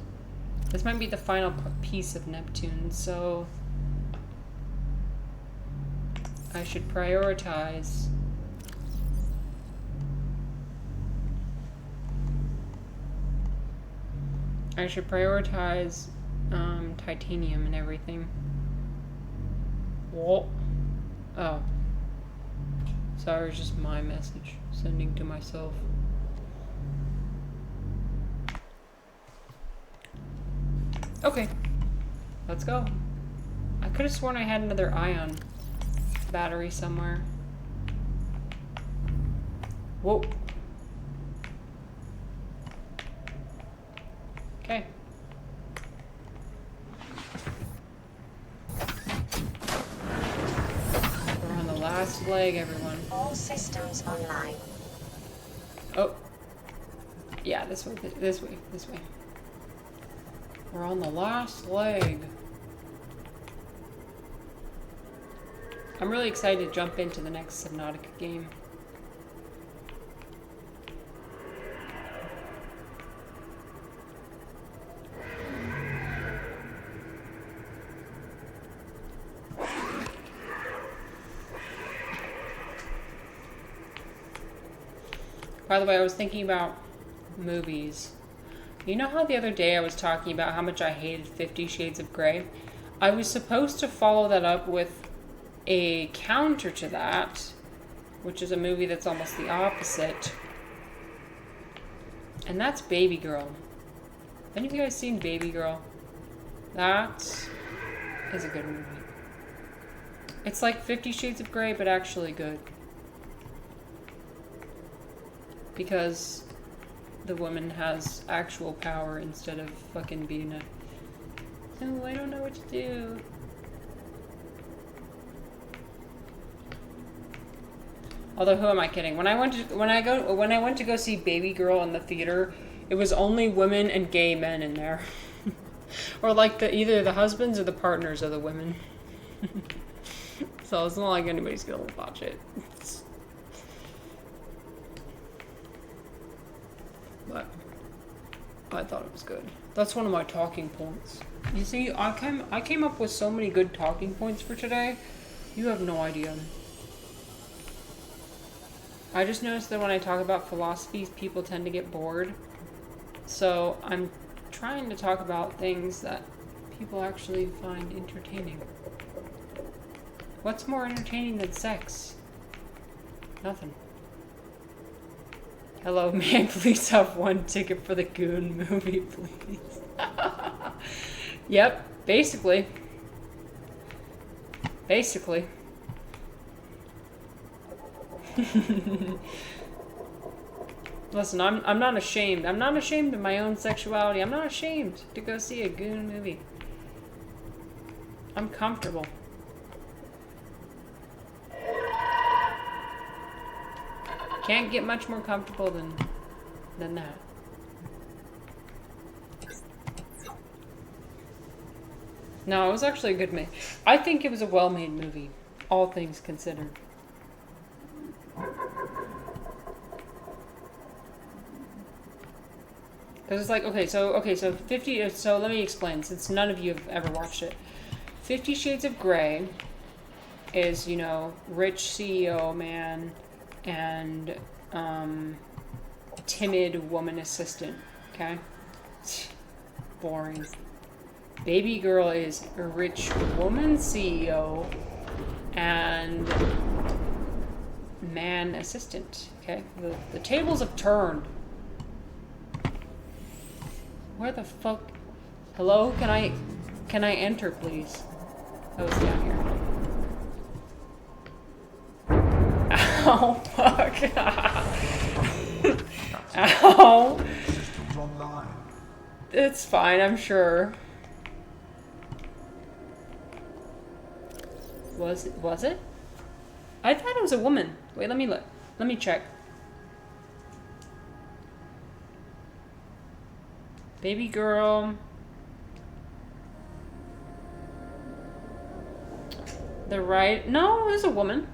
This might be the final piece of Neptune, so I should prioritize. Titanium and everything. Whoa. Oh. Sorry, it's just my message sending to myself. Okay. Let's go. I could have sworn I had another ion battery somewhere. Whoa. Okay. We're on the last leg, everyone. All systems online. Oh. Yeah, this way. We're on the last leg. I'm really excited to jump into the next Subnautica game. By the way, I was thinking about movies. You know how the other day I was talking about how much I hated 50 Shades of Grey? I was supposed to follow that up with a counter to that, which is a movie that's almost the opposite. And that's Baby Girl. Have any of you guys seen Baby Girl? That is a good movie. It's like 50 Shades of Grey, but actually good. Because the woman has actual power instead of fucking being a... Oh, I don't know what to do. Although, who am I kidding? When I went to go see Baby Girl in the theater, it was only women and gay men in there, or like either the husbands or the partners of the women. So it's not like anybody's gonna watch it. But I thought it was good. That's one of my talking points. You see, I came up with so many good talking points for today. You have no idea. I just noticed that when I talk about philosophies, people tend to get bored. So I'm trying to talk about things that people actually find entertaining. What's more entertaining than sex? Nothing. Hello, may I please have one ticket for the Goon movie, please? Yep, basically. Basically. Listen, I'm not ashamed. I'm not ashamed of my own sexuality. I'm not ashamed to go see a goon movie. I'm comfortable. Can't get much more comfortable than that. No, it was actually a good movie. I think it was a well-made movie, all things considered. Because it's like, so let me explain, since none of you have ever watched it. 50 Shades of Grey is, you know, rich CEO man and timid woman assistant, okay? Boring. Baby Girl is a rich woman CEO and man assistant, okay? The tables have turned. Where the fuck? Hello? Can I enter, please? Oh, it's down here. Ow, fuck. Ow. Systems online. It's fine, I'm sure. Was it? I thought it was a woman. Wait, let me look. Let me check. Baby Girl. No, it was a woman.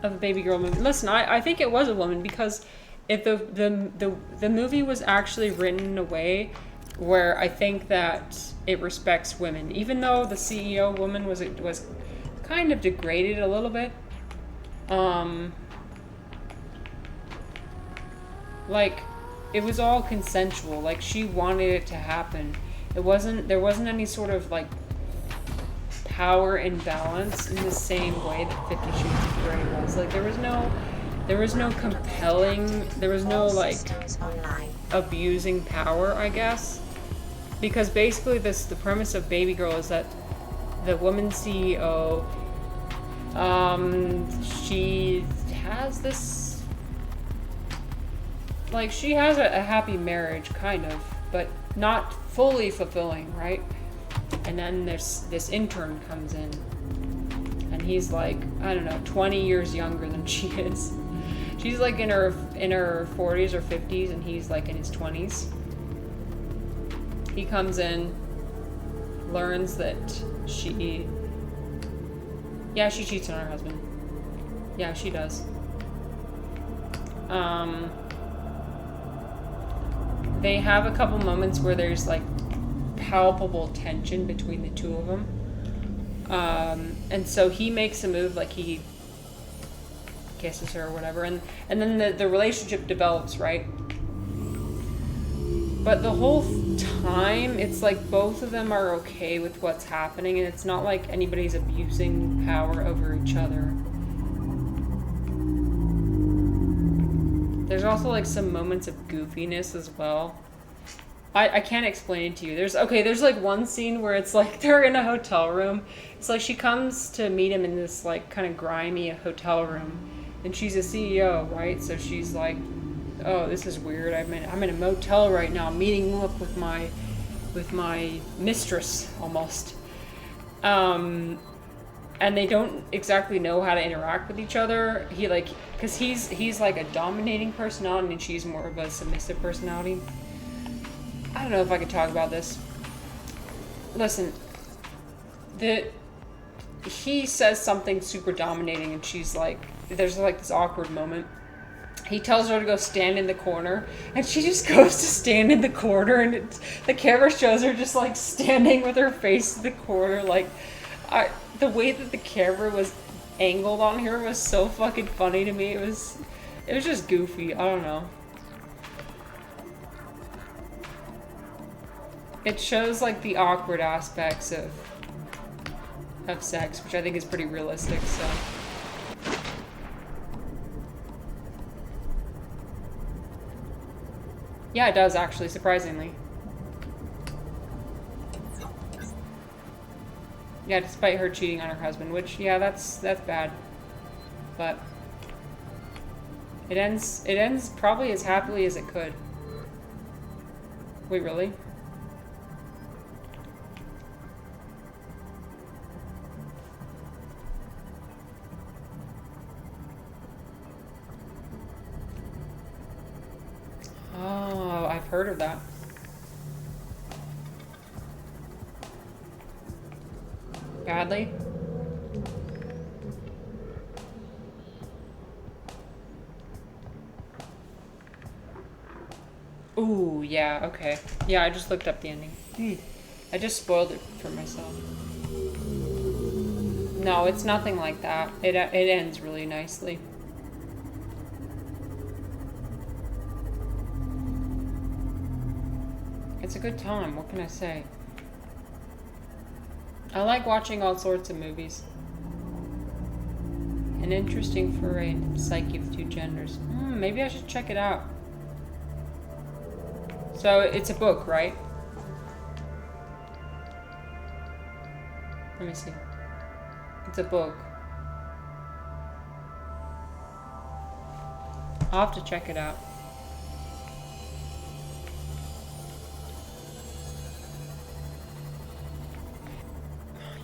Of a Baby Girl movie. Listen, I think it was a woman because if the movie was actually written in a way where I think that it respects women, even though the CEO woman was kind of degraded a little bit. Like, it was all consensual. Like, she wanted it to happen. There wasn't any sort of like power imbalance in the same way that 50 Shades of Grey was. Like, there was no compelling, there was no like abusing power, I guess. Because basically the premise of Baby Girl is that the woman CEO, she has this, like, she has a happy marriage, kind of, but not fully fulfilling, right? And then this intern comes in, and he's like, I don't know, 20 years younger than she is. She's like in her 40s or 50s, and he's like in his 20s. He comes in, learns that she cheats on her husband. Yeah, she does. They have a couple moments where there's like palpable tension between the two of them. And so he makes a move, like he kisses her or whatever, and then the relationship develops, right? But the whole time, it's like both of them are okay with what's happening, and it's not like anybody's abusing power over each other. There's also like some moments of goofiness as well. I can't explain it to you. There's like one scene where it's like they're in a hotel room. It's like she comes to meet him in this like kind of grimy hotel room, and she's a CEO, right? So she's like, oh, this is weird. I'm in a motel right now, meeting up with my mistress almost. And they don't exactly know how to interact with each other. Because he's like a dominating personality and she's more of a submissive personality. I don't know if I could talk about this. Listen, he says something super dominating and she's like, there's like this awkward moment. He tells her to go stand in the corner, and she just goes to stand in the corner, and the camera shows her just like standing with her face to the corner. Like, the way that the camera was angled on her was so fucking funny to me. It was just goofy. I don't know. It shows like the awkward aspects of sex, which I think is pretty realistic. So. Yeah, it does actually, surprisingly. Yeah, despite her cheating on her husband, which, yeah, that's bad. But It ends probably as happily as it could. Wait, really? Oh, I've heard of that. Badly? Ooh, yeah, okay. Yeah, I just looked up the ending. I just spoiled it for myself. No, it's nothing like that. It ends really nicely. It's a good time, what can I say? I like watching all sorts of movies. An interesting foray into the psyche of two genders. Maybe I should check it out. So, it's a book, right? Let me see. It's a book. I'll have to check it out.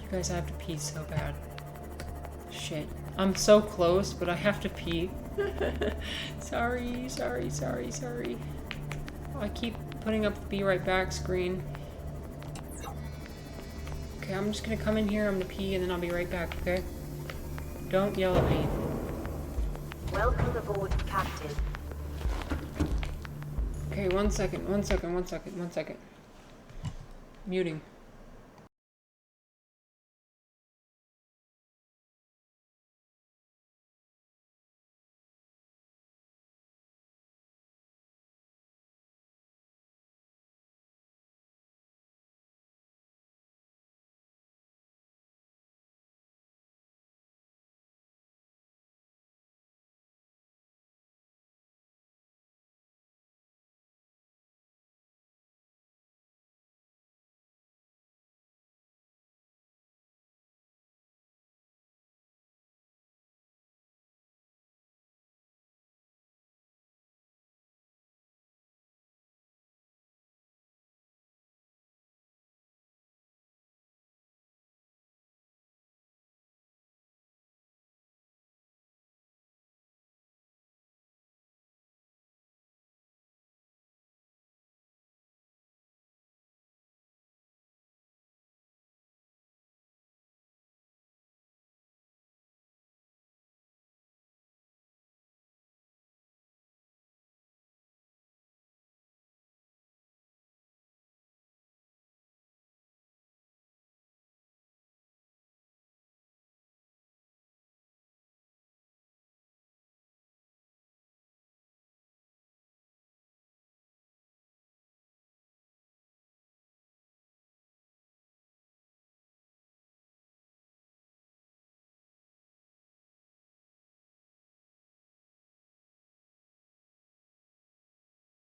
You guys, I have to pee so bad. Shit. I'm so close, but I have to pee. Sorry. I keep putting up the be right back screen. Okay, I'm just gonna come in here, I'm gonna pee, and then I'll be right back, okay? Don't yell at me. Welcome aboard, Captain. Okay, one second. Muting.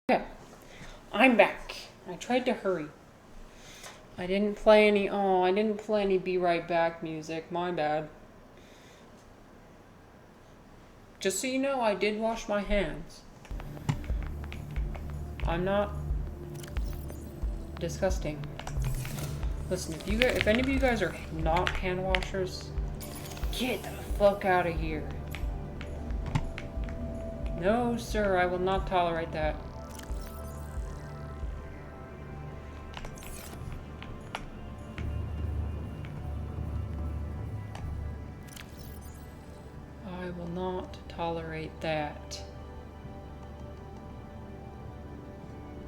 Okay, I'm back. I tried to hurry. I didn't play any Be Right Back music. My bad. Just so you know, I did wash my hands. I'm not disgusting. Listen, if any of you guys are not hand washers, get the fuck out of here. No, sir, I will not tolerate that. I will not tolerate that.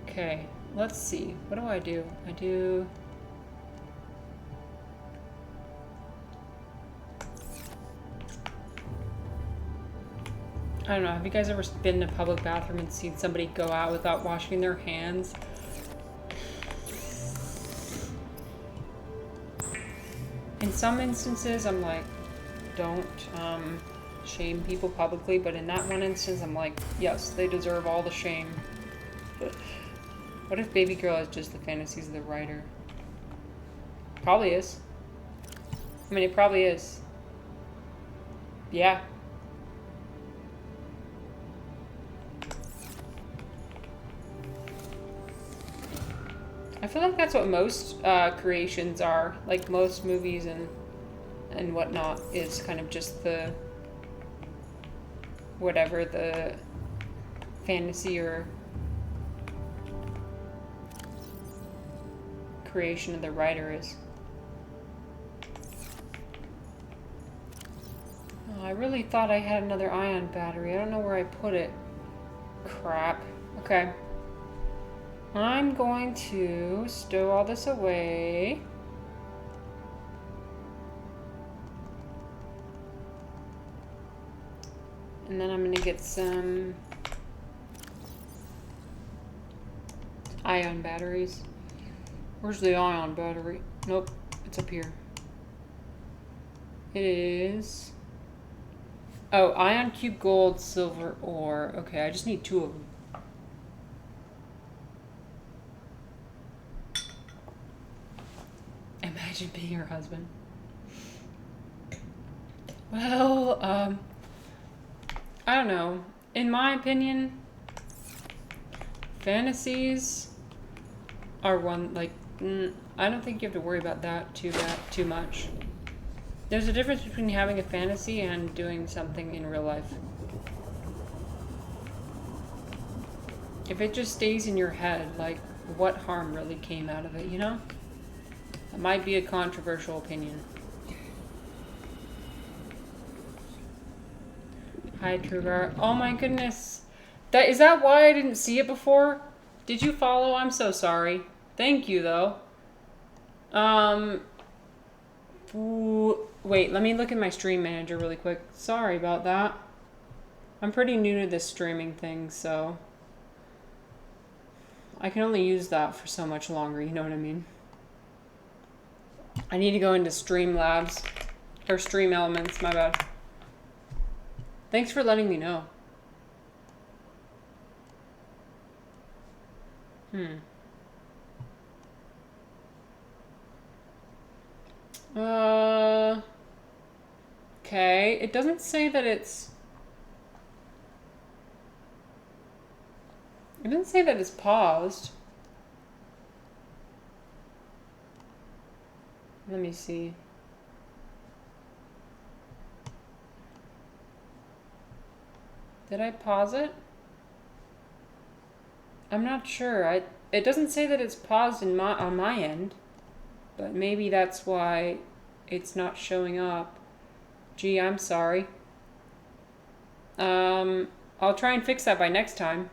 Okay, let's see. What do? I don't know, have you guys ever been in a public bathroom and seen somebody go out without washing their hands? In some instances, I'm like, don't shame people publicly, but in that one instance, I'm like, yes, they deserve all the shame. What if Baby Girl is just the fantasies of the writer? Probably is. I mean, it probably is. Yeah. I feel like that's what most creations are. Like most movies and whatnot is kind of just the whatever the fantasy or creation of the writer is. Oh, I really thought I had another ion battery. I don't know where I put it. Crap. Okay. I'm going to stow all this away. And then I'm going to get some ion batteries. Where's the ion battery? Nope, it's up here. It is... Oh, ion cube, gold, silver, ore. Okay, I just need 2 of them. Imagine being her husband. Well, I don't know. In my opinion, fantasies are one, like, I don't think you have to worry about that too much. There's a difference between having a fantasy and doing something in real life. If it just stays in your head, like, what harm really came out of it, you know? That might be a controversial opinion. Hi, Trugar. Oh my goodness. Is that why I didn't see it before? Did you follow? I'm so sorry. Thank you, though. Wait, let me look at my stream manager really quick. Sorry about that. I'm pretty new to this streaming thing, so I can only use that for so much longer, you know what I mean? I need to go into Streamlabs, or Stream Elements, my bad. Thanks for letting me know. Okay, it doesn't say that it's... It doesn't say that it's paused. Let me see. Did I pause it? I'm not sure. It doesn't say that it's paused on my end, but maybe that's why it's not showing up. Gee, I'm sorry. I'll try and fix that by next time.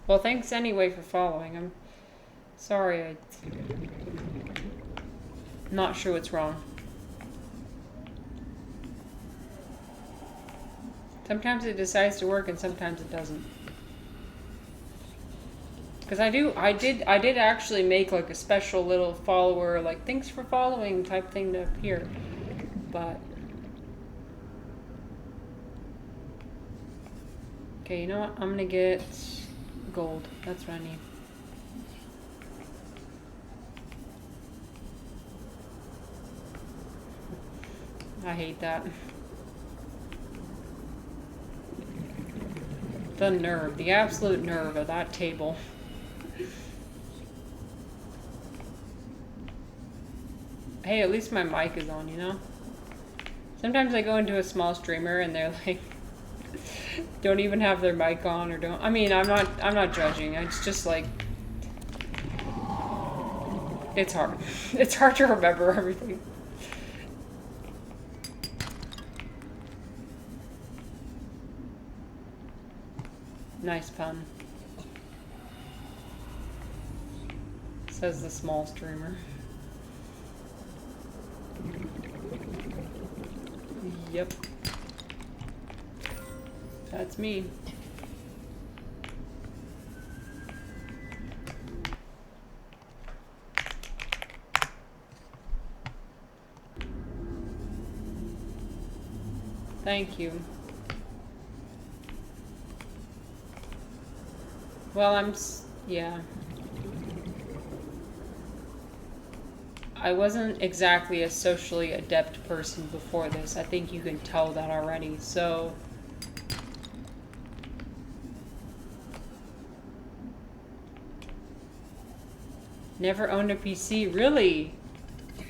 Well, thanks anyway for following. I'm sorry. I'm not sure what's wrong. Sometimes it decides to work and sometimes it doesn't. Because I did actually make like a special little follower, like thanks for following type thing to appear. But okay, you know what? I'm gonna get gold. That's what I need. I hate that. The nerve, the absolute nerve of that table. Hey, at least my mic is on, you know? Sometimes I go into a small streamer and they're like, don't even have their mic on or don't. I mean, I'm not judging. It's just like, it's hard. It's hard to remember everything. Nice pun. Says the small streamer. Yep. That's me. Thank you. Well, yeah. I wasn't exactly a socially adept person before this. I think you can tell that already, so... Never owned a PC, really?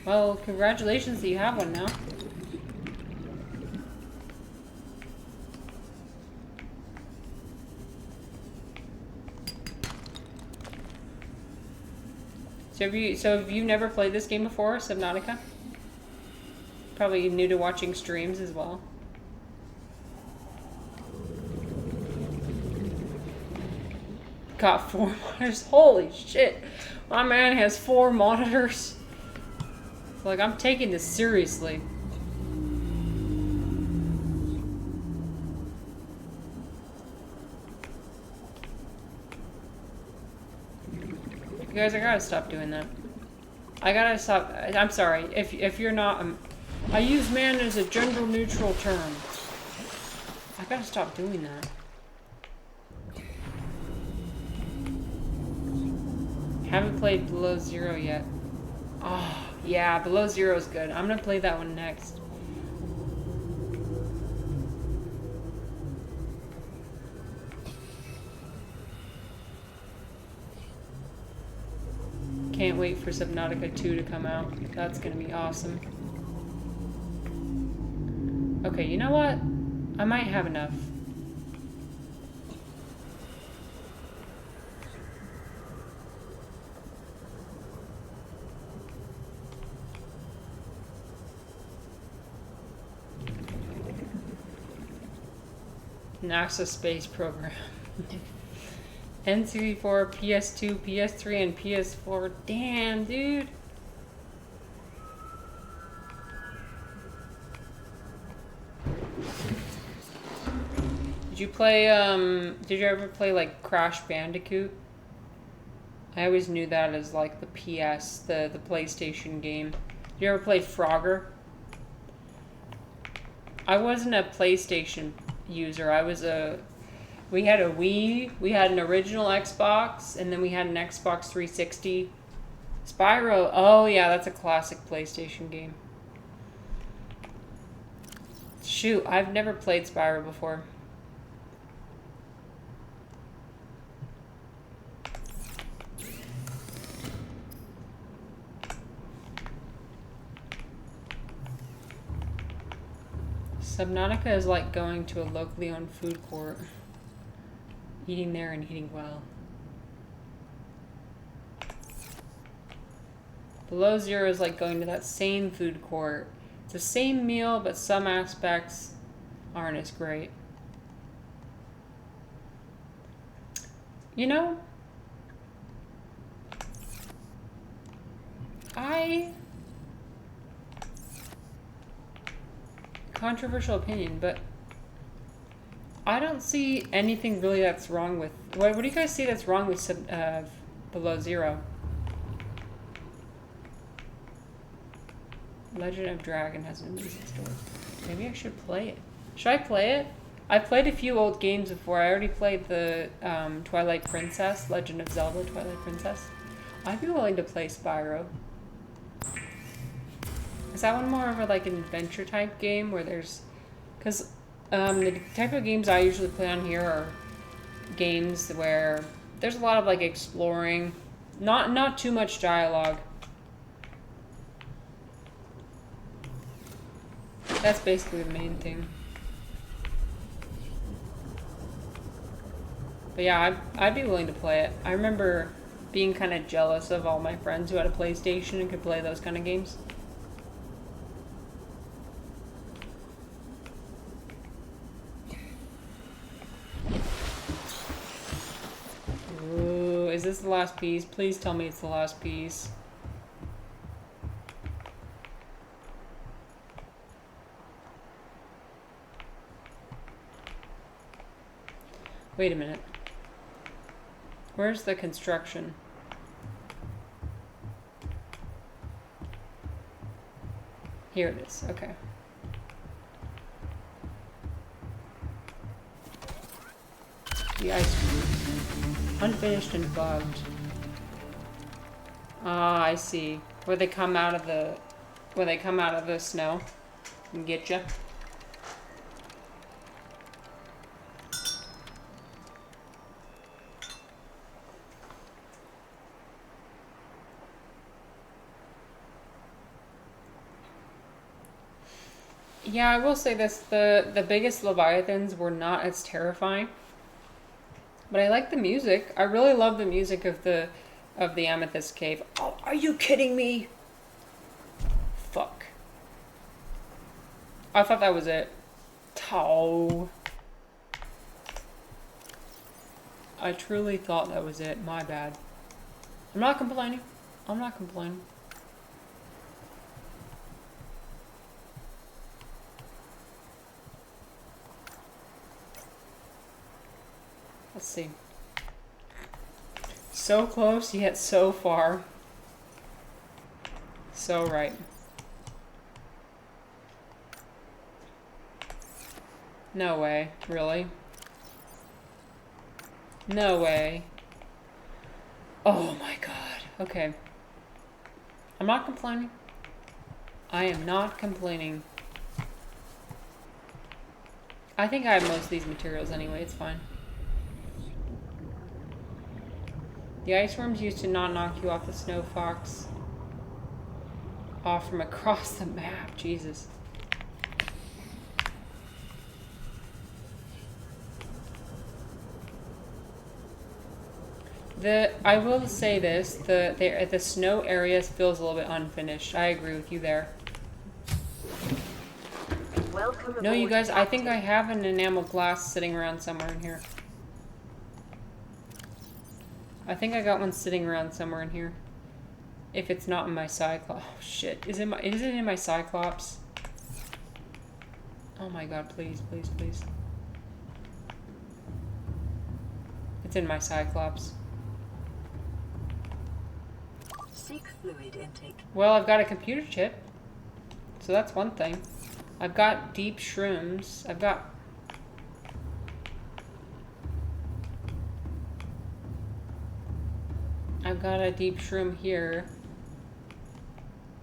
Well, congratulations that you have one now. So have you never played this game before, Subnautica? Probably new to watching streams as well. Got 4 monitors. Holy shit. My man has 4 monitors. Like, I'm taking this seriously. You guys, I gotta stop doing that. I gotta stop. I'm sorry. If you're not... I use man as a gender neutral term. I gotta stop doing that. Haven't played Below Zero yet. Oh, yeah, Below Zero is good. I'm gonna play that one next. Can't wait for Subnautica 2 to come out. That's gonna be awesome. Okay, you know what? I might have enough. NASA space program. N64, PS2, PS3, and PS4. Damn, dude. Did you play, did you ever play, like, Crash Bandicoot? I always knew that as, like, the PS, the PlayStation game. Did you ever play Frogger? I wasn't a PlayStation user. I was a... We had a Wii, we had an original Xbox, and then we had an Xbox 360. Spyro, oh yeah, that's a classic PlayStation game. Shoot, I've never played Spyro before. Subnautica is like going to a locally owned food court. Eating there and eating well. Below Zero is like going to that same food court. It's the same meal, but some aspects aren't as great. You know, controversial opinion, but I don't see anything really that's wrong with... What do you guys see that's wrong with Below Zero? Legend of Dragon has an amazing story. Maybe I should play it. Should I play it? I've played a few old games before. I already played the Twilight Princess, Legend of Zelda Twilight Princess. I'd be willing to play Spyro. Is that one more of a, like, an adventure type game where there's... Because the type of games I usually play on here are games where there's a lot of, like, exploring. Not too much dialogue. That's basically the main thing. But yeah, I'd be willing to play it. I remember being kind of jealous of all my friends who had a PlayStation and could play those kind of games. Ooh, is this the last piece? Please tell me it's the last piece. Wait a minute. Where's the construction? Here it is. Okay. The ice cream. Unfinished and bugged. Ah, I see. Where they come out of the snow and get you. Yeah, I will say this, the biggest Leviathans were not as terrifying. But I like the music. I really love the music of the Amethyst Cave. Oh, are you kidding me? Fuck. I thought that was it. Oh. I truly thought that was it. My bad. I'm not complaining. I'm not complaining. Let's see. So close, yet so far. So right. No way. Really? No way. Oh my god. Okay. I'm not complaining. I am not complaining. I think I have most of these materials anyway. It's fine. The ice worm's used to not knock you off the snow fox. Off from across the map. Jesus. I will say this, the snow area feels a little bit unfinished. I agree with you there. Welcome No, you aboard, guys, I think Captain. I have an enamel glass sitting around somewhere in here. I think I got one sitting around somewhere in here. If it's not in my Cyclops. Oh shit. Is it in my Cyclops? Oh my god, please, please, please. It's in my Cyclops. Seek fluid intake. Well, I've got a computer chip. So that's one thing. I've got deep shrooms. I've got a deep shroom here.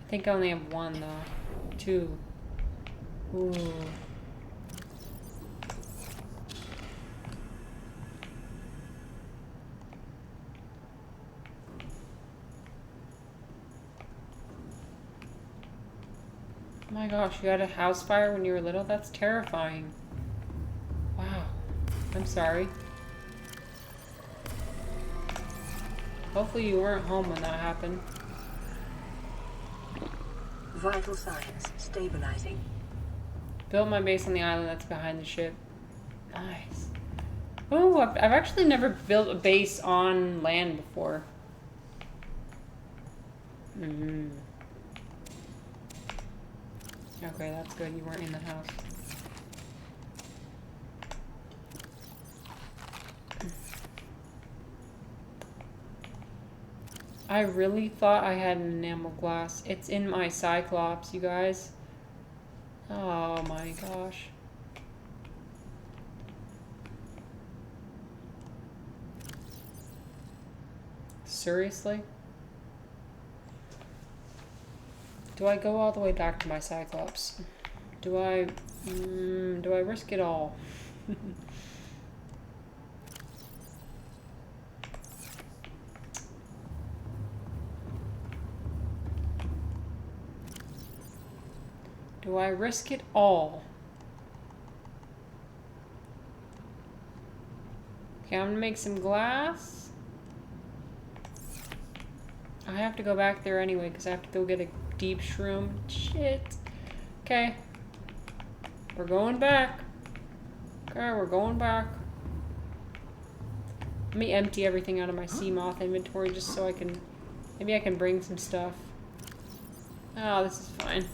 I think I only have one though. Two. Ooh. Oh my gosh, you had a house fire when you were little? That's terrifying. Wow. I'm sorry. Hopefully you weren't home when that happened. Vital signs stabilizing. Built my base on the island that's behind the ship. Nice. Oh, I've actually never built a base on land before. Mm-hmm. Okay, that's good. You weren't in the house. I really thought I had an enamel glass. It's in my Cyclops, you guys. Oh my gosh. Seriously? Do I go all the way back to my Cyclops? Do I risk it all? Do I risk it all? Okay, I'm gonna make some glass. I have to go back there anyway because I have to go get a deep shroom. Shit. Okay. We're going back. Okay, we're going back. Let me empty everything out of my sea moth inventory just so I can... Maybe I can bring some stuff. Oh, this is fine.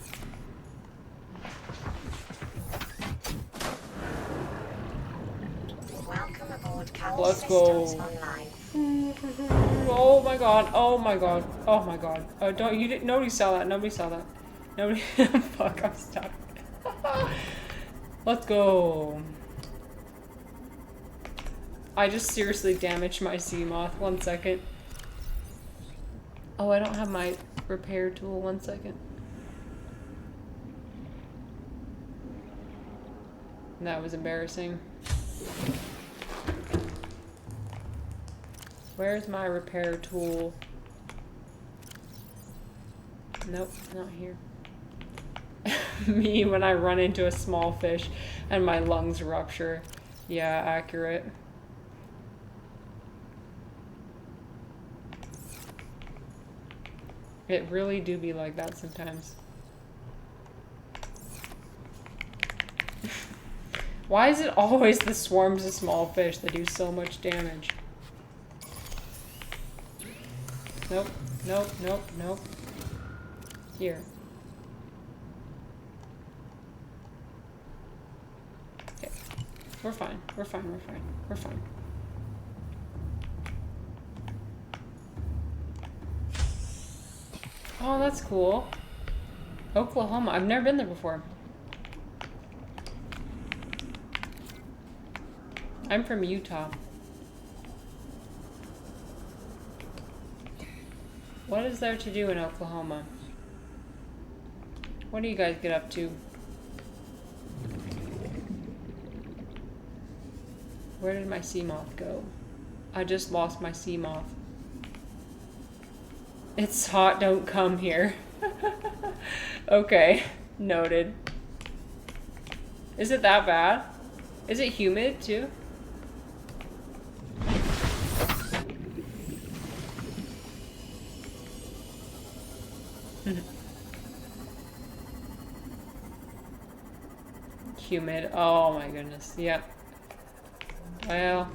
Welcome aboard, Captain. Let's go. Systems online. Oh my god, oh my god, oh my god. Nobody saw that, nobody saw that. Nobody, fuck, I'm stuck. Let's go. I just seriously damaged my sea moth, 1 second. Oh, I don't have my repair tool, 1 second. That was embarrassing. Where's my repair tool? Nope, not here. Me when I run into a small fish and my lungs rupture. Yeah, accurate. It really do be like that sometimes. Why is it always the swarms of small fish that do so much damage? Nope, nope, nope, nope. Here. Okay. We're fine, we're fine, we're fine, we're fine. Oh, that's cool. Oklahoma. I've never been there before. I'm from Utah. What is there to do in Oklahoma? What do you guys get up to? Where did my sea moth go? I just lost my sea moth. It's hot, don't come here. Okay, noted. Is it that bad? Is it humid too? Humid. Oh my goodness. Yep. Well.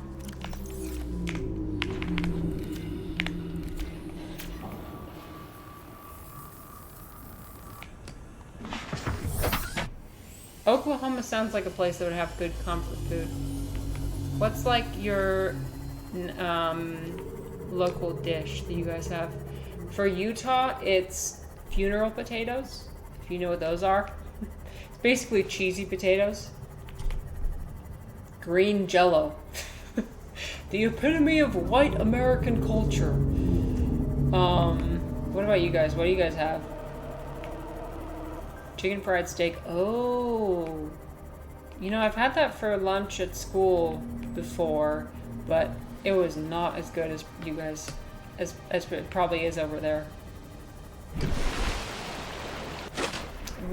Oklahoma sounds like a place that would have good comfort food. What's like your local dish that you guys have? For Utah, it's funeral potatoes, if you know what those are. It's basically cheesy potatoes. Green Jello. The epitome of white American culture. What about you guys? What do you guys have? Chicken fried steak. Oh. You know, I've had that for lunch at school before, but it was not as good as you guys, as it probably is over there.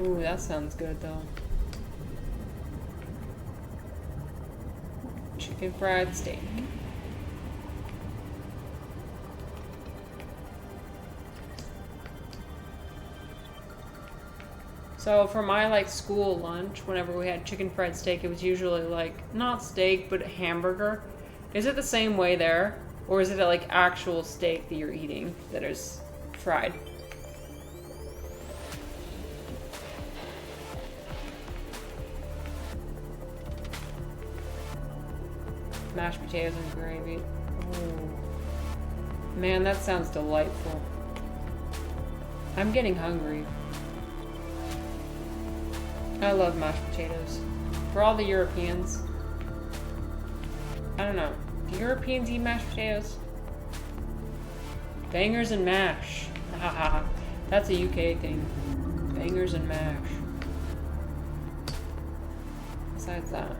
Ooh, that sounds good though. Chicken fried steak. So for my like school lunch, whenever we had chicken fried steak, it was usually like not steak but hamburger. Is it the same way there, or is it like actual steak that you're eating that is fried? Mashed potatoes and gravy. Oh. Man, that sounds delightful. I'm getting hungry. I love mashed potatoes. For all the Europeans. I don't know. Do Europeans eat mashed potatoes? Bangers and mash. Haha. That's a UK thing. Bangers and mash. Besides that.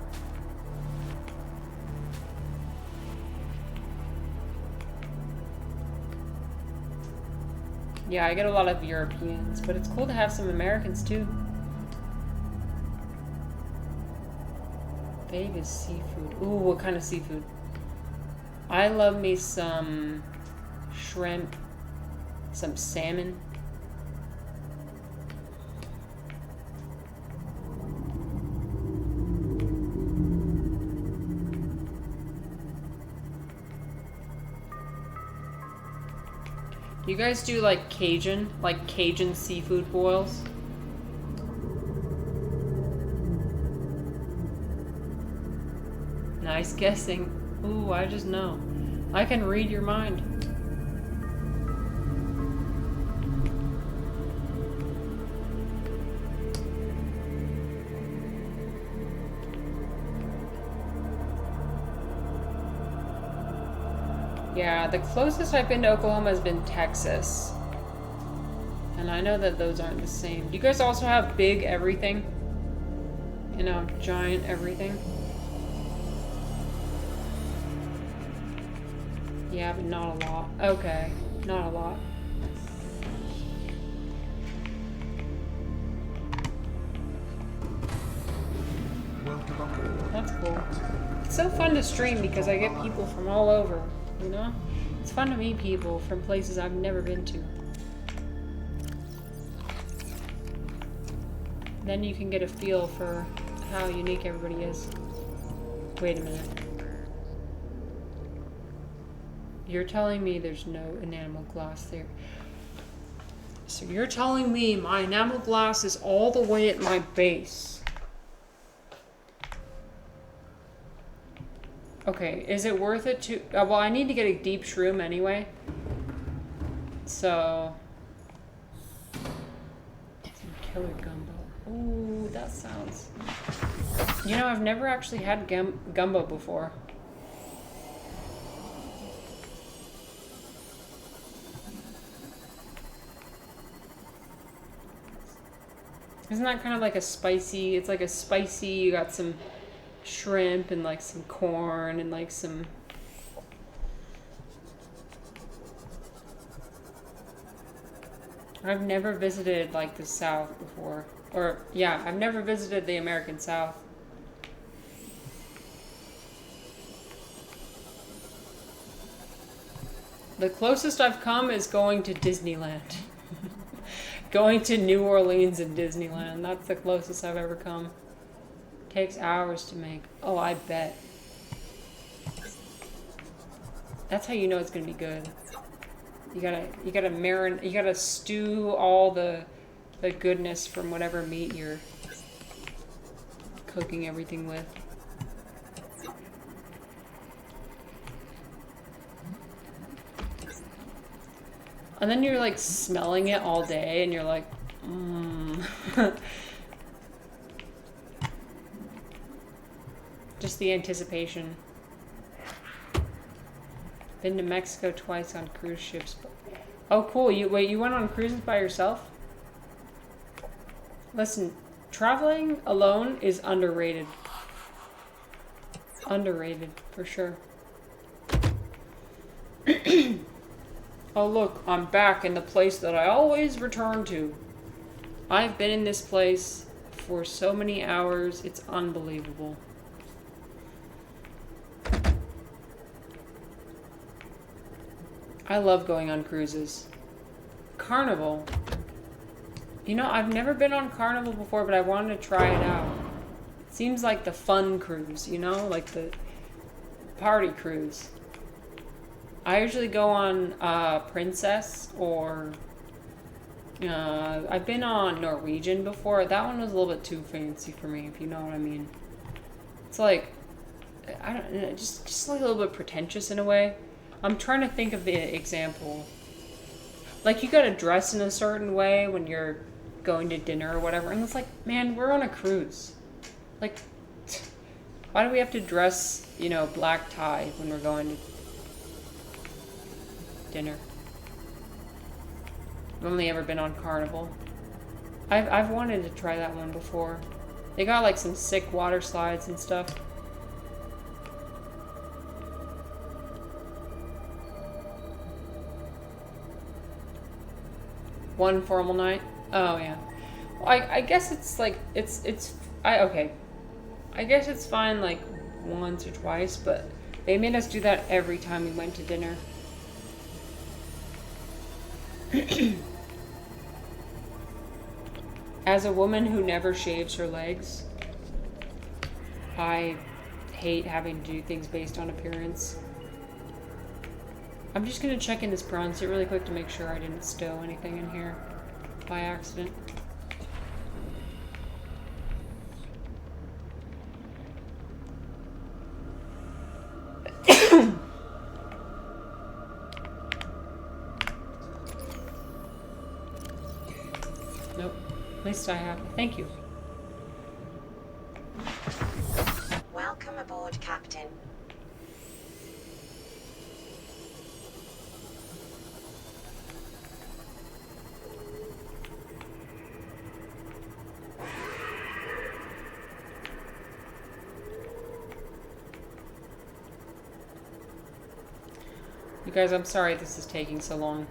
Yeah, I get a lot of Europeans, but it's cool to have some Americans too. Fave is seafood. Ooh, what kind of seafood? I love me some shrimp, some salmon. Do you guys do like Cajun seafood boils? Nice guessing. Ooh, I just know. I can read your mind. Yeah, the closest I've been to Oklahoma has been Texas. And I know that those aren't the same. Do you guys also have big everything? You know, giant everything? Yeah, but not a lot. Okay, not a lot. so fun to stream because I get people from all over, you know? It's fun to meet people from places I've never been to. Then you can get a feel for how unique everybody is. Wait a minute. You're telling me there's no enamel glass there. So you're telling me my enamel glass is all the way at my base. Okay, is it worth it to... well, I need to get a deep shroom anyway. So... some killer gumbo. Ooh, that sounds... You know, I've never actually had gumbo before. Isn't that kind of like a spicy... It's like a spicy... You got some shrimp and like some corn and like some... I've never visited like the South before. Or, yeah, I've never visited the American South. The closest I've come is going to Disneyland. Going to New Orleans and Disneyland. That's the closest I've ever come. Takes hours to make. Oh, I bet. That's how you know it's gonna be good. You gotta marinate. You gotta stew all the goodness from whatever meat you're cooking everything with. And then you're like smelling it all day, and you're like, Just the anticipation. Been to Mexico twice on cruise ships. Oh, cool. You went on cruises by yourself? Listen, traveling alone is underrated. Underrated, for sure. Oh, look, I'm back in the place that I always return to. I've been in this place for so many hours, it's unbelievable. I love going on cruises. Carnival. You know, I've never been on Carnival before, but I wanted to try it out. It seems like the fun cruise, you know? Like the party cruise. I usually go on Princess or... I've been on Norwegian before. That one was a little bit too fancy for me, if you know what I mean. It's like... I don't know, just like a little bit pretentious in a way. I'm trying to think of the example. Like, you gotta dress in a certain way when you're going to dinner or whatever. And it's like, man, we're on a cruise. Like, why do we have to dress, you know, black tie when we're going to dinner? I've only ever been on Carnival. I've wanted to try that one before. They got, like, some sick water slides and stuff. One formal night? Oh, yeah. Well, I guess it's like, okay. I guess it's fine, like, once or twice, but they made us do that every time we went to dinner. As a woman who never shaves her legs, I hate having to do things based on appearance. I'm just gonna check in this prawn suit really quick to make sure I didn't stow anything in here by accident. Nope. At least I have. Thank you. Welcome aboard, Captain. You guys, I'm sorry this is taking so long.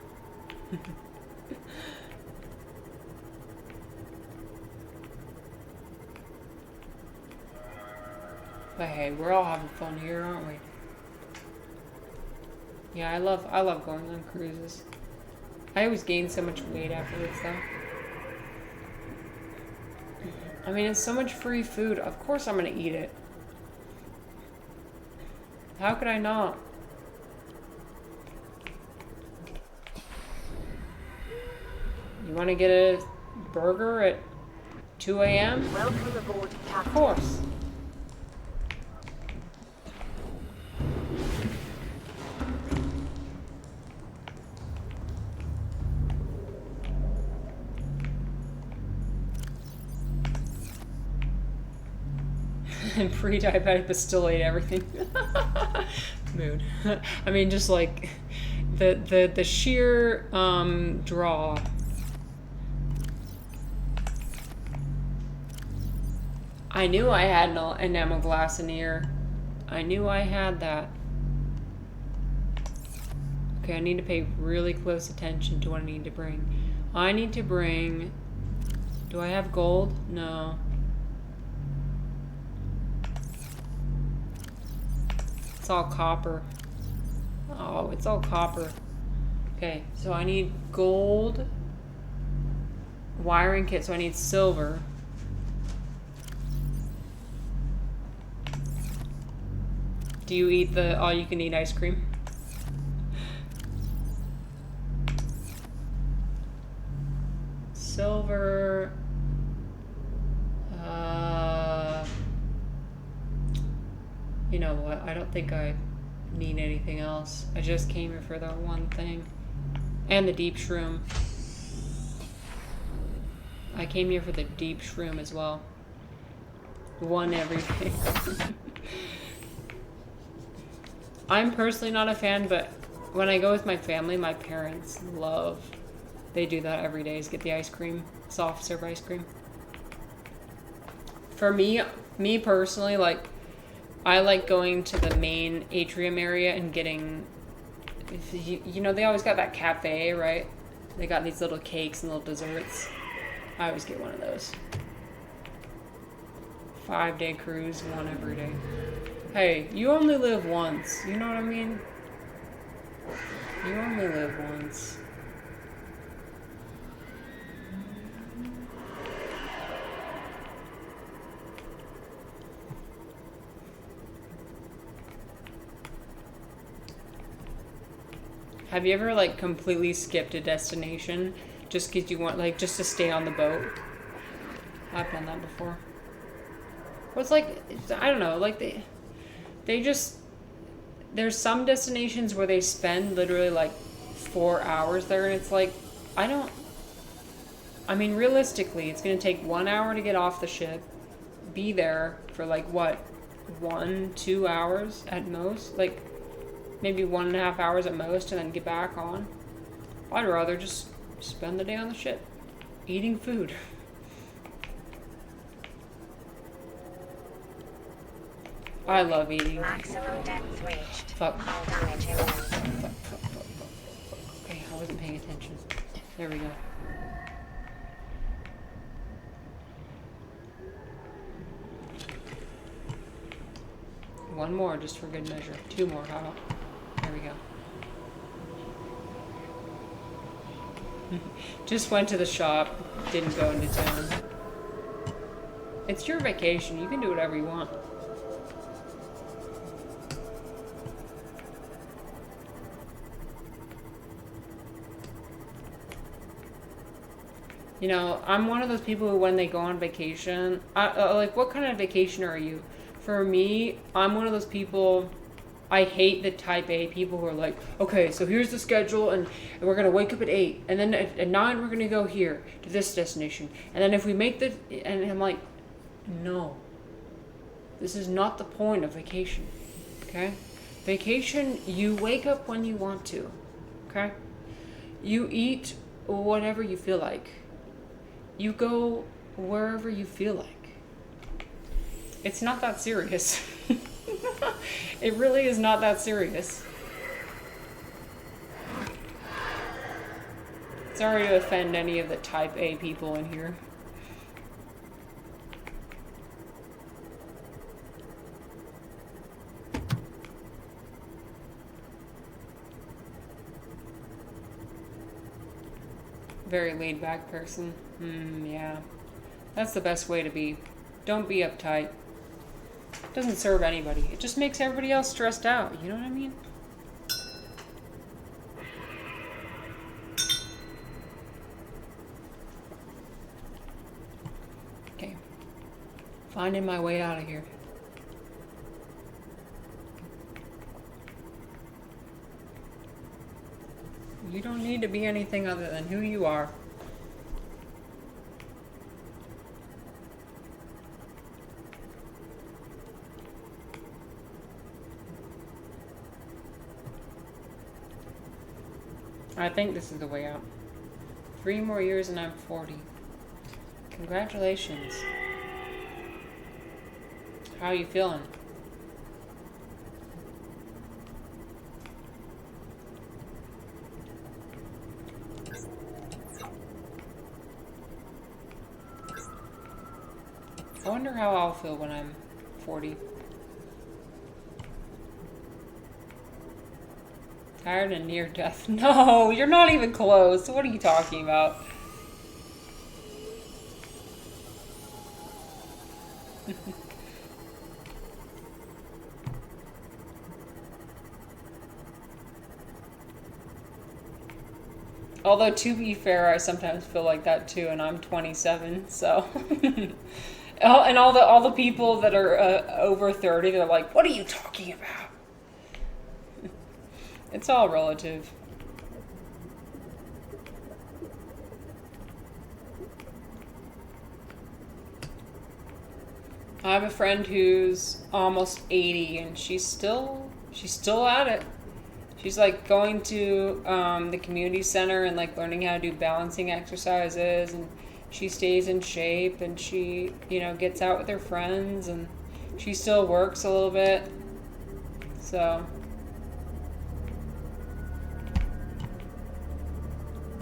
But hey, we're all having fun here, aren't we? Yeah, I love going on cruises. I always gain so much weight afterwards, though. I mean, it's so much free food. Of course I'm gonna eat it. How could I not? You want to get a burger at 2 a.m.? Welcome aboard, Captain. Of course. And pre-diabetic but still ate everything. Mood. I mean, just like the sheer draw. I knew I had an enamel glass in here. I knew I had that. Okay, I need to pay really close attention to what I need to bring. I need to bring... Do I have gold? No. It's all copper. Oh, it's all copper. Okay, so I need gold wiring kit, so I need silver. Do you eat the all-you-can-eat ice cream? Silver. You know what? I don't think I need anything else. I just came here for that one thing. And the deep shroom. I came here for the deep shroom as well. One everything. I'm personally not a fan, but when I go with my family, my parents love. They do that every day, is get the ice cream, soft serve ice cream. For me personally, like, I like going to the main atrium area and getting, you know, they always got that cafe, right? They got these little cakes and little desserts. I always get one of those. 5-day cruise, one every day. Hey, you only live once. You know what I mean? You only live once. Have you ever, like, completely skipped a destination just because you want, like, just to stay on the boat? I've done that before. Well, it's like, I don't know, like, they just, there's some destinations where they spend literally, like, 4 hours there, and it's like, I mean, realistically, it's going to take 1 hour to get off the ship, be there for, like, what, 1-2 hours at most? Like, maybe 1.5 hours at most, and then get back on. I'd rather just spend the day on the ship, eating food. I love eating. Maximum depth reached. Fuck. Hull damage imminent. Fuck. Okay, I wasn't paying attention. There we go. One more, just for good measure. 2 more, how about? There we go. Just went to the shop, didn't go into town. It's your vacation, you can do whatever you want. You know, I'm one of those people who, when they go on vacation, like, what kind of vacation are you? For me, I'm one of those people, I hate the type A people who are like, okay, so here's the schedule, and we're going to wake up at 8, and then at 9 we're going to go here, to this destination. And then if we make the, and I'm like, no. This is not the point of vacation, okay? Vacation, you wake up when you want to, okay? You eat whatever you feel like. You go wherever you feel like. It's not that serious. It really is not that serious. Sorry to offend any of the type A people in here. Very laid back person. Yeah. That's the best way to be. Don't be uptight. It doesn't serve anybody. It just makes everybody else stressed out. You know what I mean? Okay. Finding my way out of here. You don't need to be anything other than who you are. I think this is the way out. 3 more years and I'm 40. Congratulations. How are you feeling? I wonder how I'll feel when I'm 40. Tired and near death. No, you're not even close. What are you talking about? Although, to be fair, I sometimes feel like that too, and I'm 27, so... And all the people that are over 30, they're like, what are you talking about? It's all relative. I have a friend who's almost 80 and she's still at it. She's like going to the community center and like learning how to do balancing exercises, and she stays in shape, and she, gets out with her friends, and she still works a little bit. So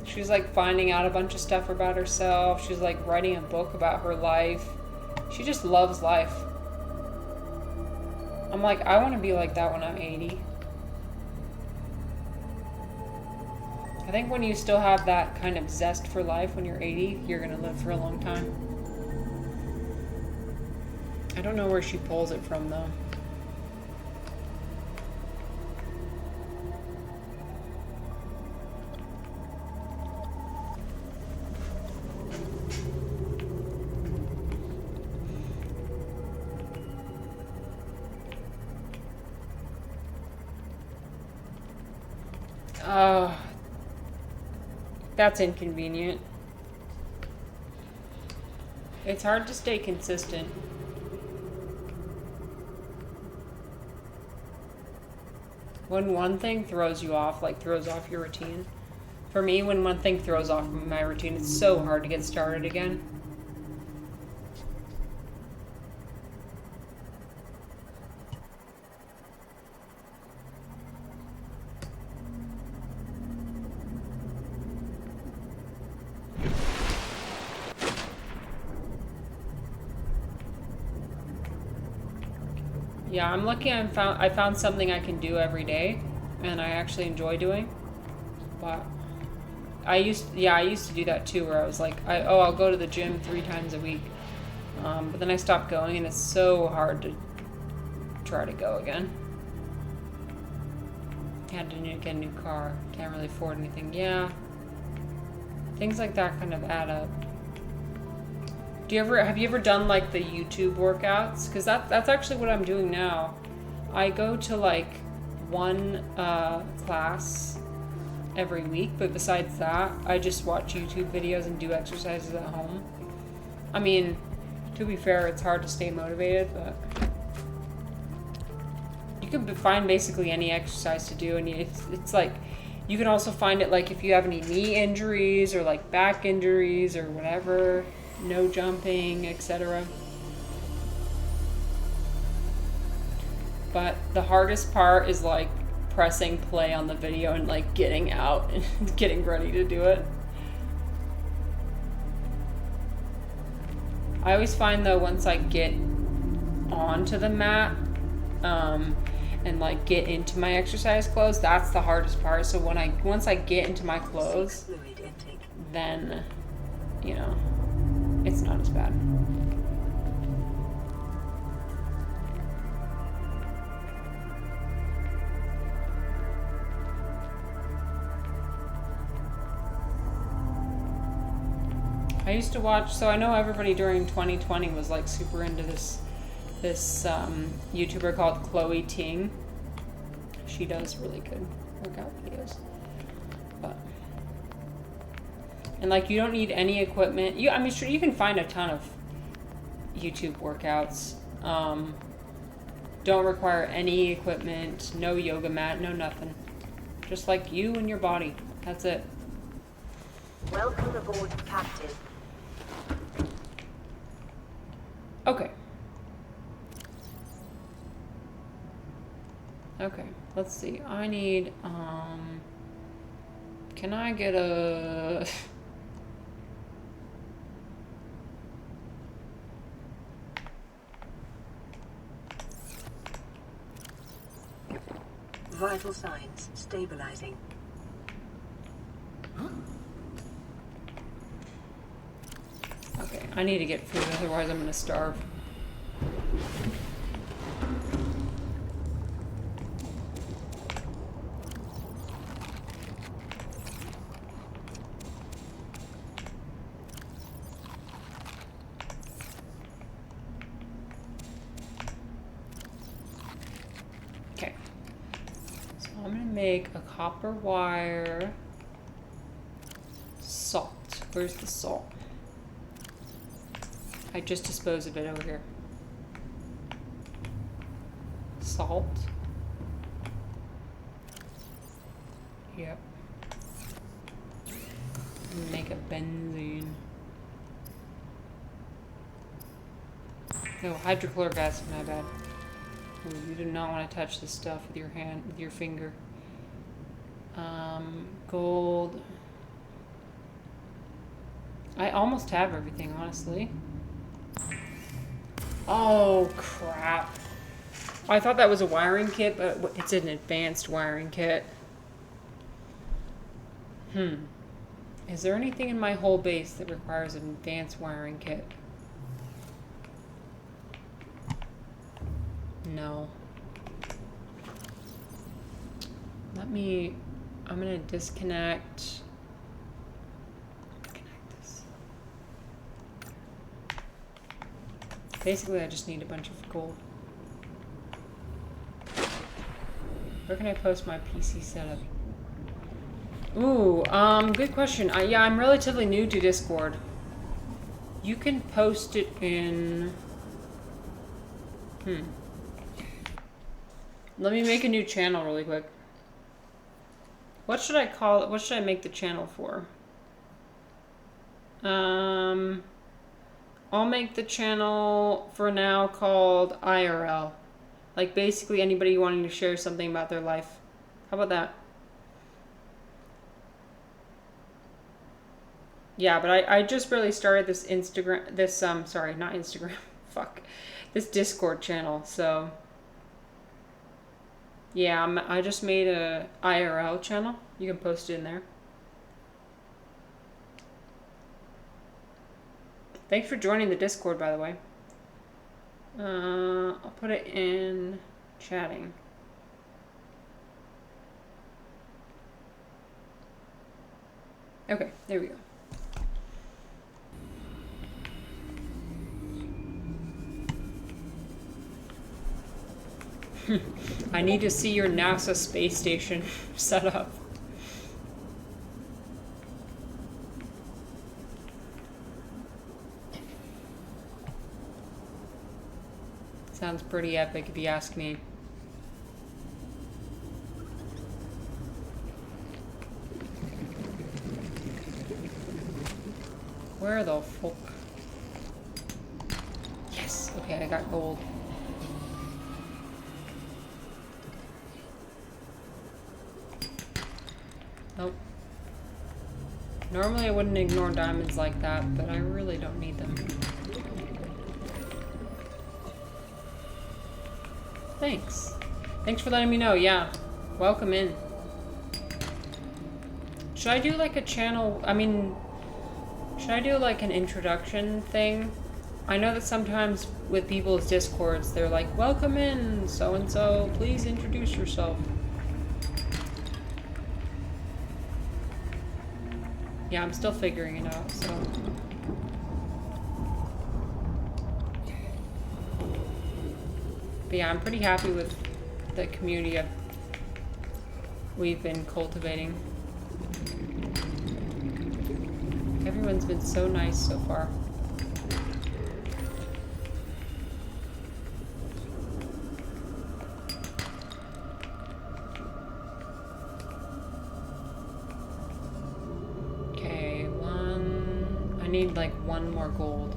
she's like finding out a bunch of stuff about herself. She's like writing a book about her life. She just loves life. I'm like, I want to be like that when I'm 80. I think when you still have that kind of zest for life when you're 80, you're going to live for a long time. I don't know where she pulls it from, though. Oh, that's inconvenient. It's hard to stay consistent. When one thing throws you off, like throws off your routine. For me, when one thing throws off my routine, it's so hard to get started again. Yeah, I'm lucky I found something I can do every day, and I actually enjoy doing. But I used to do that too, where I was like, I'll go to the gym 3 times a week. But then I stopped going, and it's so hard to try to go again. Had to get a new car. Can't really afford anything. Yeah. Things like that kind of add up. Have you ever done like the YouTube workouts? Because that's actually what I'm doing now. I go to like one class every week, but besides that, I just watch YouTube videos and do exercises at home. I mean, to be fair, it's hard to stay motivated, but you can find basically any exercise to do, and it's like, you can also find it like if you have any knee injuries or like back injuries or whatever. No jumping, etc. But the hardest part is like pressing play on the video and like getting out and getting ready to do it. I always find though, once I get onto the mat and like get into my exercise clothes, that's the hardest part. So once I get into my clothes, then, you know, it's not as bad. I used to watch, so I know everybody during 2020 was like super into this YouTuber called Chloe Ting. She does really good workout videos. But, and like, you don't need any equipment. I mean, sure, you can find a ton of YouTube workouts. Don't require any equipment, no yoga mat, no nothing. Just like you and your body. That's it. Welcome aboard, Captain. Okay. Okay, let's see. I need, can I get a... Vital signs stabilizing. Okay, I need to get food, otherwise I'm gonna starve. Okay, so I'm gonna make a copper wire salt. Where's the salt? I just disposed of it over here. Salt. Yep. Make a benzene. No, hydrochloric acid, my bad. Ooh, you do not want to touch this stuff with your hand, with your finger. Gold. I almost have everything, honestly. Oh, crap. I thought that was a wiring kit, but it's an advanced wiring kit. Is there anything in my whole base that requires an advanced wiring kit? No. I'm gonna disconnect. Basically, I just need a bunch of gold. Where can I post my PC setup? Ooh, good question. Yeah, I'm relatively new to Discord. You can post it in... Let me make a new channel really quick. What should I call it? What should I make the channel for? I'll make the channel for now called IRL. Like basically anybody wanting to share something about their life. How about that? Yeah, but I just really started this sorry, not Instagram. Fuck. This Discord channel, so yeah, I just made a IRL channel. You can post it in there. Thanks for joining the Discord, by the way. I'll put it in chatting. Okay, there we go. I need to see your NASA space station set up. Sounds pretty epic if you ask me. Where the fuck? Yes, okay, I got gold. Nope. Normally I wouldn't ignore diamonds like that, but I really don't need them. Thanks. Thanks for letting me know, yeah. Welcome in. Should I do like a channel, I mean, Should I do like an introduction thing? I know that sometimes with people's discords, they're like, welcome in, so-and-so, please introduce yourself. Yeah, I'm still figuring it out, so. But yeah, I'm pretty happy with the community we've been cultivating. Everyone's been so nice so far. I need like one more gold.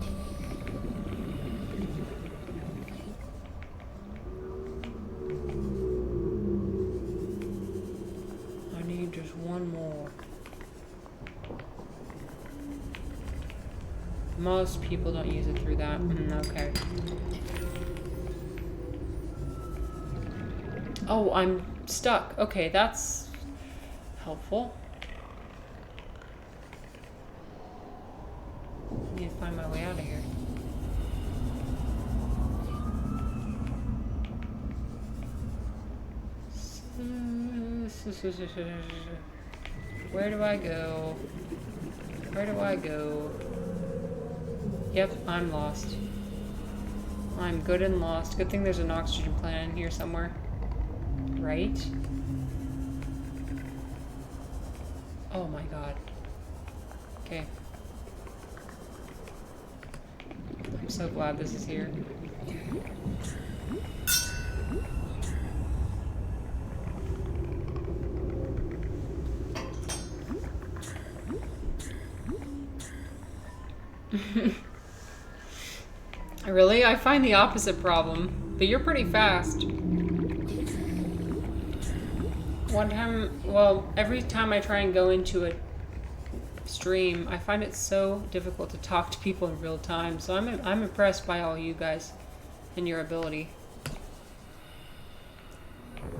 I need just one more. Most people don't use it through that. Okay. Oh, I'm stuck. Okay, that's helpful. I need to find my way out of here. Where do I go? Where do I go? Yep, I'm lost. I'm good and lost. Good thing there's an oxygen plant in here somewhere. Right? Oh my god. Okay. I'm so glad this is here. Really? I find the opposite problem. But you're pretty fast. One time, well, every time I try and go into a stream, I find it so difficult to talk to people in real time. So I'm impressed by all you guys and your ability. Oh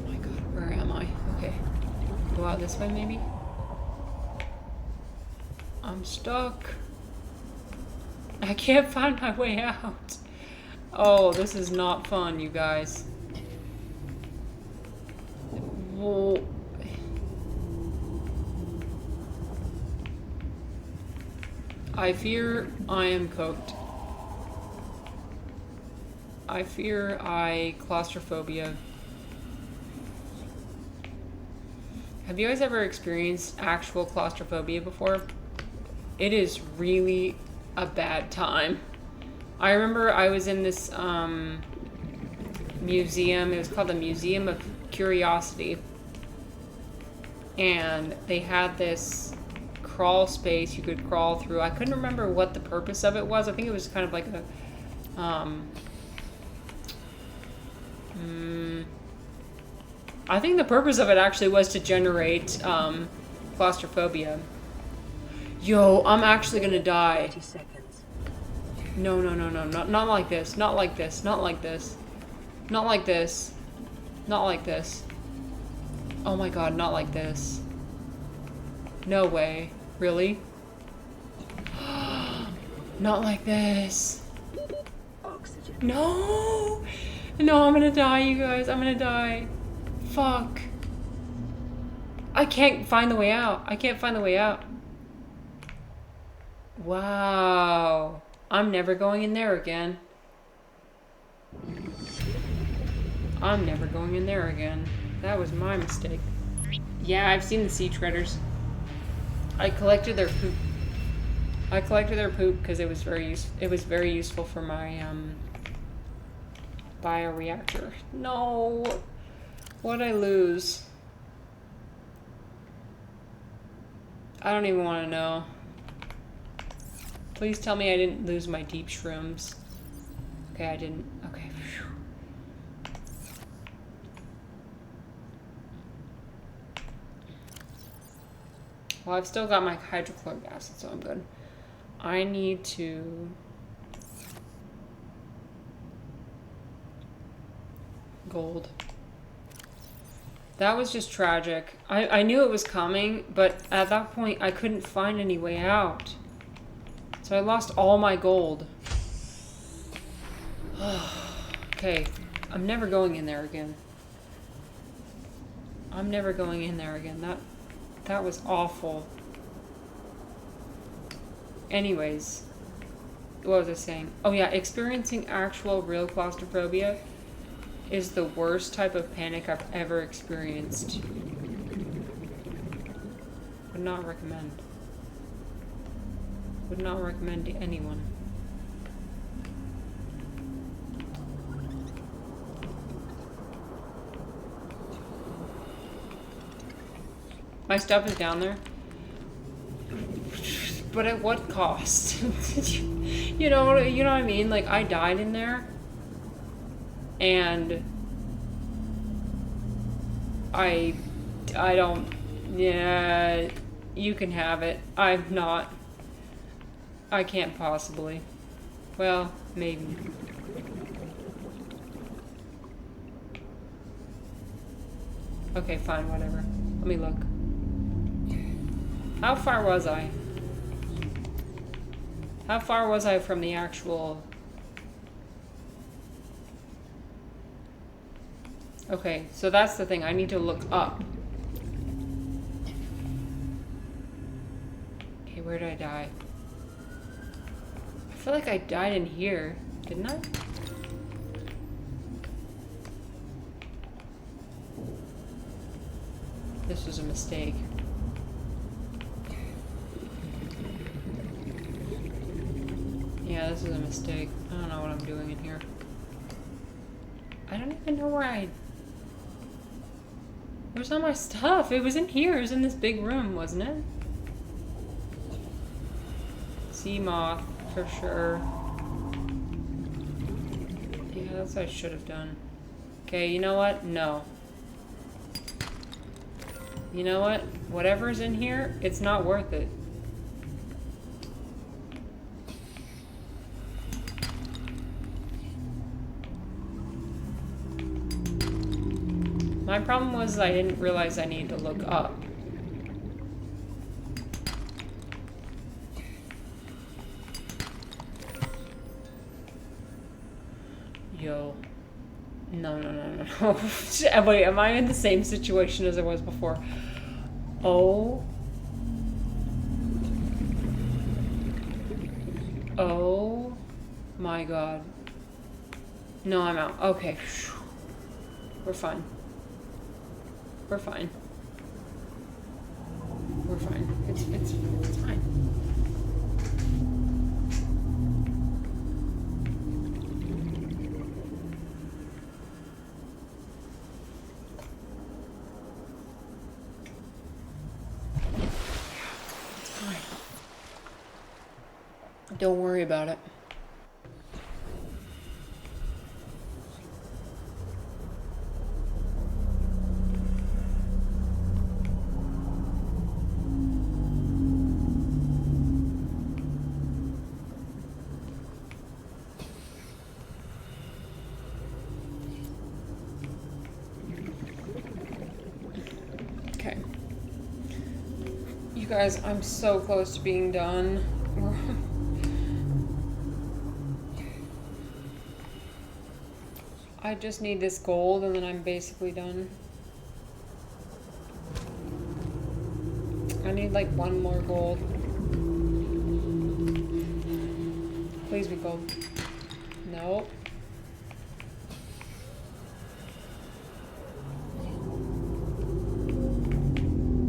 my god, where am I? Okay. Go out this way maybe? I'm stuck. I can't find my way out. Oh, this is not fun, you guys. Well, I fear I am cooked. I fear claustrophobia. Have you guys ever experienced actual claustrophobia before? It is really a bad time. I remember I was in this museum. It was called the Museum of Curiosity. And they had this crawl space you could crawl through. I couldn't remember what the purpose of it was. I think it was kind of like a I think the purpose of it actually was to generate claustrophobia. Yo, I'm actually gonna die. 30 seconds. No, not like this, not like this, not like this, not like this, not like this. Oh my god, not like this. No way. Really? Not like this. Oxygen. No! No, I'm gonna die, you guys. I'm gonna die. Fuck. I can't find the way out. I can't find the way out. Wow. I'm never going in there again. I'm never going in there again. That was my mistake. Yeah, I've seen the sea treaders. I collected their poop. I collected their poop because it was very useful for my bioreactor. No. What'd I lose? I don't even want to know. Please tell me I didn't lose my deep shrooms. Okay, I didn't. Okay. Phew. Well, I've still got my hydrochloric acid, so I'm good. I need to... Gold. That was just tragic. I knew it was coming, but at that point I couldn't find any way out. So I lost all my gold. Okay, I'm never going in there again. I'm never going in there again. That was awful. Anyways, what was I saying? Oh yeah, experiencing actual real claustrophobia is the worst type of panic I've ever experienced. Would not recommend. Would not recommend to anyone. My stuff is down there. But at what cost? you know what I mean? Like, I died in there. And I don't, yeah, you can have it. I can't possibly. Well, maybe. Okay, fine, whatever. Let me look. How far was I? How far was I from the actual... Okay, so that's the thing. I need to look up. Okay, where did I die? I feel like I died in here. Didn't I? This was a mistake. Yeah, this is a mistake. I don't know what I'm doing in here. I don't even know where Where's all my stuff? It was in here. It was in this big room, wasn't it? Sea moth, for sure. Yeah, that's what I should have done. Okay, you know what? No. You know what? Whatever's in here, it's not worth it. My problem was I didn't realize I needed to look up. Yo. No. Wait, am I in the same situation as I was before? Oh. Oh my god. No, I'm out. Okay. We're fine. We're fine. We're fine. It's fine. It's fine. Don't worry about it. Guys, I'm so close to being done. I just need this gold and then I'm basically done. I need like one more gold. Please be gold. Nope.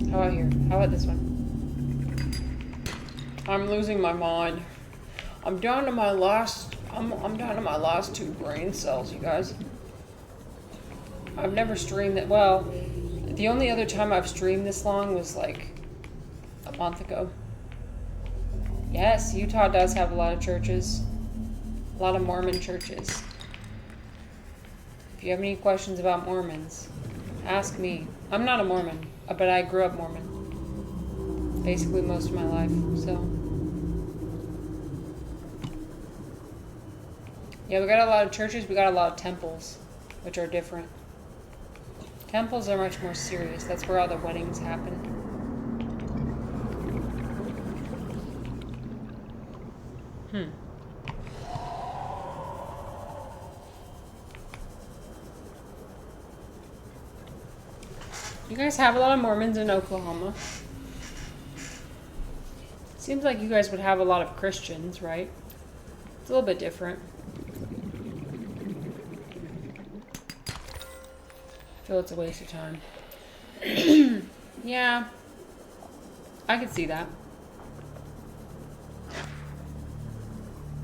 How about here? How about this one? I'm losing my mind. I'm down to my last. I'm down to my last 2 brain cells, you guys. I've never streamed that. Well, the only other time I've streamed this long was like a month ago. Yes, Utah does have a lot of churches, a lot of Mormon churches. If you have any questions about Mormons, ask me. I'm not a Mormon, but I grew up Mormon. Basically most of my life, so. Yeah, we got a lot of churches, we got a lot of temples, which are different. Temples are much more serious. That's where all the weddings happen. You guys have a lot of Mormons in Oklahoma. Seems like you guys would have a lot of Christians, right? It's a little bit different. I feel it's a waste of time. Yeah. I could see that.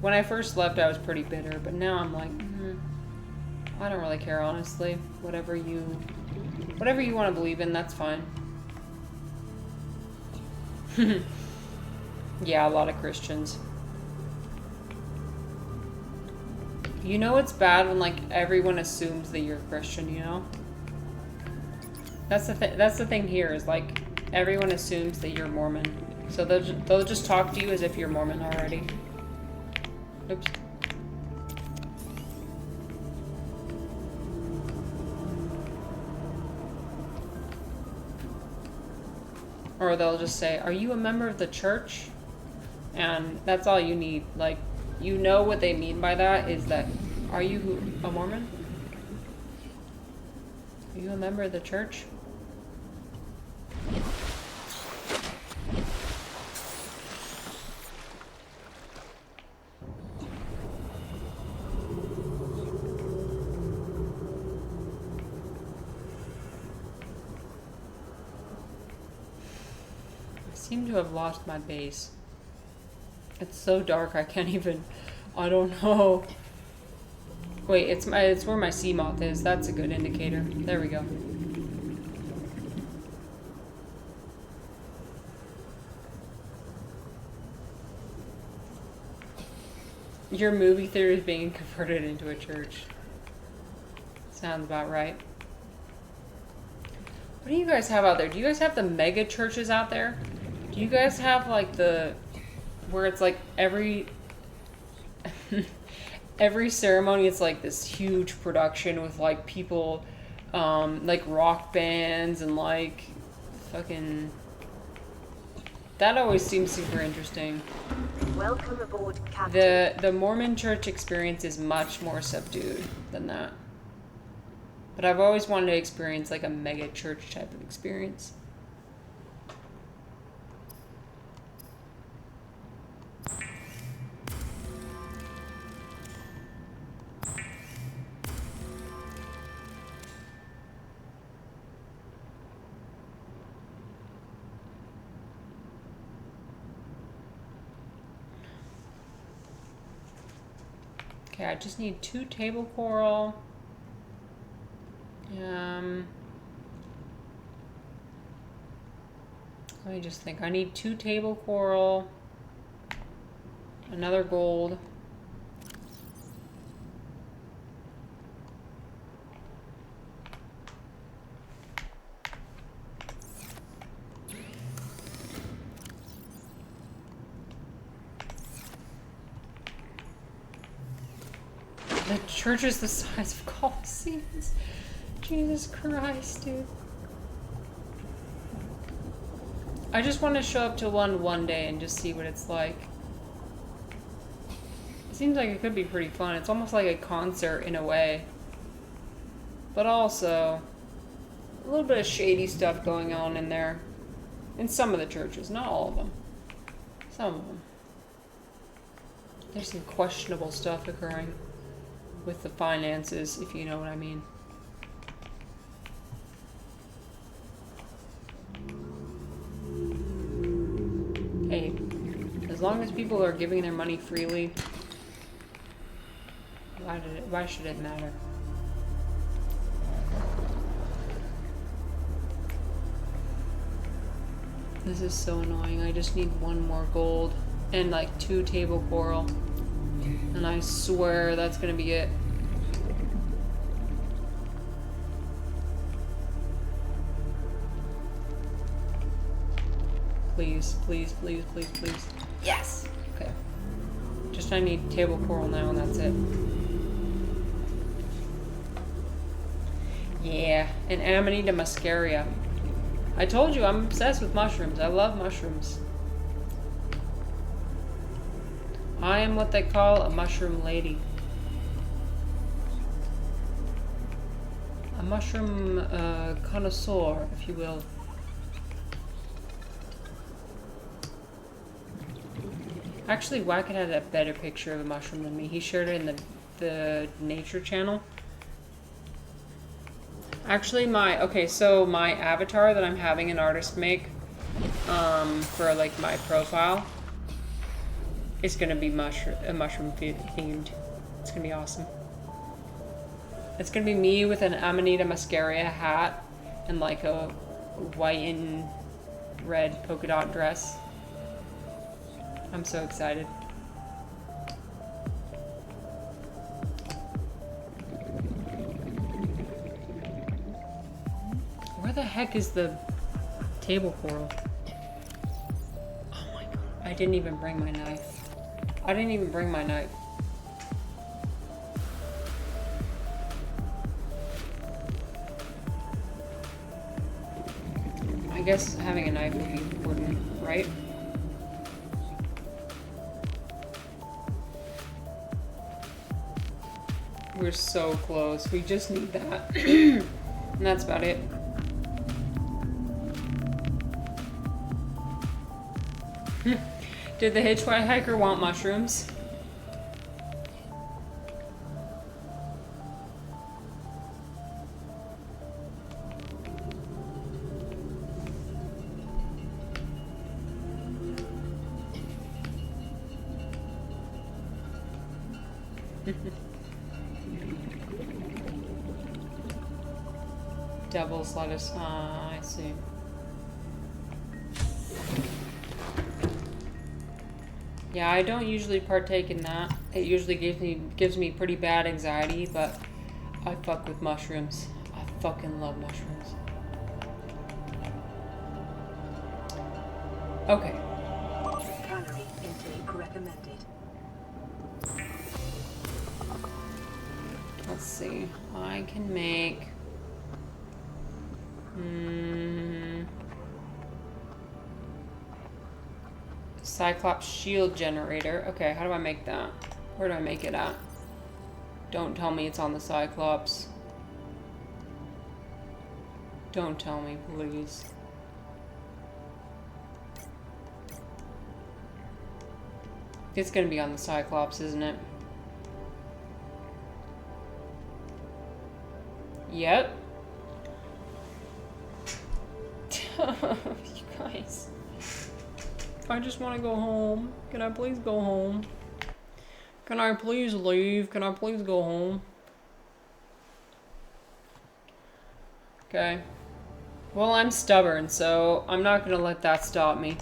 When I first left, I was pretty bitter, but now I'm like, I don't really care, honestly. Whatever you want to believe in, that's fine. Yeah, a lot of Christians. You know it's bad when, like, everyone assumes that you're Christian, you know? That's the thing here, is, like, everyone assumes that you're Mormon. So they'll just talk to you as if you're Mormon already. Oops. Or they'll just say, "Are you a member of the church?" And that's all you need. Like, you know what they mean by that is that, are you a Mormon? Are you a member of the church? I seem to have lost my base. It's so dark I can't even, I don't know. Wait, it's where my sea moth is. That's a good indicator. There we go. Your movie theater is being converted into a church. Sounds about right. What do you guys have out there? Do you guys have the mega churches out there? Do you guys have like where it's like every ceremony it's like this huge production with like people, like rock bands and like fucking... That always seems super interesting. Welcome aboard, Captain. The Mormon church experience is much more subdued than that. But I've always wanted to experience like a mega church type of experience. Okay, I just need 2 table coral. Let me just think. I need 2 table coral, another gold. The church is the size of Colosseums. Jesus Christ, dude. I just want to show up to one day and just see what it's like. It seems like it could be pretty fun. It's almost like a concert in a way. But also, a little bit of shady stuff going on in there. In some of the churches, not all of them. Some of them. There's some questionable stuff occurring with the finances, if you know what I mean. Hey, as long as people are giving their money freely, why should it matter? This is so annoying. I just need 1 more gold and like 2 table coral. And I swear that's gonna be it. Please, please, please, please, please. Yes! Okay. Just I need table coral now and that's it. Yeah, and Amanita muscaria. I told you I'm obsessed with mushrooms. I love mushrooms. I am what they call a mushroom lady. A mushroom connoisseur, if you will. Actually, Wackett had a better picture of a mushroom than me. He shared it in the nature channel. Actually, so my avatar that I'm having an artist make for like my profile is gonna be mushroom themed. It's gonna be awesome. It's gonna be me with an Amanita muscaria hat and like a white and red polka dot dress. I'm so excited. Where the heck is the table coral? Oh my god. I didn't even bring my knife. I didn't even bring my knife. I guess having a knife would be important, right? We're so close. We just need that. And that's about it. Did the hitchhiker want mushrooms? Devil's lettuce. I see. Yeah, I don't usually partake in that. It usually gives me pretty bad anxiety, but I fuck with mushrooms. I fucking love mushrooms. Okay. Calorie intake recommended. Let's see. I can make Cyclops shield generator. Okay, how do I make that? Where do I make it at? Don't tell me it's on the Cyclops. Don't tell me, please. It's gonna be on the Cyclops, isn't it? Yep. You guys. I just want to go home. Can I please go home? Can I please leave? Can I please go home? Okay. Well, I'm stubborn, so I'm not gonna let that stop me.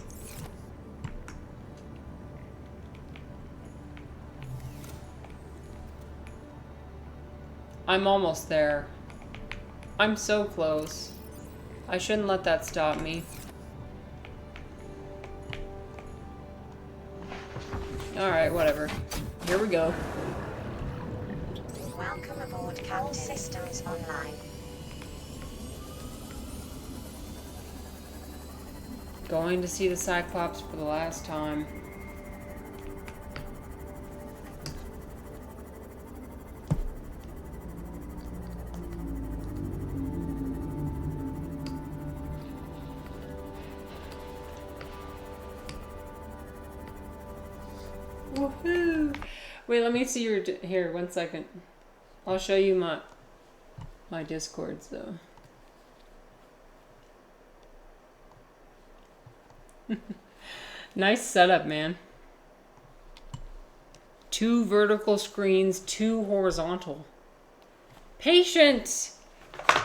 I'm almost there. I'm so close. I shouldn't let that stop me. Alright, whatever. Here we go. Welcome aboard, Captain. All systems online. Going to see the Cyclops for the last time. Woohoo! Wait, let me see your here. 1 second. I'll show you my Discords though. Nice setup, man. 2 vertical screens, 2 horizontal. Patience!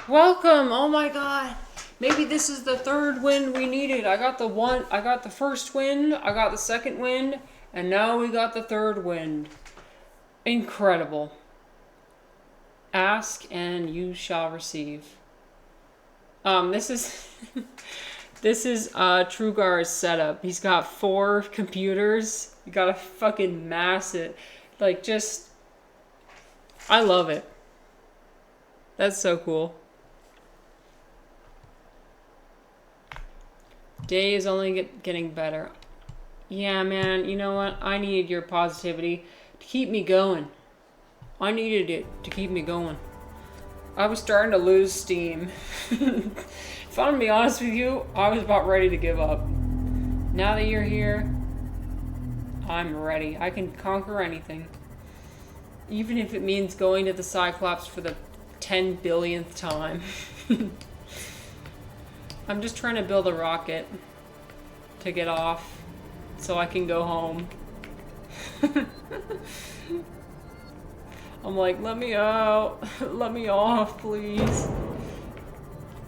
Welcome! Oh my god! Maybe this is the 3rd wind we needed. I got the first wind, I got the second wind, and now we got the 3rd wind. Incredible. Ask and you shall receive. This is this is Trugar's setup. He's got 4 computers. He got a fucking massive, like, just, I love it. That's so cool. Day is only getting better. Yeah, man, you know what? I needed your positivity to keep me going. I needed it to keep me going. I was starting to lose steam. If I'm gonna be honest with you, I was about ready to give up. Now that you're here, I'm ready. I can conquer anything. Even if it means going to the Cyclops for the 10 billionth time. I'm just trying to build a rocket to get off so I can go home. I'm like, let me out. Let me off, please.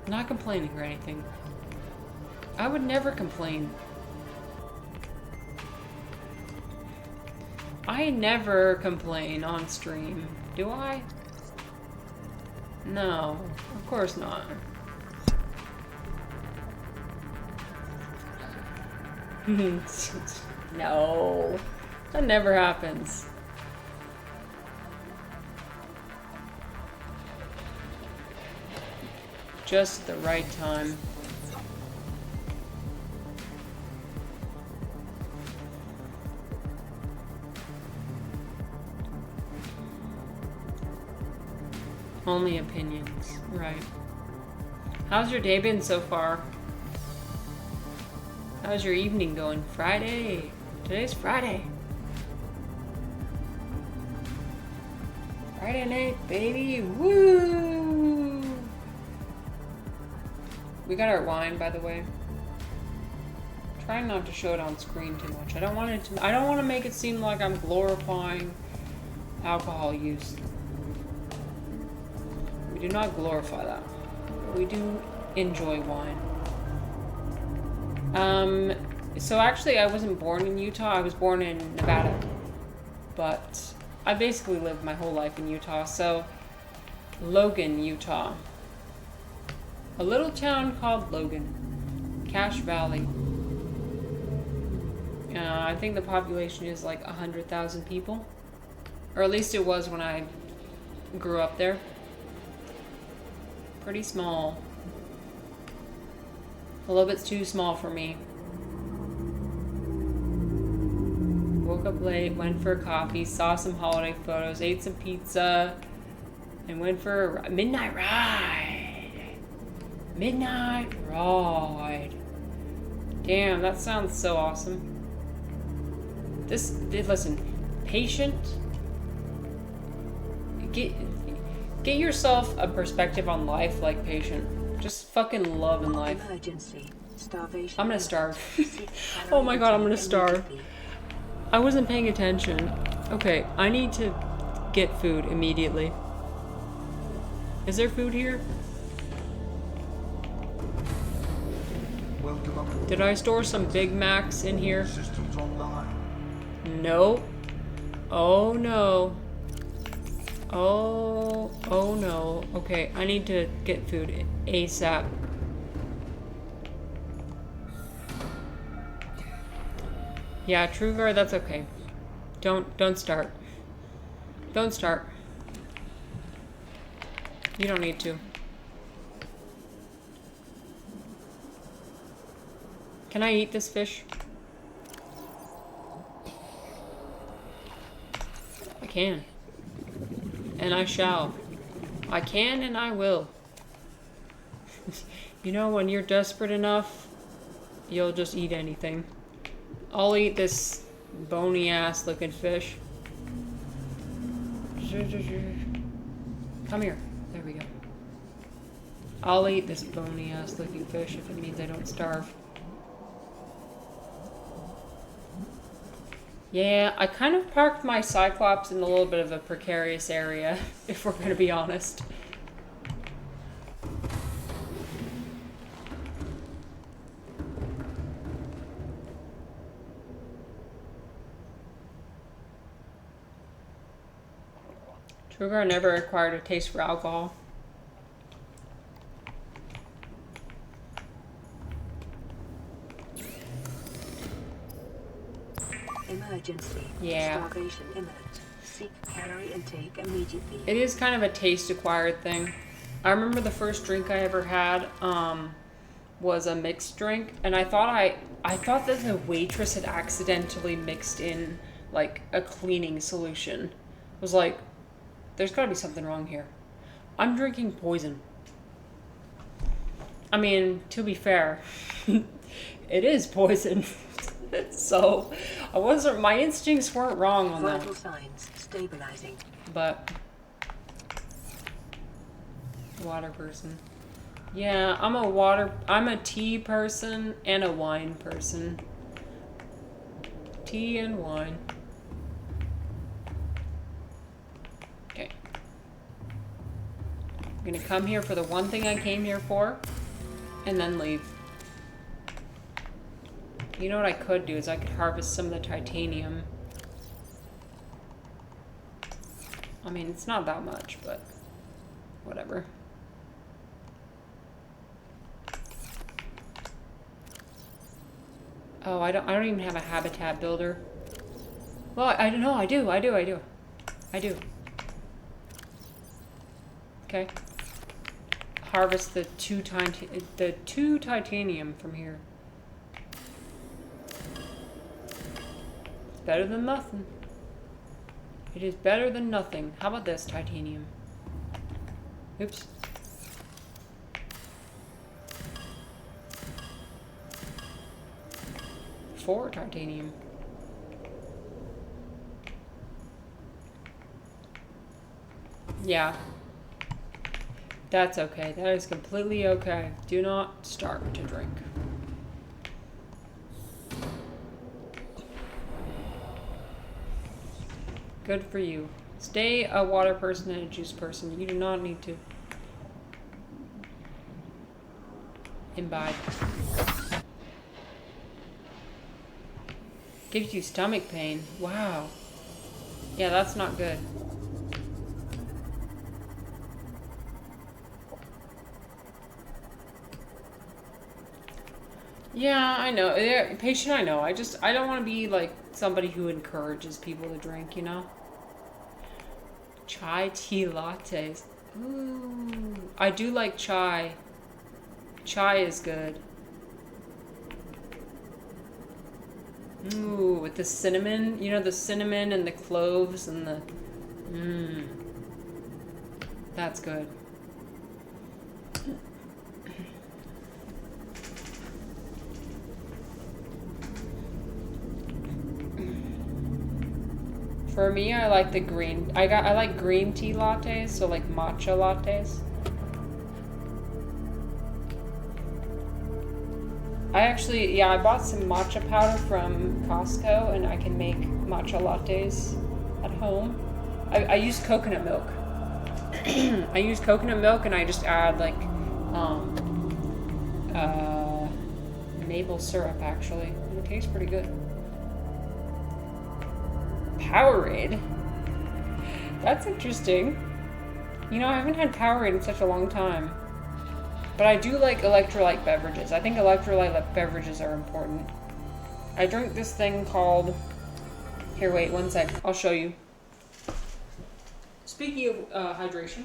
I'm not complaining or anything. I would never complain. I never complain on stream. Do I? No, of course not. No, that never happens. Just at the right time. Only opinions, right. How's your day been so far? How's your evening going? Friday. Today's Friday. Friday night, baby. Woo! We got our wine, by the way. Trying not to show it on screen too much. I don't want to make it seem like I'm glorifying alcohol use. We do not glorify that. We do enjoy wine. So actually I wasn't born in Utah, I was born in Nevada. But I basically lived my whole life in Utah, so Logan, Utah. A little town called Logan. Cache Valley. I think the population is like 100,000 people. Or at least it was when I grew up there. Pretty small. A little bit too small for me. Woke up late, went for coffee, saw some holiday photos, ate some pizza, and went for a midnight ride. Midnight ride. Damn, that sounds so awesome. Listen, patient. Get yourself a perspective on life like Patient. Just fucking love in life. Emergency. Starvation. I'm gonna starve. Oh my god, I'm gonna starve. I wasn't paying attention. Okay, I need to get food immediately. Is there food here? Welcome aboard. Did I store some Big Macs in here? Systems online. No. Oh no. Oh no. Okay, I need to get food ASAP. Yeah, TrueGuard, that's okay. Don't start. Don't start. You don't need to. Can I eat this fish? I can. And I shall. I can and I will. You know, when you're desperate enough, you'll just eat anything. I'll eat this bony ass looking fish. Come here. There we go. I'll eat this bony ass looking fish if it means I don't starve. Yeah, I kind of parked my Cyclops in a little bit of a precarious area, if we're gonna be honest. TrueGuard never acquired a taste for alcohol. Emergency. Yeah. Starvation imminent. Seek calorie intake immediately. It is kind of a taste acquired thing. I remember the first drink I ever had was a mixed drink, and I thought that the waitress had accidentally mixed in like a cleaning solution. I was like, there's gotta be something wrong here. I'm drinking poison. I mean, to be fair, it is poison. So my instincts weren't wrong on that. Vital signs stabilizing. But water person. Yeah, I'm a tea person and a wine person. Tea and wine. Okay. I'm gonna come here for the one thing I came here for, and then leave. You know what I could do is I could harvest some of the titanium. I mean, it's not that much, but whatever. Oh, I don't even have a habitat builder. Well, I don't know. I do. Okay. Harvest the two titanium from here. It's better than nothing. It is better than nothing. How about this titanium? Oops. Four titanium. Yeah. That's okay. That is completely okay. Do not start to drink. Good for you. Stay a water person and a juice person. You do not need to imbibe. Gives you stomach pain. Wow. Yeah, that's not good. Yeah, I know. Patient, I know. I don't want to be like somebody who encourages people to drink, you know? Chai tea lattes. Ooh. I do like chai. Chai is good. Ooh, with the cinnamon. You know, the cinnamon and the cloves and the... Mmm. That's good. For me, I like the green. I like green tea lattes, so like matcha lattes. I bought some matcha powder from Costco, and I can make matcha lattes at home. I use coconut milk. I use coconut milk, and I just add like maple syrup actually, and it tastes pretty good. Powerade? That's interesting. You know, I haven't had Powerade in such a long time. But I do like electrolyte beverages. I think electrolyte beverages are important. I drink this thing called... Here, wait, one sec. I'll show you. Speaking of hydration...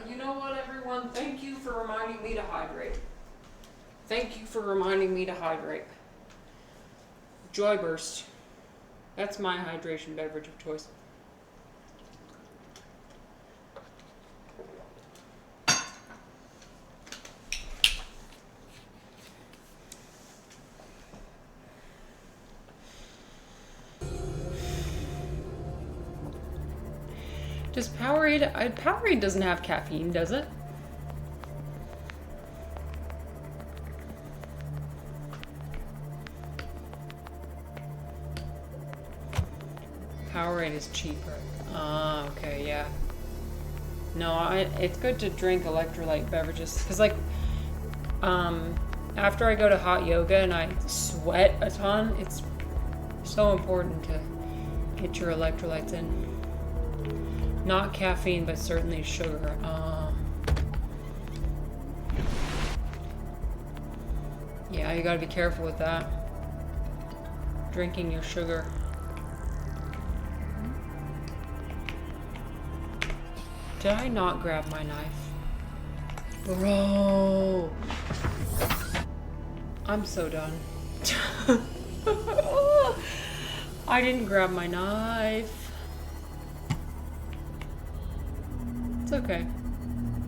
You know what, everyone? Thank you for reminding me to hydrate. Thank you for reminding me to hydrate. Joy Burst. That's my hydration beverage of choice. Does Powerade... Powerade doesn't have caffeine, does it? Powerade is cheaper. Ah, okay, yeah. No, it's good to drink electrolyte beverages. Because, like, after I go to hot yoga and I sweat a ton, it's so important to get your electrolytes in. Not caffeine, but certainly sugar. Yeah, you gotta be careful with that. Drinking your sugar. Did I not grab my knife? Bro! I'm so done. I didn't grab my knife. It's okay.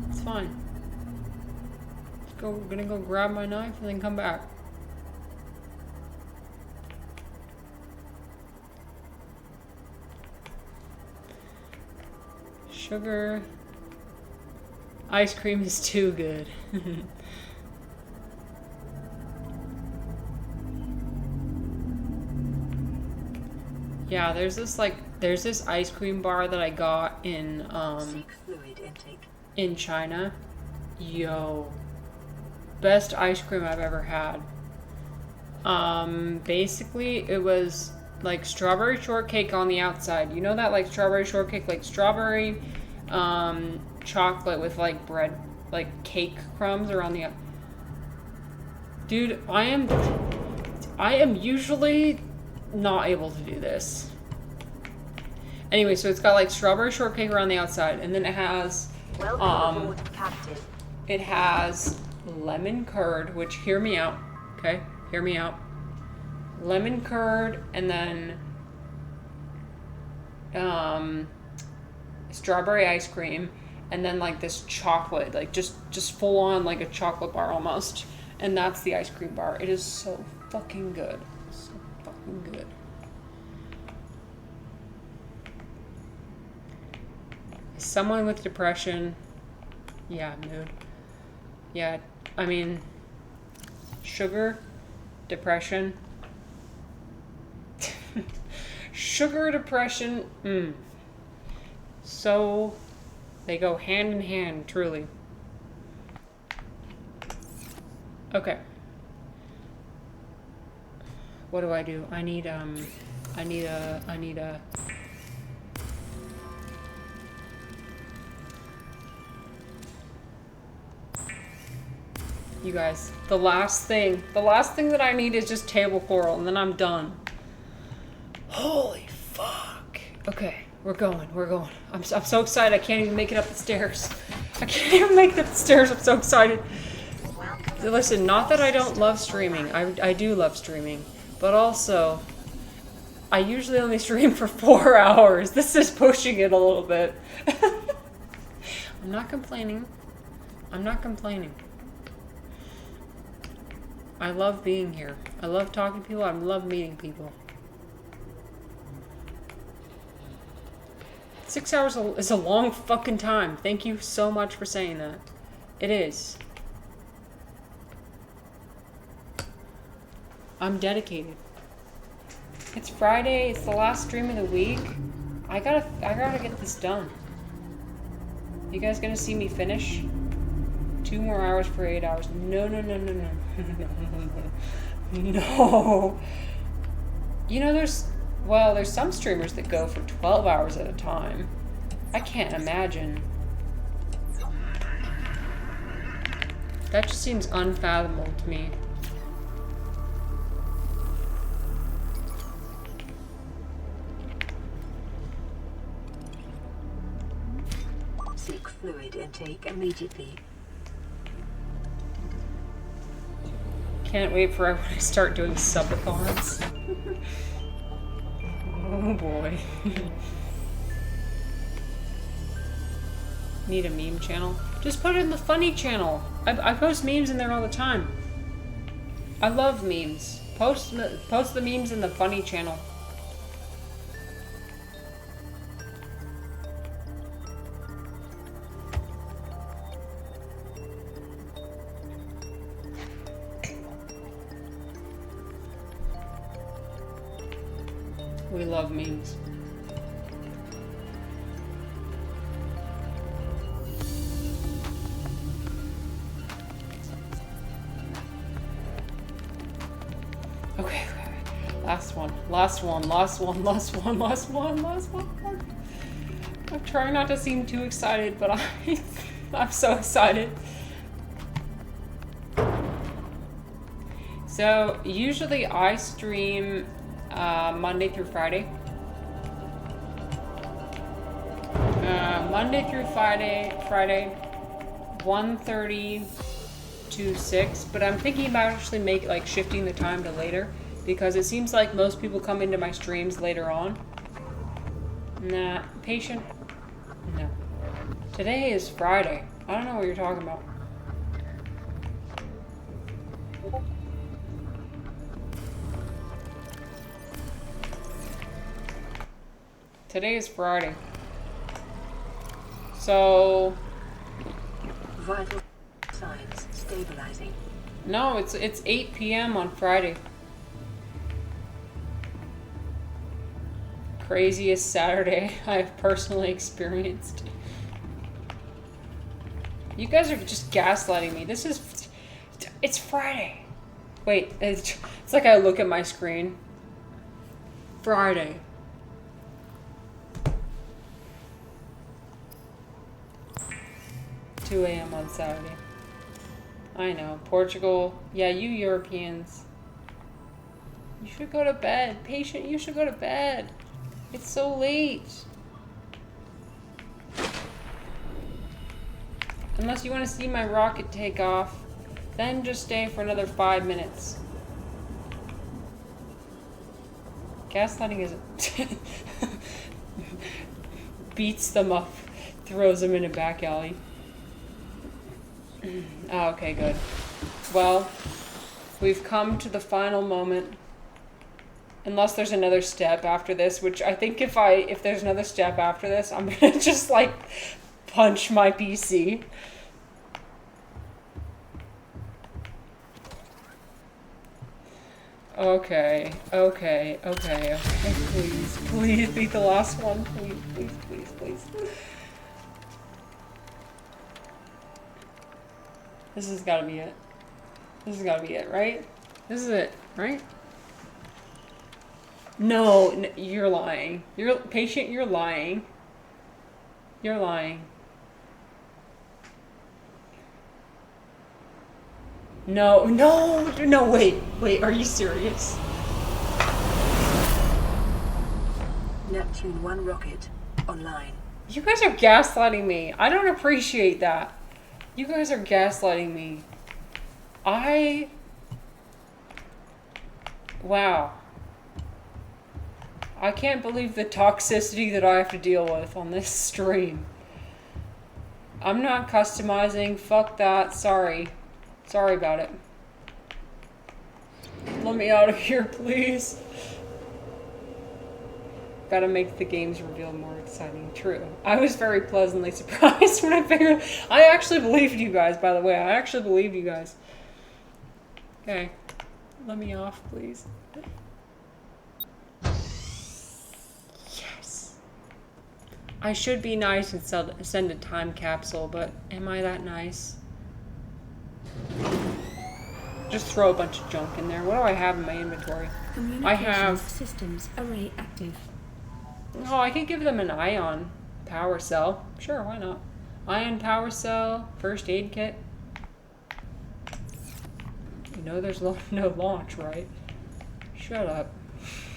It's fine. I'm gonna go grab my knife and then come back. Sugar. Ice cream is too good. Yeah, there's this ice cream bar that I got in China. Yo. Best ice cream I've ever had. Basically it was like strawberry shortcake on the outside. You know that like strawberry shortcake, like strawberry chocolate with like bread, like cake crumbs around the Dude, I am usually not able to do this. Anyway, so it's got like strawberry shortcake around the outside, and then it has Welcome aboard, Captain. it has lemon curd, which hear me out, okay? Hear me out. Lemon curd, and then strawberry ice cream, and then like this chocolate, like just full on like a chocolate bar almost. And that's the ice cream bar. It is so fucking good. So fucking good. Someone with depression. Yeah, mood. Yeah, I mean, sugar, depression. Sugar, depression, So, they go hand in hand, truly. Okay. What do? I need a... You guys, the last thing that I need is just table coral, and then I'm done. Holy fuck. Okay, we're going. I'm so excited, I can't even make it up the stairs. I can't even make it up the stairs, I'm so excited. Listen, not that I don't love streaming. I do love streaming. But also, I usually only stream for 4 hours. This is pushing it a little bit. I'm not complaining. I love being here. I love talking to people. I love meeting people. 6 hours is a long fucking time. Thank you so much for saying that. It is. I'm dedicated. It's Friday. It's the last stream of the week. I gotta get this done. You guys gonna see me finish? 2 more hours for 8 hours. No. No. You know, there's some streamers that go for 12 hours at a time. I can't imagine. That just seems unfathomable to me. Seek fluid intake immediately. Can't wait for when I start doing subathons. Oh boy. Need a meme channel? Just put it in the funny channel. I post memes in there all the time. I love memes. Post the memes in the funny channel. We love memes. Okay. Last one. I'm trying not to seem too excited, but I'm so excited. So usually I stream Monday through Friday. Monday through Friday, 1:30 to 6. But I'm thinking about actually shifting the time to later, because it seems like most people come into my streams later on. Nah, patient? No. Today is Friday. I don't know what you're talking about. Today is Friday. So... Vital signs stabilizing. No, it's 8 p.m. on Friday. Craziest Saturday I've personally experienced. You guys are just gaslighting me. It's Friday. Wait, it's like I look at my screen. Friday. $2 a.m. on Saturday. I know. Portugal. Yeah, you Europeans. You should go to bed. Patient, you should go to bed. It's so late. Unless you want to see my rocket take off, then just stay for another 5 minutes. Gaslighting isn't... Beats them up. Throws them in a back alley. Oh, okay, good. Well, we've come to the final moment. Unless there's another step after this, which I think if there's another step after this, I'm gonna just like punch my PC. Okay. Please be the last one. Please. This has gotta be it. This has gotta be it, right? This is it, right? No, you're lying. You're patient, you're lying. You're lying. No, wait, are you serious? Neptune 1 rocket online. You guys are gaslighting me. I don't appreciate that. You guys are gaslighting me. Wow. I can't believe the toxicity that I have to deal with on this stream. I'm not customizing. Fuck that. Sorry. Sorry about it. Let me out of here, please. Gotta make the game's reveal more exciting. True. I was very pleasantly surprised when I figured... I actually believed you guys, by the way. I actually believed you guys. Okay. Let me off, please. Yes. I should be nice and send a time capsule, but am I that nice? Just throw a bunch of junk in there. What do I have in my inventory? I have... Systems array active. Oh, I could give them an ion power cell. Sure, why not? Ion power cell, first aid kit. You know there's no launch, right? Shut up.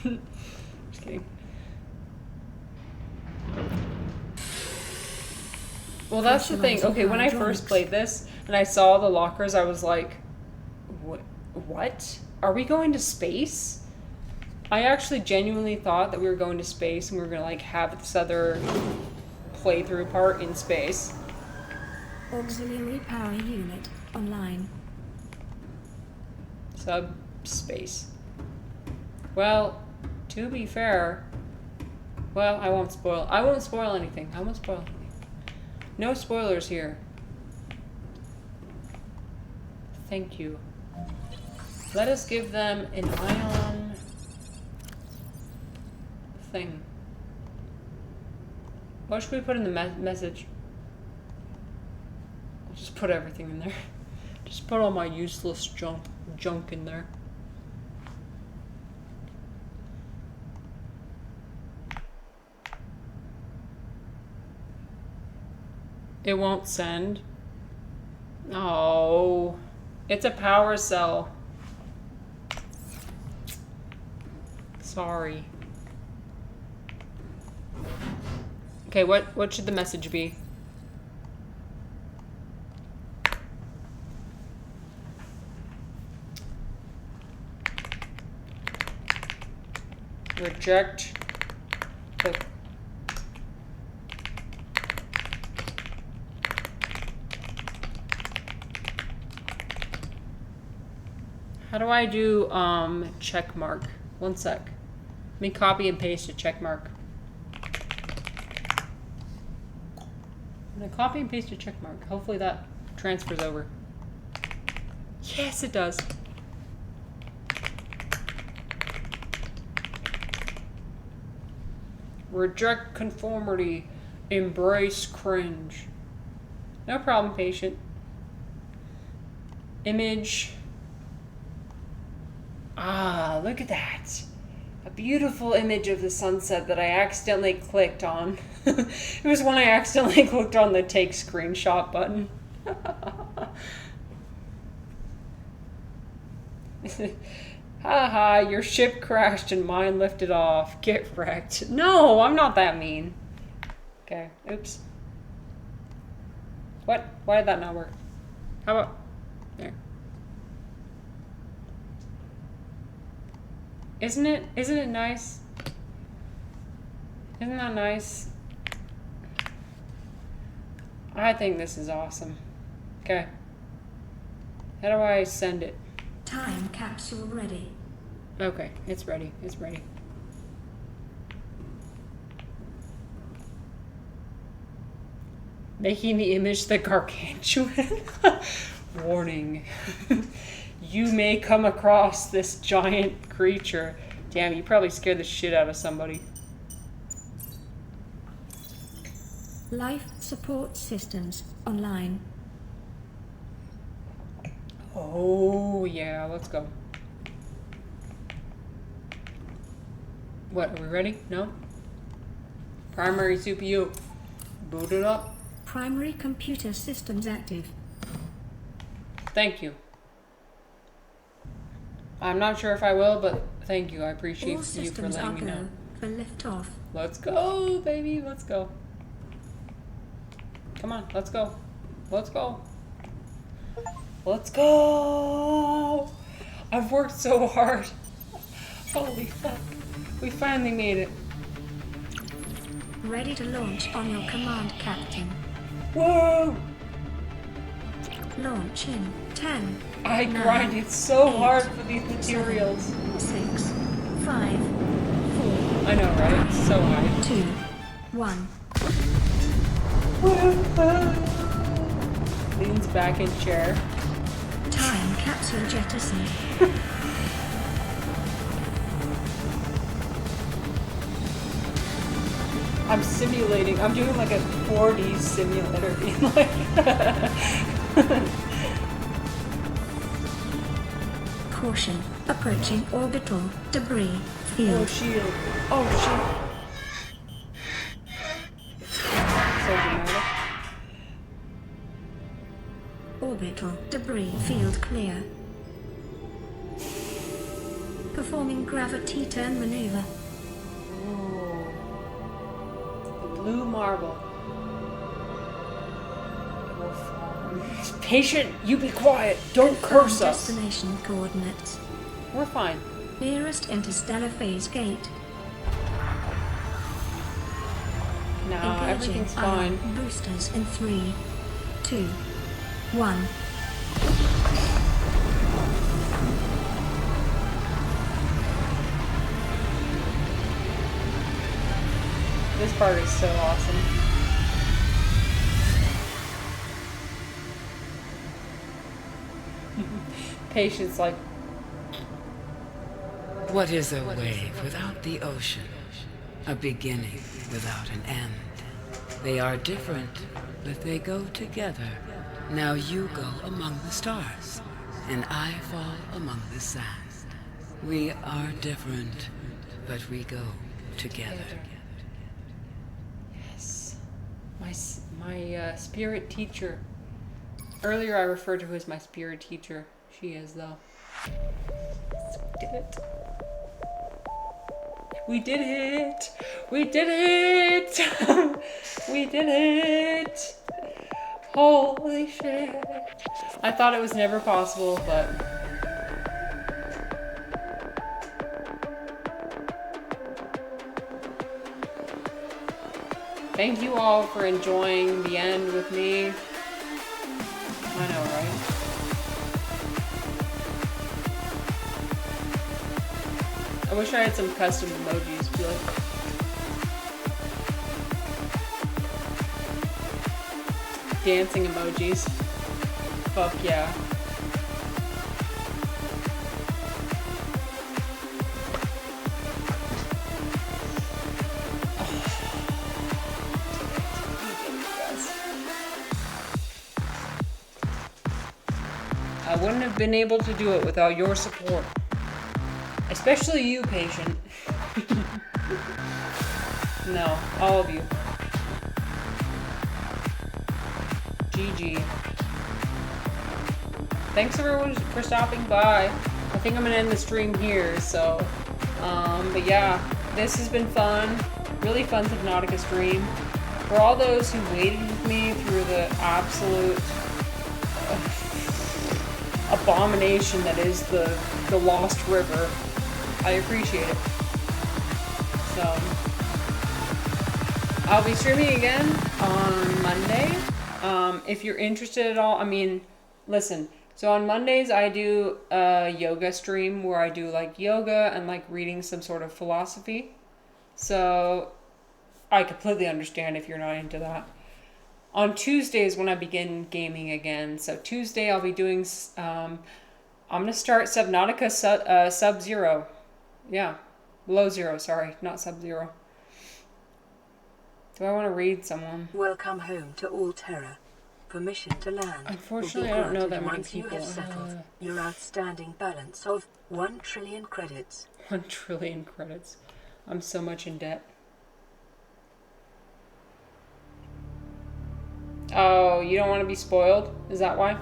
Just kidding. Well, that's the thing. Okay, when I first played this and I saw the lockers, I was like, what? Are we going to space? I actually genuinely thought that we were going to space and we were going to like have this other playthrough part in space. Auxiliary power unit online. Subspace. Well, to be fair, well, I won't spoil anything. I won't spoil anything. No spoilers here. Thank you. Let us give them an ion thing. What should we put in the message? I'll just put everything in there. Just put all my useless junk in there. It won't send. Oh, it's a power cell. Sorry. Okay, what should the message be? Reject the How do I do check mark? One sec. Let me copy and paste a check mark. I'm gonna copy and paste a check mark. Hopefully that transfers over. Yes, it does. Reject conformity. Embrace cringe. No problem, patient. Image. Ah, look at that. A beautiful image of the sunset that I accidentally clicked on. It was when I accidentally clicked on the take screenshot button. Haha, your ship crashed and mine lifted off. Get wrecked. No, I'm not that mean. Okay, oops. What? Why did that not work? How about... There. Isn't it nice? Isn't that nice? I think this is awesome. Okay. How do I send it? Time capsule ready. Okay, it's ready. It's ready. Making the image the gargantuan. Warning. You may come across this giant creature. Damn, you probably scared the shit out of somebody. Life support systems online. Oh, yeah, let's go. What, are we ready? No? Primary CPU. Boot it up. Primary computer systems active. Thank you. I'm not sure if I will, but thank you. I appreciate All you for systems are letting me know. go for liftoff. Let's go, baby. Let's go. Come on, let's go. Let's go. Let's go. I've worked so hard. Holy fuck. We finally made it. Ready to launch on your command, Captain. Whoa! Launch in 10. I 9, grinded so 8, hard for these materials. 6, 5, 4, I know, right? It's so high. 2, 1. Leans back in chair. Time capsule jettison. I'm simulating. I'm doing like a 4D simulator, being like. Caution. Approaching orbital debris field. Oh, shield. Oh, shield. So dramatic. Orbital debris field clear. Performing gravity turn maneuver. Oh. The blue marble. It will fall. Patient, you be quiet. Don't curse us. Destination coordinates. We're fine. Nearest interstellar phase gate. No, Engaging everything's ion fine. boosters in 3, 2, 1. This part is so awesome. Patience, like, What is a wave without the ocean? A beginning without an end. They are different, but they go together. Now you go among the stars, and I fall among the sand. We are different, but we go together. yes. My spirit teacher. Earlier I referred to her as my spirit teacher. She is, though. So we did it. We did it! We did it! We did it! Holy shit. I thought it was never possible, but... Thank you all for enjoying the end with me. I know, right? I wish I had some custom emojis. Be like, dancing emojis. Fuck yeah. I wouldn't have been able to do it without your support. Especially you, patient. No, all of you. GG. Thanks everyone for stopping by. I think I'm gonna end the stream here, so. But yeah, this has been fun. Really fun Subnautica stream. For all those who waited with me through the absolute abomination that is the Lost River, I appreciate it. So, I'll be streaming again on Monday. If you're interested at all, I mean, listen. So on Mondays I do a yoga stream where I do like yoga and like reading some sort of philosophy. So I completely understand if you're not into that. On Tuesdays when I begin gaming again. So Tuesday I'll be doing, I'm going to start Subnautica Sub-Zero. Yeah, below zero, sorry, not Sub-Zero. Do I want to read someone? Welcome home to all terror. Permission to land. Unfortunately, I don't know that many once you people. have settled your outstanding balance of 1 trillion credits. 1 trillion credits. I'm so much in debt. Oh, you don't want to be spoiled? Is that why?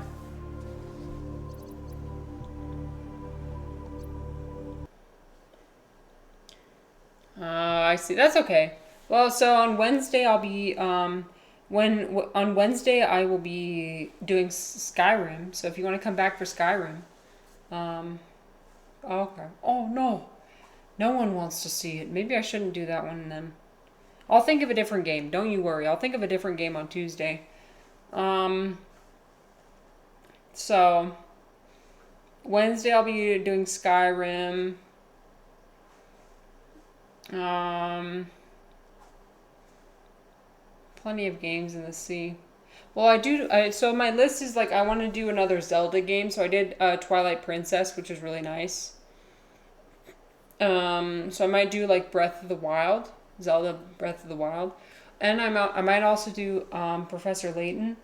I see. That's okay. Well, so on Wednesday I'll be on Wednesday I will be doing Skyrim. So if you want to come back for Skyrim, okay. Oh no, no one wants to see it. Maybe I shouldn't do that one then. I'll think of a different game. Don't you worry. I'll think of a different game on Tuesday. So Wednesday I'll be doing Skyrim. Plenty of games in the sea. Well, so my list is like, I want to do another Zelda game. So I did Twilight Princess, which is really nice. So I might do like Breath of the Wild, Zelda Breath of the Wild. And I might also do Professor Layton.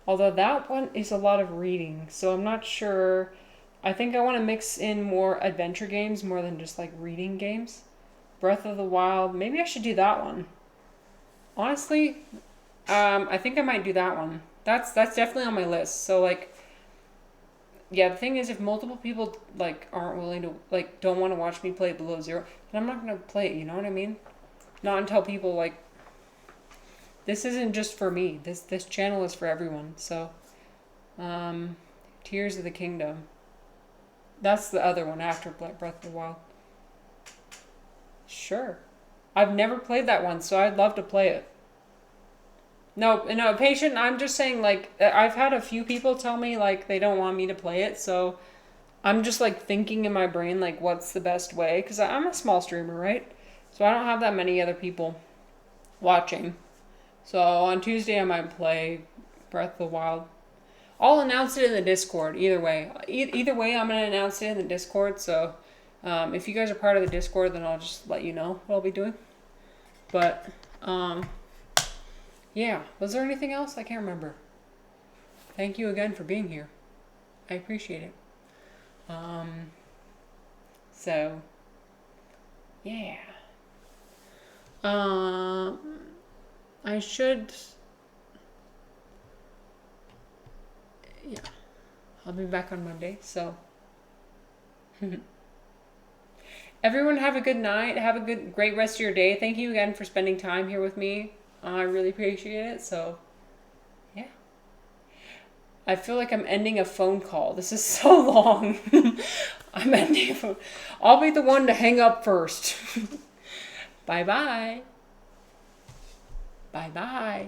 Although that one is a lot of reading, so I'm not sure. I think I want to mix in more adventure games more than just like reading games. Breath of the Wild, maybe I should do that one. Honestly, I think I might do that one. That's definitely on my list. So like, yeah, the thing is, if multiple people like aren't willing to, like, don't want to watch me play Below Zero, then I'm not gonna play it. You know what I mean? Not until people like. This isn't just for me. This channel is for everyone. So, Tears of the Kingdom. That's the other one after Breath of the Wild. Sure. I've never played that one, so I'd love to play it. No, patient, I'm just saying, like, I've had a few people tell me, like, they don't want me to play it, so I'm just, like, thinking in my brain, like, what's the best way? Because I'm a small streamer, right? So I don't have that many other people watching. So on Tuesday I might play Breath of the Wild. I'll announce it in the Discord, either way. Either way, I'm going to announce it in the Discord, so if you guys are part of the Discord, then I'll just let you know what I'll be doing. But, yeah. Was there anything else? I can't remember. Thank you again for being here. I appreciate it. So, yeah. I should... Yeah. I'll be back on Monday, so... Everyone have a good night. Have a great rest of your day. Thank you again for spending time here with me. I really appreciate it. So, yeah. I feel like I'm ending a phone call. This is so long. I'm ending a phone. I'll be the one to hang up first. Bye-bye. Bye-bye.